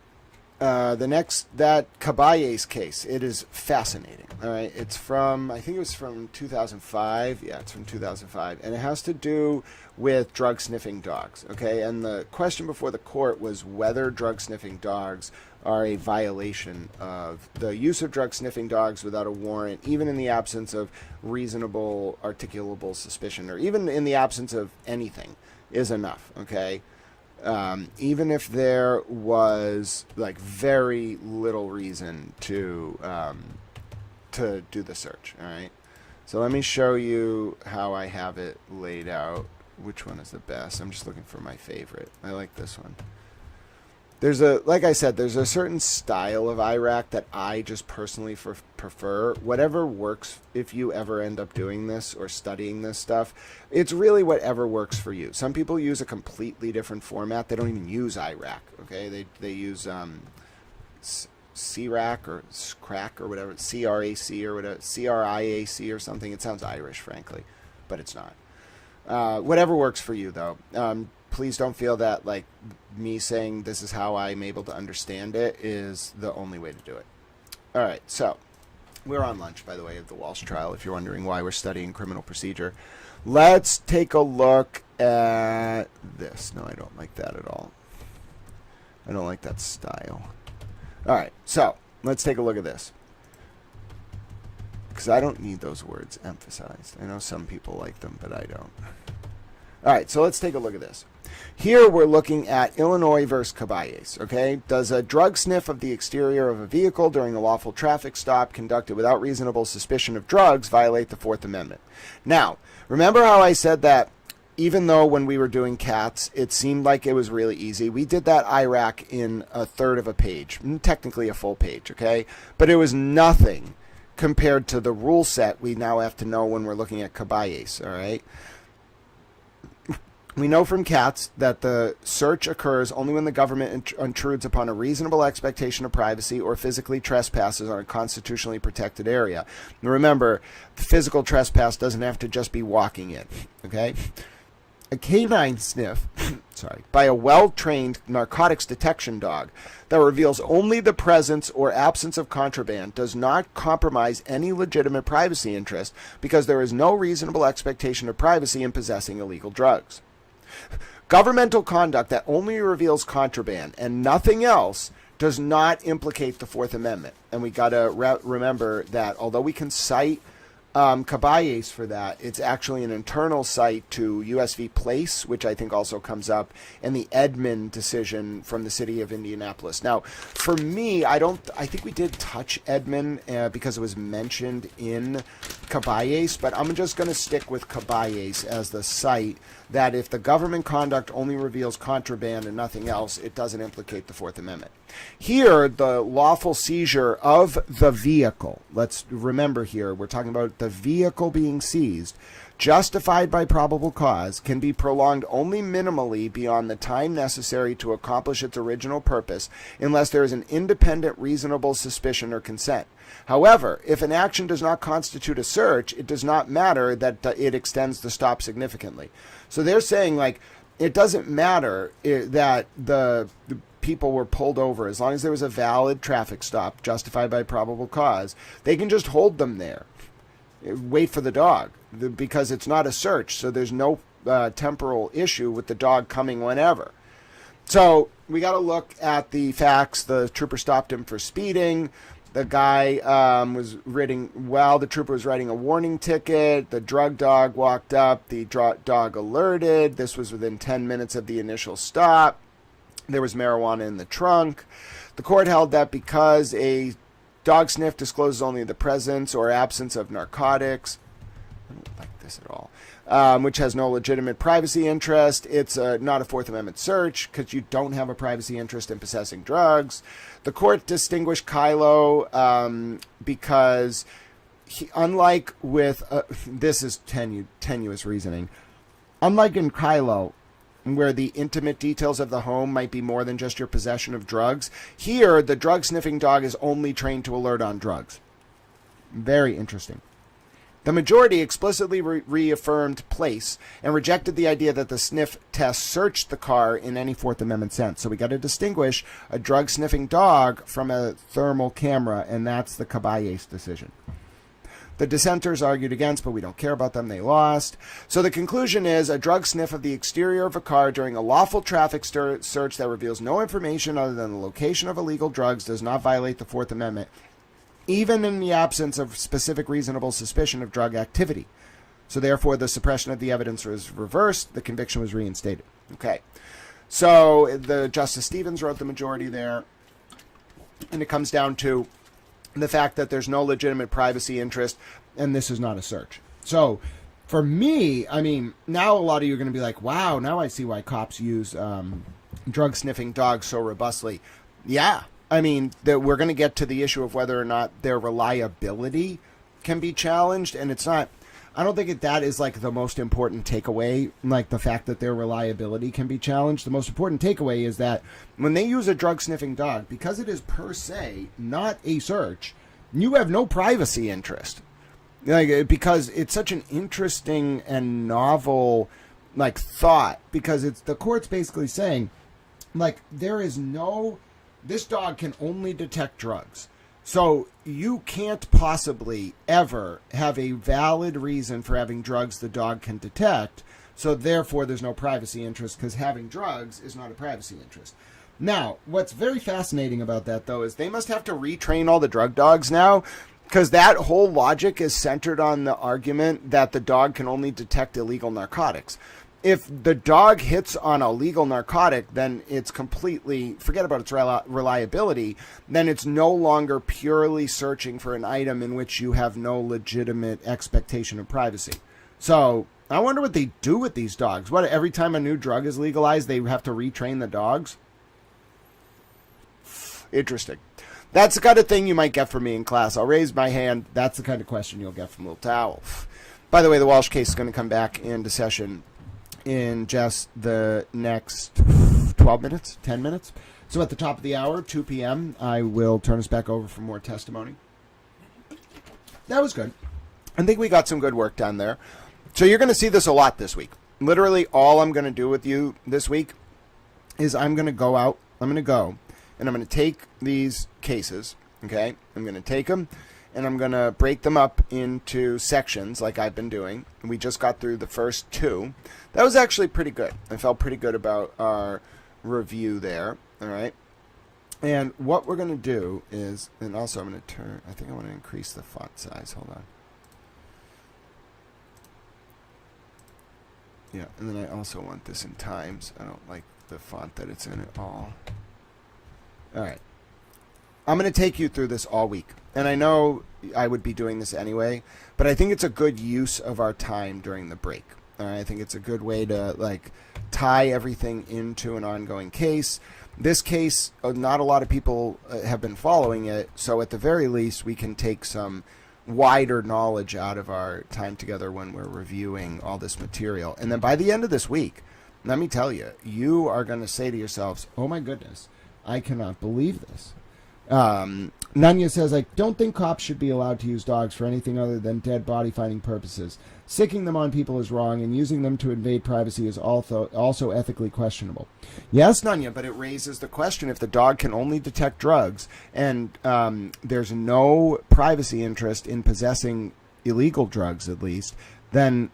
that Caballes case, it is fascinating. All right, it's from, I think it was from 2005. Yeah, it's from 2005, and it has to do with drug sniffing dogs. Okay, and the question before the court was whether drug sniffing dogs are a violation of the use of drug sniffing dogs without a warrant, even in the absence of reasonable articulable suspicion, or even in the absence of anything, is enough. Okay. Even if there was like very little reason to do the search. All right, so let me show you how I have it laid out. Which one is the best? I'm just looking for my favorite. I like this one. Like I said, there's a certain style of IRAC that I just personally prefer. Whatever works, if you ever end up doing this or studying this stuff, it's really whatever works for you. Some people use a completely different format. They don't even use IRAC, okay? They use CRAC or SCRAC or whatever, CRAC or whatever, CRIAC or something. It sounds Irish, frankly, but it's not. Whatever works for you, though. Please don't feel that like me saying this is how I'm able to understand it is the only way to do it. All right, so we're on lunch, by the way, of the Walshe trial, if you're wondering why we're studying criminal procedure. Let's take a look at this. No, I don't like that at all. I don't like that style. All right, so let's take a look at this. Because I don't need those words emphasized. I know some people like them, but I don't. All right, so let's take a look at this. Here we're looking at Illinois versus Caballes, okay? Does a drug sniff of the exterior of a vehicle during a lawful traffic stop conducted without reasonable suspicion of drugs violate the Fourth Amendment? Now, remember how I said that even though when we were doing cats, it seemed like it was really easy? We did that IRAC in a third of a page, technically a full page, okay? But it was nothing compared to the rule set we now have to know when we're looking at Caballes, all right? We know from cats that the search occurs only when the government intrudes upon a reasonable expectation of privacy or physically trespasses on a constitutionally protected area. Now remember, the physical trespass doesn't have to just be walking in, okay? A canine sniff, by a well-trained narcotics detection dog that reveals only the presence or absence of contraband does not compromise any legitimate privacy interest because there is no reasonable expectation of privacy in possessing illegal drugs. Governmental conduct that only reveals contraband and nothing else does not implicate the Fourth Amendment. And we got to remember that although we can cite Caballes for that, it's actually an internal cite to US v. Place, which I think also comes up, and the Edmund decision from the city of Indianapolis. Now, for me, I think we did touch Edmund because it was mentioned in Caballes, but I'm just going to stick with Caballes as the cite that if the government conduct only reveals contraband and nothing else, it doesn't implicate the Fourth Amendment. Here, the lawful seizure of the vehicle, let's remember here, we're talking about the vehicle being seized, justified by probable cause, can be prolonged only minimally beyond the time necessary to accomplish its original purpose unless there is an independent reasonable suspicion or consent. However, if an action does not constitute a search, it does not matter that it extends the stop significantly. So they're saying, like, it doesn't matter that the people were pulled over. As long as there was a valid traffic stop justified by probable cause, they can just hold them there, wait for the dog, because it's not a search, so there's no temporal issue with the dog coming whenever. So we got to look at the facts. The trooper stopped him for speeding. The guy was while the trooper was writing a warning ticket. The drug dog walked up. The dog alerted. This was within 10 minutes of the initial stop. There was marijuana in the trunk. The court held that because a dog sniff discloses only the presence or absence of narcotics, I don't like this at all, which has no legitimate privacy interest, it's not a Fourth Amendment search because you don't have a privacy interest in possessing drugs. The court distinguished Kylo because unlike with, this is tenuous reasoning, unlike in Kylo, where the intimate details of the home might be more than just your possession of drugs, here the drug-sniffing dog is only trained to alert on drugs. Very interesting. The majority explicitly reaffirmed place and rejected the idea that the sniff test searched the car in any Fourth Amendment sense. So we got to distinguish a drug-sniffing dog from a thermal camera, and that's the Caballes decision. The dissenters argued against, but we don't care about them. They lost. So the conclusion is a drug sniff of the exterior of a car during a lawful traffic search that reveals no information other than the location of illegal drugs does not violate the Fourth Amendment, even in the absence of specific reasonable suspicion of drug activity. So therefore, the suppression of the evidence was reversed. The conviction was reinstated. Okay. So the Justice Stevens wrote the majority there, and it comes down to the fact that there's no legitimate privacy interest, and this is not a search. So for me, I mean, now a lot of you are going to be like, wow, now I see why cops use drug-sniffing dogs so robustly. Yeah, I mean, we're going to get to the issue of whether or not their reliability can be challenged, and it's not, I don't think that is like the most important takeaway, like the fact that their reliability can be challenged. The most important takeaway is that when they use a drug-sniffing dog, because it is per se not a search, you have no privacy interest. Like, because it's such an interesting and novel like thought, because it's the court's basically saying, like, there is no, this dog can only detect drugs. So you can't possibly ever have a valid reason for having drugs the dog can detect. So therefore, there's no privacy interest because having drugs is not a privacy interest. Now, what's very fascinating about that, though, is they must have to retrain all the drug dogs now, because that whole logic is centered on the argument that the dog can only detect illegal narcotics. If the dog hits on a legal narcotic, then it's completely, forget about its reliability, then it's no longer purely searching for an item in which you have no legitimate expectation of privacy. So I wonder what they do with these dogs. What, every time a new drug is legalized, they have to retrain the dogs? Interesting. That's the kind of thing you might get from me in class. I'll raise my hand. That's the kind of question you'll get from Little Towel. By the way, the Walshe case is going to come back into session in just the next 12 minutes, 10 minutes. So at the top of the hour, 2 p.m., I will turn us back over for more testimony. That was good. I think we got some good work done there. So you're going to see this a lot this week. Literally all I'm going to do with you this week is I'm going to go out, I'm going to go, and I'm going to take these cases, okay? I'm going to take them, and I'm going to break them up into sections like I've been doing. We just got through the first two. That was actually pretty good. I felt pretty good about our review there, all right? And what we're going to do is, and also I'm going to turn, I think I want to increase the font size. Hold on. Yeah, and then I also want this in Times. I don't like the font that it's in at all. All right. I'm going to take you through this all week. And I know I would be doing this anyway, but I think it's a good use of our time during the break. I think it's a good way to, like, tie everything into an ongoing case. This case, not a lot of people have been following it, so at the very least, we can take some wider knowledge out of our time together when we're reviewing all this material. And then by the end of this week, let me tell you, you are going to say to yourselves, oh my goodness, I cannot believe this. Nanya says, I don't think cops should be allowed to use dogs for anything other than dead body finding purposes. Sicking them on people is wrong, and using them to invade privacy is also ethically questionable. Yes, Nanya, but it raises the question, if the dog can only detect drugs and there's no privacy interest in possessing illegal drugs, at least, then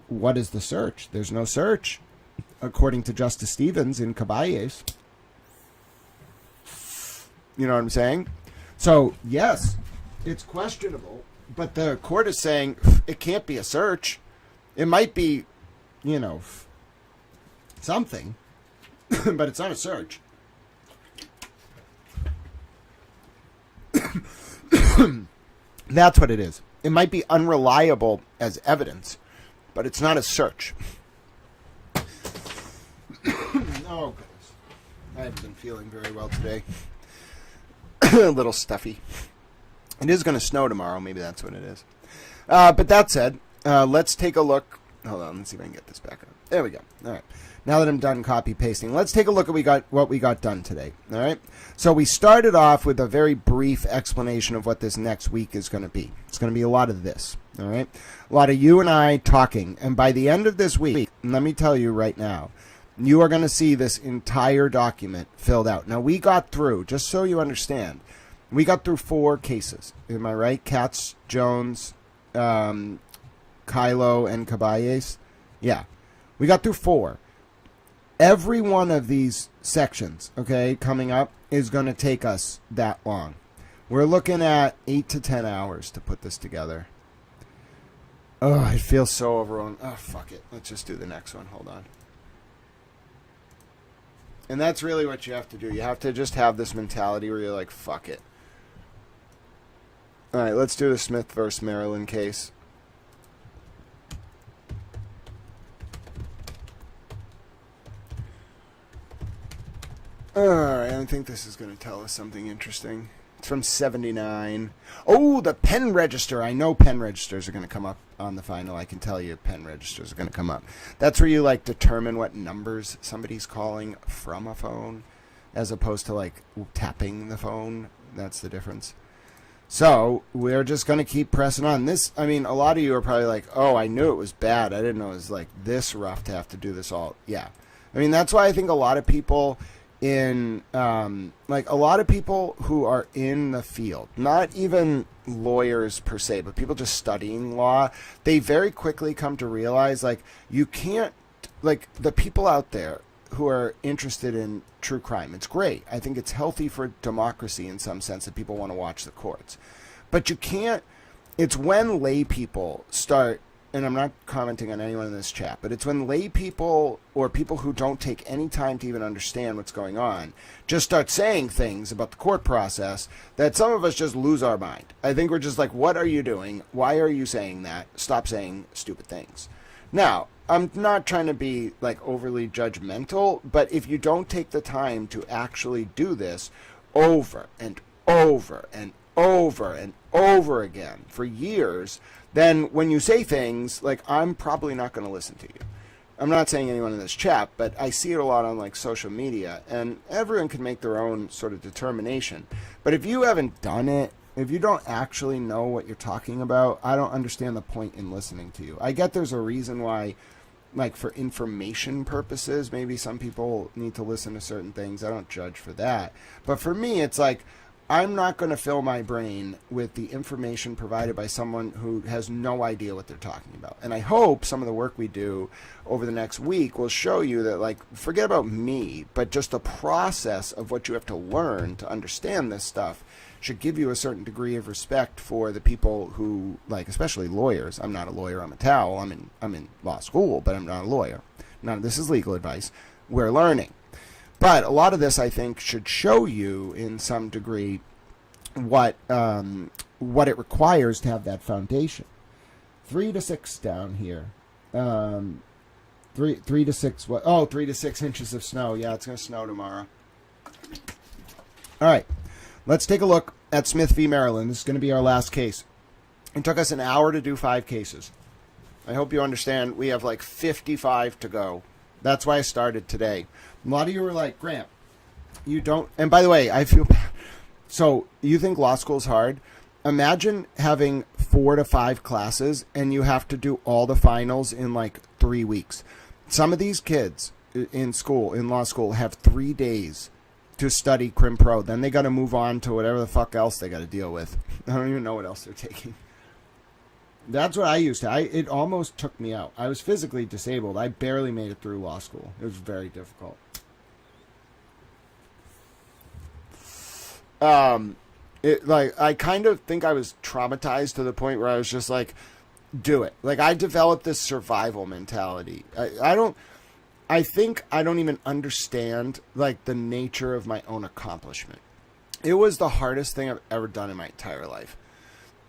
what is the search? There's no search, according to Justice Stevens in Caballes. You know what I'm saying? So, yes, it's questionable, but the court is saying it can't be a search. It might be, you know, something, but it's not a search. That's what it is. It might be unreliable as evidence, but it's not a search. Oh, goodness. I haven't been feeling very well today. A little stuffy. It is going to snow tomorrow. Maybe that's what it is. But that said, let's take a look. Hold on. Let's see if I can get this back up. There we go. All right. Now that I'm done copy pasting, let's take a look at what we got done today. All right. So we started off with a very brief explanation of what this next week is going to be. It's going to be a lot of this. All right. A lot of you and I talking. And by the end of this week, let me tell you right now, you are going to see this entire document filled out. Now, we got through, just so you understand, we got through 4 cases. Am I right? Katz, Jones, Kylo, and Caballes. Yeah. We got through 4. Every one of these sections, okay, coming up, is going to take us that long. We're looking at 8 to 10 hours to put this together. Oh, it feels so overwhelming. Oh, fuck it. Let's just do the next one. Hold on. And that's really what you have to do. You have to just have this mentality where you're like, fuck it. All right, let's do the Smith versus Maryland case. All right, I think this is going to tell us something interesting. It's from 79. Oh, the pen register. I know pen registers are going to come up on the final. I can tell you pen registers are going to come up. That's where you, like, determine what numbers somebody's calling from a phone as opposed to, like, tapping the phone. That's the difference. So we're just going to keep pressing on. This, I mean, a lot of you are probably like, oh, I knew it was bad. I didn't know it was, like, this rough to have to do this all. Yeah. I mean, that's why I think a lot of people in like a lot of people who are in the field, not even lawyers per se, but people just studying law, they very quickly come to realize, like, you can't, like, the people out there who are interested in true crime, it's great. I think it's healthy for democracy in some sense that people want to watch the courts, but you can't, it's when lay people start, and I'm not commenting on anyone in this chat, but it's when lay people or people who don't take any time to even understand what's going on just start saying things about the court process that some of us just lose our mind. I think we're just like, what are you doing? Why are you saying that? Stop saying stupid things. Now, I'm not trying to be, like, overly judgmental, but if you don't take the time to actually do this over and over and over and over again for years, then when you say things, like, I'm probably not going to listen to you. I'm not saying anyone in this chat, but I see it a lot on, like, social media, and everyone can make their own sort of determination. But if you haven't done it, if you don't actually know what you're talking about, I don't understand the point in listening to you. I get there's a reason why, like, for information purposes, maybe some people need to listen to certain things. I don't judge for that. But for me, it's like, I'm not going to fill my brain with the information provided by someone who has no idea what they're talking about. And I hope some of the work we do over the next week will show you that, like, forget about me, but just the process of what you have to learn to understand this stuff should give you a certain degree of respect for the people who, like, especially lawyers. I'm not a lawyer. I'm a towel. I'm in law school, but I'm not a lawyer. None of this is legal advice. We're learning. But a lot of this, I think, should show you in some degree what it requires to have that foundation. 3 to 6 down here. 3 to 6. What? Oh, 3 to 6 inches of snow. Yeah, it's going to snow tomorrow. All right. Let's take a look at Smith v. Maryland. This is going to be our last case. It took us an hour to do 5 cases. I hope you understand we have like 55 to go. That's why I started today. A lot of you were like, Grant, you don't... And by the way, I feel bad. So you think law school's hard? Imagine having 4 to 5 classes and you have to do all the finals in like 3 weeks. Some of these kids in school, in law school, have 3 days to study Crim Pro. Then they got to move on to whatever the fuck else they got to deal with. I don't even know what else they're taking. That's what I used to. It almost took me out. I was physically disabled. I barely made it through law school. It was very difficult. I kind of think I was traumatized to the point where I was just like, do it. Like, I developed this survival mentality. I think I don't even understand, like, the nature of my own accomplishment. It was the hardest thing I've ever done in my entire life.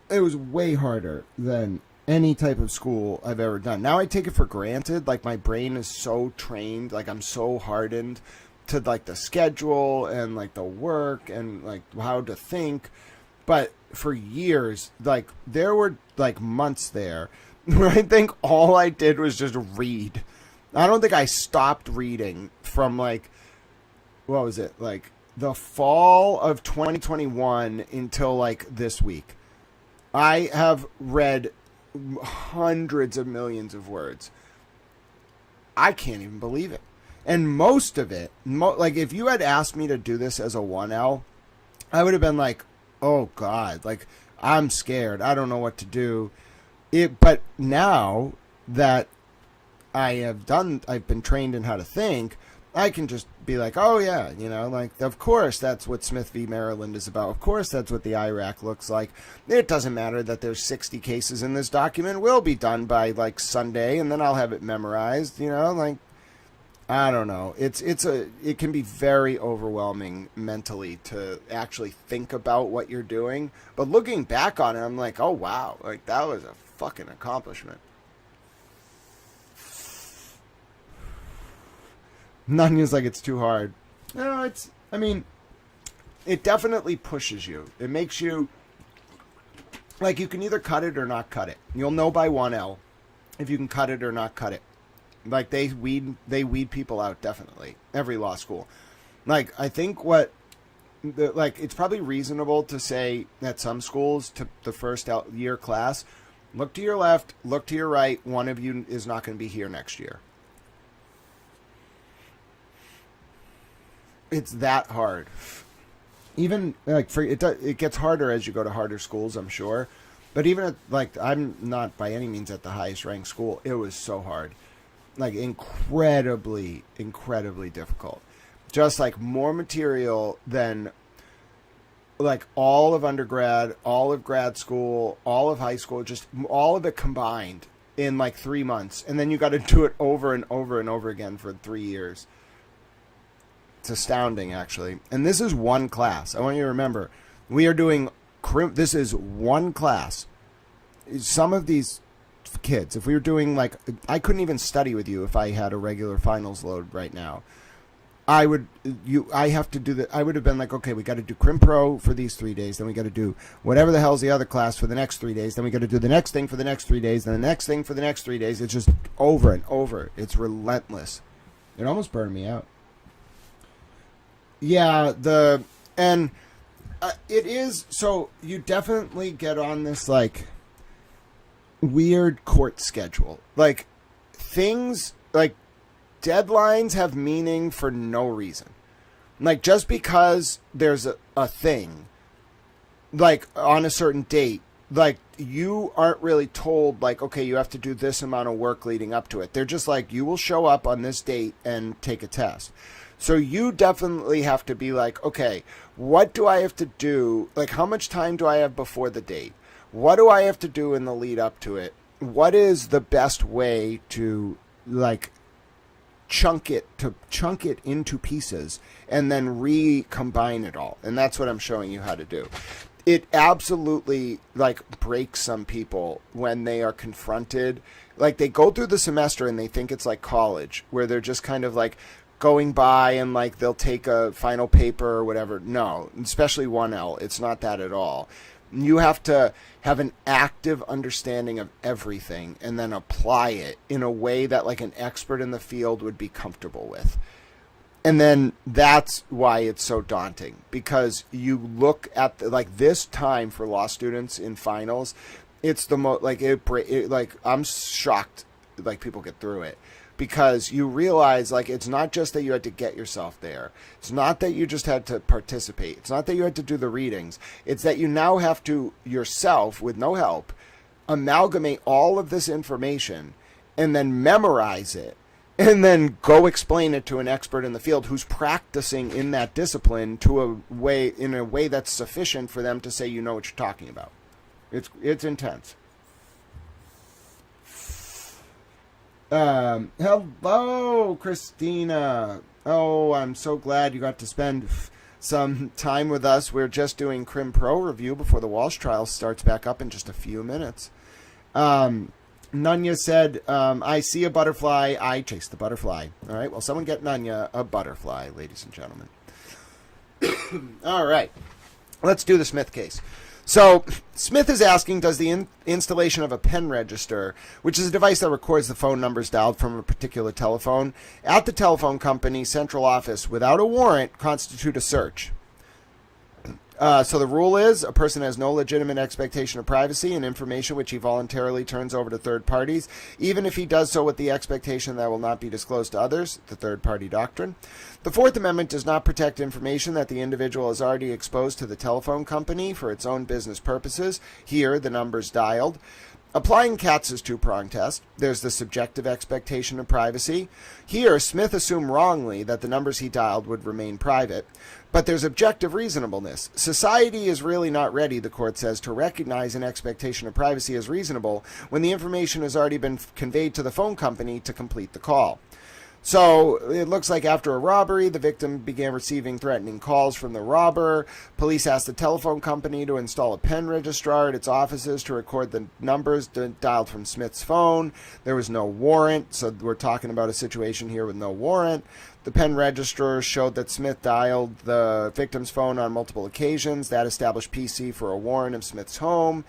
It was way harder than any type of school I've ever done. Now I take it for granted. Like, my brain is so trained. Like, I'm so hardened to, like, the schedule and, like, the work and, like, how to think. But for years, like, there were, like, months there where I think all I did was just read. I don't think I stopped reading from, like, what was it? Like, the fall of 2021 until, like, this week. I have read hundreds of millions of words. I can't even believe it. And most of it, like, if you had asked me to do this as a 1L, I would have been like, oh, God, like, I'm scared. I don't know what to do. But now that I've been trained in how to think, I can just be like, oh, yeah, you know, like, of course that's what Smith v. Maryland is about. Of course that's what the IRAC looks like. It doesn't matter that there's 60 cases in this document. We'll be done by, like, Sunday, and then I'll have it memorized, you know, like, I don't know. It can be very overwhelming mentally to actually think about what you're doing. But looking back on it, I'm like, oh, wow, like, that was a fucking accomplishment. Nanya's like, it's too hard. No, it definitely pushes you. It makes you, like, you can either cut it or not cut it. You'll know by 1L if you can cut it or not cut it. Like, they weed people out, definitely. Every law school. Like, I think it's probably reasonable to say at some schools, to the first year class, look to your left, look to your right, one of you is not going to be here next year. It's that hard. Even, like, it gets harder as you go to harder schools, I'm sure. But even at, like, I'm not by any means at the highest ranked school. It was so hard. Like, incredibly, incredibly difficult. Just, like, more material than, like, all of undergrad, all of grad school, all of high school, just all of it combined in, like, 3 months. And then you got to do it over and over and over again for 3 years. It's astounding, actually. And this is one class. I want you to remember, we are doing Crim. This is one class. Some of these kids, if we were doing, like, I couldn't even study with you if I had a regular finals load right now. I would have been like, okay, we got to do Crim Pro for these 3 days, then we got to do whatever the hell's the other class for the next 3 days, then we got to do the next thing for the next 3 days, then the next thing for the next 3 days. It's just over and over. It's relentless. It almost burned me out. Yeah, it is, so you definitely get on this, like, weird court schedule. Like, things, like, deadlines have meaning for no reason. Like, just because there's a thing, like, on a certain date, like, you aren't really told, like, okay, you have to do this amount of work leading up to it. They're just like, you will show up on this date and take a test. So you definitely have to be like, okay, what do I have to do? Like, how much time do I have before the date? What do I have to do in the lead up to it? What is the best way to, like, chunk it into pieces and then recombine it all? And that's what I'm showing you how to do. it absolutely like breaks some people when they are confronted. Like they go through the semester and they think it's like college, where they're just kind of like going by and like they'll take a final paper or whatever. No, especially 1L. It's not that at all. You have to have an active understanding of everything and then apply it in a way that like an expert in the field would be comfortable with. And then that's why it's so daunting, because you look at like this time for law students in finals, it's the most like like I'm shocked like people get through it, because you realize like it's not just that you had to get yourself there. It's not that you just had to participate. It's not that you had to do the readings. It's that you now have to yourself, with no help, amalgamate all of this information and then memorize it and then go explain it to an expert in the field who's practicing in that discipline in a way that's sufficient for them to say you know what you're talking about. It's intense. Hello, Christina. Oh, I'm so glad you got to spend some time with us. We're just doing Crim Pro review before the Walshe trial starts back up in just a few minutes. Nunya said, I see a butterfly, I chase the butterfly. All right, well, someone get Nunya a butterfly, ladies and gentlemen. All right, let's do the Smith case. So Smith is asking, does the installation of a pen register, which is a device that records the phone numbers dialed from a particular telephone, at the telephone company's central office without a warrant constitute a search? So the rule is a person has no legitimate expectation of privacy and information which he voluntarily turns over to third parties, even if he does so with the expectation that will not be disclosed to others, the third-party doctrine. The Fourth Amendment does not protect information that the individual has already exposed to the telephone company for its own business purposes, here the numbers dialed. Applying Katz's two-prong test, there's the subjective expectation of privacy. Here, Smith assumed wrongly that the numbers he dialed would remain private. But there's objective reasonableness. Society is really not ready, the court says, to recognize an expectation of privacy as reasonable when the information has already been conveyed to the phone company to complete the call. So it looks like after a robbery, the victim began receiving threatening calls from the robber. Police asked the telephone company to install a pen registrar at its offices to record the numbers dialed from Smith's phone. There was no warrant, so we're talking about a situation here with no warrant. The pen registrar showed that Smith dialed the victim's phone on multiple occasions. That established PC for a warrant of Smith's home.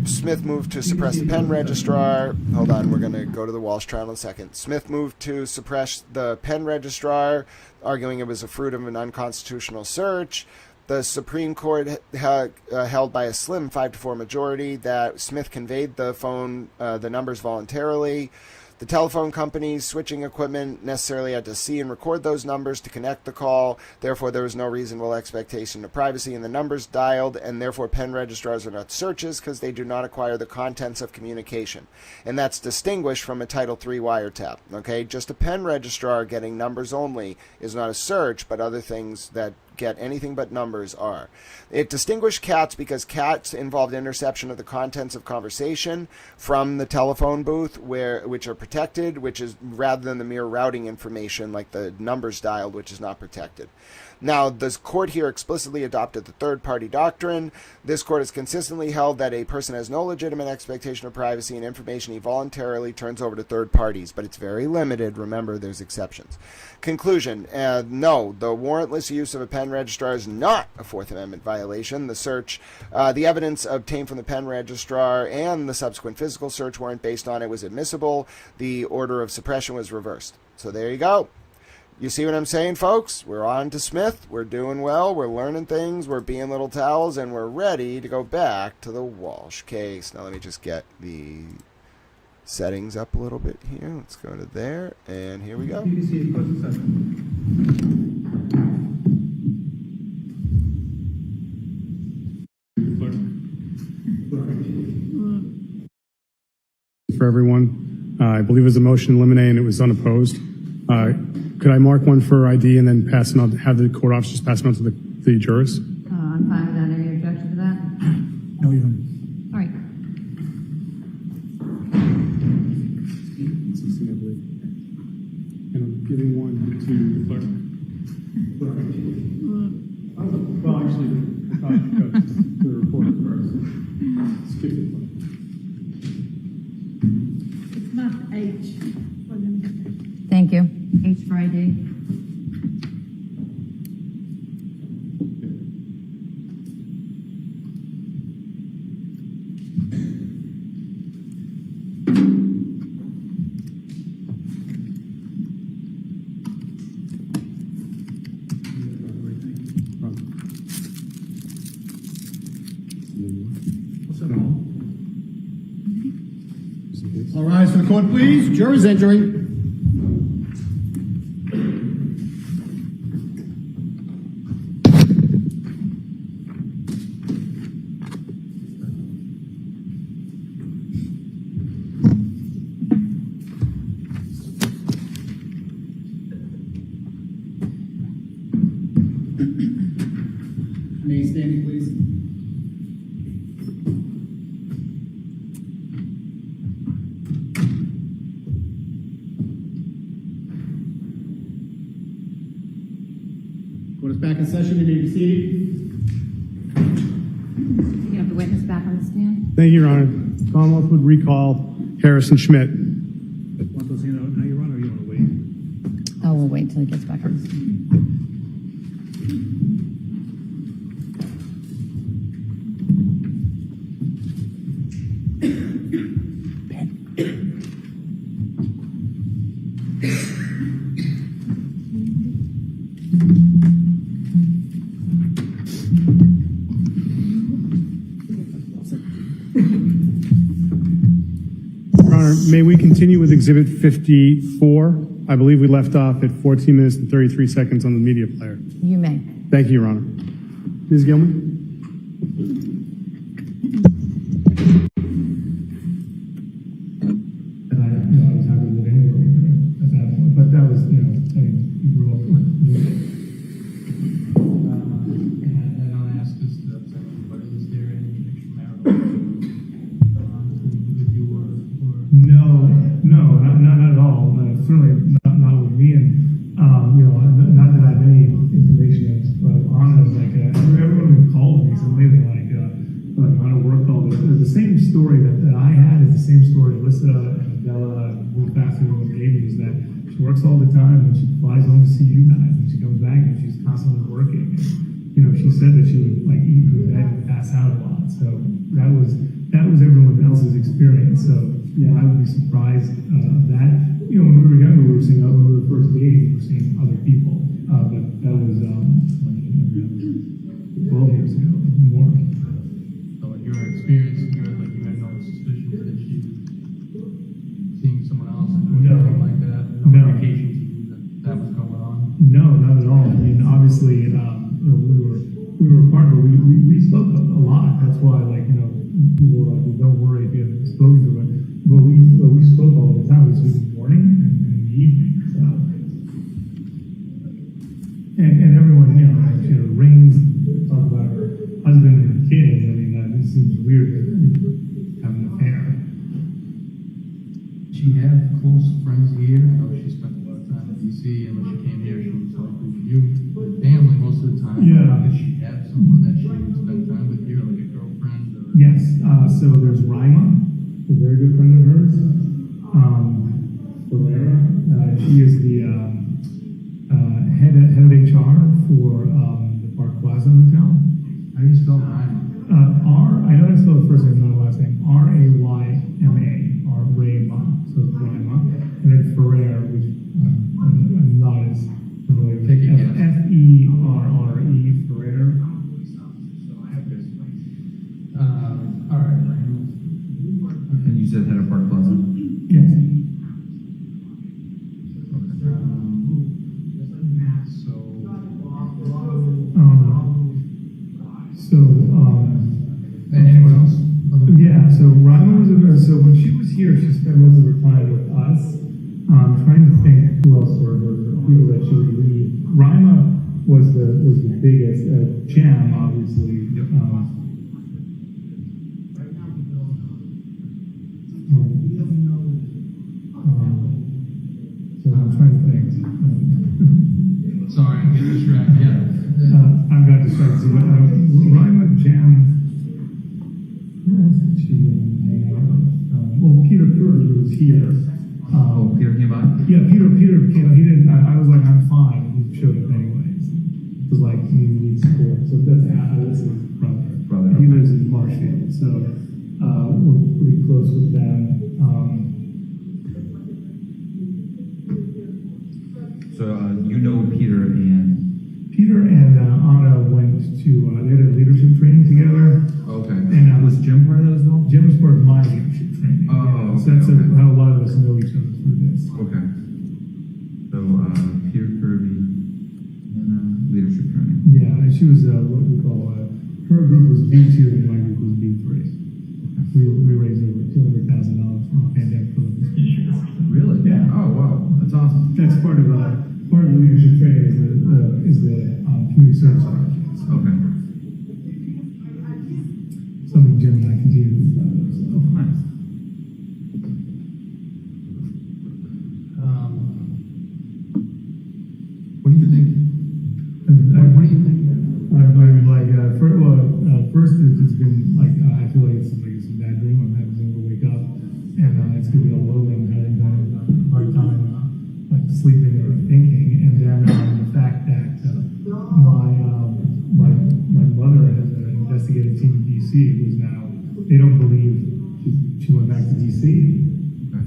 Smith moved to suppress the pen registrar. Hold on, we're going to go to the Walshe trial in a second. Smith moved to suppress the pen registrar, arguing it was a fruit of an unconstitutional search. The Supreme Court held by a slim 5-4 majority that Smith conveyed the numbers voluntarily. The telephone company's switching equipment necessarily had to see and record those numbers to connect the call. Therefore, there was no reasonable expectation of privacy in the numbers dialed, and therefore pen registrars are not searches because they do not acquire the contents of communication. And that's distinguished from a Title III wiretap. Okay, just a pen registrar getting numbers only is not a search, but other things that get anything but numbers are. It distinguished Katz because Katz involved interception of the contents of conversation from the telephone booth, which are protected, which is rather than the mere routing information like the numbers dialed, which is not protected. Now, the court here explicitly adopted the third-party doctrine. This court has consistently held that a person has no legitimate expectation of privacy and information he voluntarily turns over to third parties, but it's very limited. Remember, there's exceptions. Conclusion, no, the warrantless use of a pen registrar is not a Fourth Amendment violation. The evidence obtained from the pen registrar and the subsequent physical search warrant based on it was admissible. The order of suppression was reversed. So there you go. You see what I'm saying, folks? We're on to Smith. We're doing well. We're learning things. We're being little towels, and we're ready to go back to the Walshe case. Now let me just get the settings up a little bit here. Let's go to there, and here we go. For everyone, I believe it was a motion to eliminate and it was unopposed. Could I mark one for ID and then pass it on, have the court officers pass it on to the jurors? I'm fine with that. Any objection to that? No, you don't. All right. 16, I believe. And I'm giving one to clerk. Well, actually, The report first. Skip it. It's not H. Thank you. H Friday. All rise for the court, please. Jurors entering. Remain standing, please. Court is back in session. You may be seated. You can have the witness back on the stand. Thank you, Your Honor. Commonwealth would recall Harrison Schmidt. Want those in now, Your Honor, or you want to wait? Oh, we'll wait till he gets back on the stand. Your Honor, may we continue with Exhibit 54? I believe we left off at 14 minutes and 33 seconds on the media player. You may. Thank you, Your Honor. Ms. Gilman? And I was happy with anywhere at that point, but that was, I mean, we grew up with it. And I don't ask this to upset you, but is there any extramarital with you or? No, not at all. Certainly not with me. And, not that I have any information on it. Like, everyone who called me recently, they're like Anna worked all this. The same story that I had is the same story Alyssa and Adela and Will Faster and Amy is that she works all the time and she flies home to see you guys and she comes back and she's constantly working. And, she said that she would like eat in bed and pass out a lot. So that was everyone else's experience. So yeah, I would be surprised of that. When we were younger, we were seeing when we were first dating, we were seeing other people. But that was 12 years ago or more. So in your experience, you had no suspicion that she was seeing someone else and doing anything like that? No indication that was going on? No, not at all. I mean, obviously, we were apart, but we spoke a lot. That's why, people were like, well, don't worry if you haven't spoken to her. But we spoke all the time. We spoke in the morning and in the evening. So. And everyone, she rings, talk about her husband and kids. I mean, it seems weird to have an affair. She had close friends here. I know she spent a lot of time in D.C. and when she came here, she was likely with you, with family most of the time. Yeah. Did she have someone that she would spend time with here, like a girlfriend? Or? Yes. So there's Rima, a very good friend of hers. Ferreira. She is the head of HR for the Park Plaza Hotel. How do you spell Rima? I know how to spell the first name, not the last name. Rayma. Rayma. So it's Rayma. And then Ferrer, which I'm not as familiar with. Ferre. Ferrer. All right. And you said head of Park Plaza? Yes. Anyone else? Yeah, so Rima was so when she was here, she spent most of her time with us. Trying to think who else were people that she would lead. Rima was the biggest. Jam, obviously. So I'm trying to think. Sorry, I'm getting distracted. Yeah. I'm not distracted. So, Rima Jam. Who else did she hang out with? Well, Peter Purdy was here. Peter came by? Yeah, Peter came. He didn't. I was like, I'm fine. He showed up anyways. It was like he needs support. So that's his brother. He lives in Marshfield, so we're pretty close with them. You know Peter and Anna went to, they had a leadership training together. Okay. And was Jim part of that as well? Jim was part of my leadership training. Oh, So that's how a lot of us know each other through this. Okay. So, Peter Kirby and leadership training. Yeah, and she was what we call, her group was B2 and my group was B3. We raised over $200,000 from the pandemic for the school. Really? Yeah. Oh, wow. That's awesome. That's part of the leadership training is the community service projects. Okay. Something Jim and I continue to do. So. Nice. What do you think? What do you think? First it's been like, I feel like it's a bad dream. I'm having to wake up and it's gonna be all over. I'm having a hard time like sleeping or thinking. And then the fact that my mother has an investigative team in DC who's now, they don't believe she went back to DC.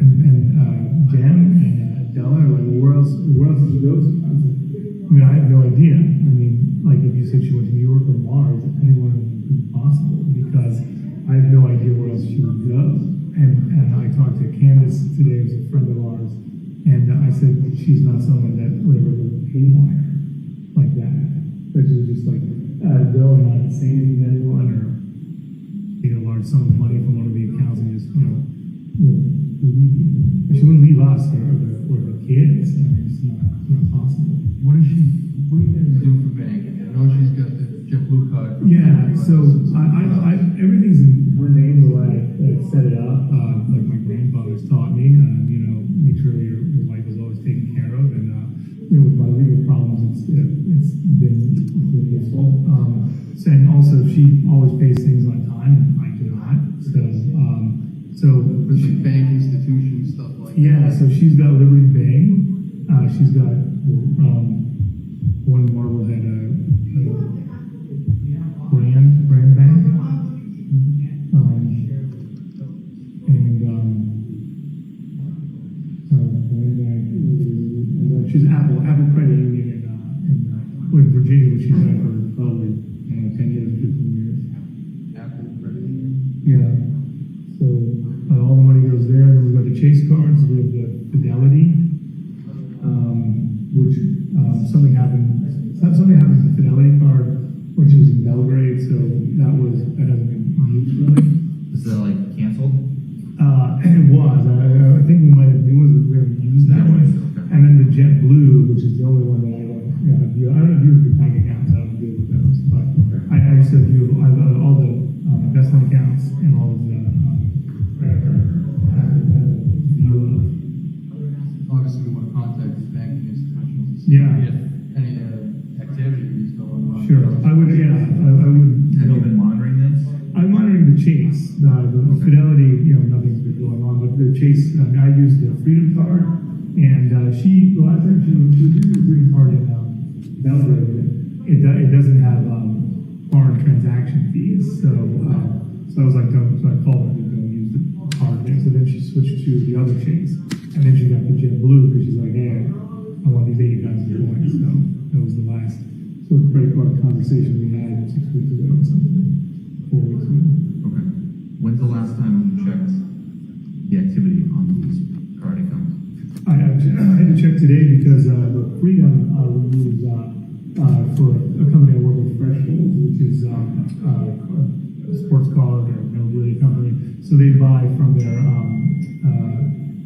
And Jen and Della are like, where else did she go to? I mean, I have no idea. I mean, like if you said she went to New York or Mars, anyone would be possible because I have no idea where else she would go. And I talked to Candace today, who's a friend of ours, and I said she's not someone that would ever go haywire like that. That she would just like go and not say anything to anyone or take a large sum of money from one of the accounts and just leave. She wouldn't leave us or her kids. I mean, it's not possible. What are you going to do for banking? I know she's got the JetBlue card. Yeah, so I everything's in her name the way I set it up. Like my grandfather's taught me, make sure your wife is always taken care of. And with my legal problems, it's been useful. And also she always pays things on time, and I do not. So For the bank institution stuff like that. yeah, so she's got Liberty Bay. She's got one in Marblehead, Brand Bank. And she's Apple Credit Union in Virginia, which she's had for probably 10 years, 15 years. Apple Credit Union. Yeah. So all the money goes there. Then we've got the Chase cards. We have the Fidelity, which something happened. Something happened with the Fidelity card when she was in Belgrade. So that hasn't been used really. Is that like canceled? And it was. I think we might have new ones, but we haven't used that one. Okay. And then the JetBlue, which is the only one that I don't. I don't do the bank accounts. I don't deal with those, but I used to do all the investment accounts and all of the. Obviously, we want to contact these banking institutions. Yeah. If any activities going on. Sure, I would. Yeah, I would. Have you been monitoring this? I'm monitoring the Chase, the Fidelity. Nothing's been going on, but the Chase. I used the Freedom card, and the last time she used the Freedom card in Belgrade. It doesn't have foreign transaction fees, so I was like, so I called her to go use the card there. So then she switched to the other Chase, and then she got the JetBlue because she's like, hey, I want these 80,000 points. So that was the last sort of credit card conversation we had 6 weeks ago or something, 4 weeks ago. Okay. When's the last time you checked the activity on these card accounts? I had to check today because the Freedom we use for a company I work with, Fresh Goals, which is a sports card or memorabilia company. So they buy from their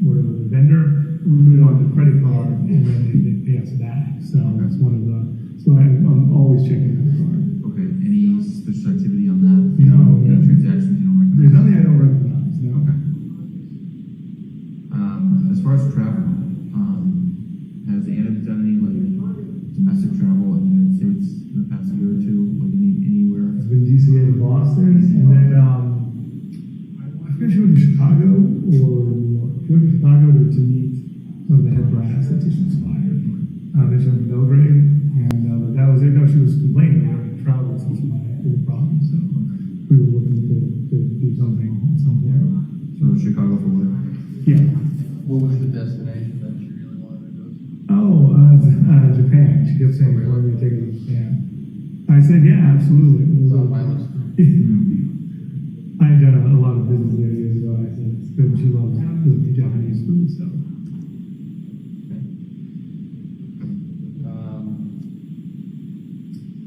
whatever the vendor. We put it on the credit card and then they pay us back. So that's one of the. So I'm always checking that card. Okay. Any suspicious activity on that? No. Any transactions you don't recognize? There's nothing I don't recognize. No. Okay. As far as travel, has Anna done any like domestic or New York. She went to Chicago to meet some of the head brass at Titian Spire. Then she went to Belgrade, and that was it. No, she was complaining about having travel since my problem, so we were looking to do something at some point. So Chicago for what? Yeah. What was the destination that she really wanted to go to? Japan. She kept saying, "We're going to take her to Japan." I said, "Yeah, absolutely." It was on my list. I had done a lot of business there years ago. I said it's good. She loves the Japanese food, so.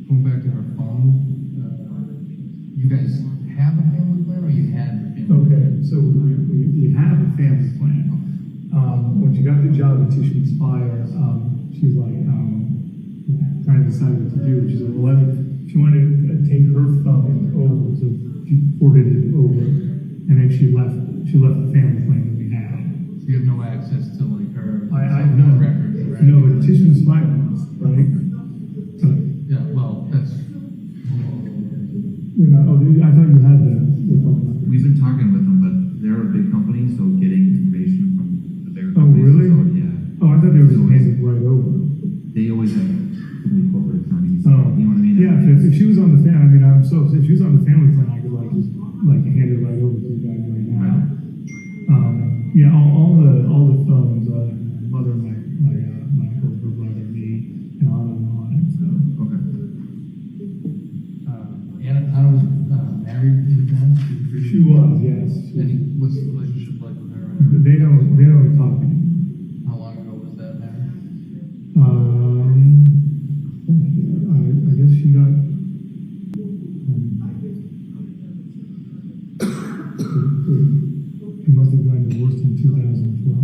Going back to her phone, you guys have a family plan, or you had a family plan? Okay, so we have a family plan. When she got the job at Titian Spire, she's like, trying to decide what to do. She said, well, she wanted to take her phone over, so she ported it over, and then she left the family plan that we had. So you have no access to like her I know. records, right? No, but Titian Spire was, right? So, Yeah, well, that's. I thought you had the phone. We've been talking with them, but they're a big company, so getting information from the bigger Oh, companies. really? So, yeah. Oh, I thought they were just handed right over. They always have too many corporate attorneys. Oh, You know what I mean? yeah. If she was on the family, I mean, I'm so upset. If she was on the family plan, I could like just like hand it right over to the guy right now. Yeah, all the phones, mother, my uncle, her brother, me, and on and on. And so. Okay. Anna was married to them? She was, yes. And what's the relationship like with her? They don't talk anymore. How long ago was that marriage? I guess she got. She must have gotten divorced in 2012,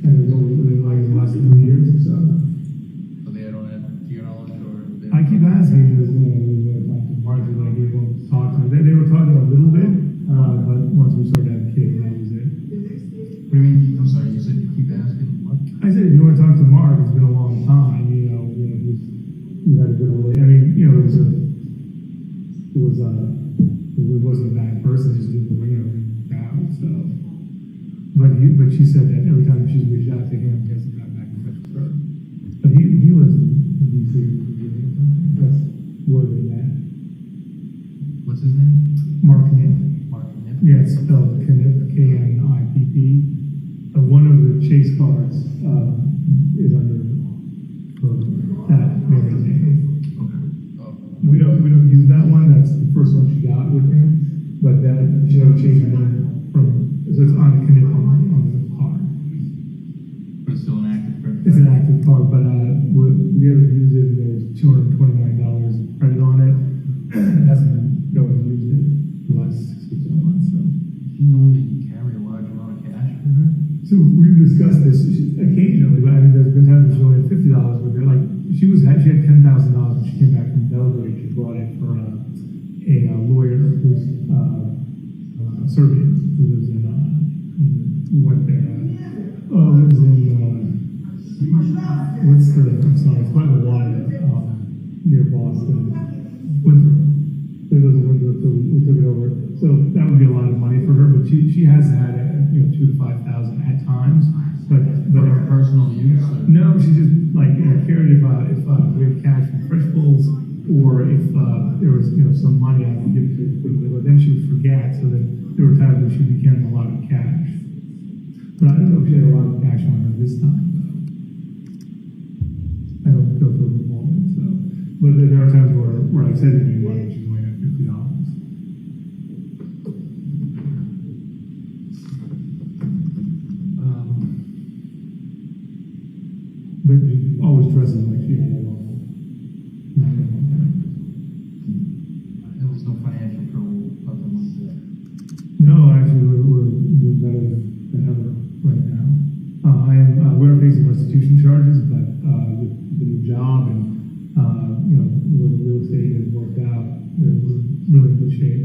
and it was only like the last 3 years or so. So they don't have, to your knowledge, or? I keep asking, talk to Martha, like he won't talk to me. They were talking a little bit, but once we started having kids, that was it. What do you mean? I'm sorry, you said you keep asking what? I said, if you want to talk to Mark, it's been a long time, we had a good relationship. I mean, it wasn't a bad person, just didn't bring her down, so. But she said that every time she's reached out to him, he hasn't gotten back in touch with her. But he lives in DC, that's where they met. What's his name? Mark Knipp. Mark Knipp? Yeah, it's spelled Knipp, K-N-I-P-P. One of the chase cards is under that married name. Okay. Oh, We don't use that one. That's the first one she got with him. But that she never changed her name from. So it's on the Knipp on the card. but it's still an active credit It's card. an active card, but we haven't used it. And there's $229 credit on it. No one's used it in the last 6 or 7 months. So. Do you know that you carry a large amount of cash with her? So we've discussed this occasionally, but I mean, there's been times she only had $50 with her. Like she had $10,000 when she came back from Belgrade. She brought it for a lawyer who's Serbian who lives in. We went there. Lives in. What's the? I'm sorry, it's by the water near Boston. Winthrop. They live in Winthrop, so we took it over. So that would be a lot of money for her, but she has had it, $2,000 to $5,000 at times. But For her personal use? Or? no, she just cared if we had cash from Fresh Bowls, or if there was some money I could give to her. But then she would forget, so that there were times when she'd be carrying a lot of cash. But I don't know if she had a lot of cash on her this time. I don't go through the moment, so. But there are times where I said to me money, she's only got $50. But she always dresses like she had a lot. There was no financial trouble, nothing like that. No, actually, we're doing better than ever right now. We're facing restitution charges, but with the new job and where the real estate has worked out, we're really in good shape.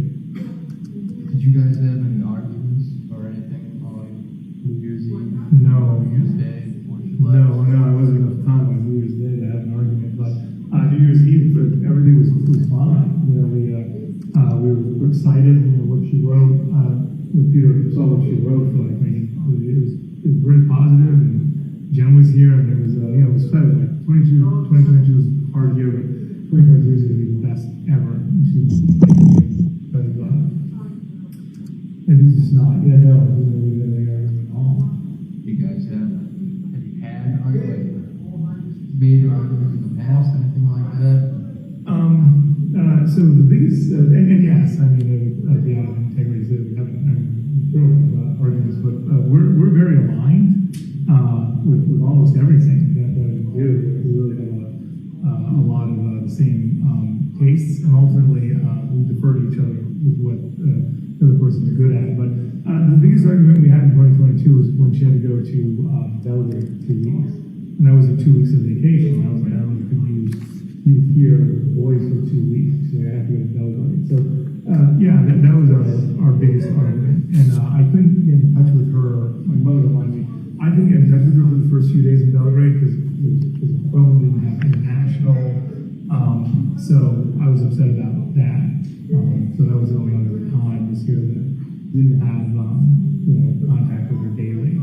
Did you guys have any arguments or anything on New Year's Eve? No. New Year's Day before she left? No, it wasn't enough time on New Year's Day to have an argument, but New Year's Eve, everything was fine. We were excited. What she wrote, Peter saw what she wrote for like me. It was very positive, and Jen was here, and it was it was kind of like 2022 was a hard year, but 2023 is going to be the best ever. And he's just not. Yeah, no, they are at all. You guys have you had major arguments in the past, anything like that? So the biggest, and yes, I mean, the integrity, so we haven't arguments, but we're very aligned with almost everything that we do. We really have a lot of the same tastes, and ultimately we defer to each other with what the other person's good at. But the biggest argument we had in 2022 was when she had to go to Belgrade for 2 weeks, and that was 2 weeks of vacation. I was like, I don't know if you could use you here, boys, for 2 weeks. So I have to go to Belgrade. So yeah, that was our biggest argument, and I couldn't get in touch with her. My mother reminded me. I couldn't get in touch with her for the first few days in Belgrade because the phone didn't have international. So I was upset about that. So that was the only other time this year that didn't have contact with her daily.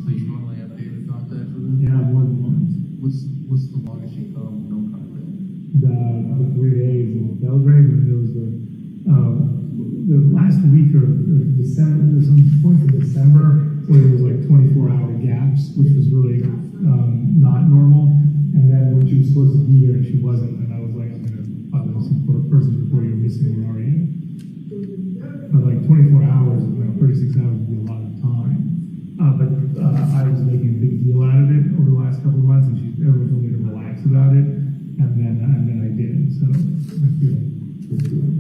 So you normally have daily contact with her? Yeah, more than once. What's the longest you come no contact? The 3 days in Belgrade, and there was the last week of December. There was some point in December where there was like 24-hour gaps, which was really not normal. And then when she was supposed to be here and she wasn't, and I was like, I'm gonna file a support person before you're missing. Where are you? But like 24 hours, 36 hours would be a lot of time. But I was making a big deal out of it over the last couple of months, and everyone told me to relax about it, and then I did. So I feel pretty good.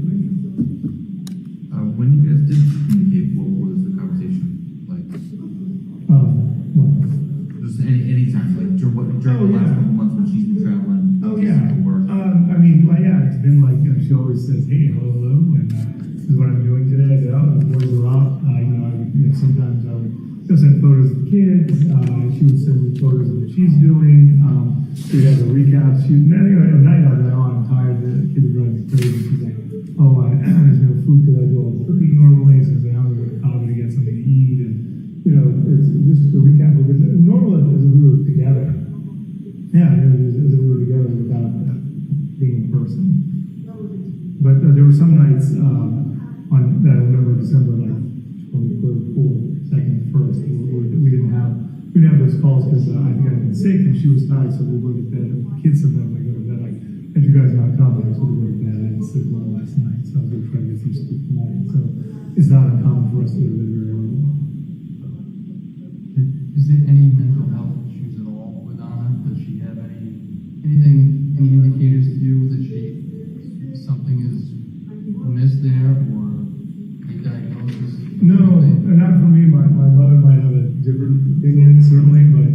When you guys did communicate, what was the conversation like? What? Just any time, like during the last couple months when she's been traveling. Oh yeah. To work. I mean, it's been like she always says, "Hey, hello," and this is what I'm doing today. I said, "Oh, the boys are up." Sometimes I would send photos of the kids. She would send me photos of what she's doing. We'd have a recap. At night I was like, "Oh, I'm tired. The kids are driving me crazy." She's like, "Oh, there's no food because I do all the cooking normally." So I was like, "I'm going to go to Cabo to get something to eat." And it's just a recap of it. Normal as if we were together. Yeah, as if we were together without being in person. But there were some nights that I remember December 23rd, 4th, 2nd, 1st. We didn't have those calls because I think I'd been sick and she was tired, so we would go to bed. Kids sometimes I go to bed like, "If you guys not coming, so we go to bed." I didn't sleep well last night, so I was going to try to get some sleep tonight. So it's not uncommon for us to go to bed very early. Is there any mental health issues at all with Anna? Does she have any indicators to you that something is amiss there, or any diagnosis? No, not for me. My mother might have a different opinion, certainly, but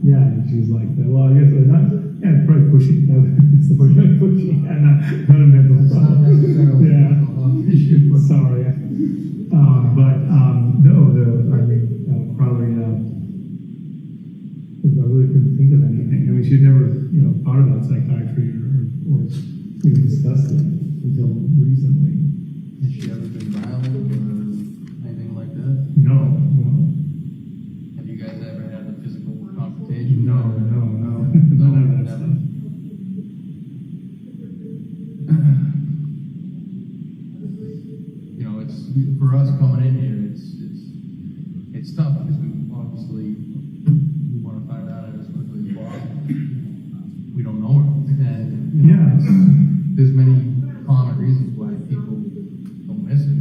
yeah, she's like that. Well, I guess probably pushing. It's the word, pushing, and not a mental problem. Yeah, sorry. But no, probably. I really couldn't think of anything. I mean, she'd never, thought about psychiatry or even discussed it until recently. Has she ever been violent or anything like that? No. Have you guys ever had a physical confrontation? No. None of that stuff. It's for us coming in here. It's tough because we obviously want to find out as quickly as possible. We don't know her, and there's many common reasons why people go missing.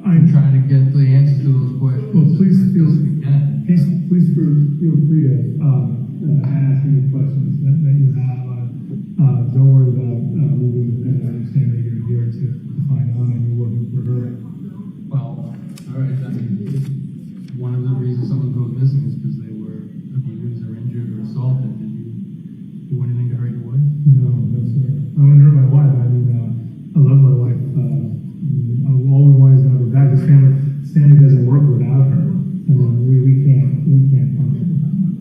I'm trying to get the answers to those questions. Well, please feel free to ask any questions that you have. Don't worry about moving. I understand that you're here to find Anna and you're working for her. Well, all right. I mean, one of the reasons someone goes missing is because they were abused or injured or assaulted. Did you do anything to hurt your wife? No, sir. I wouldn't hurt my wife. I mean, I love my wife. All we want is to have her back. This family doesn't work without her. I mean, we can't function without her.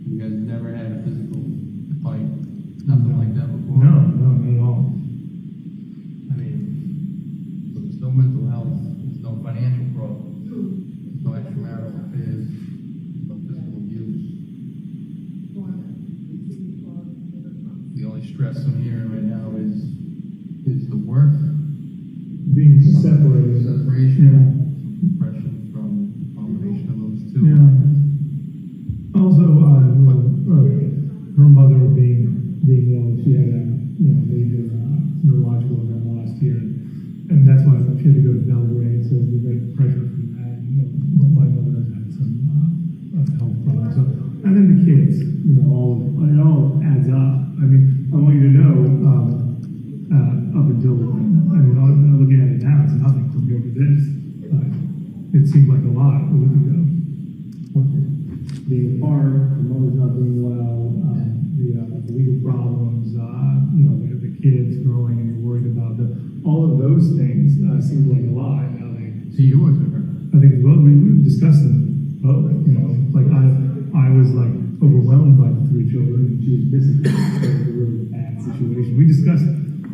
You guys never had a physical fight, nothing like that before? No, not at all. I mean, stress I'm hearing right now is the work, Being separated. separation, depression from the combination of those two. Yeah. Also, her mother being ill, she had a major neurological event last year, and that's why she had to go to Belgrade. So we got pressure from that. My mother has had some health problems. So, and then the kids, it all adds up. I mean, I want you to know, up until looking at it now, it's nothing compared to this. It seemed like a lot a week ago. Being apart, the mother's not doing well, the legal problems, the kids growing and you're worried about all of those things seem like a lot. Now To you or to her? I think we discussed them both. Like I was like overwhelmed by the three children, and she was missing. It was a really bad situation. We discussed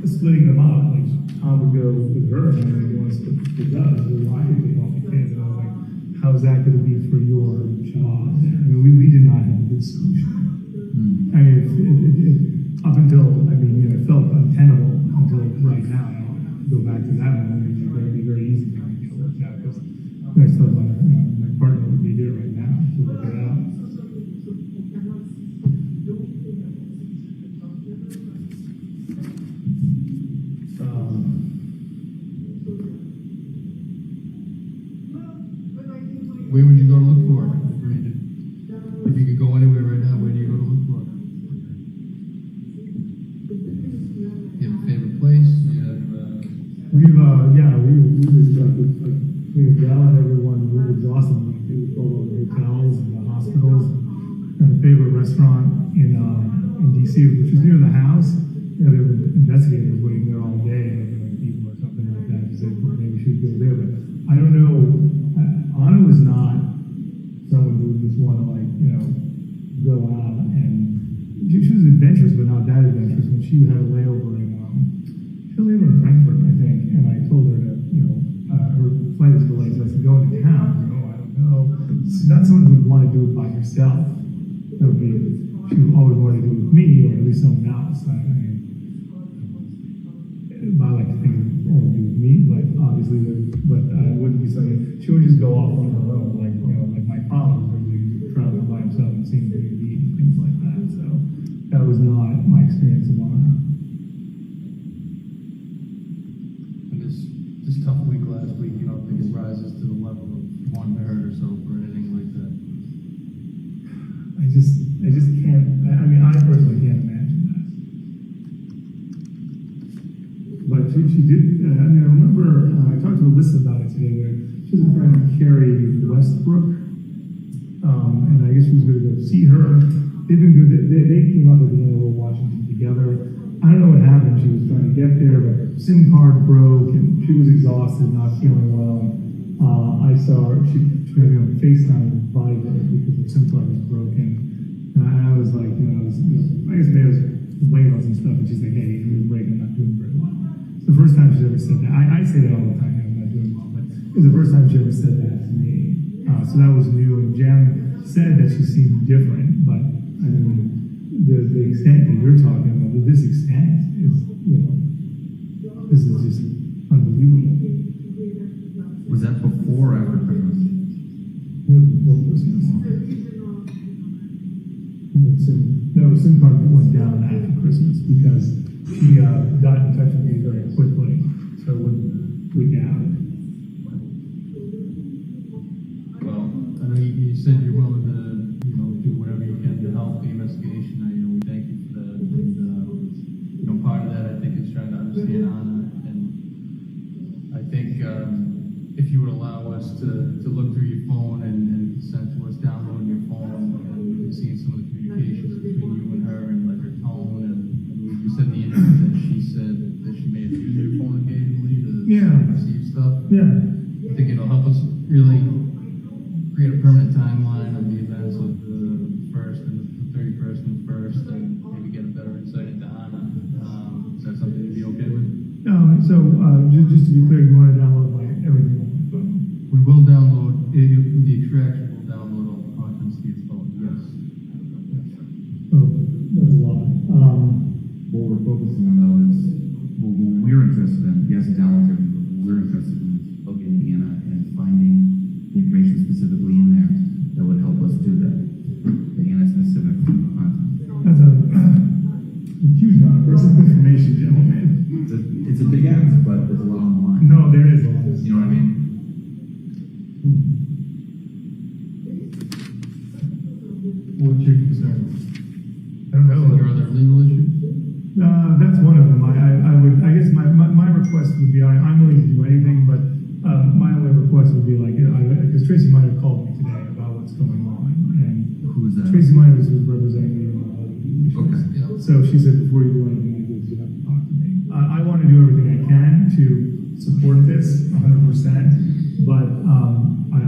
splitting them up. Like Tom would go with her, and then he wants to split up. So why did they all the kids? And I was like, how is that going to be for your job? I mean, we did not have a good solution. I mean, up until, it felt untenable until right now. Go back to that moment, it's going to be very easy for me to work out because I still have my partner would be here right now to work it out. Where would you go to look for it? If you could go anywhere right now, where do you go to look for it? You have a favorite place? You have, We reached out with, we had yelled at everyone, we were exhausted, we called all the hotels and the hospitals, and a favorite restaurant in DC, which is near the house. There were investigators waiting there all day, people or something like that, to say, well, maybe we should go there, but I don't know, Anna was not someone who would just want to go out and, she was adventurous, but not that adventurous. When she had a layover in Frankfurt, I think, and I told her that, her flight was delayed, so I said, go into town. I don't know. She's not someone who would want to do it by herself. She would always want to do it with me, or at least someone else. I like to think it would only be with me, but obviously, it wouldn't be something, she would just go off on her own, like my father was traveling by himself and seeing TV and things like that. So that was not my experience of Anna. this tough week last week, you don't think it rises to the level of wanting to hurt herself or anything like that? I just can't, I personally can't imagine that. But she did, I remember, I talked to Alyssa about it today, where she has a friend, Carrie Westbrook, and I guess she was going to go see her. They've been good, they came up at the end of Washington together. I don't know what happened. She was trying to get there, but SIM card broke, and she was exhausted, not feeling well. I saw her. She was on FaceTime with Viber because her SIM card was broken. And I was like, I guess maybe I was complaining about some stuff, and she's like, hey, give me a break. I'm not doing very well. It's the first time she's ever said that. I say that all the time. I'm not doing well, but it was the first time she ever said that to me. So that was new. And Jen said that she seemed different, but the extent that you're talking about, this extent is, this is just unbelievable. Was that before or after Christmas? Before Christmas. No, SIM card went down after Christmas because she got in touch with me very quickly, so it wouldn't freak out. Well, I know you said you're willing to, do whatever you can to help the investigation. We thank you for that. And, part of that, I think, is trying to understand Anna. And I think if you would allow us to look through your phone and consent to us downloading your phone and seeing some of the communications between you and her and her tone. And you said in the interview that she said that she may have used your phone occasionally to receive stuff. Yeah. I think it'll help us really create a permanent timeline of the events of the 1st and the 31st and the 1st, and maybe get a better insight into Anna. Is that something you'd be okay with? No, so just to be clear, you want to download everything on my phone? We will download, the extraction will download all the contents to your phone, yes. Oh, that's a lot. We'll specifically in there that would help us do that. Again, a specific content. That's a huge amount of personal information, gentlemen. It's a big ask, but there's a lot on the line. No, there is all this. You know what I mean? What's your concern? I don't know. Your other legal issues? That's one of them. I guess my request would be, I'm willing to do anything, but my only request would be like, because Tracy might have called me today about what's going on, and Who's that? Tracy might was representing me on all the issues. Okay. Yeah. So she said, before you do anything like this, you have to talk to me. I want to do everything I can to support this 100%, but I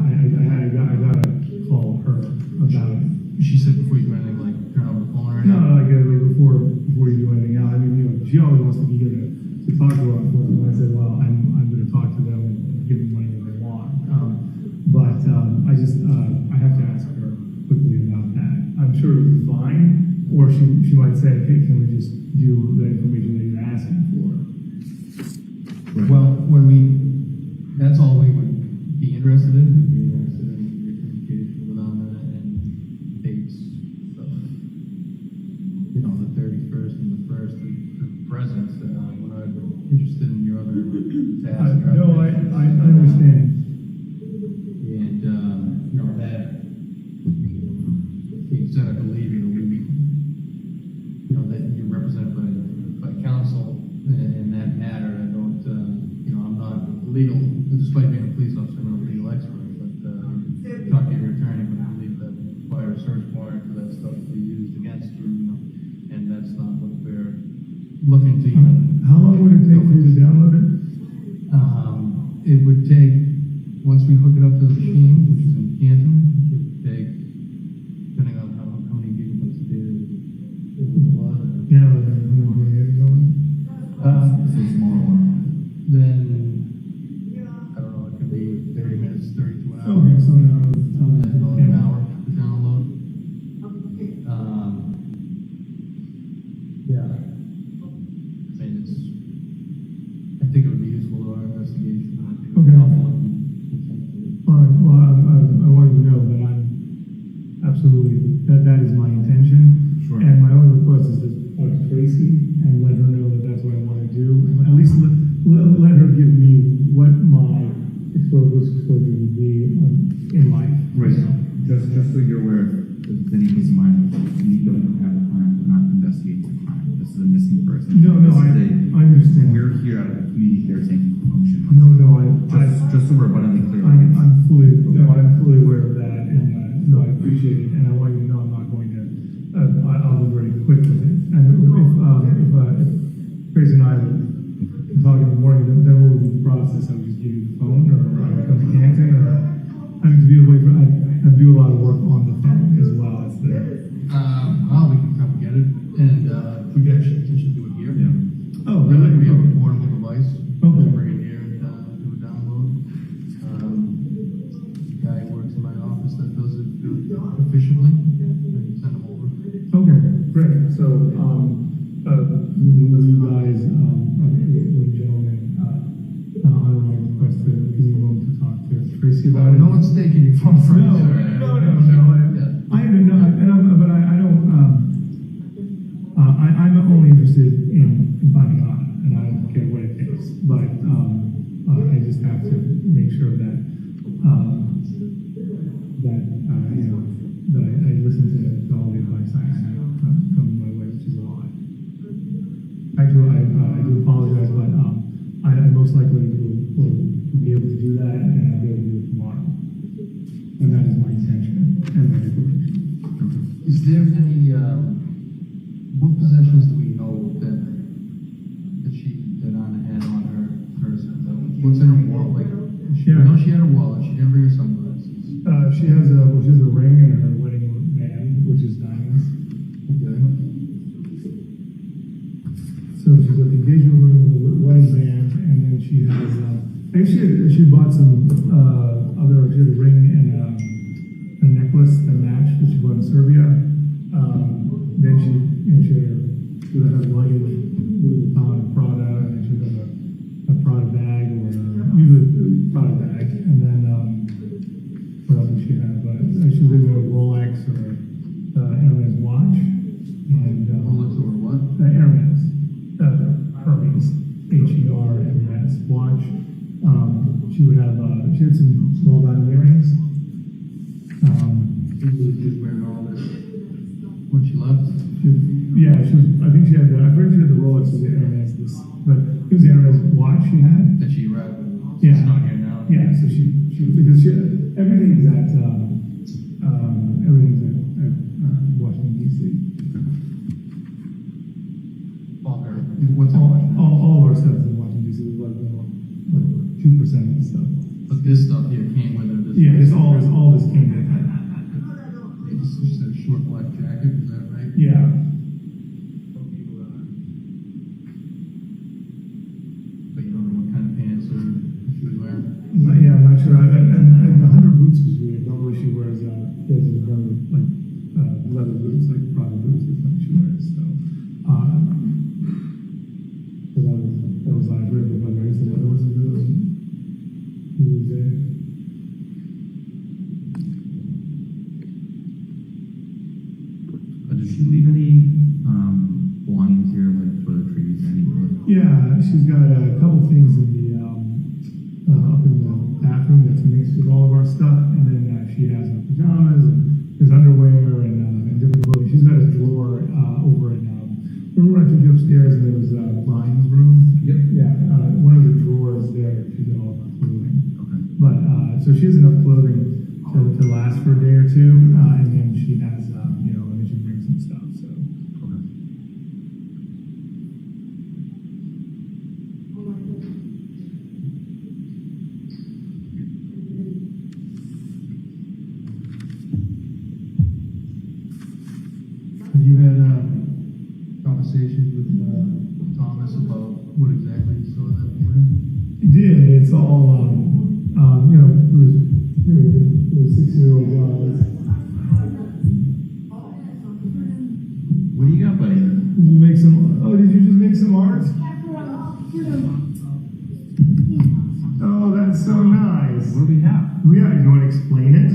gotta call her about it. She said before you do anything, like turn over the phone or No, anything? like before you do anything else. I mean, she always wants to be here to talk to her. Unfortunately, I said, well, I'm going to talk to them and give them money when they want. But I have to ask her quickly about that. I'm sure it would be fine, or she might say, hey, can we just do the information that you're asking for? Well, that's all we would be interested in. We'd be interested in your communication with Anna and dates of, the 31st and the 1st of present. We're not interested in your other tasks. No, I understand. And, that being said, I believe, that you're represented by counsel in that matter. I don't, I'm not legal, despite being a police officer, I'm not a legal expert, but, talk to your attorney, but I believe that require a search warrant for that stuff to be used against you, and that's not what we're looking to even. How long would it take for you to download it? It would take, once we hook it up to the machine, which is in Canton, it would take, depending on how many gigabytes a day, it was a lot. Yeah, like, going. It's a small one. Then, I don't know, it could be 30 minutes, 30 to an hour. Okay, so now, About an hour to download. Yeah. I mean, I think it would be useful to our investigation. I think it would be Okay. helpful. all right, well, I want you to know that I'm absolutely, that is my intention. Sure. And my only request is to talk to Tracy and let her know that that's what I want to do. And at least let her give me what my exposure would be in life. Right. Just so you're aware, there's any case of mine, we don't have a crime, we're not investigating a crime. This is a missing person. No, I understand. We're here out of a community caretaking function. No, Just so we're abundantly clear. I'm fully aware of that, and I appreciate it, and I want you to know I'm not going to. I'll be very quick with it. And if Tracy and I were talking in the morning, then what would be the process? I would just give you the phone, or I would come to Canton, or I mean, to be away from. I do a lot of work on the phone as well. It's the. Well, we can come get it, and we can actually potentially do it here. Yeah. Oh, really? We have a portable device. Okay. Bring it here and do a download. Guy who works in my office that does it efficiently. I can send him over. Okay, great. So, will you guys, gentlemen, honor my request to give me a moment to talk to Tracy about it? No one's taking your phone from you. No. Yeah. I don't know, but I don't. I'm only interested in finding out, and I don't care what it takes. But I just have to make sure that that I listen to all the advice I have come my way, which is a lot. Actually, I do apologize, but I most likely will be able to do that, and I'll be able to do it tomorrow. And that is my intention. Is there any, what possessions do we know that Anna had on her person? What's in her wallet? Like, I know she had a wallet, she didn't bring her sunglasses. She has a ring and her wedding band, which is diamonds. Okay. So she's got the engagement ring, the wedding band, and then she has, I think she bought some, she had a ring and a necklace that matched that she bought in Serbia. Then she had her luggage, Louis Vuitton, Prada, and then she had a Prada bag, or usually a Prada bag, and then, what else? Rolex or Hermes watch, and Rolex or what? Hermes, Hermes, Hermes watch. She would have she had some small diamond earrings. She was wearing all this when she left. I think she had I heard she had the Rolex with the Hermes, but it was the Hermes watch she had. That she read. Yeah. It's not here now. Yeah, so she because everything's at Washington D.C. All her. What's in Washington? All of our stuff is in Washington D.C. Like 2% of the stuff. But this stuff here came with her. Yeah, all this came with it. It's just a short black jacket, is that right? Yeah. But you don't know what kind of pants or she was wearing? Yeah, I'm not sure. And the hunter boots was weird. Normally she wears leather boots, like Prada boots or something she wears. So that was odd. But I guess the weather wasn't really there. Did she leave any belongings here, like toiletries, any? Yeah, she's got a couple things in the up in the bathroom that's mixed with all of our stuff, and then she has her pajamas and there's underwear and different clothing. She's got a drawer over in remember I took you upstairs and there was Brian's room? Yep. Yeah, one of the drawers there, she's got all of her clothing. Okay. But so she has enough clothing to last for a day or two, and then she has and then she brings some stuff. So. Okay. Have you had conversations with Thomas about what exactly you saw that morning? He did. It's all, it was 6-year-old guys. What do you got, buddy? Did you make some? Oh, did you just make some art? Oh, that's so nice. What do we have? Yeah, do you want to explain it?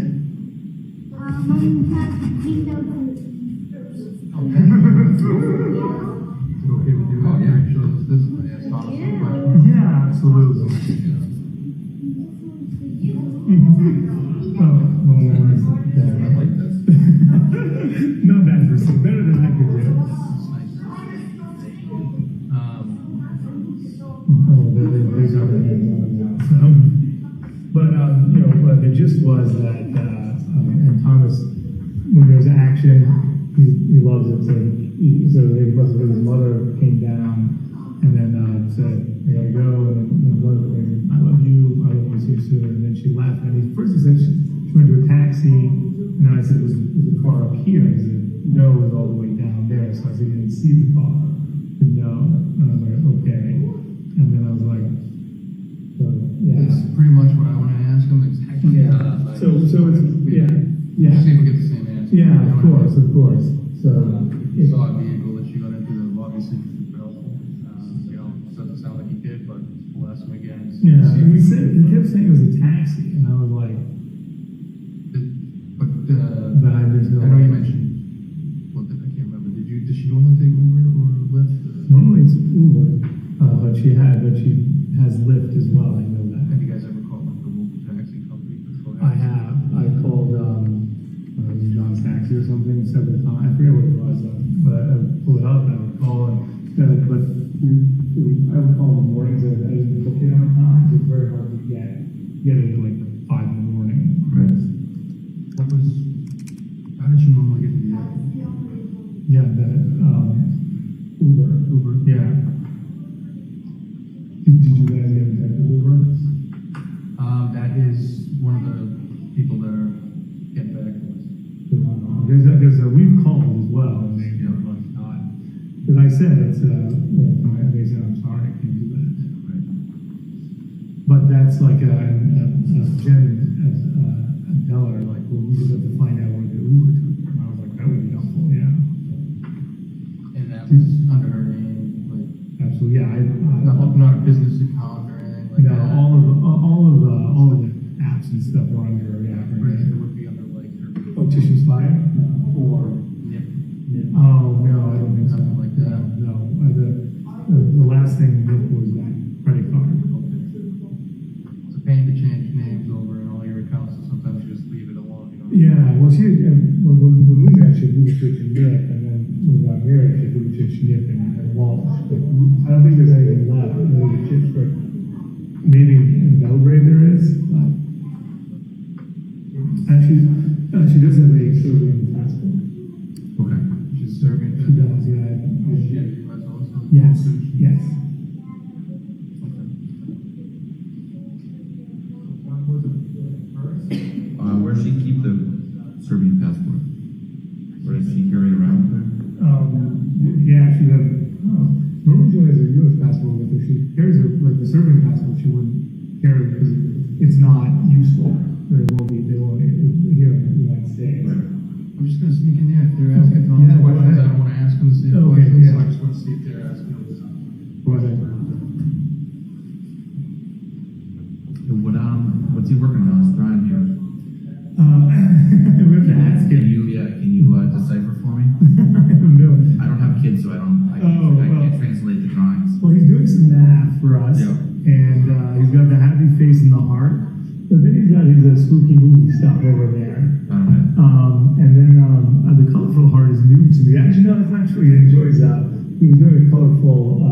Okay with you? Oh, yeah. Make sure that this is ask Thomas some questions. Yeah, absolutely. Oh, well, I like this. not bad for some, better than I could do. There's other things on now. But the gist was that, and Thomas, when there's action, he loves it. So his mother came down and then said, "I gotta go." And then one of the things, "I love you. I will see you soon." And then she left. And first he said she went to a taxi, and then I said, "Was the car up here?" He said, "No, it was all the way down there." So I said, "You didn't see the car?" He said, "No." And I was like, "Okay." And then I was like, yeah. That's pretty much what I want to ask him. Exactly. Yeah. So it's yeah. See if we get the same answer. Yeah, of course. So You saw a vehicle that she got into that was obviously super helpful. Doesn't sound like he did, but we'll ask him again. yeah, and he kept saying it was a taxi, and I was like, But there's no. I know you mentioned. Well, I can't remember. Did she normally take Uber or Lyft? Normally it's Uber, but she has Lyft as well. I know that. Have you guys ever called like a local taxi company before? I have. I called John's Taxi or something several times. I forget what it was, but I would pull it up and I would call and. I would call in the mornings. I didn't book it on time. It's very hard to get it at like 5 in the morning. Right. How did you normally get to the airport? Yeah, Uber. Yeah. Did you guys get in touch with Uber? That is one of the people that are getting back to us. Because we've called as well, and they like not. Because I said it's they said I'm sorry, I can't do that. Right. But that's like Jen Deller, like, well, we just have to find out where the Uber took her. And I was like, that would be helpful, yeah. And that was under her name, like Absolutely, yeah. not a business account or anything like that. All of the apps and stuff were under her, yeah. Right, it would be under like her. Titian Spire? Or? Nip. Oh, no, I don't think so. Something like that. No, the last thing was that credit card. It's a pain to change names over in all your accounts, so sometimes you just leave it alone, you know? Yeah, well, when we met, she moved to Nip, and then when we got married, she moved to Nip and Walshe. But I don't think there's anything left. Maybe Chipsburg. Maybe in Belgrade there is. And she does have a Serbian passport. Okay. She's Serbian. She does, yeah. She has US also? Yes, yes. Where does she keep the Serbian passport? Where does she carry it around with her? Yeah, she does. Normally she has a U.S. passport with her. She carries like the Serbian passport. She wouldn't carry it because it's not useful. They won't here in the United States. I'm just gonna sneak in there. If they're asking Tom questions, I don't wanna ask them the same questions, so I just wanna see if they're asking them. Go ahead. What's he working on? His drawing here. We have to ask Can him. you decipher for me? No. I don't have kids, so I can't translate the drawings. Well, he's doing some math for us, Yeah. and he's got the happy face and the heart. But then he's got his spooky movie stuff over there. Okay. And then the colorful heart is new to me. Actually, no, it's actually he enjoys that. He was doing a colorful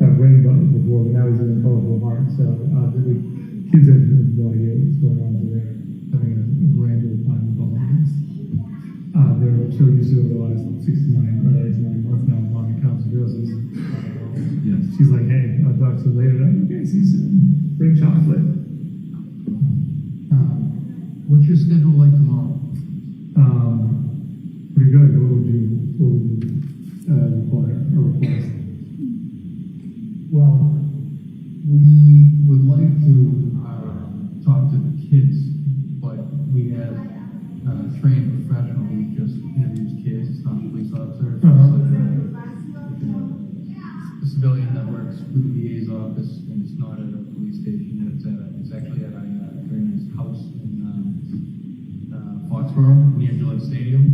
rainbow before, but now he's doing a colorful heart. So the kids have no idea what's going on over there. Having a grand old time with all of this. They're so used to it over the last 69 months now. Mommy comes and goes. Yes. She's like, hey, I'll talk to you later. I'm like, okay, see you soon. Bring chocolate. What's your schedule like tomorrow? Pretty good. What would you require or request? Well, we would like to talk to the kids, but we have a trained professional who just interviews kids. It's not a police officer. It's like a civilian that works with the DA's office, and it's not at a police station. It's actually at a very nice house in Foxborough near Gillette Stadium.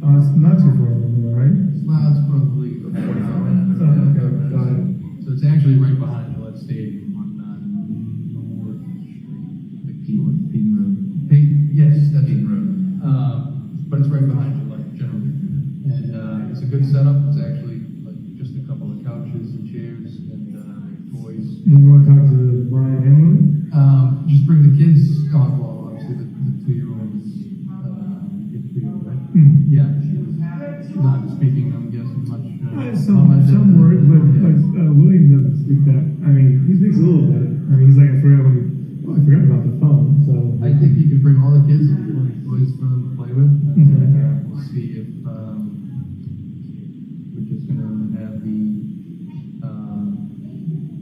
It's not too far from here, right? Well, it's probably 45 minutes. Okay, got it. So it's actually right behind Gillette Stadium on North Street. Peyton Road. Yes, that's Peyton it. Road. But it's right behind Gillette generally. And it's a good setup. It's actually like just a couple of couches and chairs and toys. You want to talk to Brian Hamlin? Just bring the kids. Well, obviously the 2-year-old is 3-year-old, right? Yeah, she's not speaking, I'm guessing, much. Some words, but William doesn't speak that. I mean, he speaks a little bit. I mean, he's like, I forgot about the phone, so. I think you can bring all the kids and plenty of toys for them to play with. And we'll see if, we're just gonna have the,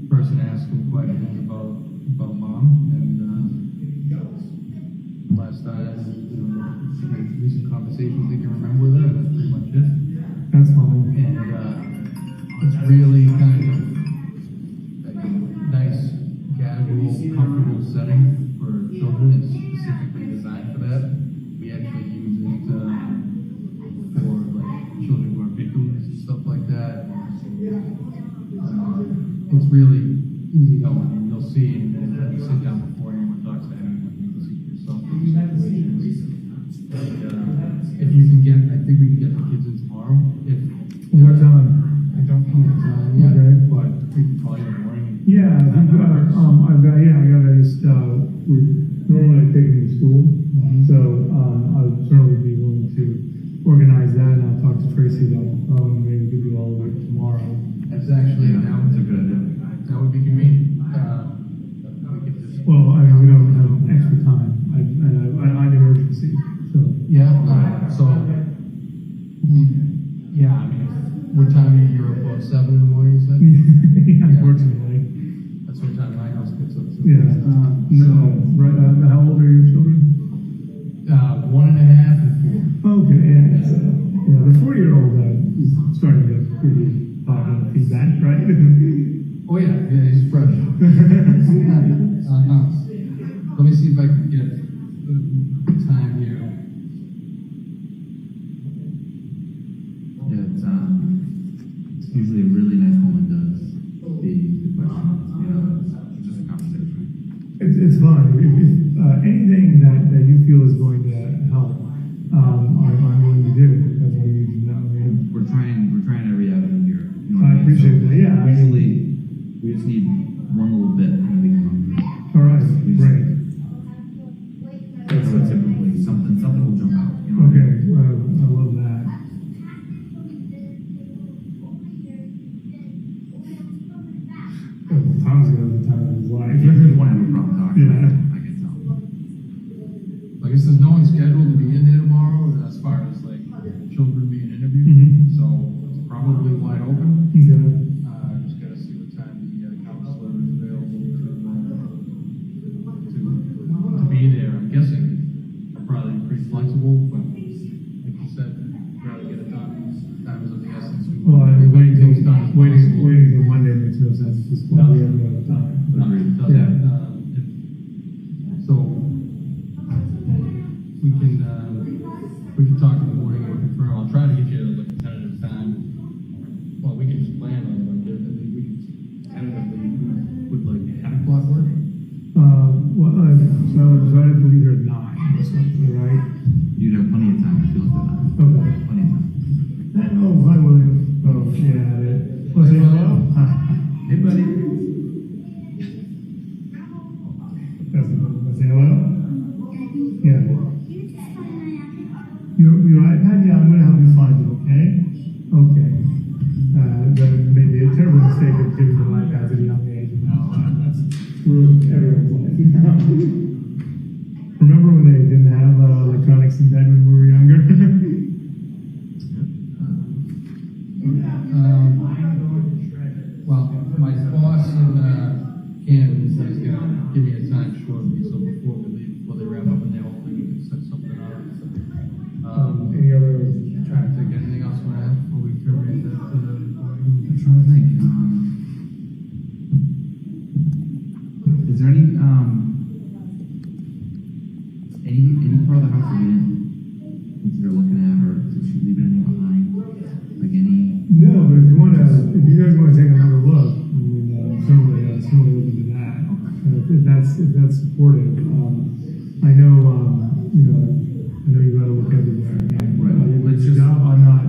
person ask them questions about mom. And, last time, recent conversations they can remember with her, and that's pretty much it. That's fine. And it's really kind of a nice, casual, comfortable setting for children. It's specifically designed for that. We actually use it for like children who are victims and stuff like that. It's really easy going, and you'll see and sit down before anyone talks to anyone. You'll see for yourself the situations. If you can get, I think we can get the kids in tomorrow. What time? I don't know what time yet, Okay. but we can call you in the morning. Yeah, I gotta just, normally I take him to school, so, I would certainly be willing to organize that, and I'll talk to Tracy about the phone, and maybe we could do all of it tomorrow. That's actually, That's a good idea. that would be convenient. We could just, Well, I mean, we don't have extra time, I'm an emergency, so. yeah, yeah, I mean, what time are you up, about 7 in the morning, you said? Unfortunately. That's what time my house gets up to. Yeah, right, how old are your children? 1.5 and 4. Okay, yeah, so, the 4-year-old, is starting to give you positive feedback, right? Oh yeah, he's fresh. Let me see if I can get the time here. it's usually a really nice woman does the questions. You know, it's just a conversation. It's fine. If anything that you feel is going to help, I'm willing to do. That's what you need to know. We're trying every avenue here. You know what I appreciate that. Yeah. Usually, we just need one little bit and then we can run through. All right. Great. So typically something will jump out. You know? Okay. I love that. Tom's gonna have the time of his life. If you want to have a problem talking, Yeah. I can tell. I guess there's no one scheduled to be in there tomorrow as far as like children being interviewed, Mhm. so it's probably wide open. Okay. Just gotta see what time the counselor is available to be there. I'm guessing I'm probably pretty flexible, but like you said, rather get it done. Time is of the essence. We Well, want waiting things done as waiting possible. till Monday makes no sense at this point. No. We have no other time. No, it doesn't. Yeah. So we can talk in the morning and confirm. I'll try to get you like a tentative time. Well, we can just plan on it. I mean, we can tentatively would like 10 o'clock work. So I have to leave here at 9 or something, right? You'd have plenty of time if you looked at that. Okay. Plenty of time. Oh, hi, William. Oh, yeah. Well, say hello. Hi. Hey, buddy. Say hello. Yeah. Your iPad? Yeah, I'm gonna help you find it, okay? Okay. That may be a terrible mistake of giving them iPads at a young age, and now that's ruined everyone's life. Remember when they didn't have electronics in bed when we were younger? Well, my boss in Canton says he's gonna give me a time shortly, so before we leave, before they wrap up, and they hopefully we can set something up. Any other? Trying to think anything else we have before we terminate that. I'm trying to think. Is there any part of the house that we didn't consider looking at, or did she leave anything behind? Like any? No, but if you guys want to take another look, I mean, certainly look into that. If that's supportive, I know you got to look everywhere. Right. It's just I'm not.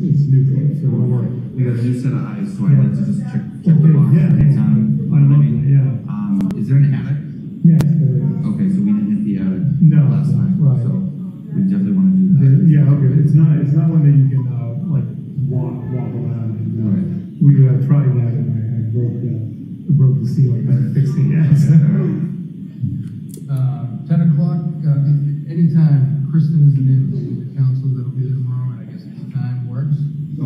It's neutral, so don't worry. We got a new set of eyes, so I'd like to just check the Okay, box yeah, anytime. I love that. Yeah. Is there an attic? Yes. There is. Okay, so we didn't hit the attic No, last time, right. so we definitely want to do that. Yeah. Okay. It's not one that you can like walk around. And, Right. We tried that, and I broke the ceiling. I haven't fixed it yet. 10 o'clock, anytime Kristen isn't in, the council that'll be there tomorrow, and I guess any time works. So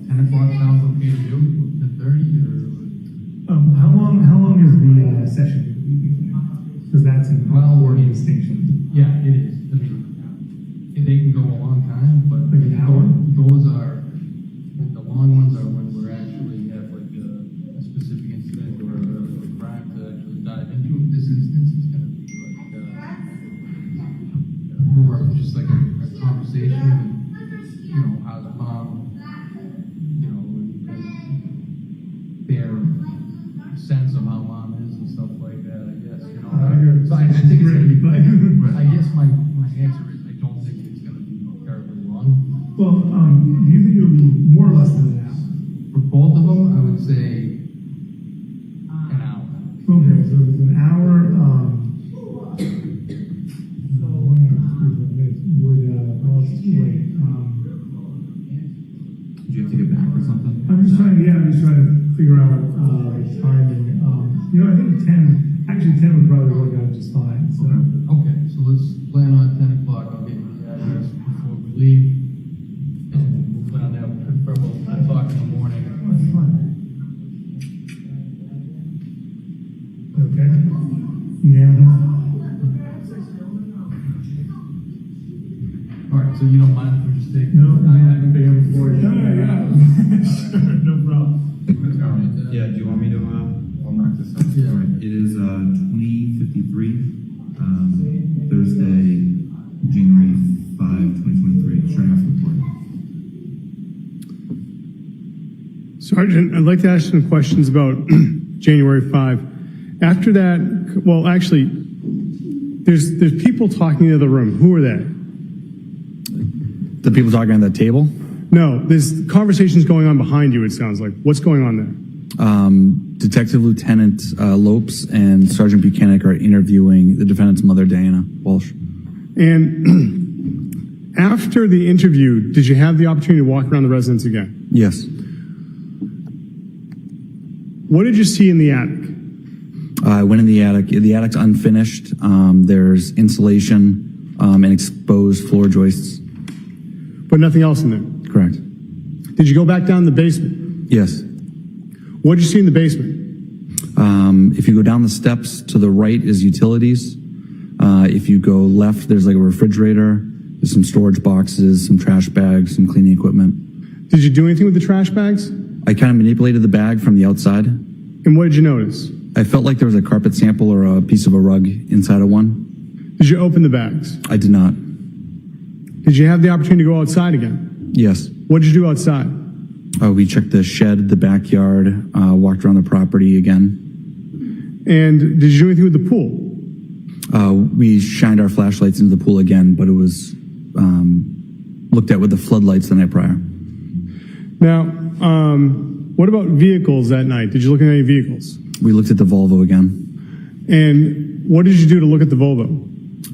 10 o'clock sounds okay to you, 10:30 or? How long is the session going to be? Because that's an important distinction. Yeah, it is. I mean, they can go a long time, but Like an hour? those are, like the long ones are when we're actually have like a specific incident or a crime to actually dive into. In this instance, it's going to be like more of just like a conversation, and, how's mom, their sense of how mom is and stuff like that, I guess, So I think it's going to be fun. I guess my answer is I don't think it's going to be terribly long. Well, do you think it'll be more or less than an hour? For both of them, I would say an hour. Okay, so if it's an hour. Well, it's too late. Did you have to get back or something? I'm just trying to figure out the timing. I think 10 would probably work out just fine. So. Okay, so let's plan on 10 o'clock. I'll get you the address before we leave. And we'll plan on that. We'll talk in the morning. That's fine. Okay. Yeah. All right, so you don't mind if we just take? No, I haven't been here before. Yeah. Sure, no problem. Yeah, do you want me to, I'll knock this out. Yeah. All right. It is, 2053, Thursday, January 5, 2023, straight after report. Sergeant, I'd like to ask some questions about January 5. After that, well, actually, there's people talking in the other room. Who are they? The people talking on that table? No, there's conversations going on behind you, it sounds like. What's going on there? Detective Lieutenant Lopes and Sergeant Buchanan are interviewing the defendant's mother, Diana Walshe. And after the interview, did you have the opportunity to walk around the residence again? Yes. What did you see in the attic? I went in the attic. The attic's unfinished. There's insulation and exposed floor joists. But nothing else in there? Correct. Did you go back down the basement? Yes. What did you see in the basement? If you go down the steps, to the right is utilities. If you go left, there's like a refrigerator. There's some storage boxes, some trash bags, some cleaning equipment. Did you do anything with the trash bags? I kind of manipulated the bag from the outside. And what did you notice? I felt like there was a carpet sample or a piece of a rug inside of one. Did you open the bags? I did not. Did you have the opportunity to go outside again? Yes. What did you do outside? We checked the shed, the backyard, walked around the property again. And did you do anything with the pool? We shined our flashlights into the pool again, but it was looked at with the floodlights the night prior. Now, what about vehicles that night? Did you look at any vehicles? We looked at the Volvo again. And what did you do to look at the Volvo?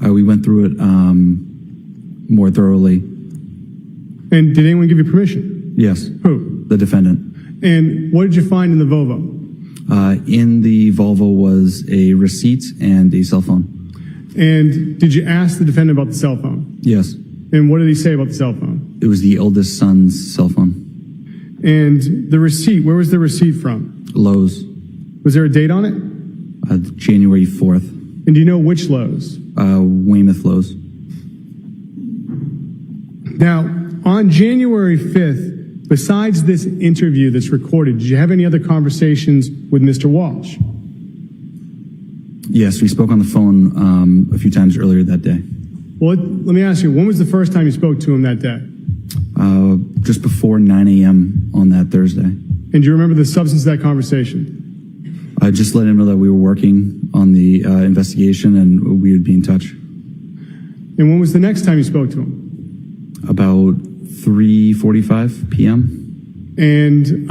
We went through it more thoroughly. And did anyone give you permission? Yes. Who? The defendant. And what did you find in the Volvo? In the Volvo was a receipt and a cell phone. And did you ask the defendant about the cell phone? Yes. And what did he say about the cell phone? It was the eldest son's cell phone. And the receipt, where was the receipt from? Lowe's. Was there a date on it? January 4th. And do you know which Lowe's? Weymouth Lowe's. Now, on January 5th, besides this interview that's recorded, did you have any other conversations with Mr. Walsh? Yes, we spoke on the phone a few times earlier that day. Well, let me ask you, when was the first time you spoke to him that day? Just before 9 a.m. on that Thursday. And do you remember the substance of that conversation? I just let him know that we were working on the investigation and we would be in touch. And when was the next time you spoke to him? About 3:45 p.m. And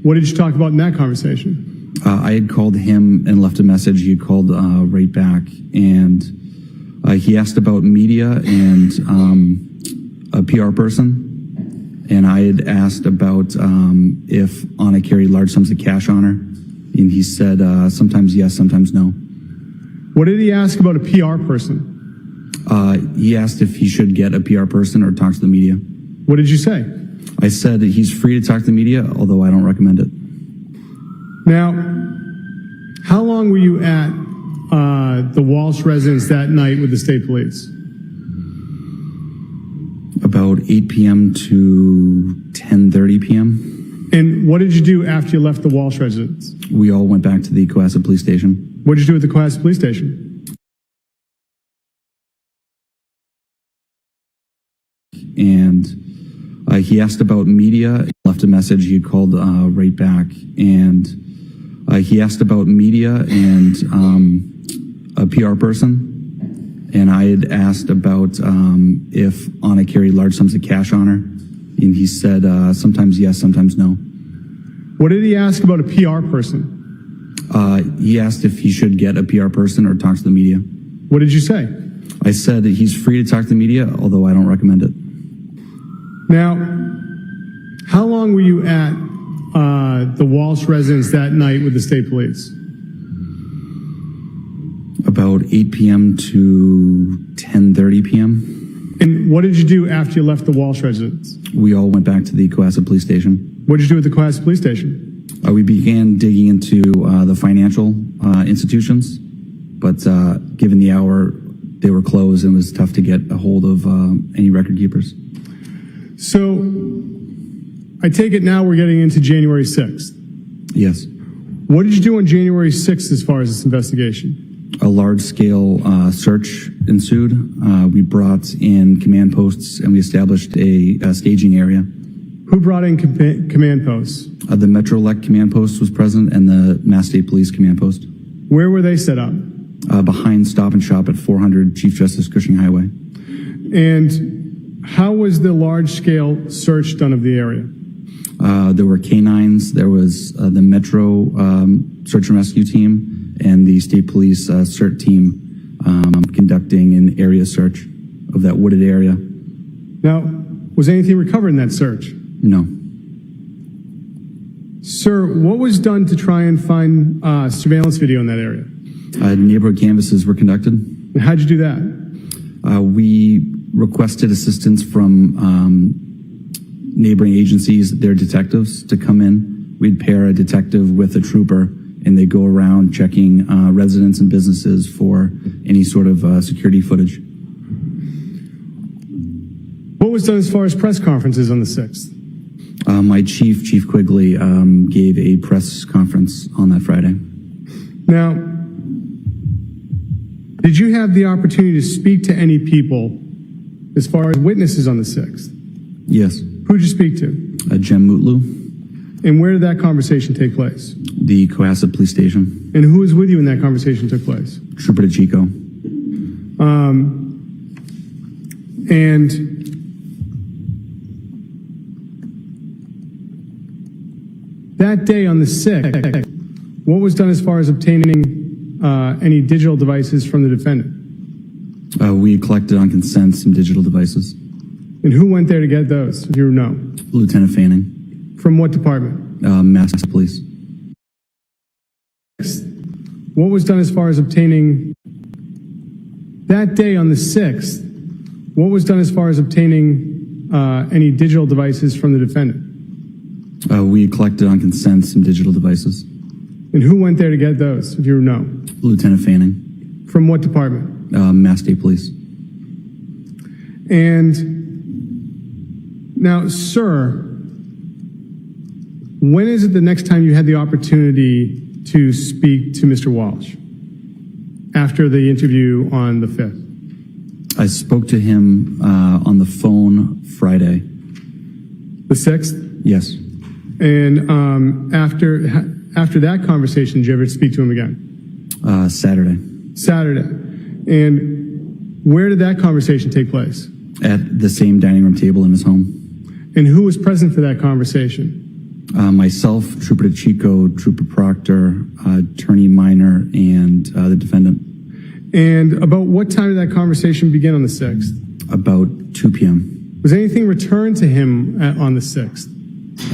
what did you talk about in that conversation? I had called him and left a message. He had called right back, and he asked about media and a PR person, and I had asked about if Anna carried large sums of cash on her, and he said sometimes yes, sometimes no. What did he ask about a PR person? He asked if he should get a PR person or talk to the media. What did you say? I said that he's free to talk to the media, although I don't recommend it. Now, how long were you at the Walsh residence that night with the state police? About 8 p.m. to 10:30 p.m. And what did you do after you left the Walsh residence? We all went back to the Cohasset police station. What did you do at the Cohasset police station? And he asked about media, left a message. He had called right back, and he asked about media and a PR person, and I had asked about if Anna carried large sums of cash on her, and he said sometimes yes, sometimes no. What did he ask about a PR person? He asked if he should get a PR person or talk to the media. What did you say? I said that he's free to talk to the media, although I don't recommend it. Now, how long were you at the Walsh residence that night with the state police? About 8 p.m. to 10:30 p.m. And what did you do after you left the Walsh residence? We all went back to the Cohasset police station. What did you do at the Cohasset police station? We began digging into the financial institutions, but given the hour, they were closed and it was tough to get a hold of any record keepers. So, I take it now we're getting into January 6th. Yes. What did you do on January 6th as far as this investigation? A large-scale search ensued. We brought in command posts and we established a staging area. Who brought in command posts? The Metro-Elect Command Post was present and the Mass State Police Command Post. Where were they set up? Behind Stop and Shop at 400 Chief Justice Cushing Highway. And how was the large-scale search done of the area? There were canines, there was the Metro Search and Rescue Team and the State Police CERT team conducting an area search of that wooded area. Now, was anything recovered in that search? No. Sir, what was done to try and find surveillance video in that area? Neighborhood canvasses were conducted. And how'd you do that? We requested assistance from neighboring agencies, their detectives, to come in. We'd pair a detective with a trooper, and they go around checking residents and businesses for any sort of security footage. What was done as far as press conferences on the 6th? My Chief Quigley, gave a press conference on that Friday. Now, did you have the opportunity to speak to any people as far as witnesses on the 6th? Yes. Who did you speak to? Jem Mutlu, And where did that conversation take place? the Cohasset Police Station. And who was with you when that conversation took place? Trooper DeChico. And that day on the 6th, what was done as far as obtaining any digital devices from the defendant? We collected on consent some digital devices. And who went there to get those, if you know? Lieutenant Fanning, From what department? Mass Police. What was done as far as obtaining that day on the 6th? What was done as far as obtaining any digital devices from the defendant? We collected on consent some digital devices. And who went there to get those, if you know? Lieutenant Fanning, From what department? Mass State Police. And now, sir, when is it the next time you had the opportunity to speak to Mr. Walsh after the interview on the 5th? I spoke to him on the phone Friday. The 6th? Yes. And after that conversation, did you ever speak to him again? Saturday. Saturday. And where did that conversation take place? At the same dining room table in his home. And who was present for that conversation? Myself, Trooper DeChico, Trooper Proctor, Attorney Minor, and the defendant. And about what time did that conversation begin on the 6th? About 2 p.m. Was anything returned to him on the 6th?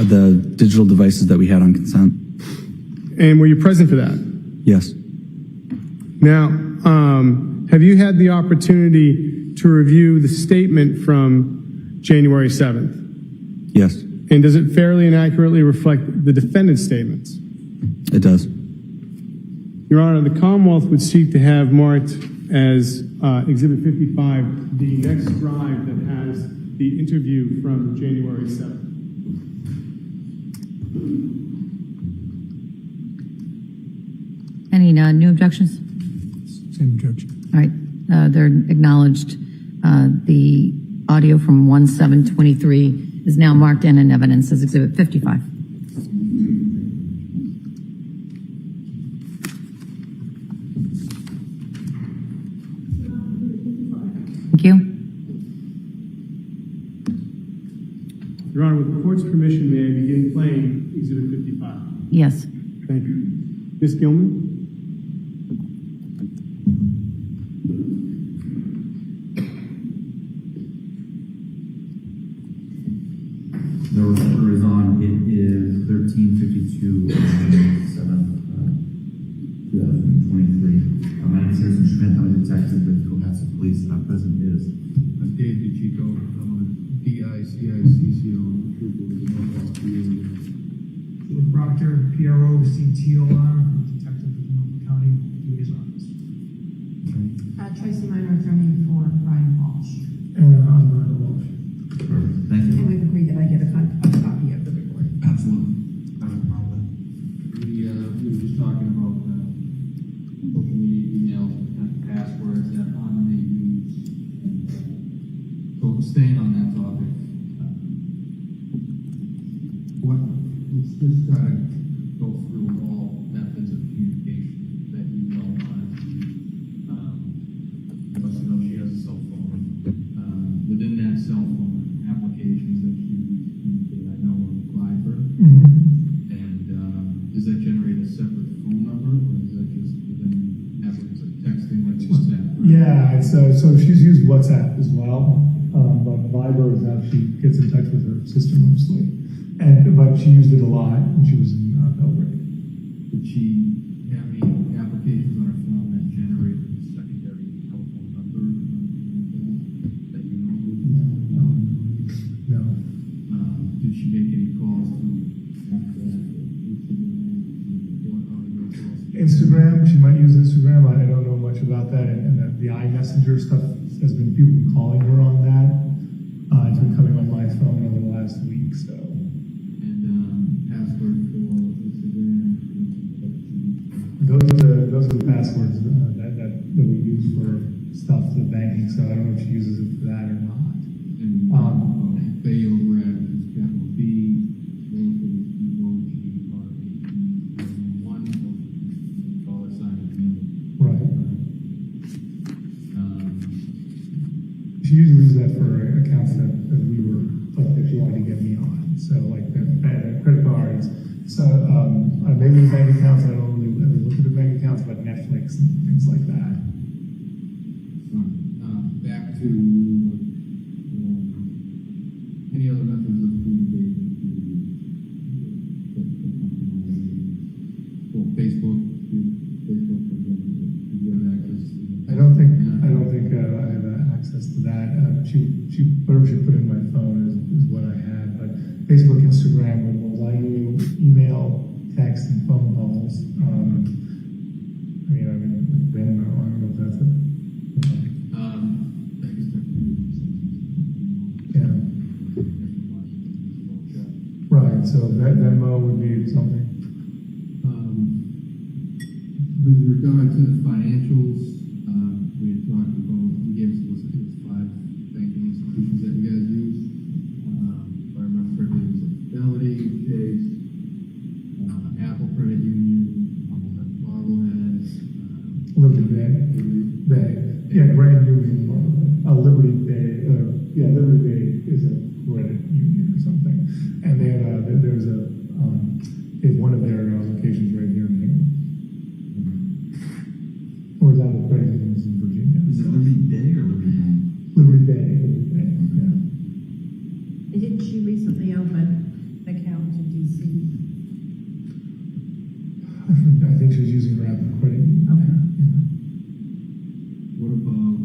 The digital devices that we had on consent. And were you present for that? Yes. Now, have you had the opportunity to review the statement from January 7th? Yes. And does it fairly and accurately reflect the defendant's statements? It does. Your Honor, the Commonwealth would seek to have marked as Exhibit 55 the next drive that has the interview from January 7th. Any new objections? Same objection. All right, they're acknowledged. The audio from 1723 is now marked in evidence as Exhibit 55. Thank you. Your Honor, with the court's permission, may I begin playing Exhibit 55? Yes. Thank you. Ms. Gilman? The reporter is on. It is 13:52 on 2023. My name is Harrison Schmidt. I'm a detective with Cohasset Police, and our present is I'm Dave DeChico. I'm a DICICCO trooper with the Northwest PA. Philip Proctor, PRO, CTOR, detective with the Milton County DA's office. Tracy Minor, attorney for Ryan Walsh. And I'm Ryan Walsh. perfect. Thank And you. we've agreed that I get a copy of the report. Absolutely. I have a problem. We were just talking about social media emails and passwords that Anna may use. And so staying on that topic, let us know she has a cell phone. Within that cell phone, applications that she communicated, I know are Viber. And does that generate a separate phone number, or is that just within efforts of texting like WhatsApp? Yeah, so she's used WhatsApp as well, but Viber is how she gets in touch with her sister mostly. But she used it a lot when she was in Belgrade. Did she have any applications on her phone that generate a secondary telephone number that you know? No. Did she make any calls to Instagram, she might use Instagram. I don't know much about that. And the iMessenger stuff has been people calling her on that. It's been coming on my phone over the last week, so. And password for Instagram? Those are the passwords that we use for stuff, the banking, so I don't know if she uses it for that or not. And Bay over at capital B, $1 $sign at the end. Right. She usually uses that for accounts that we were, like, that she wanted to get me on. So, like, the credit cards. So, maybe the bank accounts, I don't really ever look at the bank accounts, but Netflix and things like that. Back to any other methods of communication? Well, Facebook, do you have access to? I don't think I have access to that. Whatever she put in my phone is what I had. But Facebook, Instagram were the ones I knew. Email, text, and phone calls. Venmo. I don't know if that's it. Yeah. Right. So Venmo would be something. With regard to the financials, we had talked about, you gave us, I think it was 5 banking institutions that you guys use. If I remember correctly, it was Fidelity, Chase, Apple Credit Union, Bobbleheads, Liberty Bay. Yeah, Grand Union. Liberty Bay. Liberty Bay is a credit union or something. And they have they have one of their locations right here in England. Or is that the credit unions in Virginia? Is it Liberty Day or Liberty Bay? Liberty Bay. Yeah. Didn't she recently open an account in DC? I think she was using her Apple credit union. Okay. Yeah. what about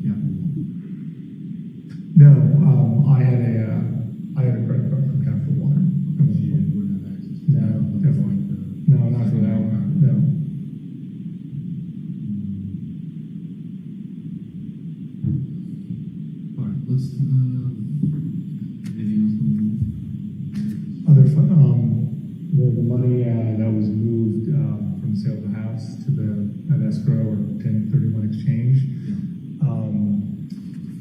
Capital One? No, I had a credit card from Capital One. You wouldn't have access to No, that? definitely. No, not for that one. No. All right, let's, anything else? The money that was moved from the sale of the house to that escrow or 1031 exchange.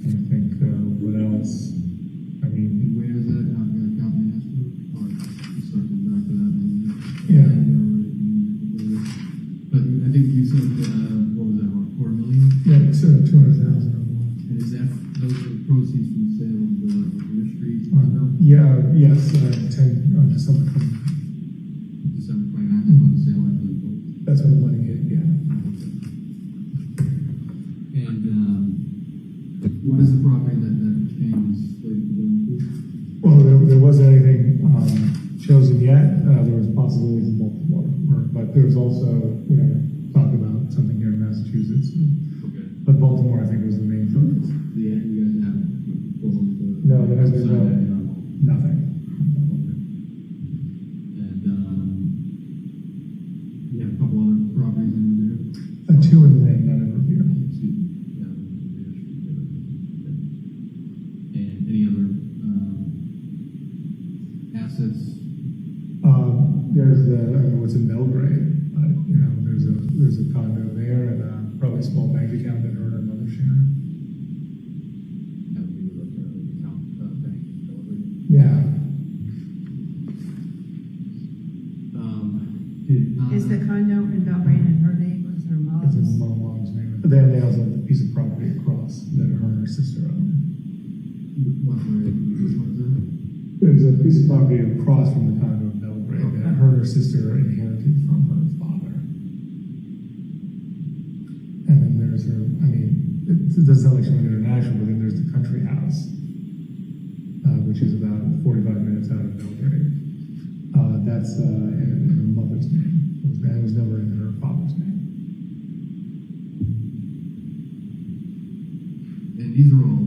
I think what else? I mean, Where is that, not the account in escrow? Or circle back to that maybe? Yeah. But I think you said, what was that, about $250,000? yeah, it's 200,000 on one. And is that, those are the proceeds from the sale of the ministry? Yes, December 20. December 29th is when the sale actually closed. That's when the money hit. Yeah. And what is the property that exchange is slated to go into? Well, there wasn't anything chosen yet. There was possibilities in Baltimore, but there's also talk about something here in Massachusetts. Okay. But Baltimore, I think, was the main focus. You guys haven't closed the... No, there has been nothing. And you have a couple other properties in there? 2 in Lynn, none in Revere. Excuse me. Yeah, and any other assets? There's what's in Belgrade. There's a condo there and probably a small bank account that her and her mother share. That would be like an account bank delivery. Yeah. Is the condo in Belgrade in her name or is her It's in mom's? my mom's name. Then they also have the piece of property across that her and her sister own. There's a piece of property across from the condo in Belgrade that her and her sister inherited from her father. And then there's her, I mean, it doesn't sound like she went international, but then there's the country house, which is about 45 minutes out of Belgrade. That's in her mother's name. It was never in her father's name. And these are all,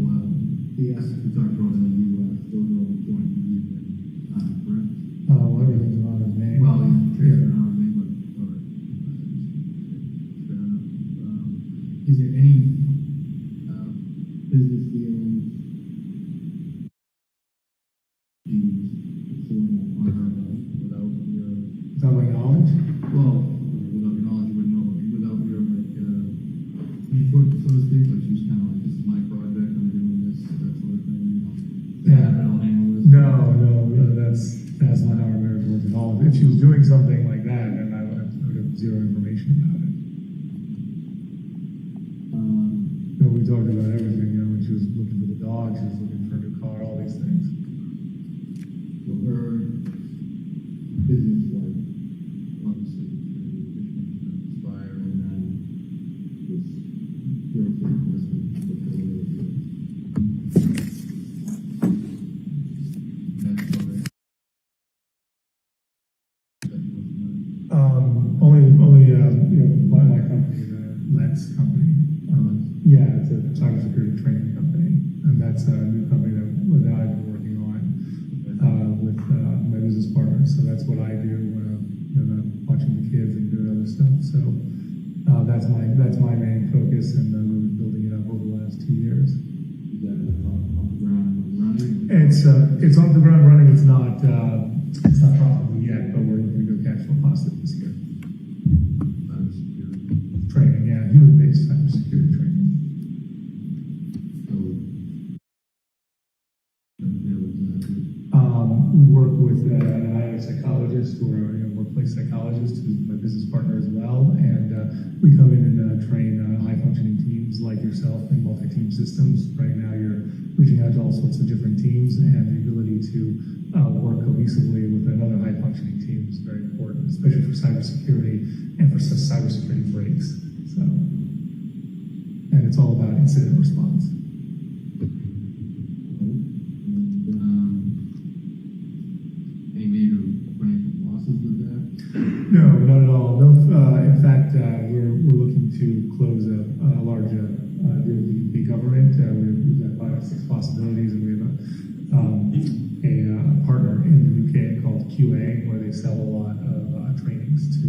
the assets we talked about in the U.S., those are all joint correct? Well, everything's not in name. Well, yeah. but, all right. Fair enough. Is there any, business dealings, without your, Without my knowledge? well, without your knowledge, you wouldn't know, but without your, like, input, so to speak, like she's kind of like, this is my project, I'm doing this, that sort of thing, you know? Yeah. I'll handle this. No, that's not how our marriage works at all. If she was doing something like that, then I would have zero information about it. No, we talked about everything, you know, when she was looking for the dog, she was looking for a new car, all these things. So her business, like, obviously, Inspire, and then this real estate investment portfolio. Only, you know, my company, the Lens company. Yeah, it's a cybersecurity training company, and that's a new company that I've been working on with my business partners. So that's what I do when I'm, you know, not watching the kids and doing other stuff. So that's my main focus, and we've been building it up over the last 2 years. Is that off the ground running? It's off the ground running. It's not profitable yet, but we're looking to go cash flow positive this year. Cybersecurity. Training, yeah, human-based cybersecurity training. We work with an IA psychologist or a workplace psychologist who's my business partner as well, and we come in and train high-functioning teams like yourself in multi-team systems. Right now, you're reaching out to all sorts of different teams, and the ability to work cohesively with another high-functioning team is very important, especially for cybersecurity and for cybersecurity breaks. So, and it's all about incident response. Any major financial losses with that? No, not at all. No, in fact, we're looking to close a large deal with the government. We've got 5 or 6 possibilities, and we have a partner in the UK called QA, where they sell a lot of trainings to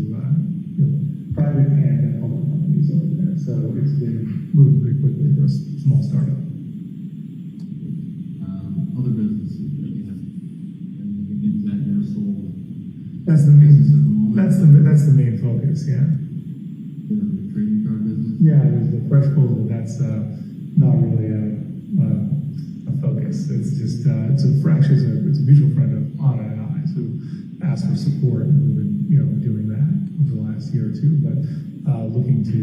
private and public companies over there. So it's been moving pretty quickly for a small startup. Other businesses that you have, is that your sole? That's the main focus. Yeah. The trading card business? Yeah, there's the fresh cold, but that's not really a focus. It's just it's a mutual friend of Anna and I who asked for support, and we've been doing that over the last year or two, but looking to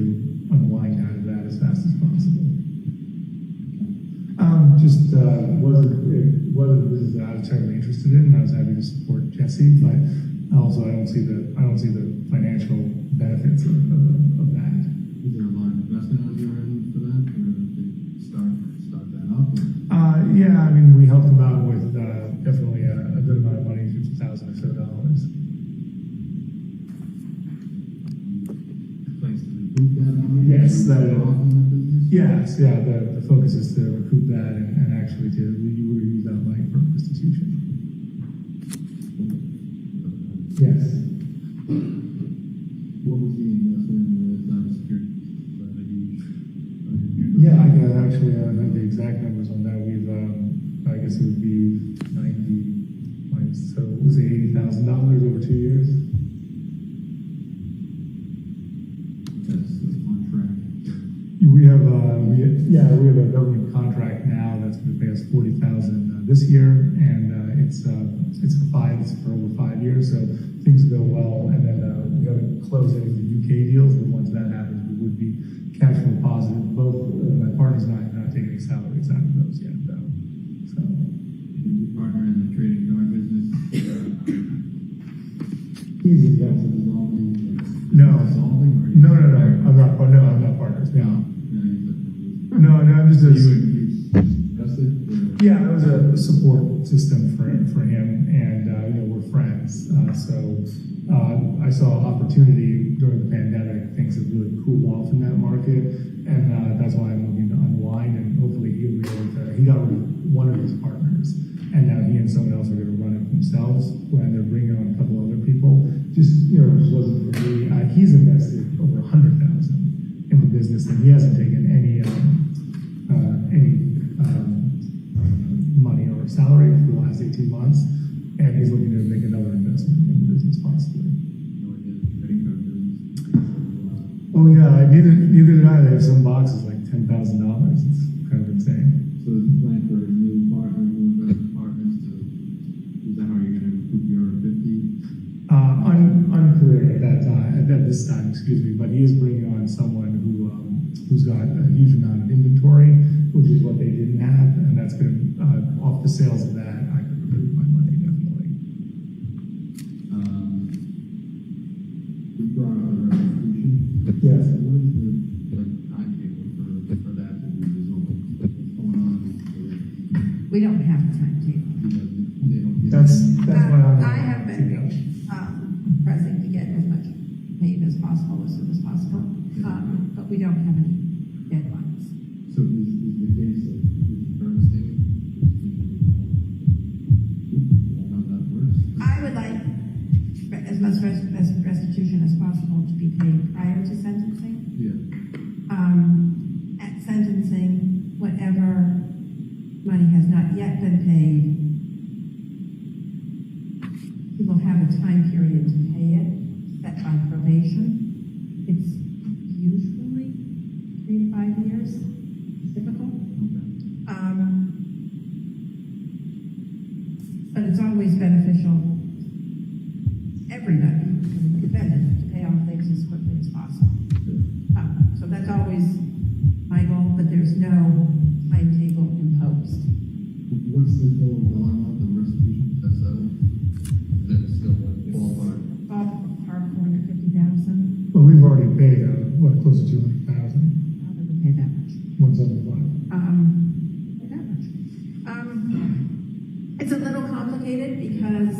unwind out of that as fast as possible. It wasn't a business that I was terribly interested in, and I was happy to support Jesse, but also I don't see the financial benefits of that. Is there a lot of investment on your end for that, or did they start that up? Yeah, I mean, we helped them out with definitely a good amount of money, $50,000 or so. Place to recoup that money? Yes, Off in that business? Yes, yeah. The focus is to recoup that and actually to use that money for restitution. Yes. What was the investment in the cybersecurity? Yeah, I can actually have the exact numbers on that. We've, I guess it would be 90 minus, so it was $80,000 over 2 years. That's on track. We have a government contract now that's going to pay us $40,000 this year, and it's for over 5 years. So things go well, and then we got to close any of the UK deals. And once that happens, we would be cash flow positive. Both my partners and I have not taken any salaries out of those yet, though. So Your partner in the trading car business, he's invested. dissolving, No. dissolving, or? No, I'm not partners. No. No, I'm just a. Yeah, it was a support system for him, and we're friends. So I saw opportunity during the pandemic. Things have really cooled off in that market, and that's why I'm looking to unwind, and hopefully he'll be able to. He got rid of one of his partners, and now he and someone else are going to run it themselves. When they're bringing on a couple other people, just wasn't for me. He's invested over $100,000 in the business, and he hasn't taken any money or salary for the last 18 months, and he's looking to make another investment in the business possibly. Oh yeah, neither did I. They have some boxes like $10,000. It's kind of insane. So it's a plan for new partners, new investment partners to, is that how you're gonna recoup your 50? Unclear at this time, excuse me, but he is bringing on someone who's got a huge amount of inventory, which is what they didn't have, and that's going to, off the sales of that, I could recoup my money, definitely. We brought up the restitution. Yes. What is the timetable for that to be resolved? What's going on? We don't have a timetable. They don't get. That's why I have been pressing to get as much paid as possible, as soon as possible, but we don't have any deadlines. So is the case of harvesting? How that works? I would like as much restitution as possible to be paid prior to sentencing. Yeah. At sentencing, whatever money has not yet been paid, he will have a time period to pay it, set by probation. It's usually 3 to 5 years, typical. But it's always beneficial, everybody, the defendant, to pay off things as quickly as possible. So that's always my goal, but there's no timetable imposed. What's the total dollar amount of restitution that's settled? That's still like ballpark. Ballpark 450,000. Well, we've already paid, close to 200,000. How did we pay that much? 175. That much. It's a little complicated because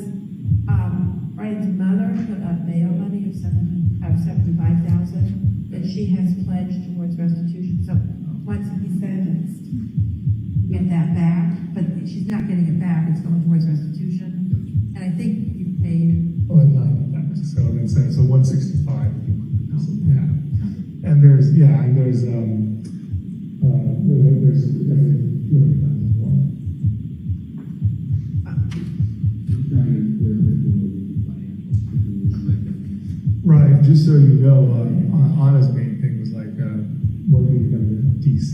Brian's mother put up bail money of $75,000 that she has pledged towards restitution. So once he's sentenced, you get that back, but she's not getting it back. It's going towards restitution. And I think you paid. Oh, and 90. So that's so 165. Yeah. And there's there's right. Just so you know, Anna's main thing was like, when are you going to DC?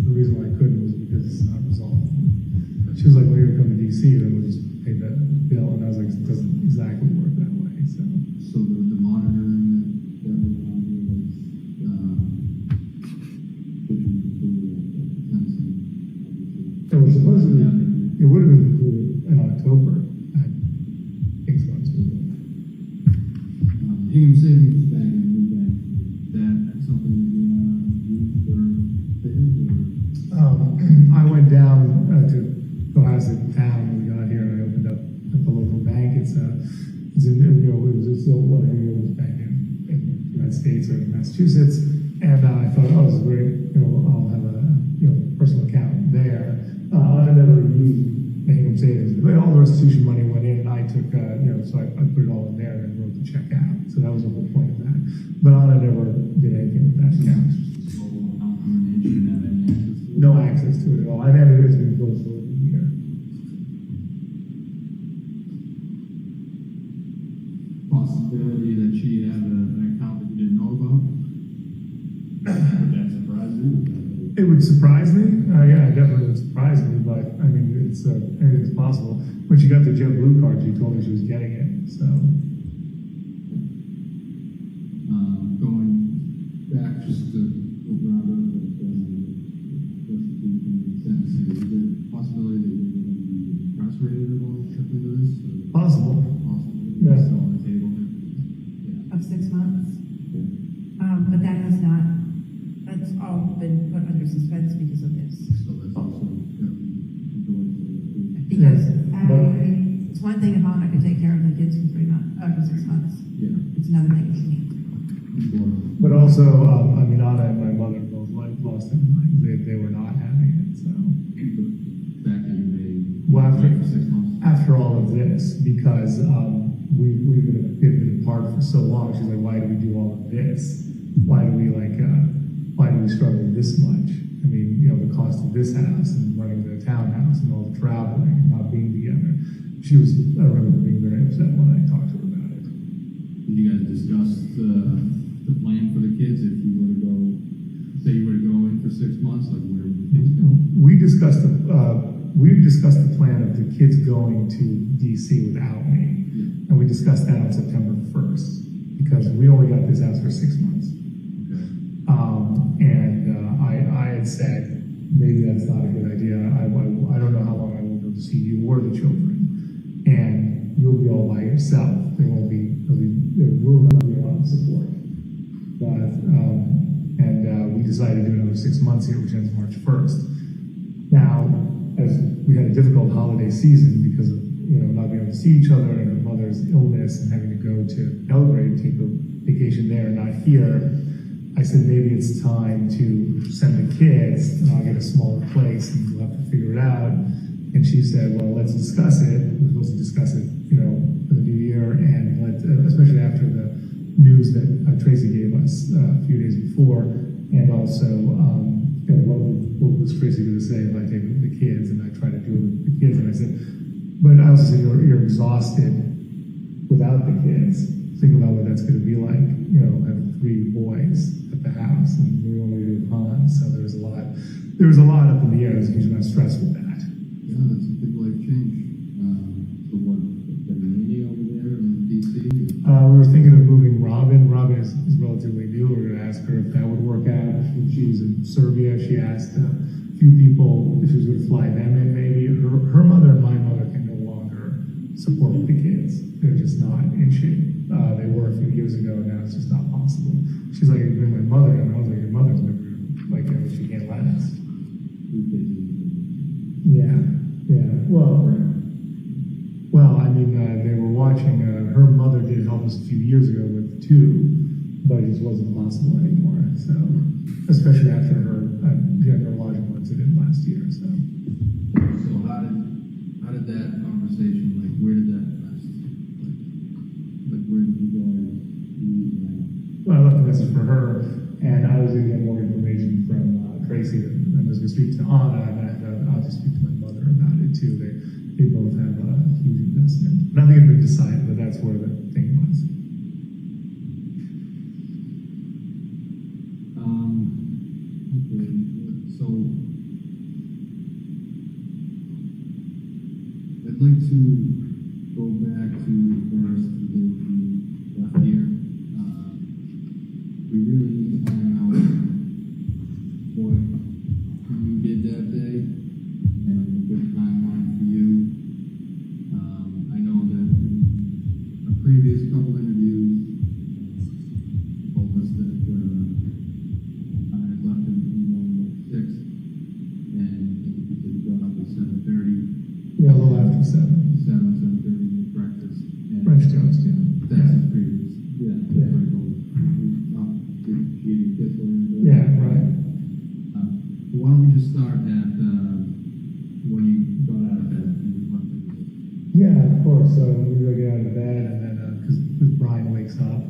The reason why I couldn't was because it's not resolved. She was like, well, you're going to come to DC, then we'll just pay that bill. And I was like, it doesn't exactly work that way. So the monitoring that was it was supposedly, it would have been concluded in October. Things going smoothly. Hingham Savings Bank and New Bank, that's something that you use for savings, or? I went down to Cohasset town when we got here, and I opened up at the local bank. It was this old bank in the United States or Massachusetts, and I thought, oh, this is great. I'll have a personal account there. I never used the Hingham Savings, but all the restitution money went in, and I took, so I put it all in there and wrote the check out. So that was the whole point of that. But Anna never did anything with that account. No access to it at all. I've had it, it's been closed for over a year. Possibility that she had an account that you didn't know about? Would that surprise you? It would surprise me. Yeah, it definitely would surprise me. But I mean, it's anything's possible. When she got the JetBlue card, she told me she was getting it. So Going back just to what Robert was restitution and sentencing, is there a possibility that you're going to be incarcerated at all after this? possible. Possible. Yeah. Still on the table. Yeah. Of 6 months. Okay. But that's all been put under suspense because of this. So that's also going to be going to. Because but- it's one thing if Anna could take care of the kids for 3 months, for 6 months. Yeah. It's another thing if she can't. But also, I mean, Anna and my mother both lost their minds. They were not having it. So The fact that you may. Well, for 6 months. after all of this, because we've been apart for so long, she's like, why do we do all of this? Why do we struggle this much? I mean, you know, the cost of this house and running the townhouse and all the traveling and not being together. I remember being very upset when I talked to her about it. Did you guys discuss the plan for the kids if you were to go, say you were to go in for 6 months, like where would the kids go? We've discussed the plan of the kids going to DC without me. Yeah. And we discussed that on September 1st because we only got this house for 6 months. Okay. I had said, maybe that's not a good idea. I don't know how long I will go to see you or the children. And you'll be all by yourself. There will not be a lot of support. But, we decided to do another 6 months here, which ends March 1st. Now, as we had a difficult holiday season because of, not being able to see each other and her mother's illness and having to go to Belgrade, take a vacation there and not here, I said, maybe it's time to send the kids and I'll get a smaller place and we'll have to figure it out. And she said, well, let's discuss it. We're supposed to discuss it, for the new year and especially after the news that Tracy gave us a few days before. And also, what was Tracy going to say if I take the kids and I try to do it with the kids? And I said, but I also said, you're exhausted without the kids. Think about what that's going to be like, having 3 boys at the house and we were only doing ponds. So there was a lot up in the air. There's a huge amount of stress with that. Yeah, that's a big life change. So what, Andy over there in DC? We were thinking of moving Robin. Robin is relatively new. We were going to ask her if that would work out. She was in Serbia. She asked a few people if she was going to fly them in maybe. Her mother and my mother can no longer support the kids. They're just not in shape. They were a few years ago, and now it's just not possible. She's like, you bring my mother, and I was like, your mother's never like that. She can't let us. Yeah. Well, I mean, they were watching. Her mother did help us a few years ago with 2, but it just wasn't possible anymore. So, especially after her neurological incident last year. So how did that conversation, like, where did that rest? Like where did you guys leave that? Well, I left a message for her, and I was going to get more information from Tracy. I was going to speak to Anna, and I'll just speak to my mother about it too. They both have a huge investment. Nothing had been decided, but that's where the thing was. Okay. So I'd like to go back to first the left here. We really need to iron out what you did that day and a good timeline for you. I know that in a previous couple interviews, you told us that I had left him on the 6th, and you said you got up at 7:30. Yeah, a little after 7. 7:30 breakfast. And French toast, yeah. that's the previous. Yeah. Yeah. Yeah, right. Why don't we just start at when you got out of bed and what you did? Yeah, of course. So we were get out of bed, and then because Brian wakes up,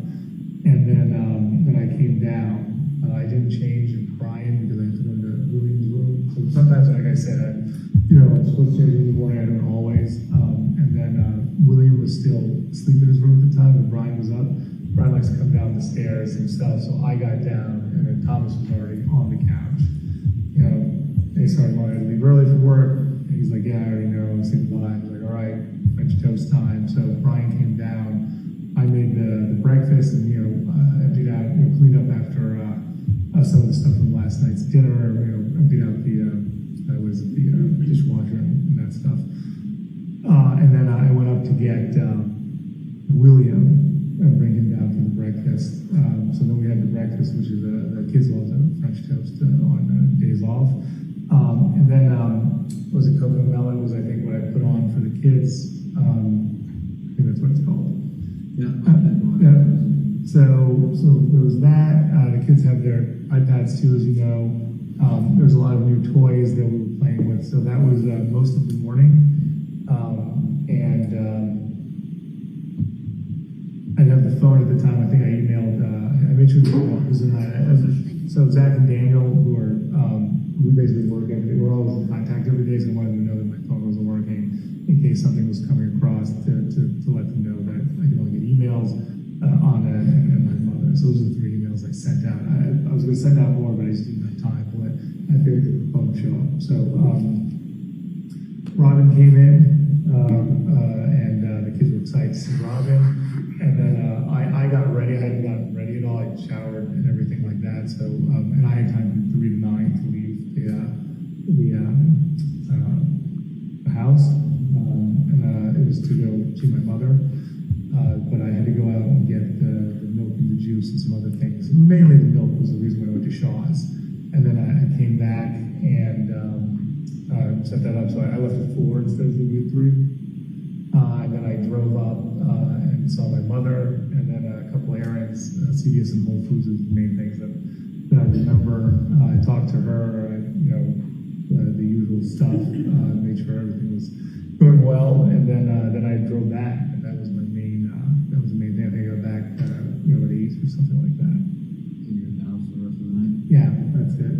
and then I came down. I didn't change in crying because I had to go into William's room. So sometimes, like I said, I'm supposed to change in the morning. I don't always. And then William was still asleep in his room at the time when Brian was up. Brian likes to come down the stairs himself, so I got down, and then Thomas was already on the couch. so I wanted to leave early for work. And he's like, yeah, I already know, say goodbye. I was like, all right, French toast time. So Brian came down. I made the breakfast and, emptied out, cleaned up after some of the stuff from last night's dinner, emptied out the dishwasher and that stuff. And then I went up to get William and bring him down for the breakfast. So then we had the breakfast, which is the kids love the French toast on days off. And then was it coconut melon was I think what I put on for the kids. I think that's what it's called. Yeah. Yeah. So there was that. The kids have their iPads too, as you know. There's a lot of new toys that we were playing with. So that was most of the morning. I didn't have the phone at the time. I think I emailed. I made sure it was in so Zach and Daniel, who are we basically work every day. We're always in contact every day, so I wanted them to know that my phone wasn't working in case something was coming across to let them know that I could only get emails on it and my mother. So those are the 3 emails I sent out. I was going to send out more, but I just didn't have time. But I figured the phone would show up. So Robin came in, and the kids were excited to see Robin. And then I got ready. I hadn't gotten ready at all. I showered and everything like that. So and I had time from 3 to 9 to leave the house, and it was to go see my mother. But I had to go out and get the milk and the juice and some other things. Mainly the milk was the reason why I went to Shaw's. And then I came back and set that up. So I left at 4 instead of leaving at 3. And then I drove up and saw my mother, and then a couple errands. CVS and Whole Foods are the main things that I remember. I talked to her, the usual stuff, made sure everything was going well, and then I drove back, and that was my main. That was the main thing. I think I got back, at 8 or something like that. And you're in the house for the rest of the night? Yeah, that's it.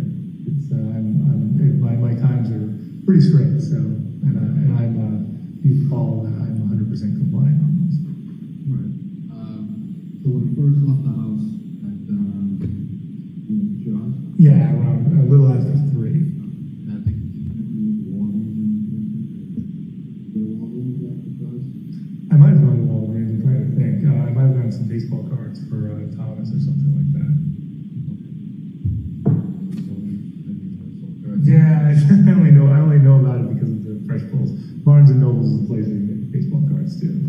It's my times are pretty strict, so and I'm you call I'm 100% compliant on those. Right. So when you first left the house at Shaw's? Yeah, around a little after 3. I think you Walgreens after Shaw's? I might have gone to Walgreens. I'm trying to think. I might have gotten some baseball cards for Thomas or something like that. Yeah, I only know about it because of the Fresh Pulls. Barnes and Noble is the place where you get baseball cards too.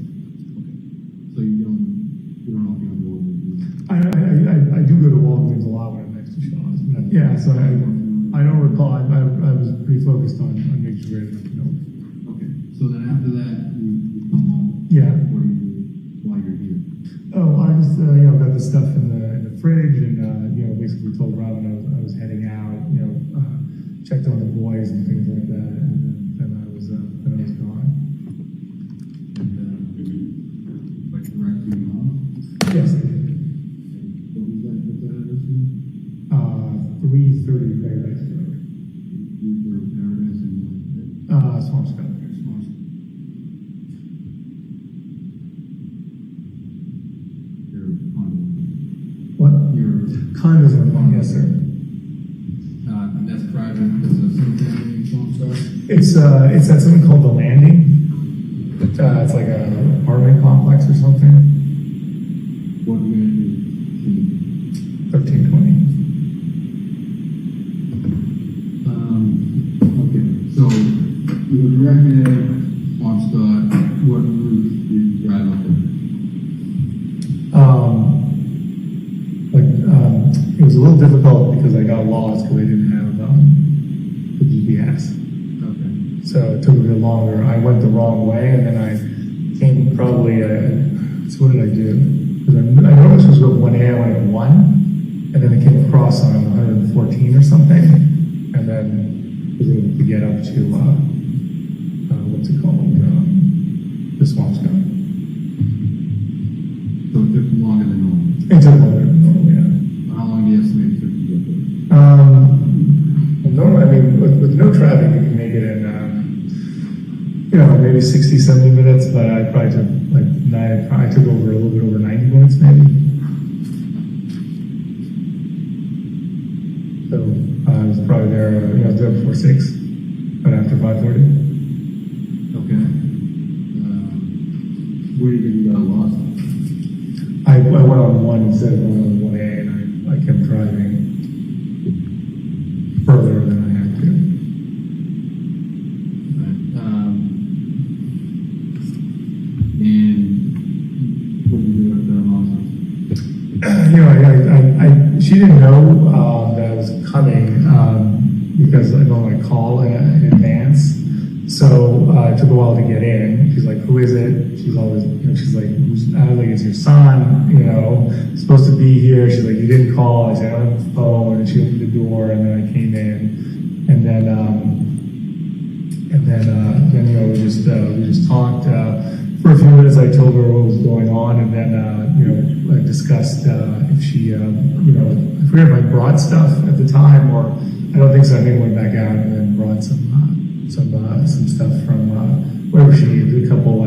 So you don't know if you have Walgreens? I do go to Walgreens a lot when I'm next to Shaw's. But yeah, so I don't recall. I was pretty focused on making sure I had enough milk. Okay. So then after that, you come home. Yeah. What do you do while you're here? Oh, I just got the stuff in the fridge, and basically told Robin I was heading out. Checked on the boys and things like that, and then I was gone. And like direct you home? Yes, I did. What was that address again? 330 Paradise Road. You were Paradise and Swampscott. your condo. What? Your Condos on one, yes, sir. that's private. That's a single family Swampscott. It's at something called The Landing. It's like an apartment complex or something. What unit is 1320. Okay, so you were directed at Swampscott. What route did you drive up there? It was a little difficult because I got lost because I didn't have the GPS. Okay. So it took a bit longer. I went the wrong way, and then I came probably. So what did I do? Because I normally supposed to go 1A, I went at 1, and then I came across on 114 or something, and then was able to get up to what's it called? The Swampscott. So it took longer than normal. It took longer than normal, yeah. How long do you estimate it took to get there? Normally, I mean, with no traffic, you can make it in, maybe 60, 70 minutes, but I probably took I took over a little bit over 90 minutes, maybe. So, it was probably there, there before 6, but after 5:30. Okay. Where do you think you got lost? I went on 1 instead of going on 1A, and I kept driving further than I had to. And what do you do with the losses? She didn't know that I was coming because I normally call in advance. So it took a while to get in. She's like, "Who is it?" She's always, she's like, I was like, "It's your son, supposed to be here." She's like, "You didn't call." I said, "I don't have the phone," and she opened the door, and then I came in, and then we just talked for a few minutes. I told her what was going on, and then I discussed if she, I forget if I brought stuff at the time, or I don't think so. I think I went back out and then brought some stuff from wherever she needed. A couple I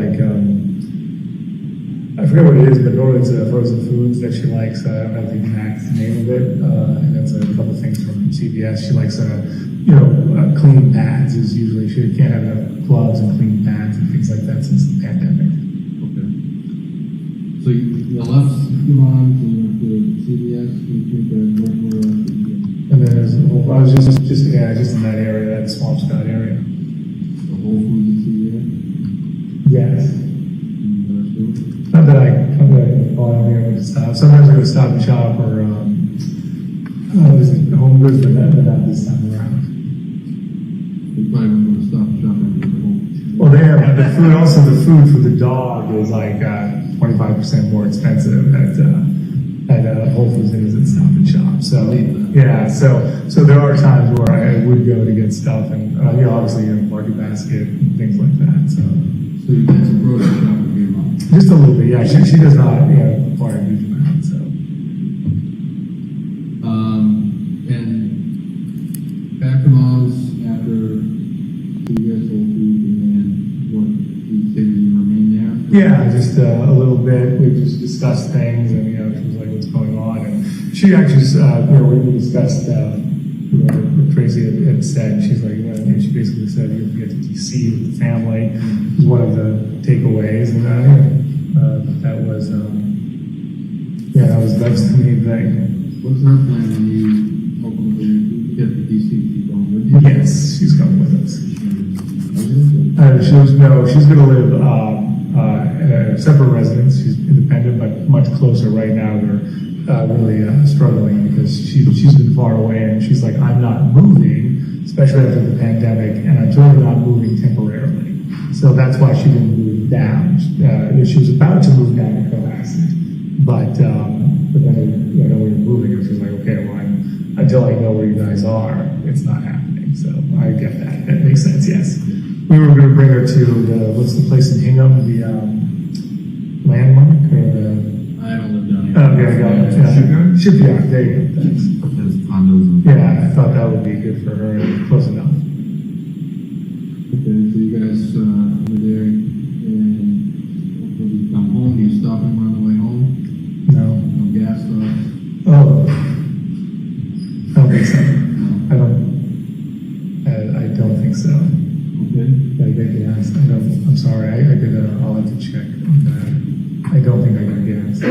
forget what it is, but normally it's frozen foods that she likes. I don't have the exact name of it, and that's a couple things from CVS. She likes clean pads. Is usually she can't have enough gloves and clean pads and things like that since the pandemic. Okay. So you left your mom to CVS, you think that more And then I was just in that area, that Swampscott area. the Whole Foods in CVS? Yes. And Not that I don't think I would stop. Sometimes I go Stop and Shop or Home Goods, but not this time around. you probably wouldn't want to stop shopping at the Home. Well, they have the food. Also, the food for the dog is like 25% more expensive at Whole Foods than it is at Stop and Shop. So yeah, so there are times where I would go to get stuff, and obviously Market Basket and things like that. So you did some grocery shopping for your mom? just a little bit, yeah. She does not require a huge amount. So And back to mom's after CVS, Whole Foods, and what, you say you remain there? yeah, just a little bit. We just discussed things, and she was like, "What's going on?" And she actually, we discussed. What Tracy had said. She's like, and she basically said, "You get to DC with the family," is one of the takeaways, and that was the main thing. What's her plan when you ultimately get to DC? She's going with you? Yes, she's coming with us. She's going to live in a separate residence. She's independent, but much closer right now. We're really struggling because she's been far away, and she's like, "I'm not moving, especially after the pandemic, and I'm totally not moving temporarily." So that's why she didn't move down. She was about to move down to Cohasset, but then we were moving, and she's like, "Okay, well, until I know where you guys are, it's not happening." So I get that. That makes sense. Yes, we were going to bring her to what's the place in Hingham, the Landmark or the. I haven't lived down here. Oh, yeah, Shipyard. There you go. Thanks. There's condos. Yeah, I thought that would be good for her. Close enough. Okay, so you guys were there, and when you come home, do you stop him on the way home? No. No gas stops? Oh. I don't think so. I don't think so. Okay. I guess. I'm sorry. I'll have to check on that. I don't think I got gas.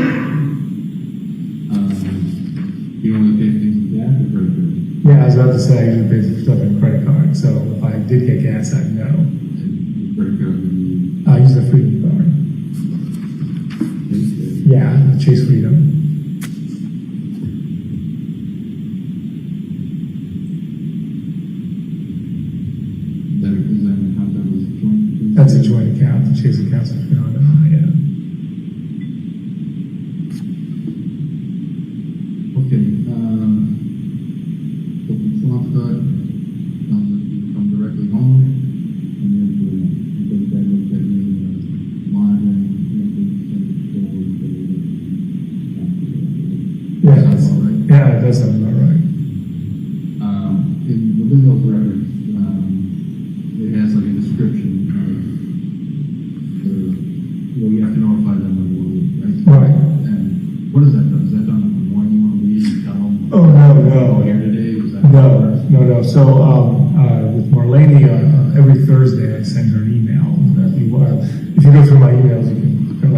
You only pay things with gas or credit card? Yeah, I was about to say I usually pay for stuff in credit card. So if I did get gas, I'd know. Credit card? I use the Freedom card. Yeah, the Chase Freedom. That's a joint account. The Chase account's between on and I, yeah. Okay, so from Swampscott, sounds like you come directly home, and then you guys look at the monitoring, Yeah, yeah, it does sound about right. Within those records, it has like a description of the With Marlene, every Thursday I send her an email. If you go through my emails, you can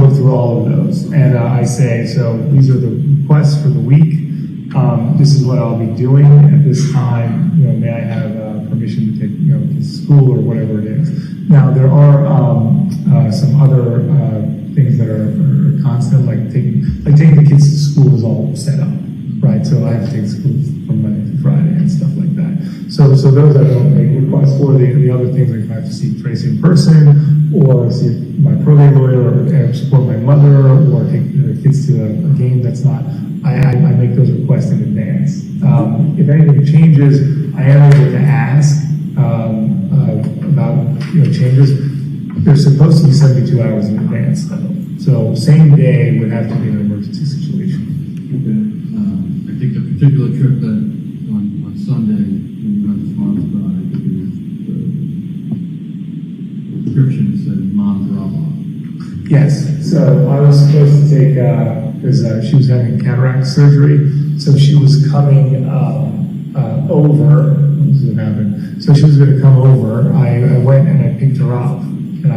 look through all of those. And I say, so these are the requests for the week. This is what I'll be doing at this time. May I have permission to take, to school or whatever it is. Now there are some other things that are constant, like taking the kids to school is all set up, right? So I have to take school from Monday through Friday and stuff like that. So those I don't make requests for. The other things, like if I have to see Tracy in person, or see my probate lawyer, or support my mother, or take the kids to a game that's not. I make those requests in advance. If anything changes, I am able to ask about changes. They're supposed to be 72 hours in advance, though. So same day would have to be an emergency situation. Okay. I think the particular trip that on Sunday when you went to Swansea, I think it was the description said mom drop off. Yes. So I was supposed to take because she was having cataract surgery, so she was coming over. This is what happened. So she was going to come over. I went and I picked her up, and I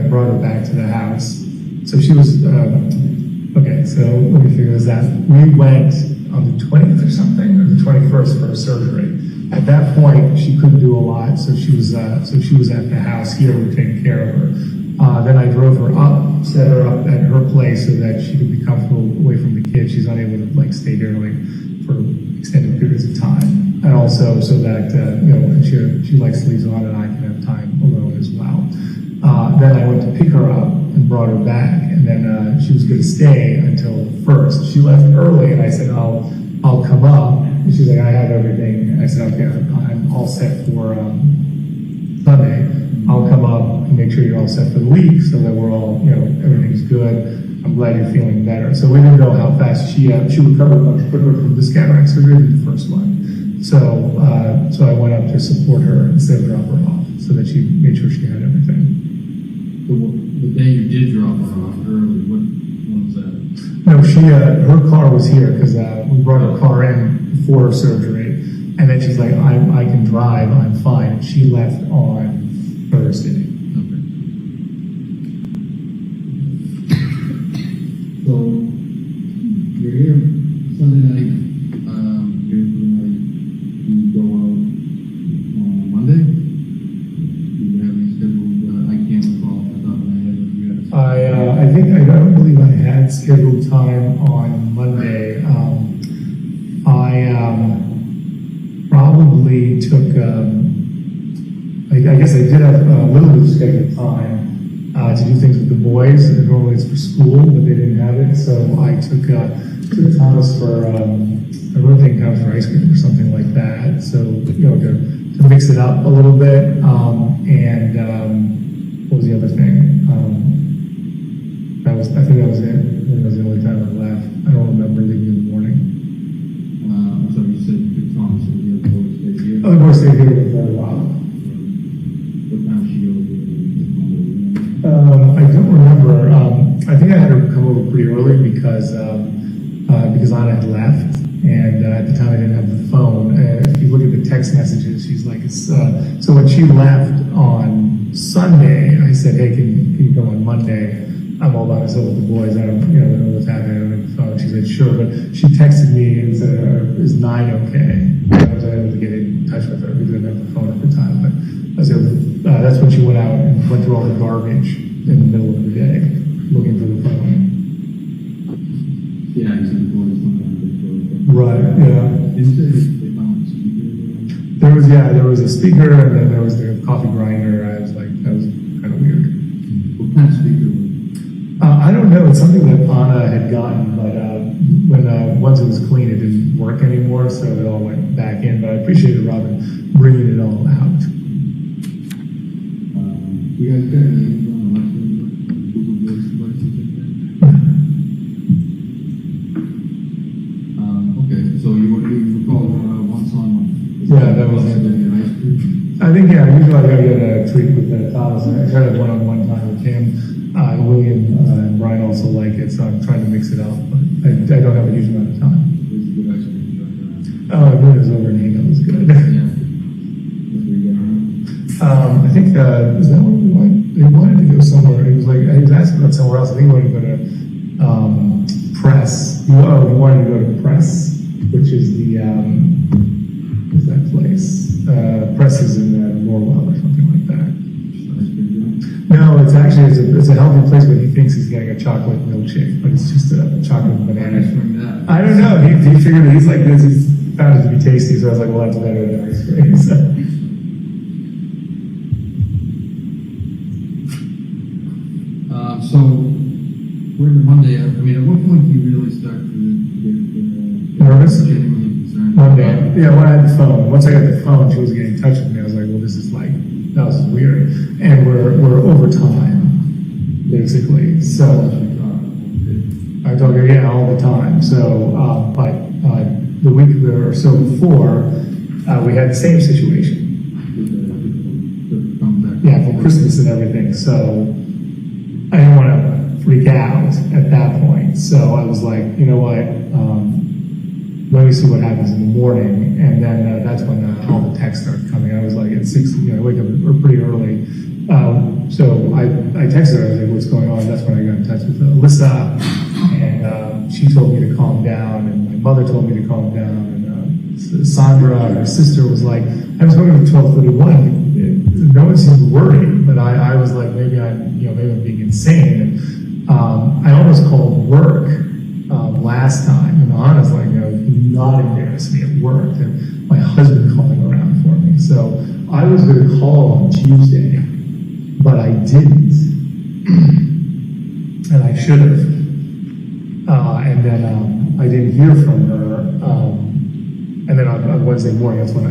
brought her back to the house. So she was okay. So let me figure this out. We went on the 20th or something, or the 21st for her surgery. At that point, she couldn't do a lot, so she was at the house here. We were taking care of her. Then I drove her up, set her up at her place so that she could be comfortable away from the kids. She's unable to stay here for extended periods of time, and also so that she likes to leave on, and I can have time alone as well. Then I went to pick her up and brought her back, and then she was going to stay until the 1st. She left early, and I said, I'll come up. And she's like, I have everything. And I said, okay, I'm all set for Sunday. I'll come up and make sure you're all set for the week, so that we're all, everything's good. I'm glad you're feeling better. So we didn't know how fast she recovered much quicker from this cataract surgery than the first one. So I went up to support her instead of drop her off, so that she made sure she had everything. The day you did drop her off early, what was that? No, her car was here because we brought her car in before her surgery, and then she's like, I can drive, I'm fine. And she left on Thursday. Okay. So you're here Sunday night. Here for the night. You go out on Monday. Do you have any scheduled? I can't recall off the top of my head if you had. I don't believe I had scheduled time on Monday. I probably took. I guess I did have a little bit of scheduled time to do things with the boys. Normally it's for school, but they didn't have it, so I took Thomas for I really think Thomas for ice cream or something like that. So to mix it up a little bit. And what was the other thing? I think that was it. That was the only time I left. I don't remember leaving in the morning. So you said you took Thomas and the other boys stayed here. Oh, the boys stayed here for a while. What time did she go? I don't remember. I think I had her come over pretty early because Anna had left, and at the time I didn't have the phone. If you look at the text messages, she's like, so when she left on Sunday, I said, hey, can you go on Monday? I'm all by myself with the boys. I don't know what's happening. I don't have the phone. She said, sure, but she texted me and said, is 9 okay? I was able to get in touch with her. We didn't have the phone at the time, but I was able to, that's when she went out and went through all the garbage in the middle of the day looking for the phone. Yeah, you said the boys sometimes they go. Right, yeah. Didn't they found a speaker? There was a speaker, and then there was the coffee grinder. I was like, that was kind of weird. What kind of speaker was it? I don't know. It's something that Anna had gotten, but when once it was clean, it didn't work anymore, so it all went back in. But I appreciated Robin bringing it all out. You guys got any on Google Voice devices? Okay, so you recall once on. Yeah, that was it. I think, usually I gotta get a treat with Thomas. I tried it one-on-one time with him. William and Brian also like it, so I'm trying to mix it up. But I don't have a huge amount of time. It was over in good. Yeah. I think, is that what we wanted? They wanted to go somewhere. He was asking about somewhere else. I think he wanted to go to, Press. He wanted to go to Press, which is the, what's that place? Press is in Norwell or something like that. No, it's actually, it's a healthy place, but he thinks he's getting a chocolate milkshake, but it's just a chocolate banana. I don't know. He figured he's like this. He's found it to be tasty, so I was like, well, that's better than ice cream. So. So, we're in Monday. I mean, at what point do you really start to get Nervous? genuinely concerned? Monday. Yeah, when I had the phone. Once I got the phone, she was getting in touch with me. I was like, well, this is weird. And we're over time, basically. So, I told her, yeah, all the time. So, but the week or so before, we had the same situation. Yeah, for Christmas and everything. So, I didn't want to freak out at that point. So I was like, you know what, let me see what happens in the morning. And then that's when all the texts started coming. I was like at 6, I wake up pretty early. So I texted her, I was like, what's going on? That's when I got in touch with Alyssa. And she told me to calm down. And my mother told me to calm down. And Sandra, her sister, was like, I was home at 12:31. No one seemed worried, but I was like, maybe I'm being insane. And I almost called work last time, and Anna's like, do not embarrass me at work. And my husband calling around for me. So I was going to call on Tuesday, but I didn't, and I should have. And then I didn't hear from her. And then on Wednesday morning, that's when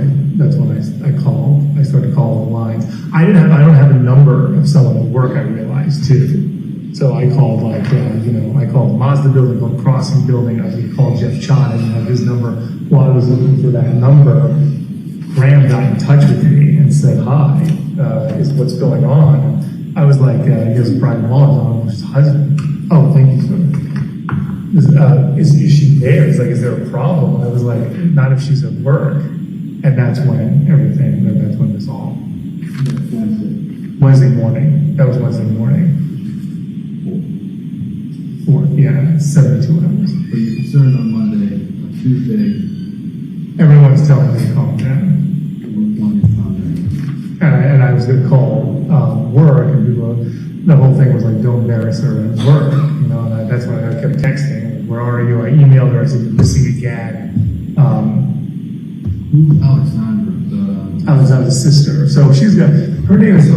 I called. I started calling the lines. I don't have a number of someone at work, I realized too. So I called I called the Mazda building, called Crossing building. I was going to call Jeff Chon. I didn't have his number. While I was looking for that number, Graham got in touch with me and said, hi, is what's going on? And I was like, he has a private knowledge on his husband. Oh, thank you, sir. Is she there? It's like, is there a problem? I was like, not if she's at work. And that's when this all. Wednesday morning. That was Wednesday morning. 72 hours. So you're concerned on Monday, on Tuesday. Everyone's telling me to calm down. And I was going to call work, and the whole thing was like, don't embarrass her at work. And that's why I kept texting. Where are you? I emailed her. I said, you're missing again. Who's Alexandra? Alexandra's sister. So she's got, her name is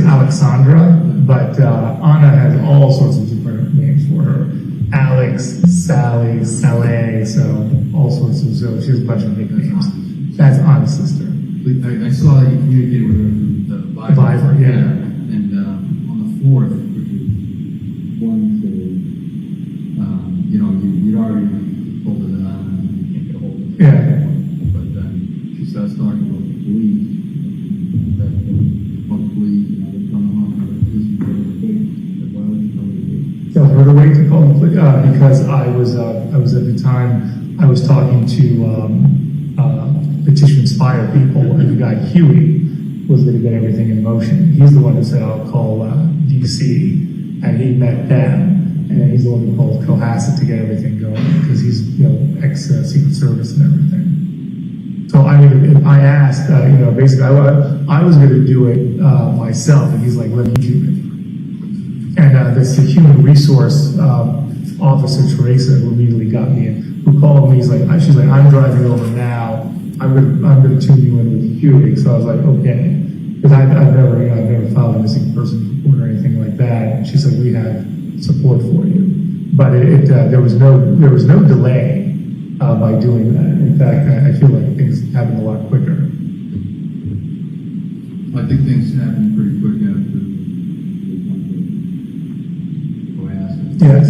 Alexandra, but Anna has all sorts of different names for her. Alex, Sally, Saleh, so all sorts of, so she has a bunch of nicknames. That's Anna's sister. I saw that you communicated with her through the Viber, yeah. And on the 4th, which was Wednesday, you'd already told her that you can't get a hold of her. Yeah. But then she starts talking about the police. That the police, they're coming home, why would you tell me? Tell her to wait to call the police, because I was at the time, I was talking to Petition Inspire people, and the guy Huey was going to get everything in motion. He's the one who said, I'll call DC, and he met them, and then he's the one who called Cohasset to get everything going, because he's, ex-Secret Service and everything. So, I mean, I asked, basically, I was going to do it myself, and he's like, let me do it. And that's the human resource officer, Teresa, who immediately got me in, who called me. She's like, I'm driving over now. I'm going to tune you in with Huey. So I was like, okay, because I've never filed a missing person report or anything like that. And she said, we have support for you, but there was no delay by doing that. In fact, I feel like things happened a lot quicker. I think things happened pretty quick after Cohasset. Yes.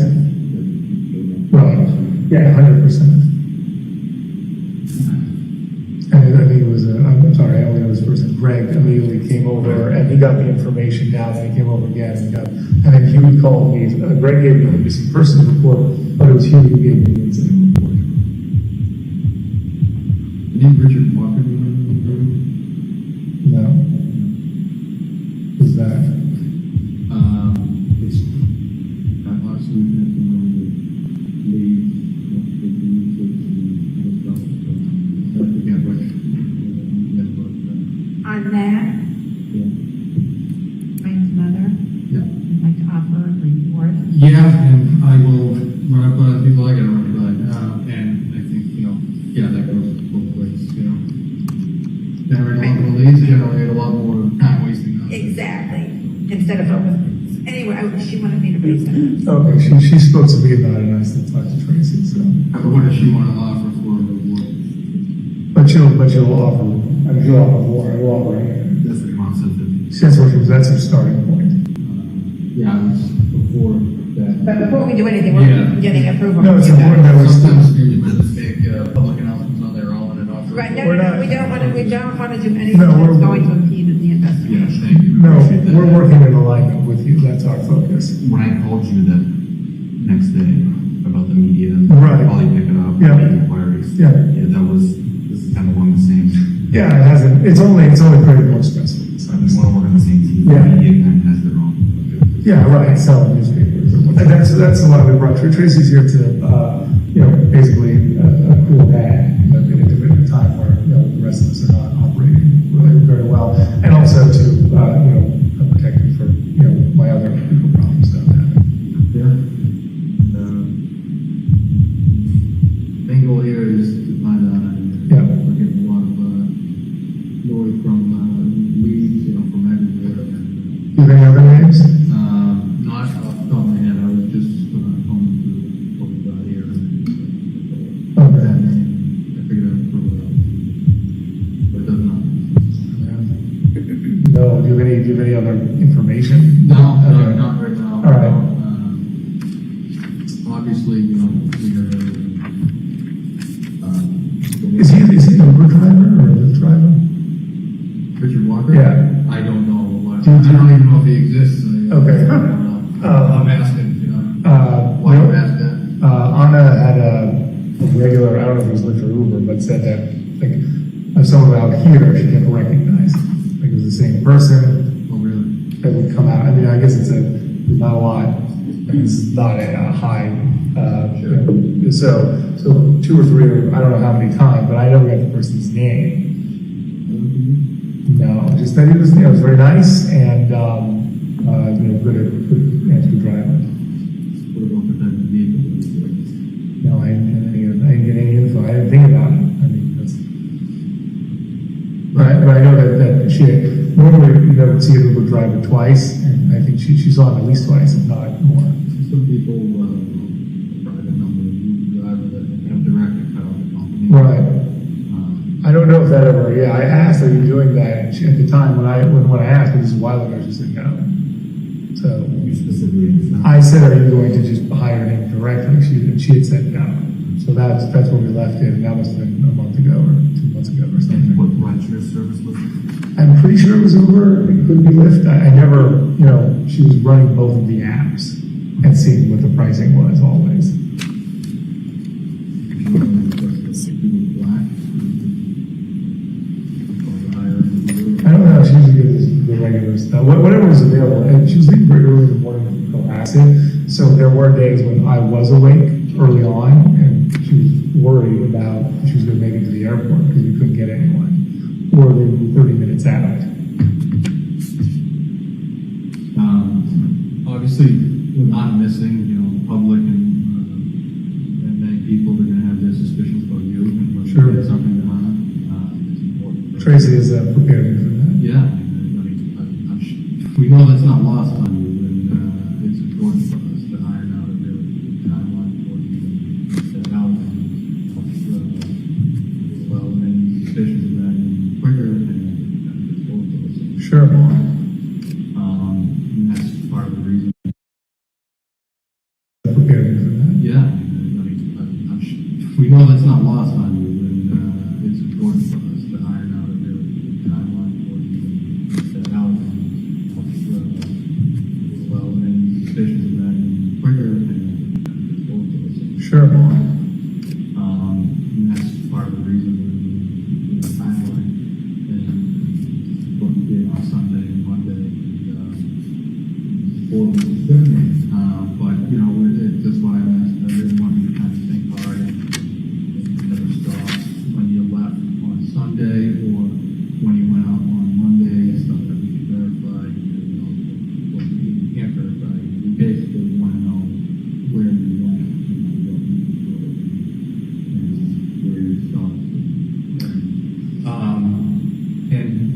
Right. Yeah, 100%. And I think it was, I'm sorry, I only know his first name, Greg immediately came over and he got the information down and he came over again and then Huey called me. Greg gave me the missing persons report, but it was Huey who gave me the incident report. The name Richard On that, Ryan's mother, Yeah. would like to offer a report. Yeah, and I will run up on people I gotta run by. And I think, yeah, that goes both ways, Generate a lot more leads, generate a lot more time wasting. Exactly. Instead of focus. Anyway, she wanted me to raise that. Okay, she spoke to me about it, and I still talked to Tracy, so. But what does she want to offer for the reward? But she'll offer, I mean, she'll offer more, she'll offer. That's the concept of, That's her starting point. yeah, I was before that. But before we do anything, we're Yeah. getting approval. No, it's from you important guys. that we Sometimes you make public announcements on their own and offer. Right, We're no, not- we don't want to do anything No, that's we're- going to impede the Yes, investigation. thank you. No, Appreciate that. we're working in alignment with you, that's our focus. When I called you that next day about the media, Right. probably pick it up, Yeah. the inquiries. Yeah. This is kind of along the same. Yeah, it hasn't, it's only created more stressful. I just want to work on the same team. Yeah. The media kind of has their own. Yeah, right, selling newspapers. That's why we brought Tracy's here to, basically, a cool hat, at a time where, the rest of us are not operating really very well. And also to, protect me for, my other people problems that I'm having. Yeah. Main goal here is to find out. Yeah. We're getting a lot of noise from leads, from everywhere. Do you have any other names? Not off the top of my head. I was just calling to what we got here. Okay. I figured I'd throw it out. But it does not. No, do you have any other information? No, Okay. not right now. All right. Obviously, we are. Is he an Uber driver or a Lyft driver? Richard Walker? Yeah. I don't know. I Do you- don't even know if he exists. Okay. I don't know. I'm asking, why you ask that? Anna had a regular, I don't know if it was Lyft or Uber, but said that, someone out here she kept recognizing. It was the same person Oh, really? that would come out. I mean, I guess there's not a lot. It's not a high, so 2 or 3, or I don't know how many times, but I never got the person's name. No, just that he was, was very nice and, good driver. What about the type of vehicle? No, I didn't get any info. I didn't think about it. I mean, that's. But I know that she normally you would see an Uber driver twice, and I think she saw him at least twice, if not more. Some people, private number of drivers that have direct account with the company. Right. I don't know if that ever. Yeah, I asked, "Are you doing that?" And she, at the time when I asked, this is a while ago, she said no. So You specifically. I said, "Are you going to just hire him directly?" She had said no. So that's where we left it, and that must have been a month ago or 2 months ago or something. And what rideshare service was it? I'm pretty sure it was Uber. It could be Lyft. I never, she was running both of the apps and seeing what the pricing was always. I don't know. She usually gives the regular stuff, whatever was available. And she was leaving very early in the morning with Cohasset. So there were days when I was awake early on, and she was worried about if she was going to make it to the airport because we couldn't get anyone, or they were 30 minutes out. Obviously, we're not missing, public and many people are going to have their suspicions about you. And when Sure. you get something to honor, it's important. Tracy is prepared me for that. Yeah, we know that's not lost on you, and it's important for us to iron out a really timeline for you and set out and well, any suspicions of that and quicker and it's both of us. Sure. And that's part of the reason. Prepared me for that. Yeah, we know that's not lost on you, and it's important for us to iron out a really timeline for you and set out and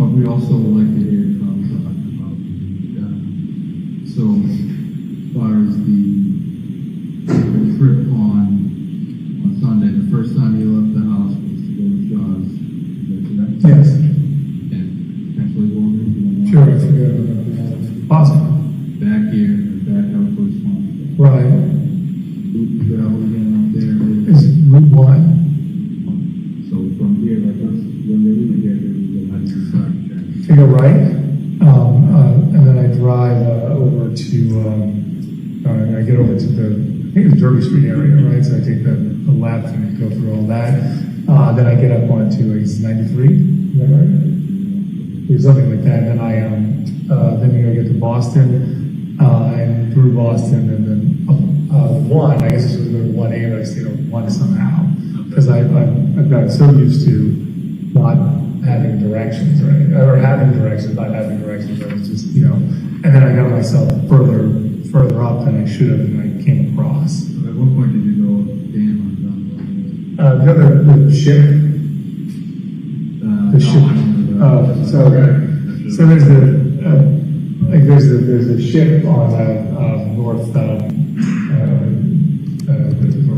but we also would like to hear from about, so as far as the trip on Sunday, the first time you left the house was to go to Shaw's, is that correct? Yes. And potentially Walgreens? Sure, I forgot about that. Possible. Back here, back out towards Swan. Right. Route travel again up there. Is it Route 1? So from here, like us, when they leave here, they will have to start. I go right, and then I drive over to, I get over to I think it's Derby Street area, right? So I take the left and go through all that. Then I get up onto, I guess, 93, is that right? Or something like that. Then then I get to Boston, and through Boston, and then 1, I guess it's going to go to 1A, but I stay on 1 somehow. Because I've gotten so used to not having directions, right? Or having directions, not having directions. I was just, and then I got myself further up than I should have, and I came across. So at what point did you go down on The ship. The ship. So there's a ship on north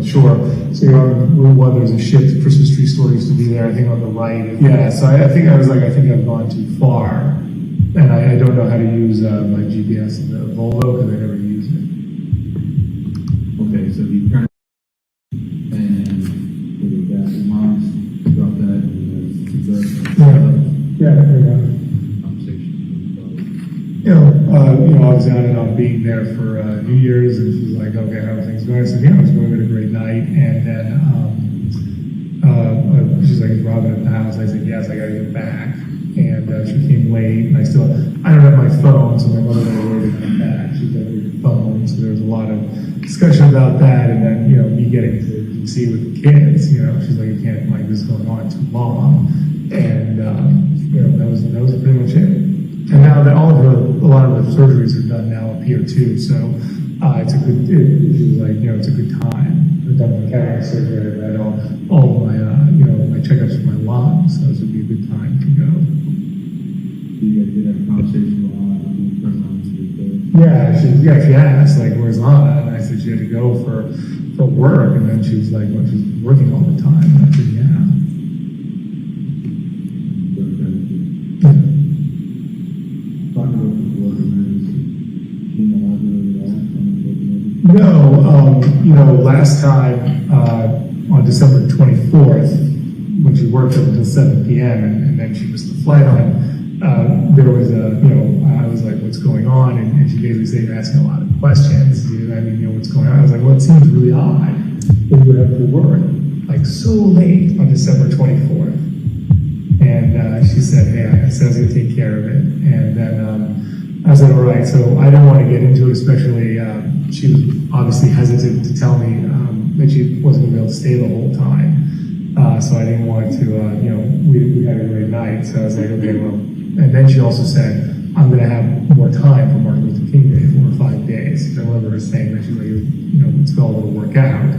shore. So you're on Route 1. There's a ship. The Christmas tree store used to be there. I think on the right. Yeah. So I think I've gone too far, and I don't know how to use my GPS in the Volvo because I never use it. Okay, so you turn and go back to mom's, drop that, and Yeah. conversation. I was out and out being there for New Year's, and she's like, "Okay, how are things going?" I said, "Yeah, it was going. We had a great night." And then she's like, "Is Robin at the house?" I said, "Yes, I got to get back." And she came late, and I don't have my phone, so my mother had already come back. She's got her phone, so there was a lot of discussion about that, and then me getting to see with the kids. She's like, "You can't like this going on too long," and that was pretty much it. And now that a lot of the surgeries are done now up here too, so it's a good. She was like, it's a good time. I've done my cataract surgery. I've had all my my checkups for my lungs, so this would be a good time to go. You guys did have a conversation with She asked like, "Where's Lana?" And I said she had to go for work, and then she was like, "Well, she's working all the time." And I said, "Yeah." No, last time on December 24th, when she worked up until 7 p.m. and then she missed the flight on, there was I was like, "What's going on?" And she basically said, "You're asking a lot of questions. What's going on?" I was like, "Well, it seems really odd that you would have to work like so late on December 24th." And she said, "Hey, I said I was going to take care of it." And then I said, "All right." So I didn't want to get into it, especially she was obviously hesitant to tell me that she wasn't going to be able to stay the whole time. So I didn't want to, we had a great night. So I was like, okay, well. And then she also said, "I'm going to have more time for Martin Luther King Day, 4 or 5 days." I remember her saying that. She's like, it's all going to work out.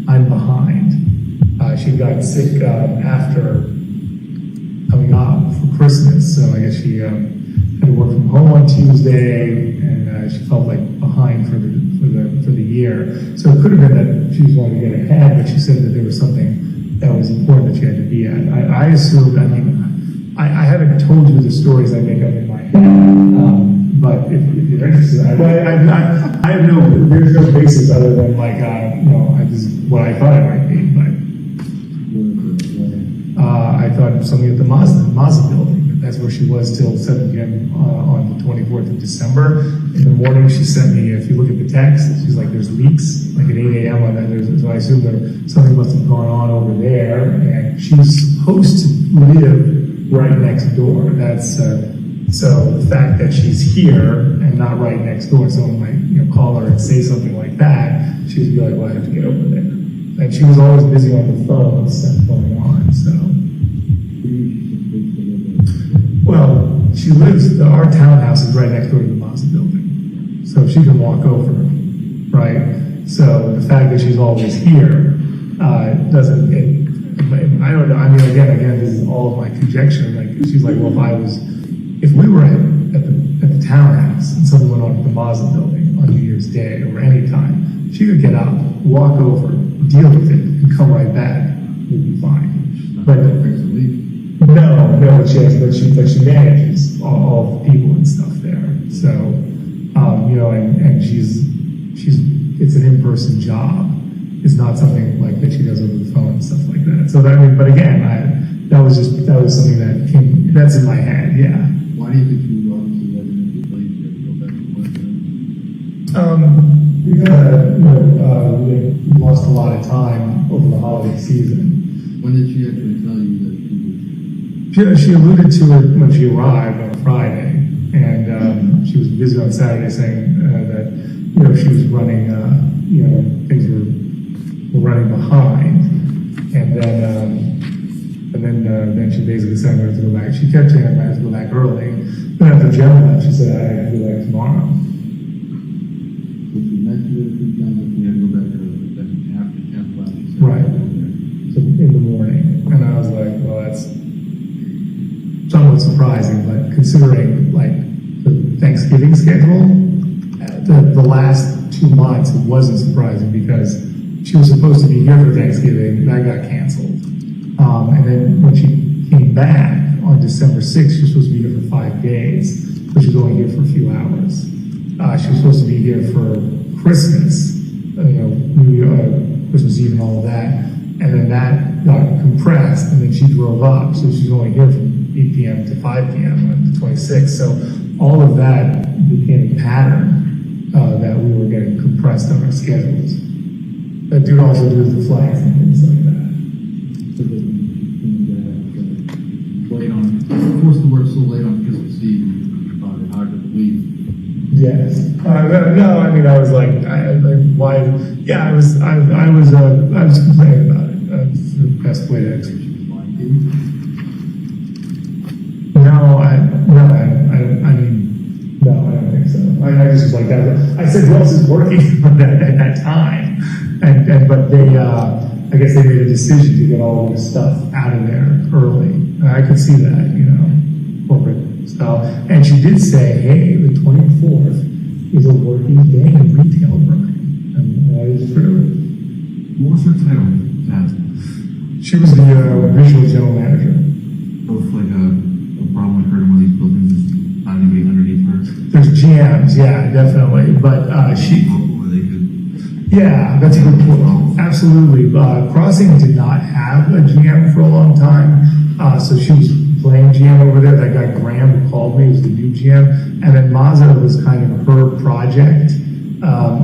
I'm behind. She got sick after coming up for Christmas. So I guess she had to work from home on Tuesday, and she felt like behind for the year. So it could have been that she was wanting to get ahead, but she said that there was something that was important that she had to be at. I assumed. I haven't told you the stories I make up in my head, but if you're interested, I have there's no basis other than like this is what I thought it might be, but I thought something at the Mazda building. That's where she was till 7 p.m. On the 24th of December. In the morning, she sent me, if you look at the text, she's like, "There's leaks, like at 8 a.m. on that." So I assume something must have gone on over there. And she's supposed to live right next door. That's so the fact that she's here and not right next door, someone might call her and say something like that. She'd be like, "Well, I have to get over there." And she was always busy on the phone with stuff going on. So. Well, she lives, our townhouse is right next door to the Mazda building. So she can walk over, right? So the fact that she's always here I don't know. I mean, again, this is all of my conjecture. Like, she's like, "Well, if I was if we were at the townhouse and someone went on to the Mazda building on New Year's Day or any time, she could get up, walk over, deal with it, and come right back. We'd be fine. But no, but she manages all the people and stuff there. So, you know, and it's an in-person job. It's not something like that she does over the phone and stuff like that. So that, I mean, but again, that was something that came, that's in my head, yeah. Why do you think you obviously wasn't able to go back to work? Because, you know, we lost a lot of time over the holiday season. When did she actually tell you that She alluded to it when she arrived on Friday, and she was busy on Saturday saying that, you know, she was running, you know, things were running behind, and then she basically said I have to go back. She kept saying I have to go back early. Then after Jen left, she said I have to go back tomorrow. So she mentioned it a few times that you had to go back early, but then after Jen left, she said Right. So in the morning, and I was like, well, that's somewhat surprising, but considering like the Thanksgiving schedule, the last 2 months, it wasn't surprising because she was supposed to be here for Thanksgiving, that got canceled. And then when she came back on December 6th, she was supposed to be here for 5 days, but she was only here for a few hours. She was supposed to be here for Christmas, you know, Christmas Eve and all of that, and then that got compressed, and then she drove up, so she's only here from 8 p.m. to 5 p.m. on the 26th. So all of that became a pattern that we were getting compressed on our schedules. That due also due to the flights and things like that. so that late on, forced to work so late on Christmas Eve, you found it hard to believe. Yes. No, I mean, I was like, why? Yeah, I was complaining about it. That's the best way to explain. No, I mean, no, I don't think so. I just was like that. I said, who else is working at that time? But they, I guess they made a decision to get all of this stuff out of there early. And I could see that, you know, corporate style. And she did say, hey, the 24th is a working day in retail, Brian. And that is true. What was her title? She was the regional general manager. Both like a problem occurred in one of these buildings, is not anybody underneath her. There's GMs, yeah, definitely. But she... Or they could... Yeah, that's a good point. Absolutely. Crossing did not have a GM for a long time, so she was playing GM over there. That guy Graham who called me was the new GM, and then Mazda was kind of her project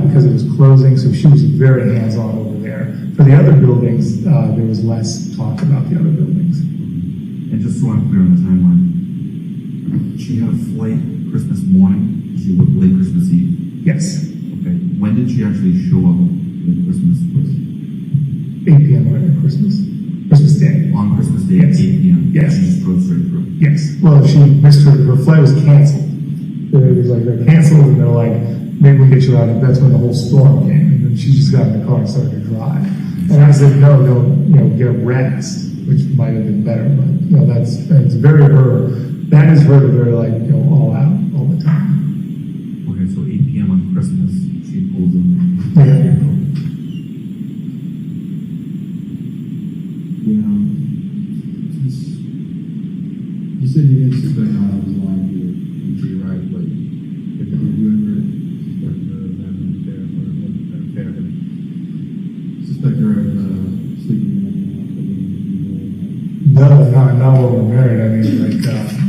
because it was closing, so she was very hands-on over there. For the other buildings, there was less talk about the other buildings. And just so I'm clear on the timeline, she had a flight Christmas morning, she worked late Christmas Eve. Yes. Okay, when did she actually show up at Christmas? 8 p.m. on Christmas Day. On Christmas Day at Yes. 8 p.m. Yes. She just drove straight through. Yes. Well, she missed her flight was canceled. It was like they're canceled, and they're like, maybe we'll get you out. That's when the whole storm came, and then she just got in the car and started to drive. And I said, no, you know, get rest, which might have been better, but you know, that's very her. That is her. Very like, you know, all out all the time. Okay, so 8 p.m. on Christmas, she pulls in. Yeah. You said you didn't suspect how I was lying to you when she arrived late. Did you ever suspect her of having an affair or an affair? Suspect her of sleeping in No, not when we're married. I mean, like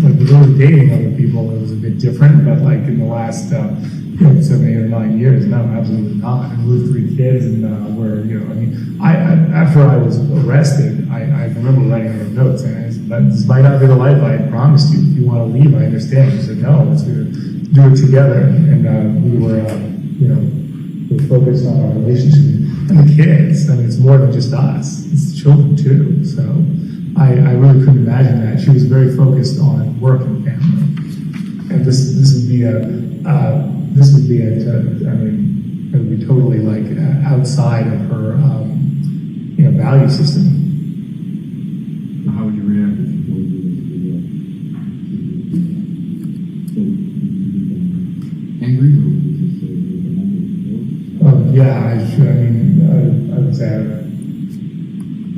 when we were dating other people, it was a bit different. But like in the last, 7, 8, or 9 years, no, absolutely not. And we have 3 kids, and we're, you know, I mean, I after I was arrested, I remember writing her notes, and I said, this might not be the life I had promised you. If you want to leave, I understand. She said, no, let's do it together. And we were, you know, we were focused on our relationship and the kids. I mean, it's more than just us; it's the children too. So. I really couldn't imagine that. She was very focused on work and family, and this would be I mean, it would be totally like outside of her, you know, value system. How would you react if she told you angry, or would you just say you're angry? Yeah, I would say,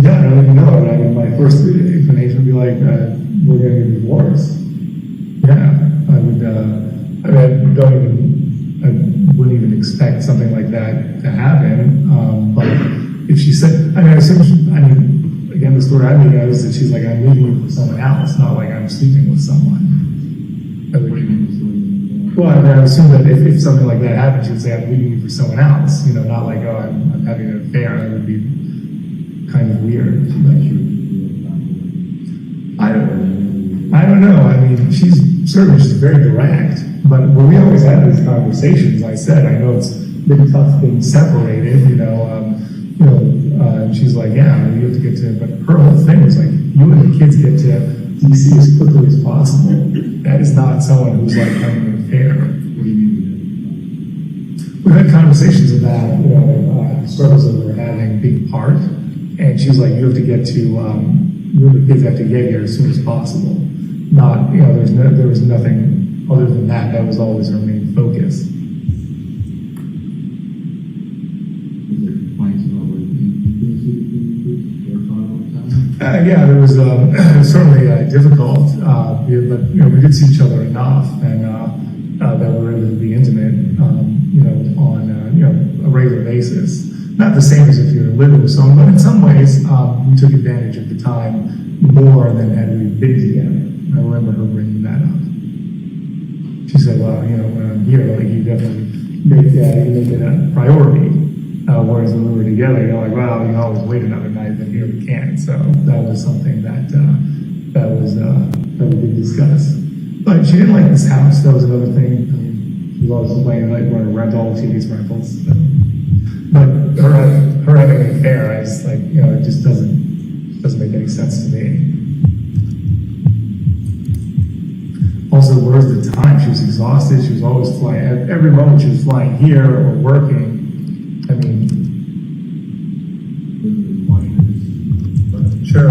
yeah, I don't even know. I mean, my first inclination would be like, we're going to get divorced. Yeah, I would, I wouldn't even expect something like that to happen. But if she said, again, the story I made out is that she's like, I'm leaving you for someone else, not like I'm sleeping with someone. What do you mean? Well, I assume that if something like that happened, she would say, I'm leaving you for someone else. Not like, oh, I'm having an affair. That would be kind of weird. I don't know. I mean, she's very direct, but when we always have these conversations, I said, I know it's been tough being separated, she's like, yeah, you have to get to, but her whole thing was like, you and the kids get to DC as quickly as possible. That is not someone who's like having an affair. What do you mean? We've had conversations about, struggles that we're having being apart, and she's like, you have to get to, you and the kids have to get here as soon as possible. Not, there was nothing other than that. That was always her main focus. Is there complaints about what you Yeah, there was certainly difficult, but we did see each other enough, and that we were able to be intimate, on a regular basis. Not the same as if you were living with someone, but in some ways, we took advantage of the time more than had we been together. I remember her bringing that up. She said, well, when I'm here, like, you definitely make it a priority. Whereas when we were together, you're like, well, you can always wait another night, but here we can't. So that was something that we did discuss. But she didn't like this house. That was another thing. I mean, she was always complaining, like, we're going to rent all she hates rentals. So. But her having an affair, I just like, it just doesn't make any sense to me. Also, where's the time? She was exhausted. She was always flying. At every moment she was flying here or working. I mean, sure.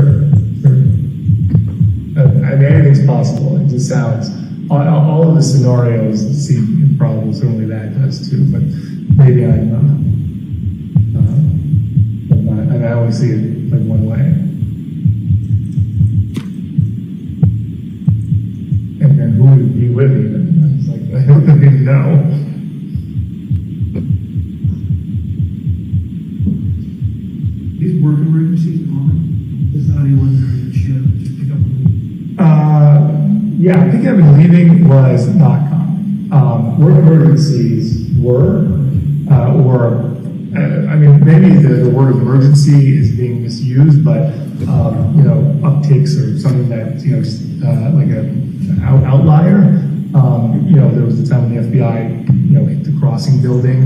I mean, anything's possible. It just sounds, all of the scenarios seem improbable. Certainly that does too, but maybe I only see it like one way. And then who would be with me? And I was like, I don't even know. These work emergencies on? Is not anyone during the shift just pick up Yeah, picking up and leaving was not common. Work emergencies were, maybe the word emergency is being misused, but, upticks or something that, just like an outlier. There was the time when the FBI, hit the crossing building.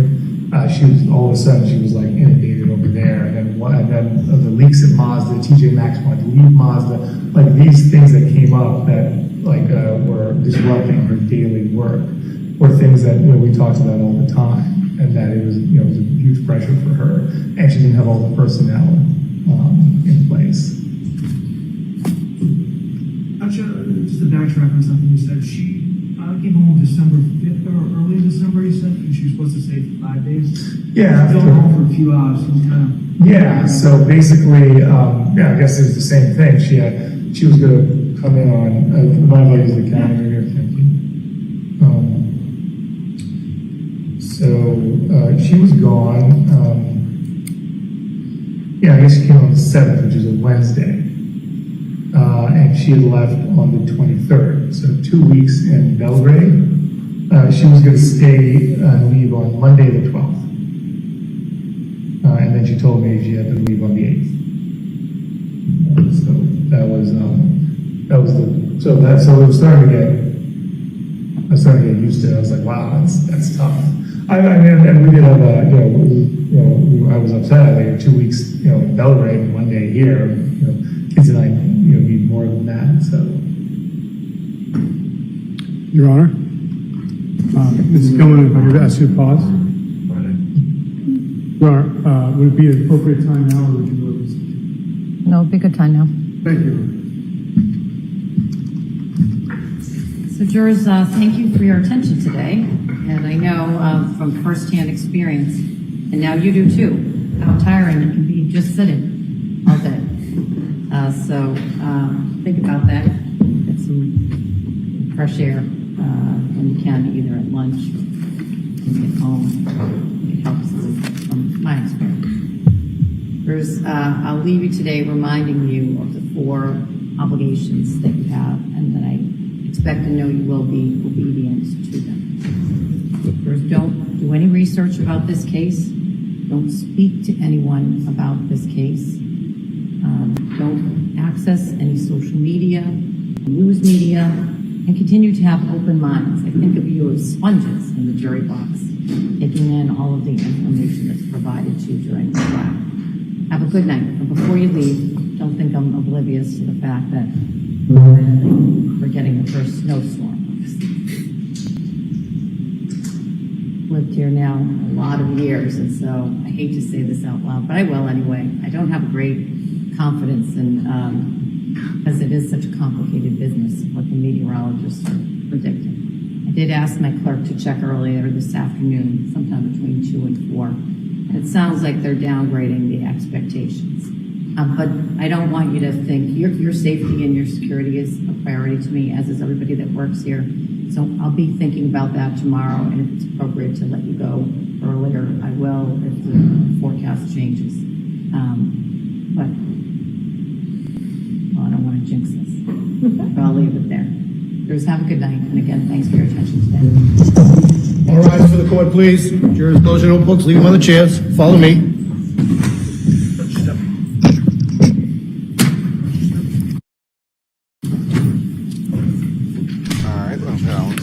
She was, all of a sudden, she was like inundated over there. And then the leaks at Mazda, TJ Maxx wanted to leave Mazda. Like these things that came up that were disrupting her daily work were things that, we talked about all the time. And that it was, it was a huge pressure for her. And she didn't have all the personnel in place. Just to backtrack on something you said, she came home December 5th or early December, you said, and she was supposed to stay for 5 days? Yeah. Still home for a few hours, Yeah, so basically, I guess it's the same thing. She was going to come in on, my ladies the calendar here, thank you. So she was gone. I guess she came on the 7th, which is a Wednesday. And she had left on the 23rd, so 2 weeks in Belgrade. She was going to stay and leave on Monday the 12th. And then she told me she had to leave on the 8th. So that was it was starting to get used to it. I was like, wow, that's tough. And we did have I was upset. I had 2 weeks, in Belgrade and 1 day here. Kids and I, need more than that. So, Your Honor, Mrs. Gilman, if I could ask you to pause. Your Honor, would it be an appropriate time now, or would you move this? No, it'd be a good time now. Thank you. So jurors, thank you for your attention today. And I know from firsthand experience, and now you do too, how tiring it can be just sitting all day. So think about that. Get some fresh air when you can, either at lunch and get home. It helps from my experience. I'll leave you today reminding you of the 4 obligations that you have and that I expect to know you will be obedient to them. First, don't do any research about this case. Don't speak to anyone about this case. Don't access any social media, news media, and continue to have open minds. I think of you as sponges in the jury box, taking in all of the information that's provided to you during the trial. Have a good night. And before you leave, don't think I'm oblivious to the fact that we're getting the first snowstorm. Lived here now a lot of years, and so I hate to say this out loud, but I will anyway. I don't have a great confidence in, because it is such a complicated business, what the meteorologists are predicting. I did ask my clerk to check earlier this afternoon, sometime between 2 and 4. It sounds like they're downgrading the expectations. But I don't want you to think your safety and your security is a priority to me, as is everybody that works here. So I'll be thinking about that tomorrow, and if it's appropriate to let you go earlier, I will if the forecast changes. But well, I don't want to jinx this, but I'll leave it there. Jurors, have a good night, and again, thanks for your attention today. All rise for the court, please. Jurors, close your notebooks, leave them on the chairs. Follow me. All right, well, pal.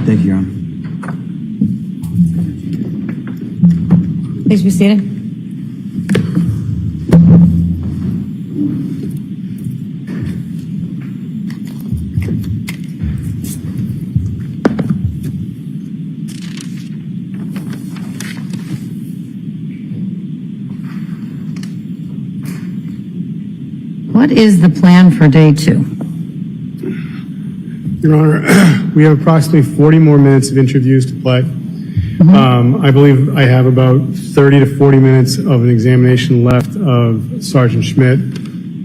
Thank you, Your Honor. Please be seated. What is the plan for day 2? Your Honor, we have approximately 40 more minutes of interviews to play. I believe I have about 30 to 40 minutes of an examination left of Sergeant Schmidt.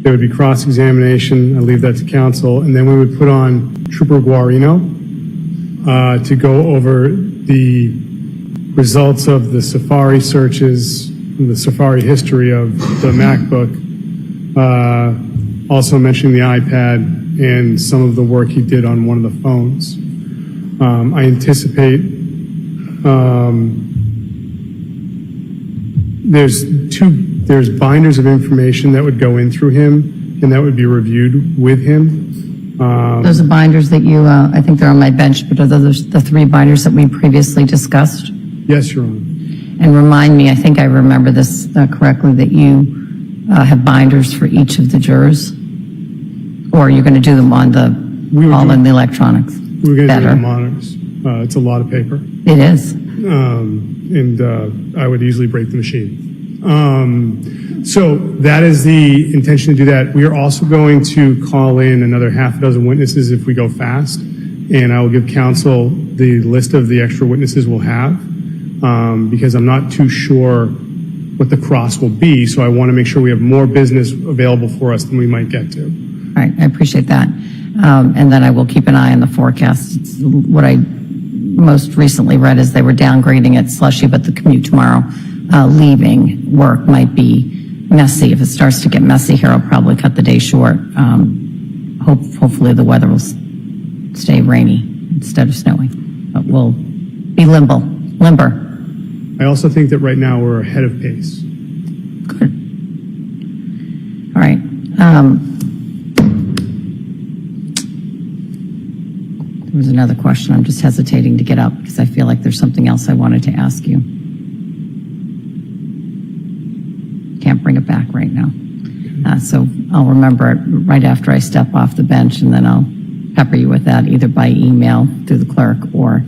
There would be cross-examination. I leave that to counsel. And then we would put on Trooper Guarino to go over the results of the Safari searches, the Safari history of the MacBook, also mentioning the iPad and some of the work he did on one of the phones. I anticipate there's binders of information that would go in through him and that would be reviewed with him. Those are binders that you, I think they're on my bench, but are those the 3 binders that we previously discussed? Yes, Your Honor. And remind me, I think I remember this correctly, that you have binders for each of the jurors? Or are you going to do them on all in the electronics? We're going to do it on monitors. It's a lot of paper. It is. And I would easily break the machine. So that is the intention to do that. We are also going to call in another half a dozen witnesses if we go fast. And I will give counsel the list of the extra witnesses we'll have because I'm not too sure what the cross will be. So I want to make sure we have more business available for us than we might get to. All right, I appreciate that. And then I will keep an eye on the forecast. What I most recently read is they were downgrading it slushy, but the commute tomorrow, leaving work might be messy. If it starts to get messy here, I'll probably cut the day short. Hopefully the weather will stay rainy instead of snowing, but we'll be limber. I also think that right now we're ahead of pace. Good. All right. There was another question. I'm just hesitating to get up because I feel like there's something else I wanted to ask you. bring it back right now. So I'll remember it right after I step off the bench, and then I'll pepper you with that either by email through the clerk or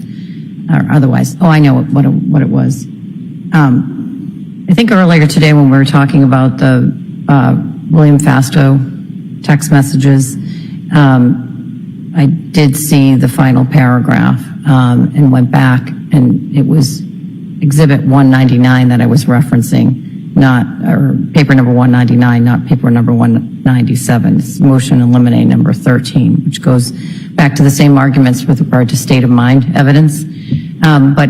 otherwise. Oh, I know what it was. I think earlier today when we were talking about the William Fasto text messages, I did see the final paragraph and went back, and it was Exhibit 199 that I was referencing, or paper number 199, not paper number 197. It's motion eliminate number 13, which goes back to the same arguments with regard to state of mind evidence. But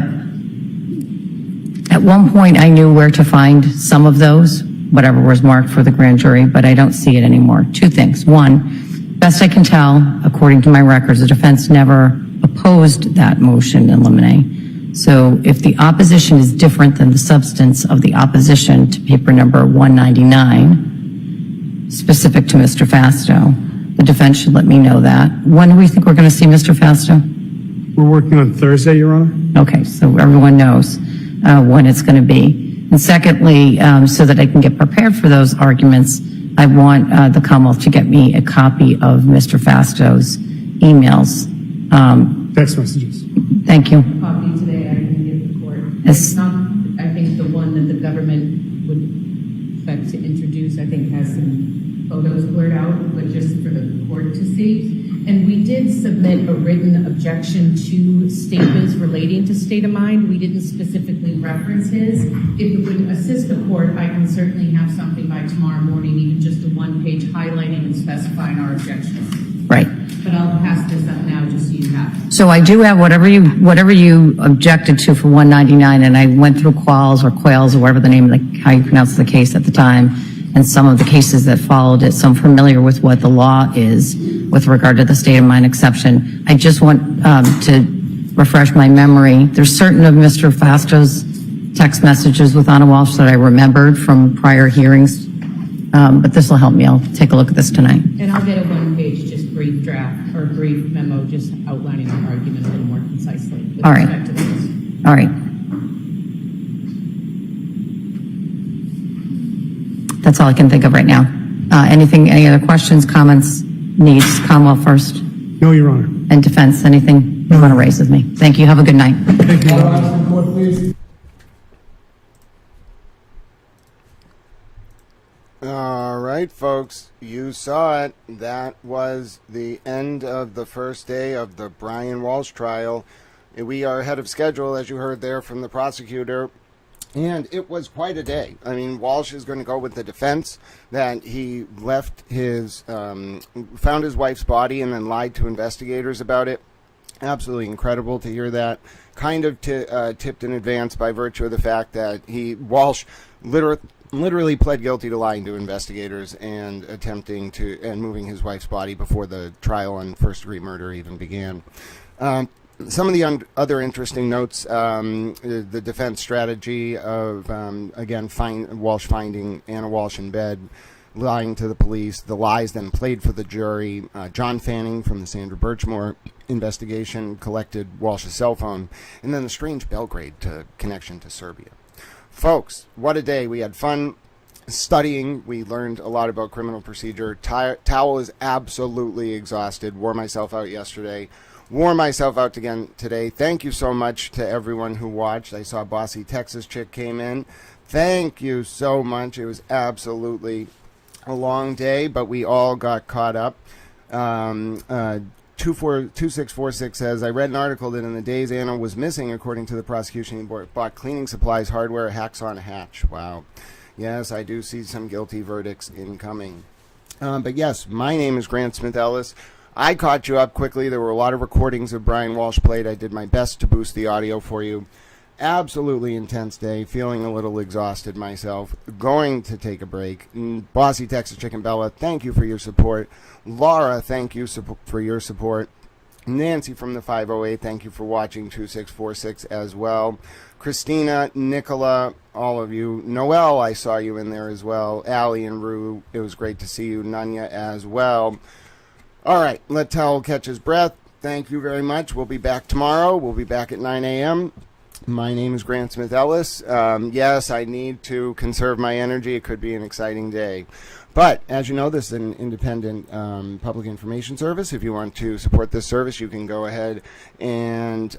at one point I knew where to find some of those, whatever was marked for the grand jury, but I don't see it anymore. Two things. One, best I can tell, according to my records, the defense never opposed that motion in limine. So if the opposition is different than the substance of the opposition to paper number 199, specific to Mr. Fasto, the defense should let me know that. When do we think we're going to see Mr. Fasto? We're working on Thursday, Your Honor. Okay, so everyone knows when it's going to be. And secondly, so that I can get prepared for those arguments, I want the Commonwealth to get me a copy of Mr. Fasto's emails. Text messages. Thank you. Copy today I can give the court. Yes. It's not, I think the one that the government would expect to introduce, I think has some photos blurred out, but just for the court to see. And we did submit a written objection to statements relating to state of mind. We didn't specifically reference his. If it would assist the court, I can certainly have something by tomorrow morning, even just a one-page highlighting and specifying our objection. Right. But I'll pass this up now just so you have it. So I do have whatever you objected to for 199, and I went through Qualls or Quails or whatever the name of how you pronounce the case at the time, and some of the cases that followed it. So I'm familiar with what the law is with regard to the state of mind exception. I just want to refresh my memory. There's certain of Mr. Fasto's text messages with Anna Walsh that I remembered from prior hearings, but this will help me. I'll take a look at this tonight. And I'll get a one-page, just brief draft or brief memo, just outlining the argument a little more concisely. With All right. respect to this. All right. That's all I can think of right now. Any other questions, comments, needs? Commonwealth first. No, Your Honor. And defense, anything you want to raise with me? Thank you. Have a good night. Thank you, Your Honor. All right, folks, you saw it. That was the end of the first day of the Brian Walshe trial. We are ahead of schedule, as you heard there from the prosecutor, and it was quite a day. I mean, Walshe is going to go with the defense that he left his, found his wife's body and then lied to investigators about it. Absolutely incredible to hear that. Kind of tipped in advance by virtue of the fact that Walshe literally pled guilty to lying to investigators and attempting to and moving his wife's body before the trial on first-degree murder even began. Some of the other interesting notes: the defense strategy of again Walshe finding Anna Walsh in bed, lying to the police, the lies then played for the jury. John Fanning from the Sandra Birchmore investigation collected Walsh's cell phone, and then the strange Belgrade connection to Serbia. Folks, what a day. We had fun studying. We learned a lot about criminal procedure. Towel is absolutely exhausted. Wore myself out yesterday. Wore myself out again today. Thank you so much to everyone who watched. I saw Bossy Texas Chick came in. Thank you so much. It was absolutely a long day, but we all got caught up. 2646 says, I read an article that in the days Anna was missing, according to the prosecution, he bought cleaning supplies, hardware, hacks on a hatch. Wow. Yes, I do see some guilty verdicts incoming. But yes, my name is Grant Smith Ellis. I caught you up quickly. There were a lot of recordings of Brian Walshe played. I did my best to boost the audio for you. Absolutely intense day. Feeling a little exhausted myself. Going to take a break. Bossy Texas Chicken Bella, thank you for your support. Laura, thank you for your support. Nancy from the 508, thank you for watching 2646 as well. Christina, Nicola, all of you. Noel, I saw you in there as well. Allie and Rue, it was great to see you. Nanya as well. All right, let Towel catch his breath. Thank you very much. We'll be back tomorrow. We'll be back at 9 a.m. My name is Grant Smith Ellis. Yes, I need to conserve my energy. It could be an exciting day. But as you know, this is an independent public information service. If you want to support this service, you can go ahead and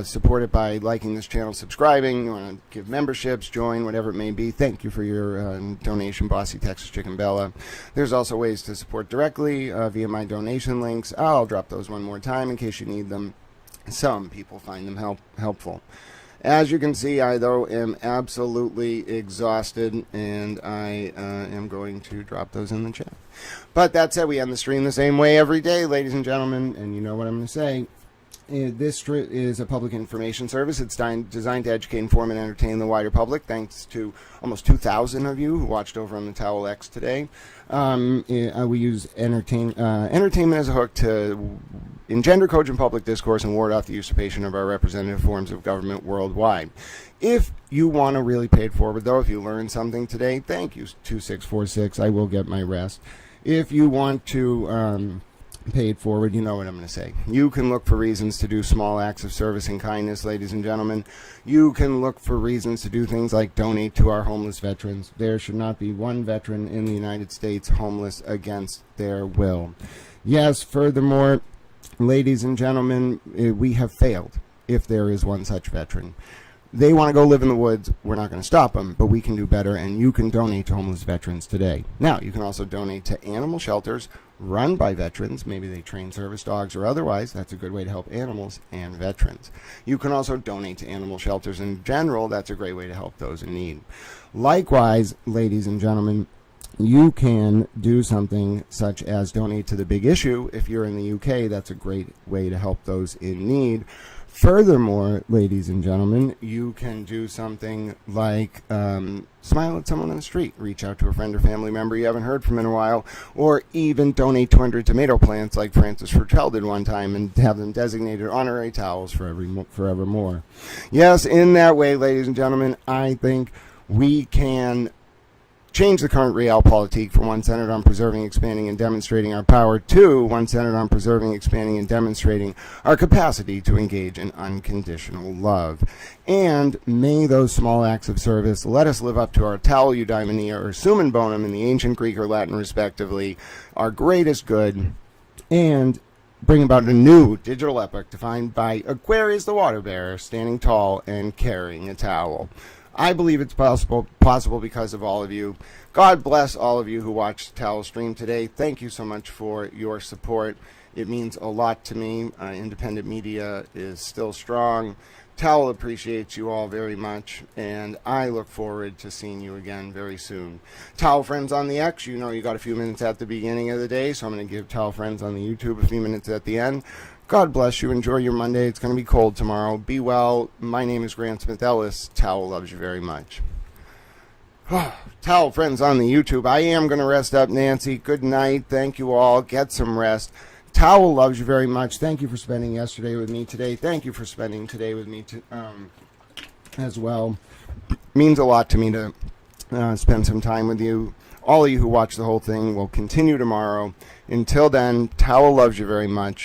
support it by liking this channel, subscribing. You want to give memberships, join, whatever it may be. Thank you for your donation, Bossy Texas Chicken Bella. There's also ways to support directly via my donation links. I'll drop those one more time in case you need them. Some people find them helpful. As you can see, I, though, am absolutely exhausted, and I am going to drop those in the chat. But that said, we end the stream the same way every day, ladies and gentlemen, and you know what I'm going to say. This is a public information service. It's designed to educate, inform, and entertain the wider public. Thanks to almost 2,000 of you who watched over on the Towel X today. We use entertainment as a hook to engender cogent public discourse and ward off the usurpation of our representative forms of government worldwide. If you want to really pay it forward, though, if you learned something today, thank you, 2646. I will get my rest. If you want to pay it forward, you know what I'm going to say. You can look for reasons to do small acts of service and kindness, ladies and gentlemen. You can look for reasons to do things like donate to our homeless veterans. There should not be one veteran in the United States homeless against their will. Yes, furthermore, ladies and gentlemen, we have failed if there is one such veteran. They want to go live in the woods. We're not going to stop them, but we can do better, and you can donate to homeless veterans today. Now, you can also donate to animal shelters run by veterans. Maybe they train service dogs or otherwise. That's a good way to help animals and veterans. You can also donate to animal shelters in general. That's a great way to help those in need. Likewise, ladies and gentlemen, you can do something such as donate to the Big Issue. If you're in the UK, that's a great way to help those in need. Furthermore, ladies and gentlemen, you can do something like smile at someone on the street, reach out to a friend or family member you haven't heard from in a while, or even donate 200 tomato plants like Francis Furchell did one time and have them designated honorary towels forevermore. Yes, in that way, ladies and gentlemen, I think we can change the current realpolitik from one centered on preserving, expanding, and demonstrating our power to one centered on preserving, expanding, and demonstrating our capacity to engage in unconditional love. And may those small acts of service let us live up to our tal eudaimonia or summum bonum in the ancient Greek or Latin respectively, our greatest good, and bring about a new digital epoch defined by Aquarius the water bearer standing tall and carrying a towel. I believe it's possible because of all of you. God bless all of you who watched the Towel stream today. Thank you so much for your support. It means a lot to me. Independent media is still strong. Towel appreciates you all very much, and I look forward to seeing you again very soon. Towel friends on the X, you know you got a few minutes at the beginning of the day, so I'm going to give Towel friends on the YouTube a few minutes at the end. God bless you. Enjoy your Monday. It's going to be cold tomorrow. Be well. My name is Grant Smith Ellis. Towel loves you very much. Towel friends on the YouTube, I am going to rest up, Nancy. Good night. Thank you all. Get some rest. Towel loves you very much. Thank you for spending yesterday with me today. Thank you for spending today with me as well. It means a lot to me to spend some time with you. All of you who watch the whole thing will continue tomorrow. Until then, Towel loves you very much.